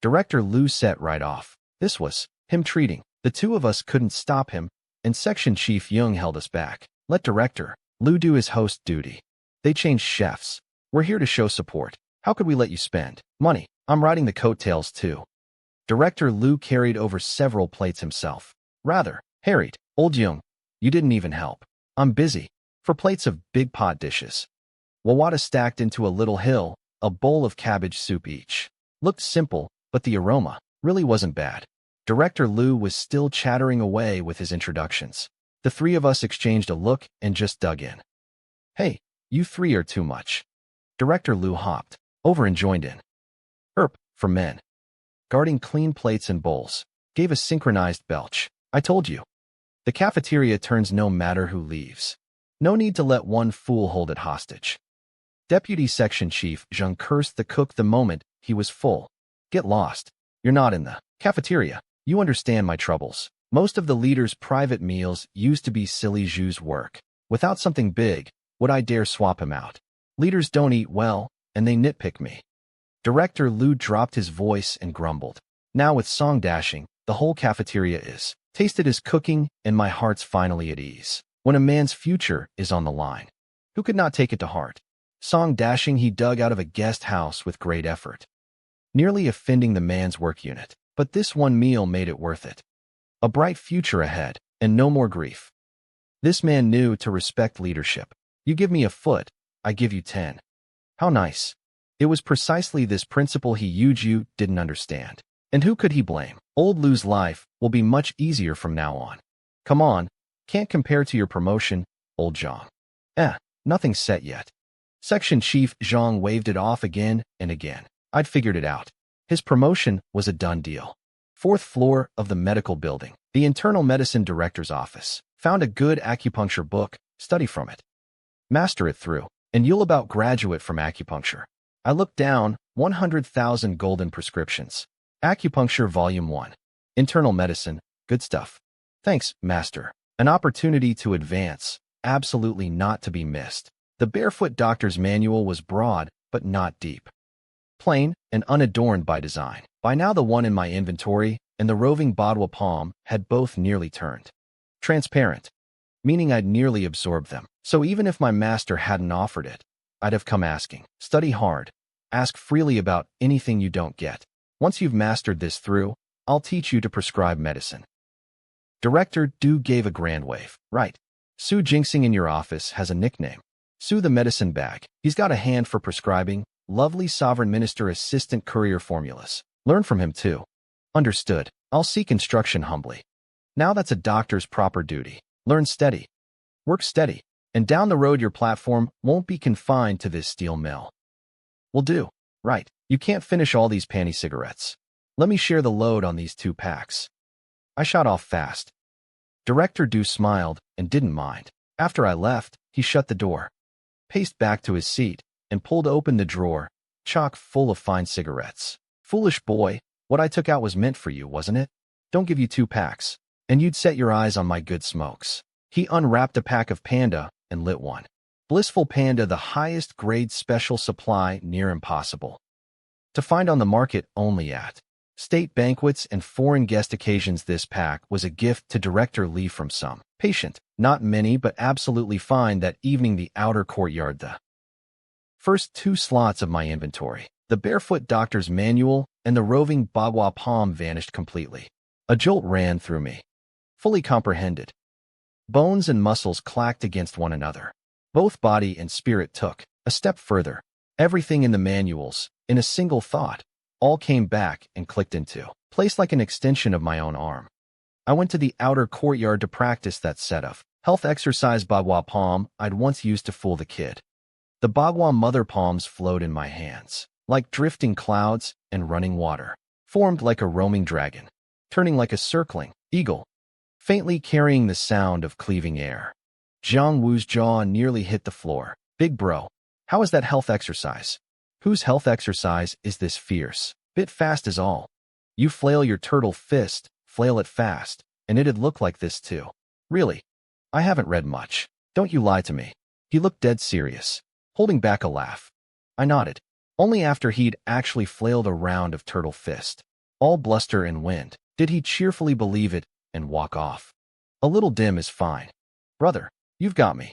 Director Liu set right off. This was him treating. The two of us couldn't stop him, and Section Chief Yung held us back. Let Director Liu do his host duty. They changed chefs. We're here to show support. How could we let you spend money? I'm riding the coattails too. Director Liu carried over several plates himself. Rather harried. Old Yung, you didn't even help. I'm busy. For plates of big pot dishes. Wawata stacked into a little hill, a bowl of cabbage soup each. Looked simple, but the aroma really wasn't bad. Director Liu was still chattering away with his introductions. The three of us exchanged a look and just dug in. Hey, you three are too much. Director Liu hopped over and joined in. For men. Guarding clean plates and bowls. Gave a synchronized belch. I told you. The cafeteria turns no matter who leaves. No need to let one fool hold it hostage. Deputy Section Chief Zhang cursed the cook the moment he was full. Get lost. You're not in the cafeteria. You understand my troubles. Most of the leader's private meals used to be silly Zhu's work. Without something big, would I dare swap him out? Leaders don't eat well, and they nitpick me. Director Liu dropped his voice and grumbled. Now with song dashing, the whole cafeteria is. Tasted his cooking, and my heart's finally at ease. When a man's future is on the line. Who could not take it to heart? Song dashing he dug out of a guest house with great effort. Nearly offending the man's work unit. But this one meal made it worth it. A bright future ahead, and no more grief. This man knew to respect leadership. You give me a foot, I give you 10. How nice. It was precisely this principle Yu didn't understand. And who could he blame? Old Liu's life will be much easier from now on. Come on, can't compare to your promotion, old Zhang. Nothing's set yet. Section Chief Zhang waved it off again and again. I'd figured it out. His promotion was a done deal. 4th floor of the medical building, the internal medicine director's office. Found a good acupuncture book, study from it. Master it through, and you'll about graduate from acupuncture. I looked down, 100,000 golden prescriptions. Acupuncture Volume 1. Internal medicine, good stuff. Thanks, Master. An opportunity to advance, absolutely not to be missed. The barefoot doctor's manual was broad, but not deep. Plain and unadorned by design. By now the one in my inventory and the roving Badwa palm had both nearly turned transparent, meaning I'd nearly absorbed them. So even if my master hadn't offered it, I'd have come asking. Study hard. Ask freely about anything you don't get. Once you've mastered this through, I'll teach you to prescribe medicine. Director Du gave a grand wave. Right. Su Jinxing in your office has a nickname. Su the medicine bag. He's got a hand for prescribing. Lovely sovereign minister assistant courier formulas. Learn from him too. Understood. I'll seek instruction humbly. Now that's a doctor's proper duty. Learn steady. Work steady. And down the road your platform won't be confined to this steel mill. Will do. Right. You can't finish all these panty cigarettes. Let me share the load on these 2 packs. I shot off fast. Director Du smiled and didn't mind. After I left, he shut the door, paced back to his seat, and pulled open the drawer, chock full of fine cigarettes. Foolish boy, what I took out was meant for you, wasn't it? Don't give you 2 packs, and you'd set your eyes on my good smokes. He unwrapped a pack of Panda and lit one. Blissful Panda, the highest grade special supply, near impossible. to find on the market only at state banquets and foreign guest occasions. This pack was a gift to Director Lee from some patient, not many but absolutely fine that evening. The outer courtyard, the first two slots of my inventory, the barefoot doctor's manual and the roving bagua palm, vanished completely. A jolt ran through me. Fully comprehended. Bones and muscles clacked against one another. Both body and spirit took a step further. Everything in the manuals, in a single thought, all came back and clicked into place like an extension of my own arm. I went to the outer courtyard to practice that set of health exercise bagua palm I'd once used to fool the kid. The bagua mother palms flowed in my hands, like drifting clouds and running water, formed like a roaming dragon, turning like a circling eagle, faintly carrying the sound of cleaving air. Jiang Wu's jaw nearly hit the floor. Big bro, how is that health exercise? Whose health exercise is this fierce? Bit fast is all. You flail your turtle fist, flail it fast, and it'd look like this too. Really? I haven't read much. Don't you lie to me. He looked dead serious, holding back a laugh. I nodded. Only after he'd actually flailed a round of turtle fist, all bluster and wind, did he cheerfully believe it and walk off. A little dim is fine. Brother, you've got me.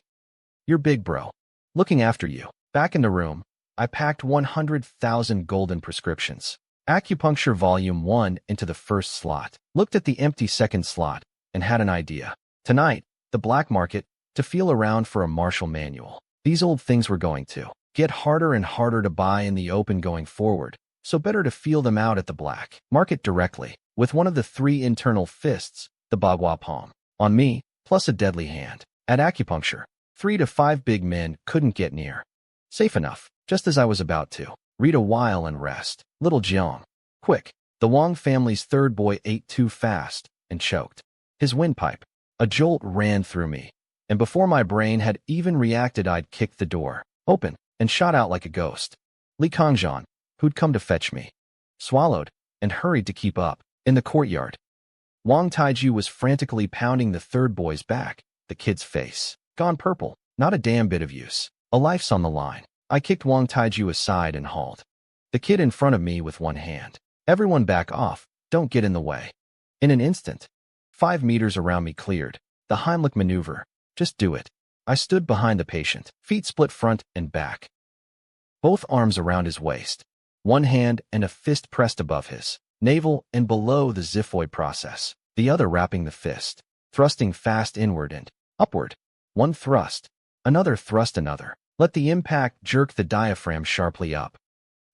You're big bro. Looking after you. Back in the room, I packed 100,000 golden prescriptions. Acupuncture Volume 1 into the first slot, looked at the empty second slot, and had an idea. Tonight, the black market, to feel around for a Marshall manual. These old things were going to get harder and harder to buy in the open going forward, so better to feel them out at the black market directly, with one of the 3 internal fists, the bagua palm, on me, plus a deadly hand. At acupuncture, 3 to 5 big men couldn't get near. Safe enough, just as I was about to read a while and rest. Little Jiang. Quick. The Wang family's third boy ate too fast and choked. His windpipe. A jolt ran through me, and before my brain had even reacted, I'd kicked the door open and shot out like a ghost. Li Kongjian, who'd come to fetch me, swallowed and hurried to keep up. In the courtyard, Wang Taiju was frantically pounding the third boy's back, the kid's face gone purple. Not a damn bit of use. A life's on the line. I kicked Wang Taiju aside and hauled the kid in front of me with one hand. Everyone back off. Don't get in the way. In an instant, 5 meters around me cleared. The Heimlich maneuver. Just do it. I stood behind the patient, feet split front and back. Both arms around his waist. One hand and a fist pressed above his navel and below the xiphoid process. The other wrapping the fist, thrusting fast inward and upward. One thrust. Another thrust, another. Let the impact jerk the diaphragm sharply up,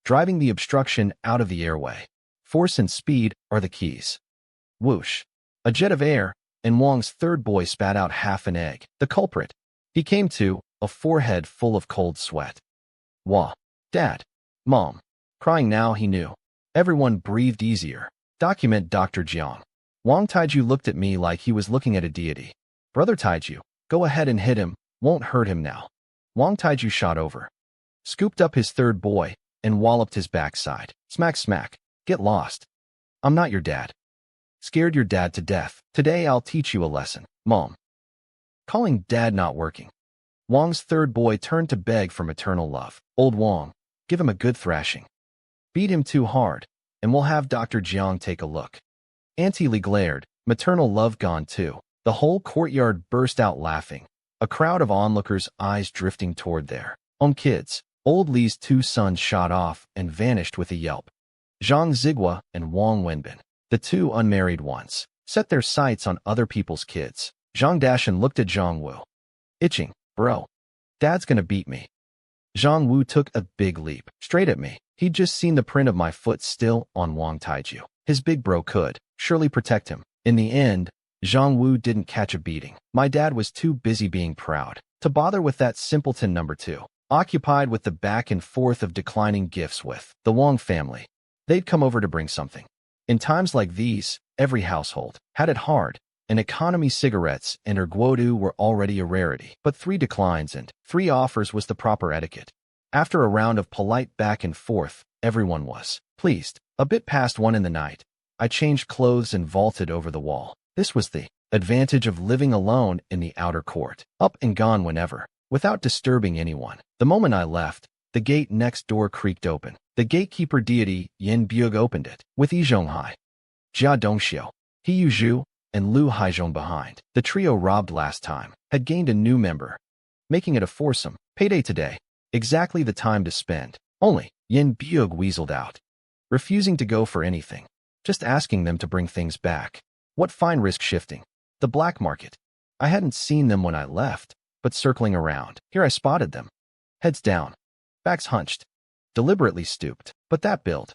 driving the obstruction out of the airway. Force and speed are the keys. Whoosh. A jet of air, and Wang's third boy spat out half an egg. The culprit. He came to, a forehead full of cold sweat. Wah. Dad. Mom. Crying now, he knew. Everyone breathed easier. Document Dr. Jiang. Wang Taiju looked at me like he was looking at a deity. Brother Taiju, go ahead and hit him. Won't hurt him now. Wang Taiju shot over, scooped up his third boy, and walloped his backside. Smack, smack. Get lost. I'm not your dad. Scared your dad to death. Today I'll teach you a lesson, Mom. Calling dad not working. Wang's third boy turned to beg for maternal love. Old Wang, give him a good thrashing. Beat him too hard, and we'll have Dr. Jiang take a look. Auntie Li glared. Maternal love gone too. The whole courtyard burst out laughing. A crowd of onlookers, eyes drifting toward their own kids. Old Li's 2 sons shot off and vanished with a yelp. Zhang Zigua and Wang Wenbin, the 2 unmarried ones, set their sights on other people's kids. Zhang Dashan looked at Zhang Wu. Itching, bro. Dad's gonna beat me. Zhang Wu took a big leap, straight at me. He'd just seen the print of my foot still on Wang Taiju. His big bro could surely protect him. In the end, Zhang Wu didn't catch a beating. My dad was too busy being proud to bother with that simpleton number 2, occupied with the back and forth of declining gifts with the Wang family. They'd come over to bring something. In times like these, every household had it hard, and economy cigarettes and erguodu were already a rarity. But 3 declines and 3 offers was the proper etiquette. After a round of polite back and forth, everyone was pleased. A bit past 1 in the night, I changed clothes and vaulted over the wall. This was the advantage of living alone in the outer court. Up and gone whenever, without disturbing anyone. The moment I left, The gate next door creaked open. The gatekeeper deity Yin Byug opened it. With Yizhonghai, Jia Dongxiu, He Yuzhu, and Lu Haizhong behind. The trio robbed last time had gained a new member, making it a foursome. Payday today. Exactly the time to spend. Only Yin Byug weaseled out, refusing to go for anything, just asking them to bring things back. What fine risk shifting. The black market. I hadn't seen them when I left, but circling around. Here I spotted them. Heads down, backs hunched, deliberately stooped. But that build,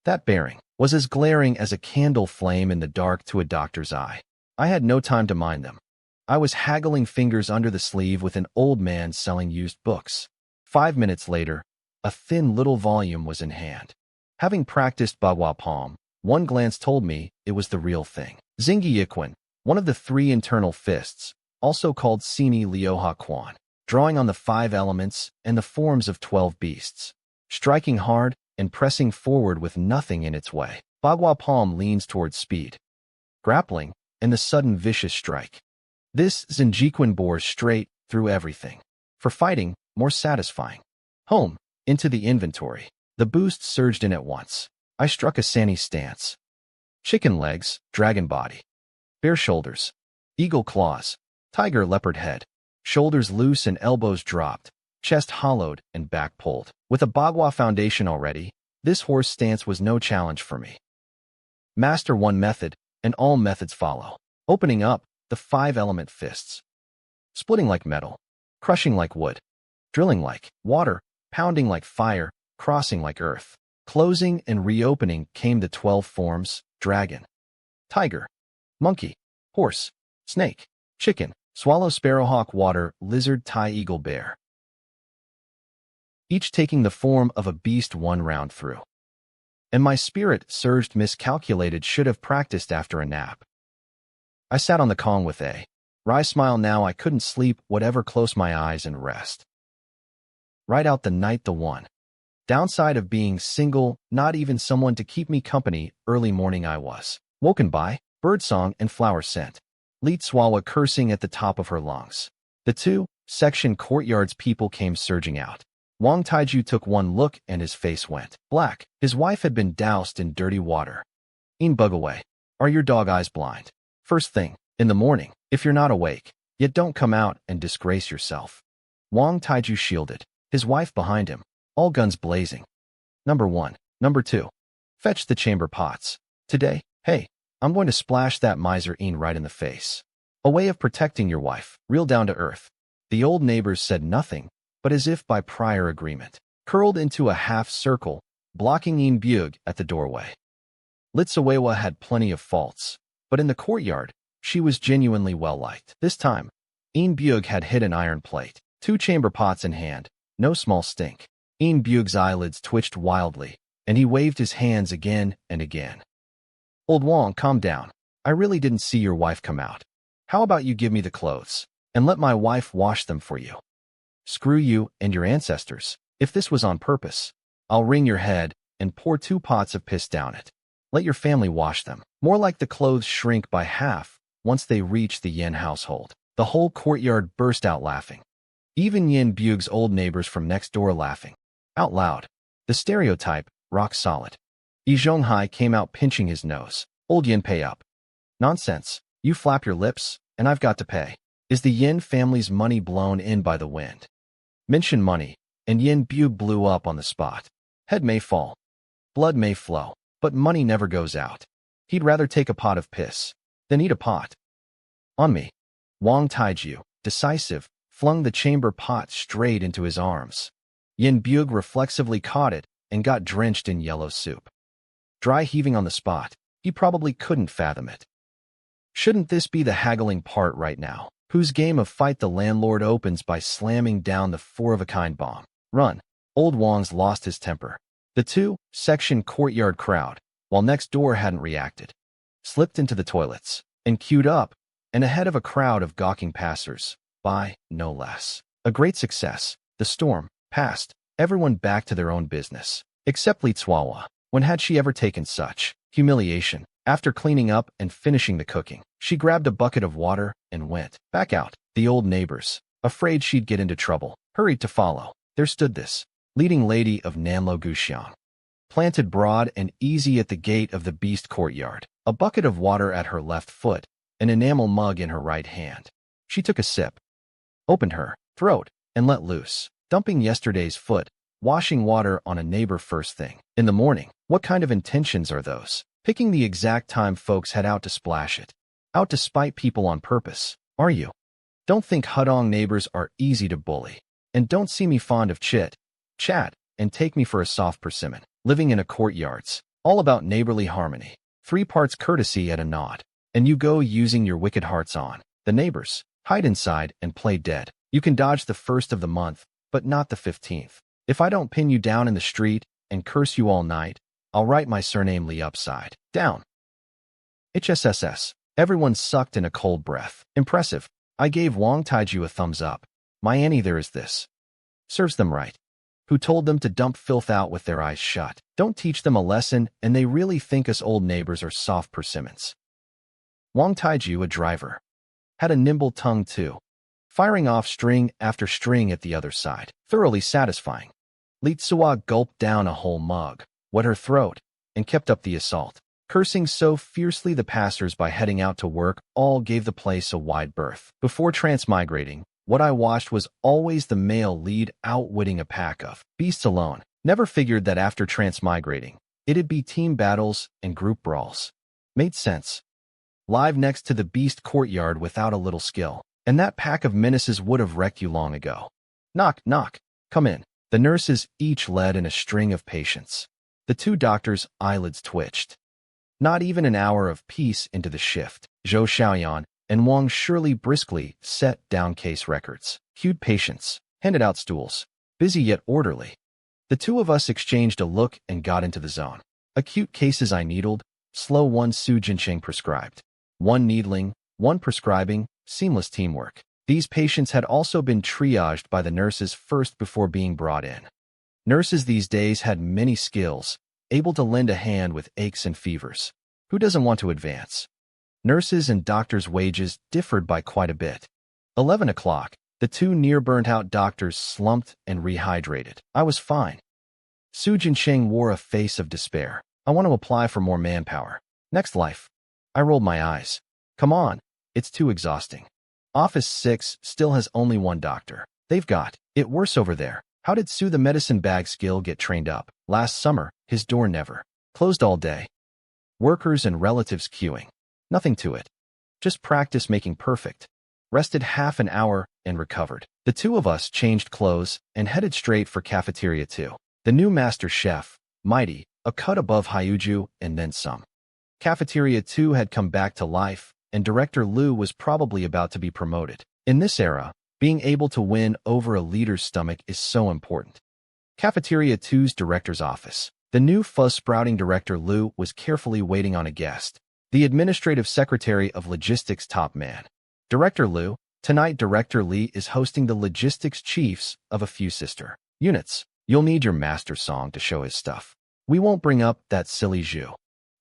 that bearing, was as glaring as a candle flame in the dark to a doctor's eye. I had no time to mind them. I was haggling fingers under the sleeve with an old man selling used books. 5 minutes later, a thin little volume was in hand. Having practiced Bagua Palm, one glance told me it was the real thing. Zingi Yiquan, one of the 3 internal fists, also called Sini Liuha Quan, drawing on the 5 elements and the forms of 12 beasts, striking hard and pressing forward with nothing in its way. Bagua Palm leans towards speed, grappling, and the sudden vicious strike. This Zinjiquan bores straight through everything. For fighting, more satisfying. Home, into the inventory. The boost surged in at once. I struck a Sani stance. Chicken legs, dragon body. Bear shoulders. Eagle claws. Tiger leopard head. Shoulders loose and elbows dropped. Chest hollowed and back pulled. With a Bagua foundation already, this horse stance was no challenge for me. Master one method, and all methods follow. Opening up, the 5-element fists. Splitting like metal. Crushing like wood. Drilling like water. Pounding like fire. Crossing like earth. Closing and reopening came the 12 forms: dragon, tiger, monkey, horse, snake, chicken, swallow, sparrowhawk, water, lizard, tie, eagle, bear. Each taking the form of a beast one round through. And my spirit surged, miscalculated, should have practiced after a nap. I sat on the Kong with a wry smile. Now I couldn't sleep, whatever, close my eyes and rest. Ride out the night. The one downside of being single, not even someone to keep me company. Early morning I was woken by birdsong and flower scent. Leet Swawa cursing at the top of her lungs. The 2-section courtyard's people came surging out. Wang Taiju took one look and his face went black. His wife had been doused in dirty water. "In bug away. Are your dog eyes blind? First thing in the morning, if you're not awake, yet don't come out and disgrace yourself." Wang Taiju shielded, his wife behind him, all guns blazing. "Number 1. Number 2. Fetch the chamber pots. Today, hey, I'm going to splash that miser Een right in the face. A way of protecting your wife, real down to earth." The old neighbors said nothing, but as if by prior agreement, curled into a half circle, blocking Een Byug at the doorway. Litsawewa had plenty of faults, but in the courtyard, she was genuinely well-liked. This time, Een Byug had hit an iron plate, 2 chamber pots in hand, no small stink. Een Byug's eyelids twitched wildly, and he waved his hands again and again. "Old Wang, calm down. I really didn't see your wife come out. How about you give me the clothes, and let my wife wash them for you? Screw you and your ancestors. If this was on purpose, I'll wring your head and pour 2 pots of piss down it. Let your family wash them." More like the clothes shrink by half once they reach the Yin household. The whole courtyard burst out laughing. Even Yin Byug's old neighbors from next door laughing. Out loud. The stereotype, rock solid. Yizhonghai came out pinching his nose. "Old Yin, pay up." "Nonsense. You flap your lips, and I've got to pay. Is the Yin family's money blown in by the wind?" Mention money, and Yin Byug blew up on the spot. Head may fall. Blood may flow, but money never goes out. He'd rather take a pot of piss than eat a pot. "On me." Wang Taiju, decisive, flung the chamber pot straight into his arms. Yin Byug reflexively caught it and got drenched in yellow soup. Dry heaving on the spot, he probably couldn't fathom it. Shouldn't this be the haggling part right now? Whose game of fight the landlord opens by slamming down the 4-of-a-kind bomb. Run. Old Wang's lost his temper. The 2-section courtyard crowd, while next door hadn't reacted, slipped into the toilets and queued up, and ahead of a crowd of gawking passers by, no less. A great success. The storm passed, everyone back to their own business. Except Litswawa. When had she ever taken such humiliation? After cleaning up and finishing the cooking, she grabbed a bucket of water and went back out. The old neighbors, afraid she'd get into trouble, hurried to follow. There stood this leading lady of Nanlo Guxiang. Planted broad and easy at the gate of the beast courtyard, a bucket of water at her left foot, an enamel mug in her right hand. She took a sip, opened her throat, and let loose, dumping yesterday's foot, washing water on a neighbor first thing in the morning. What kind of intentions are those? Picking the exact time folks head out to splash it. Out to spite people on purpose, are you? Don't think Hudong neighbors are easy to bully. And don't see me fond of chat, and take me for a soft persimmon. Living in a courtyard's all about neighborly harmony. 3 parts courtesy at a nod. And you go using your wicked hearts on the neighbors. Hide inside and play dead. You can dodge the 1st of the month, but not the 15th. If I don't pin you down in the street and curse you all night, I'll write my surname Lee upside down. HSSS. Everyone sucked in a cold breath. Impressive. I gave Wang Taiju a thumbs up. My Annie, there is this. Serves them right. Who told them to dump filth out with their eyes shut? Don't teach them a lesson, and they really think us old neighbors are soft persimmons. Wang Taiju, a driver, had a nimble tongue too, firing off string after string at the other side. Thoroughly satisfying. Li Tsua gulped down a whole mug, wet her throat, and kept up the assault, cursing so fiercely the passers-by heading out to work all gave the place a wide berth. Before transmigrating, what I watched was always the male lead outwitting a pack of beasts alone. Never figured that after transmigrating, it'd be team battles and group brawls. Made sense. Live next to the beast courtyard without a little skill, and that pack of menaces would have wrecked you long ago. Knock, knock. Come in. The nurses each led in a string of patients. The 2 doctors' eyelids twitched. Not even an hour of peace into the shift. Zhou Xiaoyan and Wang Shirley briskly set down case records, queued patients, handed out stools, busy yet orderly. The 2 of us exchanged a look and got into the zone. Acute cases I needled, slow 1 Su Jincheng prescribed. 1 needling, 1 prescribing, seamless teamwork. These patients had also been triaged by the nurses first before being brought in. Nurses these days had many skills, able to lend a hand with aches and fevers. Who doesn't want to advance? Nurses and doctors' wages differed by quite a bit. 11 o'clock, the 2 near-burnt-out doctors slumped and rehydrated. I was fine. Su Jincheng wore a face of despair. I want to apply for more manpower. Next life. I rolled my eyes. Come on, it's too exhausting. Office 6 still has only 1 doctor. They've got it worse over there. How did Su the medicine bag skill get trained up? Last summer, his door never closed all day. Workers and relatives queuing. Nothing to it. Just practice making perfect. Rested half an hour and recovered. The 2 of us changed clothes and headed straight for Cafeteria 2. The new master chef, Mighty, a cut above Hyuju and then some. Cafeteria 2 had come back to life, and Director Liu was probably about to be promoted. In this era, being able to win over a leader's stomach is so important. Cafeteria 2's director's office. The new fuzz-sprouting Director Liu was carefully waiting on a guest. The administrative secretary of logistics top man. Director Liu, tonight Director Li is hosting the logistics chiefs of a few sister units. You'll need your master song to show his stuff. We won't bring up that silly Zhu.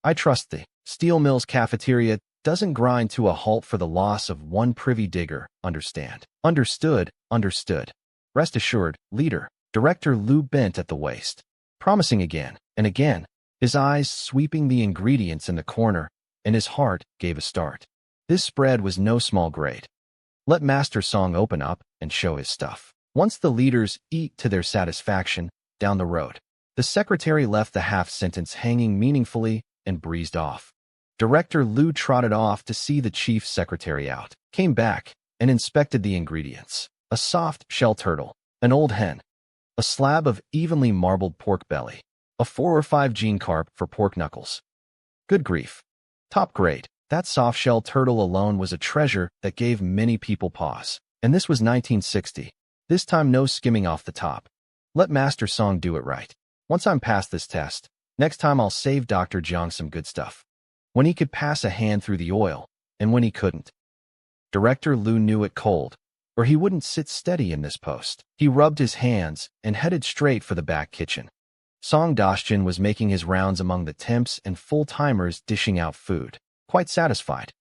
I trust the steel mill's cafeteria doesn't grind to a halt for the loss of 1 privy digger, understand? Understood, understood. Rest assured, leader. Director Liu bent at the waist, promising again and again, his eyes sweeping the ingredients in the corner, and his heart gave a start. This spread was no small grade. Let Master Song open up and show his stuff. Once the leaders eat to their satisfaction, down the road, the secretary left the half-sentence hanging meaningfully and breezed off. Director Liu trotted off to see the chief secretary out, came back, and inspected the ingredients. A soft shell turtle, an old hen, a slab of evenly marbled pork belly, a 4 or 5 gene carp for pork knuckles. Good grief. Top grade. That soft-shell turtle alone was a treasure that gave many people pause. And this was 1960. This time no skimming off the top. Let Master Song do it right. Once I'm past this test, next time I'll save Dr. Jiang some good stuff. When he could pass a hand through the oil, and when he couldn't. Director Liu knew it cold, or he wouldn't sit steady in this post. He rubbed his hands and headed straight for the back kitchen. Song Dashjin was making his rounds among the temps and full-timers dishing out food, quite satisfied.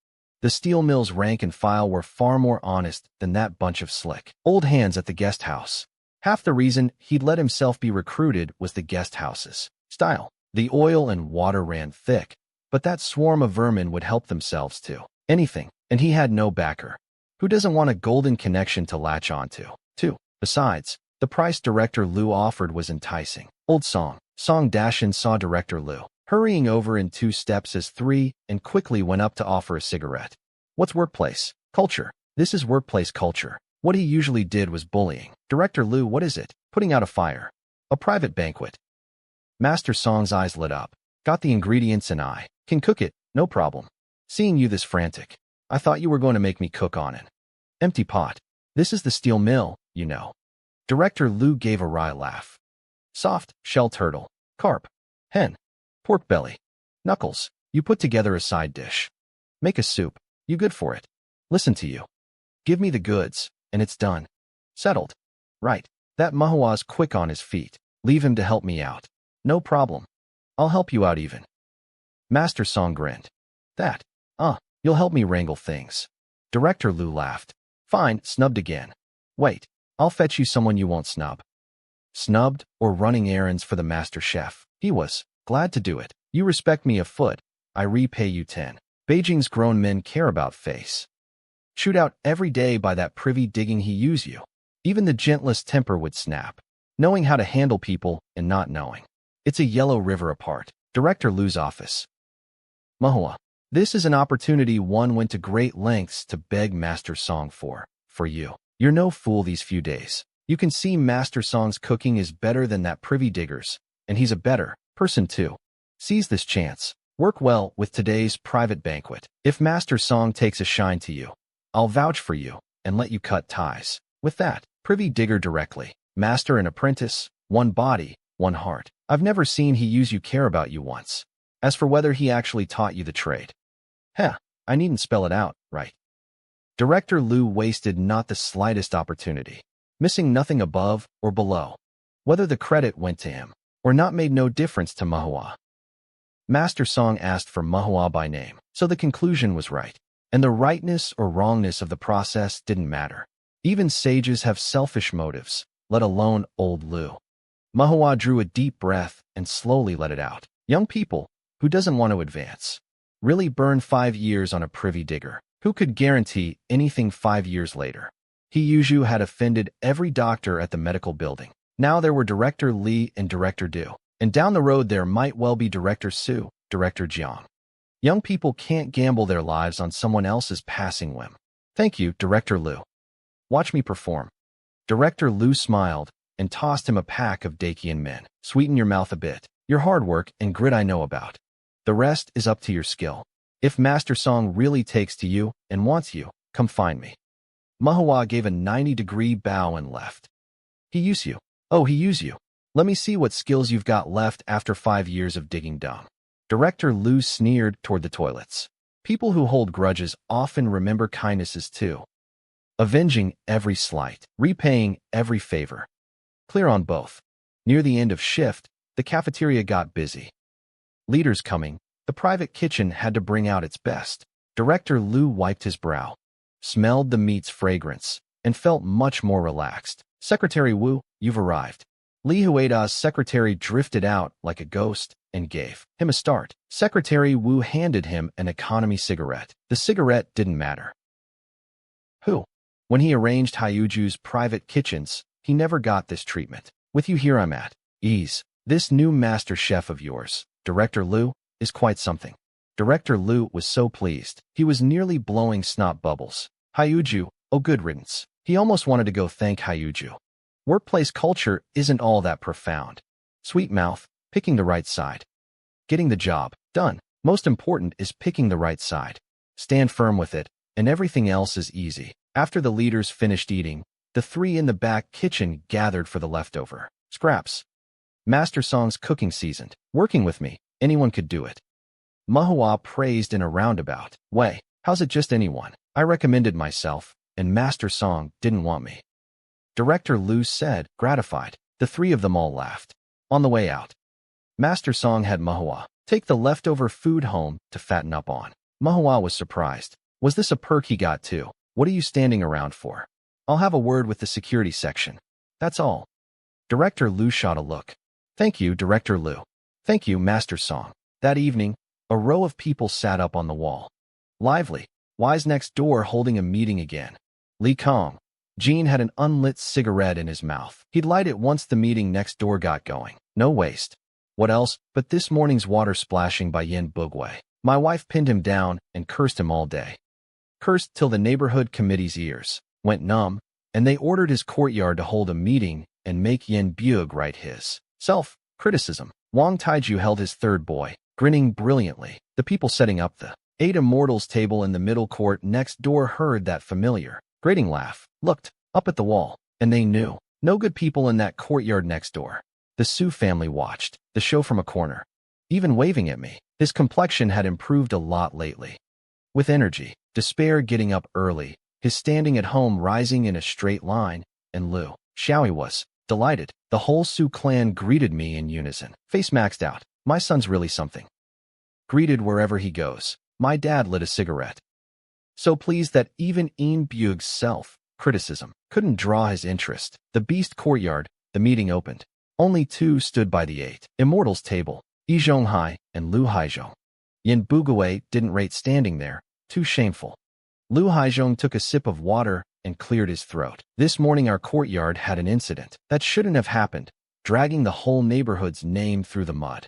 The steel mill's rank and file were far more honest than that bunch of slick old hands at the guest house. Half the reason he'd let himself be recruited was the guest house's style. The oil and water ran thick, but that swarm of vermin would help themselves to anything, and he had no backer. Who doesn't want a golden connection to latch onto? Too. Besides, the price Director Liu offered was enticing. Old Song. Song Dashin saw Director Liu hurrying over in 2 steps as 3 and quickly went up to offer a cigarette. What's workplace culture? This is workplace culture. What he usually did was bullying. Director Liu, what is it? Putting out a fire. A private banquet. Master Song's eyes lit up. Got the ingredients and I can cook it, no problem. Seeing you this frantic, I thought you were going to make me cook on it. Empty pot. This is the steel mill, you know. Director Liu gave a wry laugh. Soft, shell turtle, carp, hen, pork belly, knuckles. You put together a side dish. Make a soup. You good for it. Listen to you. Give me the goods, and it's done. Settled. Right. That manhwa's quick on his feet. Leave him to help me out. No problem. I'll help you out even. Master Song grinned. That. You'll help me wrangle things. Director Liu laughed. Fine, snubbed again. Wait, I'll fetch you someone you won't snub. Snubbed or running errands for the master chef. He was glad to do it. You respect me a foot, I repay you 10. Beijing's grown men care about face. Shoot out every day by that privy digging he use you. Even the gentlest temper would snap. Knowing how to handle people and not knowing. It's a yellow river apart. Director Liu's office. Manhwa. This is an opportunity one went to great lengths to beg Master Song for you. You're no fool these few days. You can see Master Song's cooking is better than that privy digger's, and he's a better person too. Seize this chance. Work well with today's private banquet. If Master Song takes a shine to you, I'll vouch for you and let you cut ties. With that, privy digger directly. Master and apprentice, one body, one heart. I've never seen he use you care about you once. As for whether he actually taught you the trade. I needn't spell it out, right? Director Liu wasted not the slightest opportunity. Missing nothing above or below. Whether the credit went to him or not made no difference to manhwa. Master Song asked for manhwa by name, so the conclusion was right. And the rightness or wrongness of the process didn't matter. Even sages have selfish motives, let alone old Liu. Manhwa drew a deep breath and slowly let it out. Young people, who doesn't want to advance? Really burn 5 years on a privy digger. Who could guarantee anything 5 years later? He usually had offended every doctor at the medical building. Now there were Director Li and Director Du. And down the road there might well be Director Su, Director Jiang. Young people can't gamble their lives on someone else's passing whim. Thank you, Director Liu. Watch me perform. Director Liu smiled and tossed him a pack of Dakian men. Sweeten your mouth a bit. Your hard work and grit I know about. The rest is up to your skill. If Master Song really takes to you and wants you, come find me. Manhwa gave a 90-degree bow and left. He use you. Oh, he use you. Let me see what skills you've got left after 5 years of digging dung. Director Liu sneered toward the toilets. People who hold grudges often remember kindnesses too. Avenging every slight, repaying every favor. Clear on both. Near the end of shift, the cafeteria got busy. Leaders coming, the private kitchen had to bring out its best. Director Liu wiped his brow, smelled the meat's fragrance, and felt much more relaxed. Secretary Wu, you've arrived. Li Huida's secretary drifted out like a ghost and gave him a start. Secretary Wu handed him an economy cigarette. The cigarette didn't matter. When he arranged Hyuju's private kitchens, he never got this treatment. With you here I'm at ease. This new master chef of yours, Director Liu, is quite something. Director Liu was so pleased, he was nearly blowing snot bubbles. Hyuju, oh good riddance. He almost wanted to go thank Hyuju. Workplace culture isn't all that profound. Sweet mouth, picking the right side. Getting the job done. Most important is picking the right side. Stand firm with it, and everything else is easy. After the leaders finished eating, the 3 in the back kitchen gathered for the leftover scraps. Master Song's cooking seasoned. Working with me, anyone could do it. Manhwa praised in a roundabout way. How's it just anyone? I recommended myself, and Master Song didn't want me. Director Liu said, gratified. The 3 of them all laughed. On the way out, Master Song had Manhwa take the leftover food home to fatten up on. Manhwa was surprised. Was this a perk he got too? What are you standing around for? I'll have a word with the security section. That's all. Director Liu shot a look. Thank you, Director Liu. Thank you, Master Song. That evening, a row of people sat up on the wall. Lively. Wise next door holding a meeting again. Li Kong. Jean had an unlit cigarette in his mouth. He'd light it once the meeting next door got going. No waste. What else but this morning's water splashing by Yin Bugwei. My wife pinned him down and cursed him all day. Cursed till the neighborhood committee's ears went numb, and they ordered his courtyard to hold a meeting and make Yin Bug write his self-criticism. Wang Taiju held his third boy, grinning brilliantly. The people setting up the 8 Immortals table in the middle court next door heard that familiar, grating laugh, looked up at the wall, and they knew. No good people in that courtyard next door. The Su family watched the show from a corner, even waving at me. His complexion had improved a lot lately. With energy, despair getting up early, his standing at home rising in a straight line, and Liu Xiaoyi was delighted. The whole Su clan greeted me in unison. Face maxed out. My son's really something. Greeted wherever he goes. My dad lit a cigarette. So pleased that even Yin Bug's self-criticism couldn't draw his interest. The beast courtyard, the meeting opened. Only 2 stood by the 8 Immortals table, Yi Zhonghai and Lu Haizhong. Yin Bugwei didn't rate standing there, too shameful. Lu Haizhong took a sip of water and cleared his throat. This morning our courtyard had an incident that shouldn't have happened, dragging the whole neighborhood's name through the mud.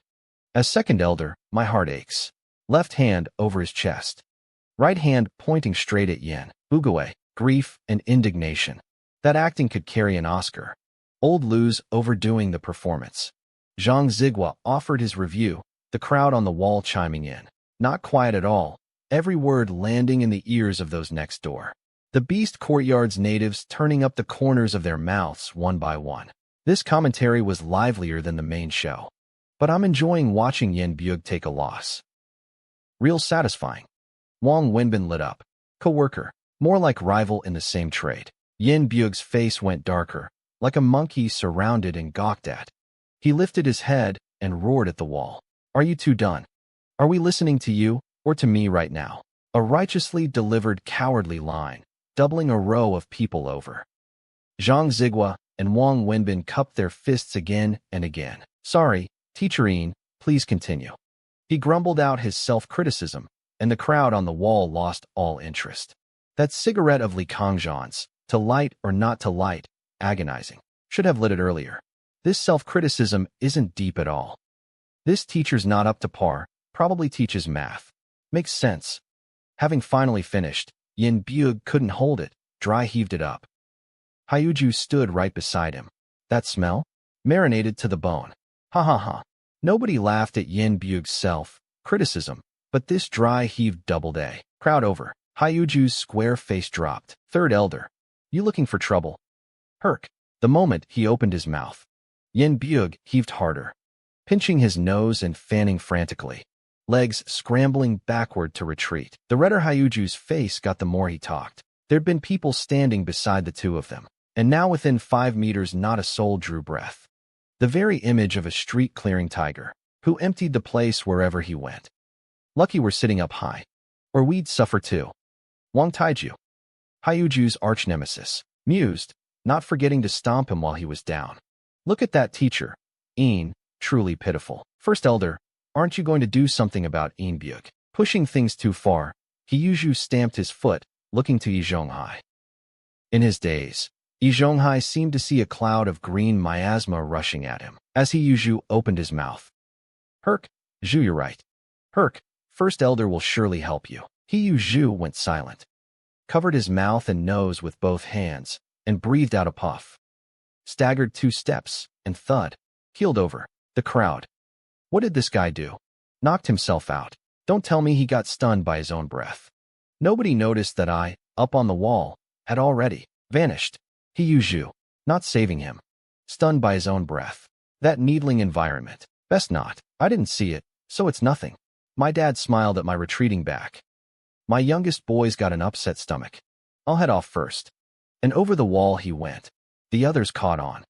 As second elder, my heart aches. Left hand over his chest. Right hand pointing straight at Yin Bugwei. Grief and indignation. That acting could carry an Oscar. Old Lu's overdoing the performance. Zhang Zigua offered his review, the crowd on the wall chiming in. Not quiet at all, every word landing in the ears of those next door. The beast courtyard's natives turning up the corners of their mouths one by one. This commentary was livelier than the main show. But I'm enjoying watching Yin Bug take a loss. Real satisfying. Wang Wenbin lit up. Co-worker, more like rival in the same trade. Yin Bug's face went darker, like a monkey surrounded and gawked at. He lifted his head and roared at the wall. Are you two done? Are we listening to you, or to me right now? A righteously delivered cowardly line, doubling a row of people over. Zhang Zigua and Wang Wenbin cupped their fists again and again. Sorry, Teacher Yin, please continue. He grumbled out his self-criticism, and the crowd on the wall lost all interest. That cigarette of Li Kongzhan's, to light or not to light, agonizing. Should have lit it earlier. This self-criticism isn't deep at all. This teacher's not up to par, probably teaches math. Makes sense. Having finally finished, Yin Bug couldn't hold it, dry heaved it up. Hyuju stood right beside him. That smell? Marinated to the bone. Ha ha ha. Nobody laughed at Yin Bug's self-criticism, but this dry heaved doubled A. Crowd over. Hyuju's square face dropped. Third elder. You looking for trouble? Herc. The moment he opened his mouth. Yin Bug heaved harder, pinching his nose and fanning frantically. Legs scrambling backward to retreat. The redder Hyuju's face got the more he talked. There'd been people standing beside the two of them, and now within 5 meters not a soul drew breath. The very image of a street-clearing tiger, who emptied the place wherever he went. Lucky we're sitting up high, or we'd suffer too. Wang Taiju, Hyuju's arch-nemesis, mused, not forgetting to stomp him while he was down. Look at that teacher, Yin, truly pitiful. First elder, aren't you going to do something about Yin Bug? Pushing things too far, Hyuju stamped his foot, looking to Yi Zhonghai. In his daze, Yi Zhonghai seemed to see a cloud of green miasma rushing at him, as Hyuju opened his mouth. Herc, Zhu, you're right. Herc, first elder will surely help you. Hyuju went silent, covered his mouth and nose with both hands, and breathed out a puff. Staggered 2 steps, and thud, keeled over. The crowd. What did this guy do? Knocked himself out. Don't tell me he got stunned by his own breath. Nobody noticed that I, up on the wall, had already vanished. Hyuju, not saving him. Stunned by his own breath. That needling environment. Best not. I didn't see it, so it's nothing. My dad smiled at my retreating back. My youngest boy's got an upset stomach. I'll head off first. And over the wall he went. The others caught on.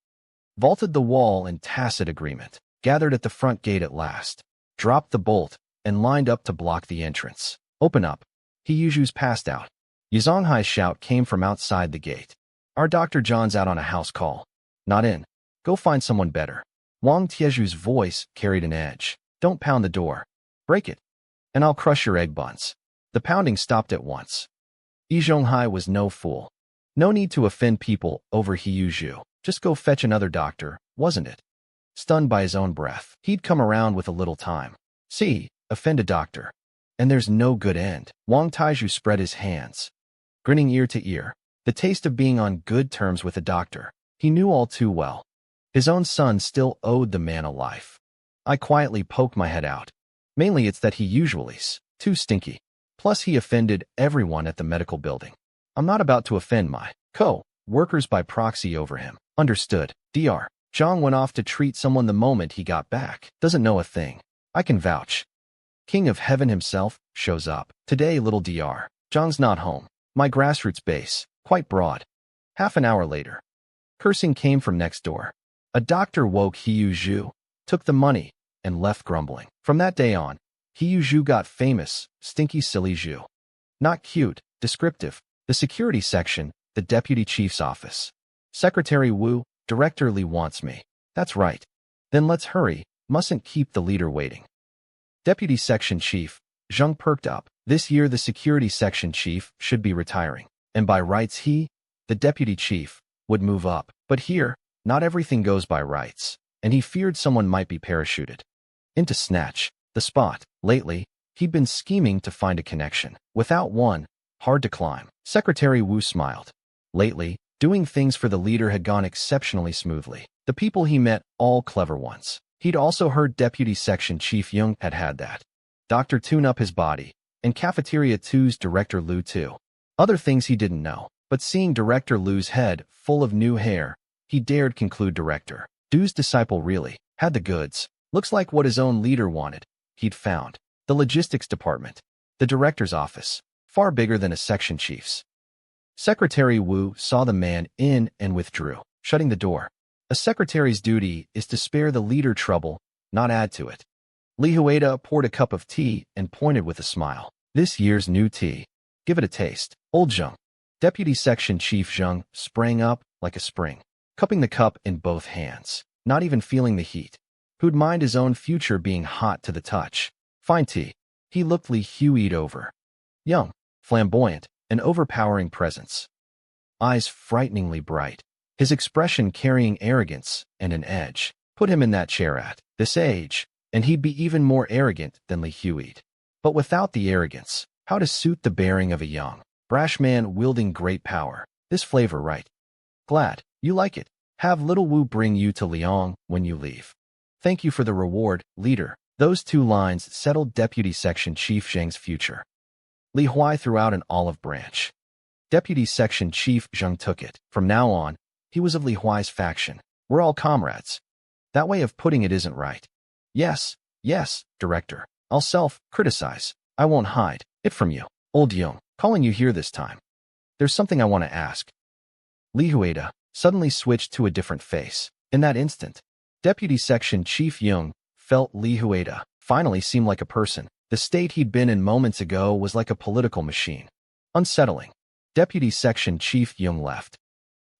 Vaulted the wall in tacit agreement. Gathered at the front gate at last. Dropped the bolt, and lined up to block the entrance. Open up. Hyuju's passed out. Yi Zhonghai's shout came from outside the gate. Our Dr. John's out on a house call. Not in. Go find someone better. Wang Tieju's voice carried an edge. Don't pound the door. Break it, and I'll crush your egg buns. The pounding stopped at once. Yi Zhonghai was no fool. No need to offend people over He Zhu. Just go fetch another doctor, wasn't it? Stunned by his own breath, he'd come around with a little time. See, offend a doctor. And there's no good end. Wang Taizhu spread his hands, grinning ear to ear. The taste of being on good terms with a doctor. He knew all too well. His own son still owed the man a life. I quietly poked my head out. Mainly it's that he usually's too stinky. Plus he offended everyone at the medical building. I'm not about to offend my co-workers by proxy over him. Understood. Dr. Zhang went off to treat someone the moment he got back. Doesn't know a thing. I can vouch. King of Heaven himself shows up. Today little Dr. Zhang's not home. My grassroots base, quite broad. Half an hour later. Cursing came from next door. A doctor woke He Zhu, took the money, and left grumbling. From that day on, He Zhu got famous, stinky silly Zhu. Not cute, descriptive. The security section, the deputy chief's office. Secretary Wu, Director Li wants me. That's right. Then let's hurry, mustn't keep the leader waiting. Deputy section chief, Zheng perked up. This year the security section chief should be retiring. And by rights he, the deputy chief, would move up. But here, not everything goes by rights. And he feared someone might be parachuted into snatch the spot. Lately, he'd been scheming to find a connection. Without one, hard to climb. Secretary Wu smiled. Lately, doing things for the leader had gone exceptionally smoothly. The people he met, all clever ones. He'd also heard Deputy Section Chief Yung had that. Dr. Tune up his body, and Cafeteria 2's Director Lu too. Other things he didn't know, but seeing Director Lu's head full of new hair, he dared conclude Director Du's disciple really had the goods. Looks like what his own leader wanted. He'd found the logistics department, the director's office, far bigger than a section chief's. Secretary Wu saw the man in and withdrew, shutting the door. A secretary's duty is to spare the leader trouble, not add to it. Li Huida poured a cup of tea and pointed with a smile. This year's new tea. Give it a taste. Old Zheng. Deputy Section Chief Zheng sprang up like a spring, cupping the cup in both hands, not even feeling the heat. Who'd mind his own future being hot to the touch? Fine tea. He looked Li Huida over. Young, flamboyant, an overpowering presence. Eyes frighteningly bright. His expression carrying arrogance and an edge. Put him in that chair at this age, and he'd be even more arrogant than Li Huida. But without the arrogance, how to suit the bearing of a young, brash man wielding great power. This flavor, right? Glad you like it. Have little Wu bring you to Liang when you leave. Thank you for the reward, leader. Those two lines settled Deputy Section Chief Zheng's future. Li Huai threw out an olive branch. Deputy Section Chief Zheng took it. From now on, he was of Li Huai's faction. We're all comrades. That way of putting it isn't right. Yes, Director. I'll self-criticize. I won't hide it from you. Old Yung, calling you here this time. There's something I want to ask. Li Huida suddenly switched to a different face. In that instant, Deputy Section Chief Yung felt Li Huida finally seemed like a person. The state he'd been in moments ago was like a political machine. Unsettling. Deputy Section Chief Yung left,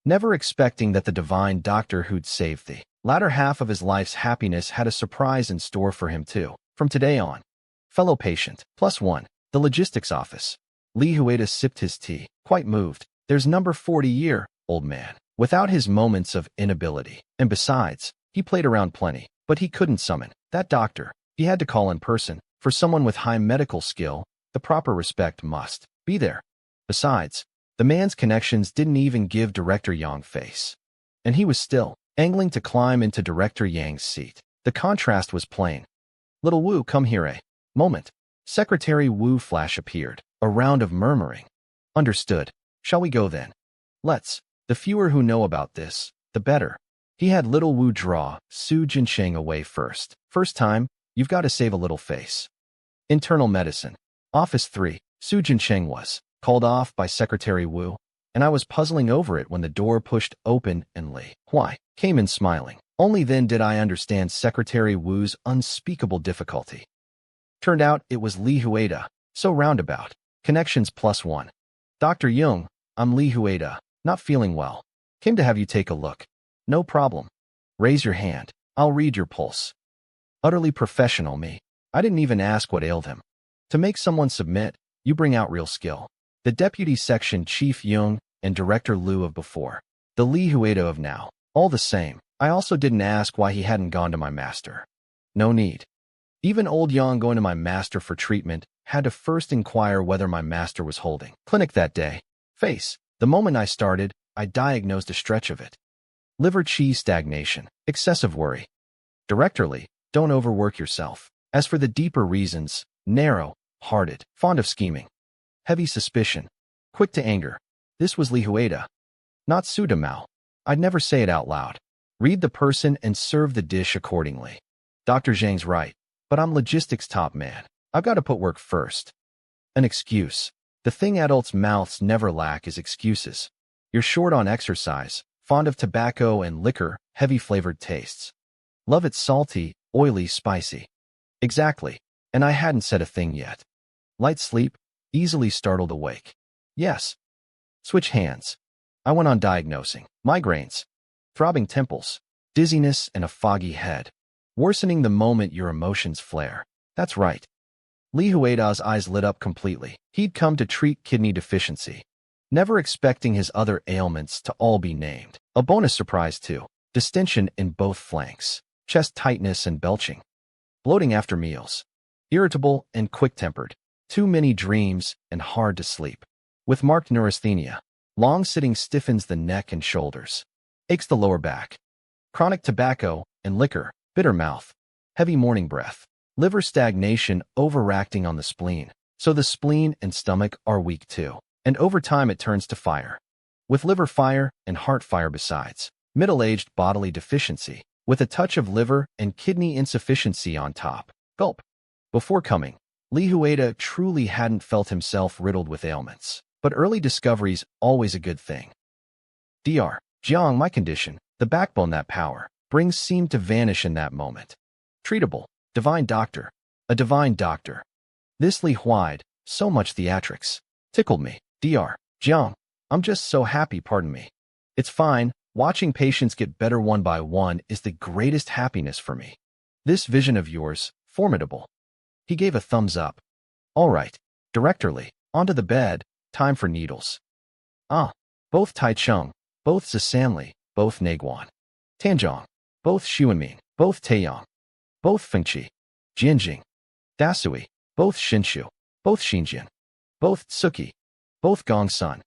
never expecting that the divine doctor who'd saved the latter half of his life's happiness had a surprise in store for him too. From today on, fellow patient, +1, the logistics office. Li Huida sipped his tea, quite moved. There's number 40 year, old man, without his moments of inability. And besides, he played around plenty, but he couldn't summon that doctor. He had to call in person. For someone with high medical skill, the proper respect must be there. Besides, the man's connections didn't even give Director Yang face. And he was still angling to climb into Director Yang's seat. The contrast was plain. Little Wu, come here a moment. Secretary Wu Flash appeared. A round of murmuring. Understood. Shall we go then? Let's. The fewer who know about this, the better. He had little Wu draw Su Jinsheng away first. First time, you've got to save a little face. Internal Medicine. Office 3. Su Jinsheng was called off by Secretary Wu, and I was puzzling over it when the door pushed open and Li Huai came in smiling. Only then did I understand Secretary Wu's unspeakable difficulty. Turned out it was Li Huida. So roundabout. Connections +1. Dr. Yung, I'm Li Huida. Not feeling well. Came to have you take a look. No problem. Raise your hand. I'll read your pulse. Utterly professional me. I didn't even ask what ailed him. To make someone submit, you bring out real skill. The Deputy Section Chief Jung and Director Liu of before. The Li Huedo of now. All the same, I also didn't ask why he hadn't gone to my master. No need. Even old Yang going to my master for treatment had to first inquire whether my master was holding clinic that day. Face. The moment I started, I diagnosed a stretch of it. Liver cheese stagnation. Excessive worry. Directorly, don't overwork yourself. As for the deeper reasons, narrow-hearted, fond of scheming, heavy suspicion, quick to anger. This was Li Hueda, not Su Damao. I'd never say it out loud. Read the person and serve the dish accordingly. Dr. Zhang's right, but I'm logistics top man. I've got to put work first. An excuse. The thing adults' mouths never lack is excuses. You're short on exercise, fond of tobacco and liquor, heavy-flavored tastes. Love it salty, oily, spicy. Exactly, and I hadn't said a thing yet. Light sleep, easily startled awake. Yes. Switch hands. I went on diagnosing. Migraines, throbbing temples, dizziness, and a foggy head. Worsening the moment your emotions flare. That's right. Li Hueda's eyes lit up completely. He'd come to treat kidney deficiency, never expecting his other ailments to all be named. A bonus surprise too. Distension in both flanks, chest tightness and belching. Bloating after meals. Irritable and quick-tempered. Too many dreams and hard to sleep. With marked neurasthenia. Long sitting stiffens the neck and shoulders. Aches the lower back. Chronic tobacco and liquor. Bitter mouth. Heavy morning breath. Liver stagnation overacting on the spleen. So the spleen and stomach are weak too. And over time it turns to fire. With liver fire and heart fire besides. Middle-aged bodily deficiency. With a touch of liver and kidney insufficiency on top. Gulp. Before coming, Li Hueda truly hadn't felt himself riddled with ailments. But early discovery's always a good thing. Dr. Jiang, my condition, the backbone that power brings seemed to vanish in that moment. Treatable. Divine doctor. A divine doctor. This Li Huide, so much theatrics. Tickled me. Dr. Jiang, I'm just so happy, pardon me. It's fine. Watching patients get better one by one is the greatest happiness for me. This vision of yours, formidable. He gave a thumbs up. All right. Directorly, onto the bed, time for needles. Ah. Both Taichung, both Zisanli, both Naguan. Tanjiang, both Xuanming, both Taeyang, both Fengqi, Jianjing, Dasui, both Shinshu, both Xinjian, both Tsuki, both Gongsun,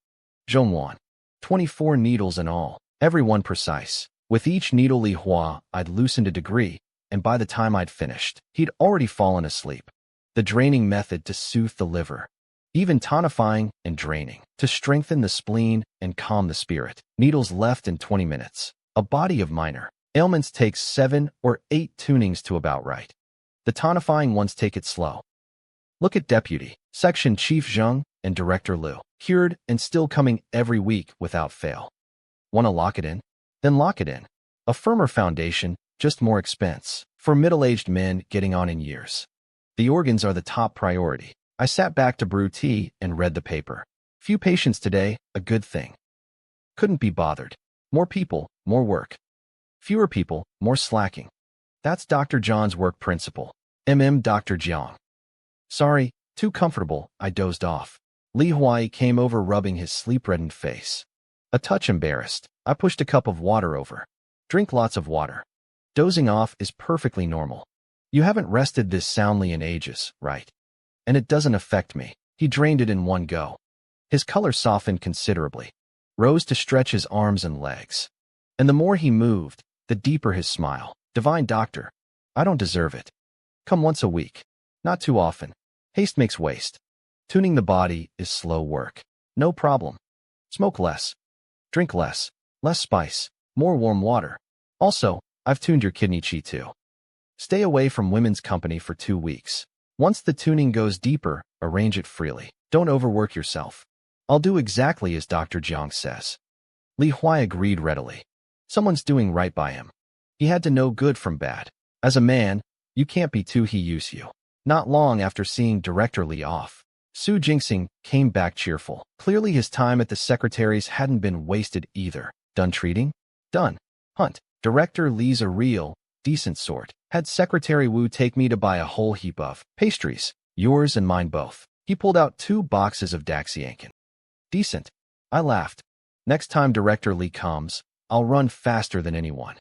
Zhongwan. 24 needles in all. Everyone precise. With each needle Li Hua, I'd loosened a degree, and by the time I'd finished, he'd already fallen asleep. The draining method to soothe the liver. Even tonifying and draining. To strengthen the spleen and calm the spirit. Needles left in 20 minutes. A body of minor ailments takes 7 or 8 tunings to about right. The tonifying ones take it slow. Look at Deputy, Section Chief Zheng, and Director Liu. Cured and still coming every week without fail. Want to lock it in? Then lock it in. A firmer foundation, just more expense. For middle-aged men getting on in years. The organs are the top priority. I sat back to brew tea and read the paper. Few patients today, a good thing. Couldn't be bothered. More people, more work. Fewer people, more slacking. That's Dr. John's work principle. Dr. Jiang. Sorry, too comfortable, I dozed off. Li Huai came over rubbing his sleep-reddened face. A touch embarrassed, I pushed a cup of water over. Drink lots of water. Dozing off is perfectly normal. You haven't rested this soundly in ages, right? And it doesn't affect me. He drained it in one go. His color softened considerably. Rose to stretch his arms and legs. And the more he moved, the deeper his smile. Divine doctor. I don't deserve it. Come once a week. Not too often. Haste makes waste. Tuning the body is slow work. No problem. Smoke less. Drink less. Less spice. More warm water. Also, I've tuned your kidney chi too. Stay away from women's company for 2 weeks. Once the tuning goes deeper, arrange it freely. Don't overwork yourself. I'll do exactly as Dr. Jiang says. Li Huai agreed readily. Someone's doing right by him. He had to know good from bad. As a man, you can't be too he use you. Not long after seeing Director Li off, Su Jingxing came back cheerful. Clearly his time at the secretaries hadn't been wasted either. Done treating? Done. Hunt. Director Lee's a real, decent sort. Had Secretary Wu take me to buy a whole heap of pastries. Yours and mine both. He pulled out 2 boxes of Daxiankin. Decent. I laughed. Next time Director Lee comes, I'll run faster than anyone.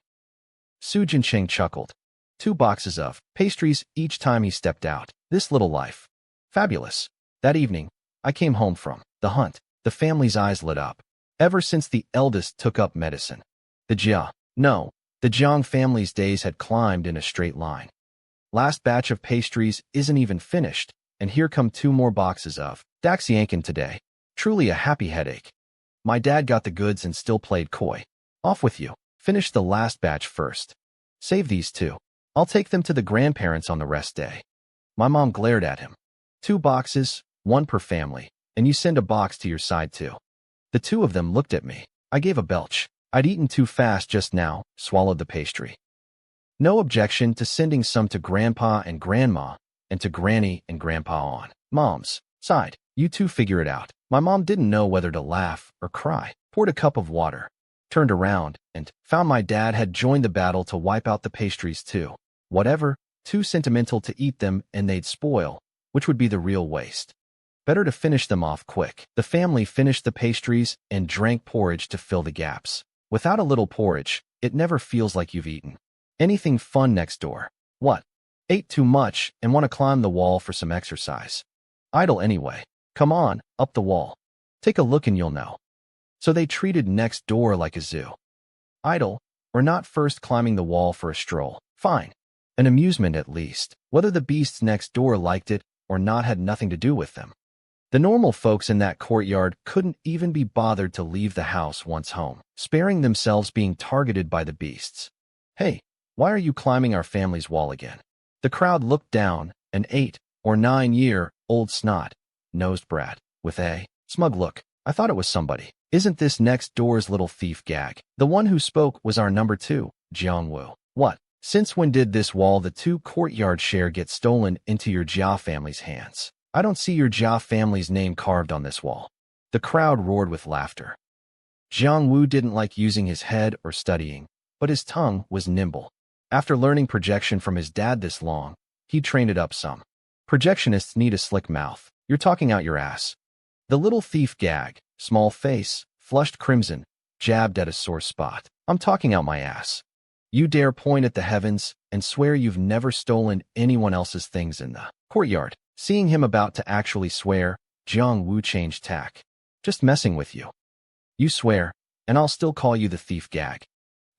Su Jincheng chuckled. 2 boxes of pastries each time he stepped out. This little life. Fabulous. That evening, I came home from the hunt. The family's eyes lit up. Ever since the eldest took up medicine. The Jiang family's days had climbed in a straight line. Last batch of pastries isn't even finished, and here come 2 more boxes of Daxiankin today. Truly a happy headache. My dad got the goods and still played coy. Off with you. Finish the last batch first. Save these 2. I'll take them to the grandparents on the rest day. My mom glared at him. 2 boxes, 1 per family, and you send a box to your side too. The 2 of them looked at me. I gave a belch. I'd eaten too fast just now, swallowed the pastry. No objection to sending some to Grandpa and Grandma, and to Granny and Grandpa on Mom's side. You 2 figure it out. My mom didn't know whether to laugh or cry. Poured a cup of water. Turned around, and found my dad had joined the battle to wipe out the pastries too. Whatever, too sentimental to eat them and they'd spoil, which would be the real waste. Better to finish them off quick. The family finished the pastries and drank porridge to fill the gaps. Without a little porridge, it never feels like you've eaten. Anything fun next door? What? Ate too much and want to climb the wall for some exercise. Idle anyway. Come on, up the wall. Take a look and you'll know. So they treated next door like a zoo. Idle, or not first climbing the wall for a stroll. Fine. An amusement at least. Whether the beasts next door liked it or not had nothing to do with them. The normal folks in that courtyard couldn't even be bothered to leave the house once home, sparing themselves being targeted by the beasts. Hey, why are you climbing our family's wall again? The crowd looked down, an 8 or 9-year-old snot-nosed brat, with a smug look. I thought it was somebody. Isn't this next door's little thief Gag? The one who spoke was our number 2, Jiang Wu. What? Since when did this wall the 2 courtyard share get stolen into your Jia family's hands? I don't see your Jia family's name carved on this wall. The crowd roared with laughter. Jiang Wu didn't like using his head or studying, but his tongue was nimble. After learning projection from his dad this long, he'd trained it up some. Projectionists need a slick mouth. You're talking out your ass. The little thief Gag, small face, flushed crimson, jabbed at a sore spot. I'm talking out my ass. You dare point at the heavens and swear you've never stolen anyone else's things in the courtyard. Seeing him about to actually swear, Jiang Wu changed tack. Just messing with you. You swear, and I'll still call you the thief Gag.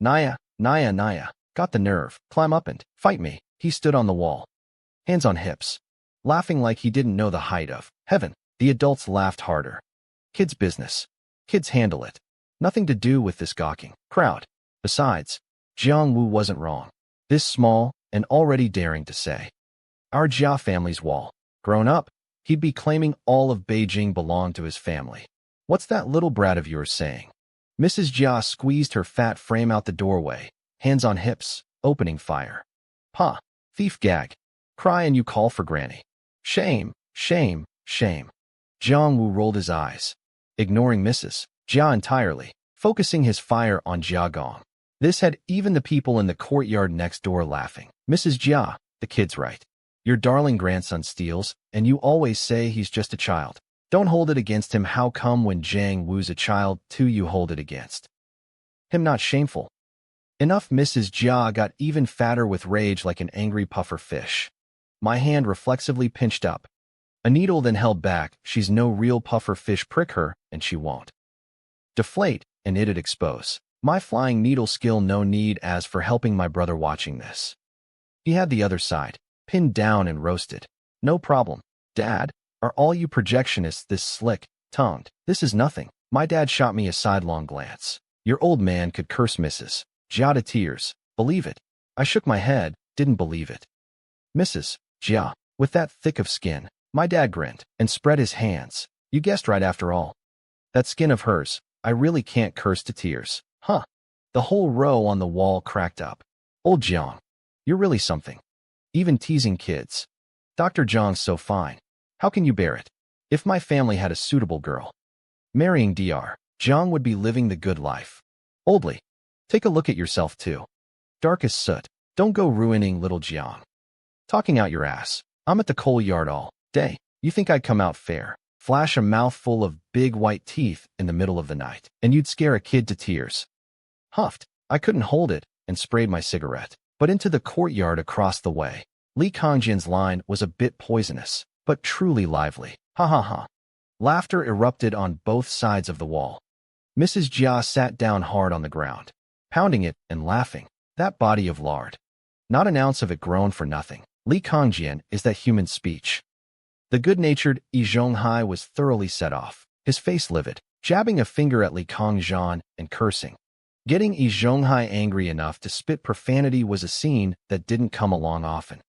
Naya, got the nerve. Climb up and fight me. He stood on the wall, hands on hips, laughing like he didn't know the height of heaven. The adults laughed harder. Kids' business. Kids handle it. Nothing to do with this gawking crowd. Besides, Jiang Wu wasn't wrong. This small and already daring to say. Our Jia family's wall. Grown up, he'd be claiming all of Beijing belonged to his family. What's that little brat of yours saying? Mrs. Jia squeezed her fat frame out the doorway, hands on hips, opening fire. Pa, thief Gag. Cry and you call for Granny. Shame, shame, shame. Jiang Wu rolled his eyes, ignoring Mrs. Jia entirely, focusing his fire on Jia Gong. This had even the people in the courtyard next door laughing. Mrs. Jia, the kid's right. Your darling grandson steals, and you always say he's just a child. Don't hold it against him. How come when Jiang Wu's a child too you hold it against him? Not shameful. Enough. Mrs. Jia got even fatter with rage like an angry puffer fish. My hand reflexively pinched up. A needle then held back. She's no real puffer fish. Prick her, and she won't deflate, and it'd expose my flying needle skill. No need as for helping my brother watching this. He had the other side pinned down and roasted. No problem, Dad. Are all you projectionists this slick-tongued? This is nothing. My dad shot me a sidelong glance. Your old man could curse Mrs. Jia to tears. Believe it. I shook my head, didn't believe it. Mrs. Jia, with that thick of skin. My dad grinned and spread his hands. You guessed right after all. That skin of hers, I really can't curse to tears. Huh. The whole row on the wall cracked up. Old Jiang, you're really something. Even teasing kids. Dr. Jiang's so fine. How can you bear it? If my family had a suitable girl marrying Dr. Jiang would be living the good life. Oldly. Take a look at yourself too. Dark as soot. Don't go ruining little Jiang. Talking out your ass. I'm at the coal yard all day. You think I'd come out fair? Flash a mouthful of big white teeth in the middle of the night, and you'd scare a kid to tears. Huffed. I couldn't hold it and sprayed my cigarette. But into the courtyard across the way. Li Kangjian's line was a bit poisonous, but truly lively. Ha ha ha. Laughter erupted on both sides of the wall. Mrs. Jia sat down hard on the ground, pounding it and laughing. That body of lard. Not an ounce of it grown for nothing. Li Kangjian is that human speech. The good-natured Yi Zhonghai was thoroughly set off, his face livid, jabbing a finger at Li Kangjian and cursing. Getting Yi Zhonghai angry enough to spit profanity was a scene that didn't come along often.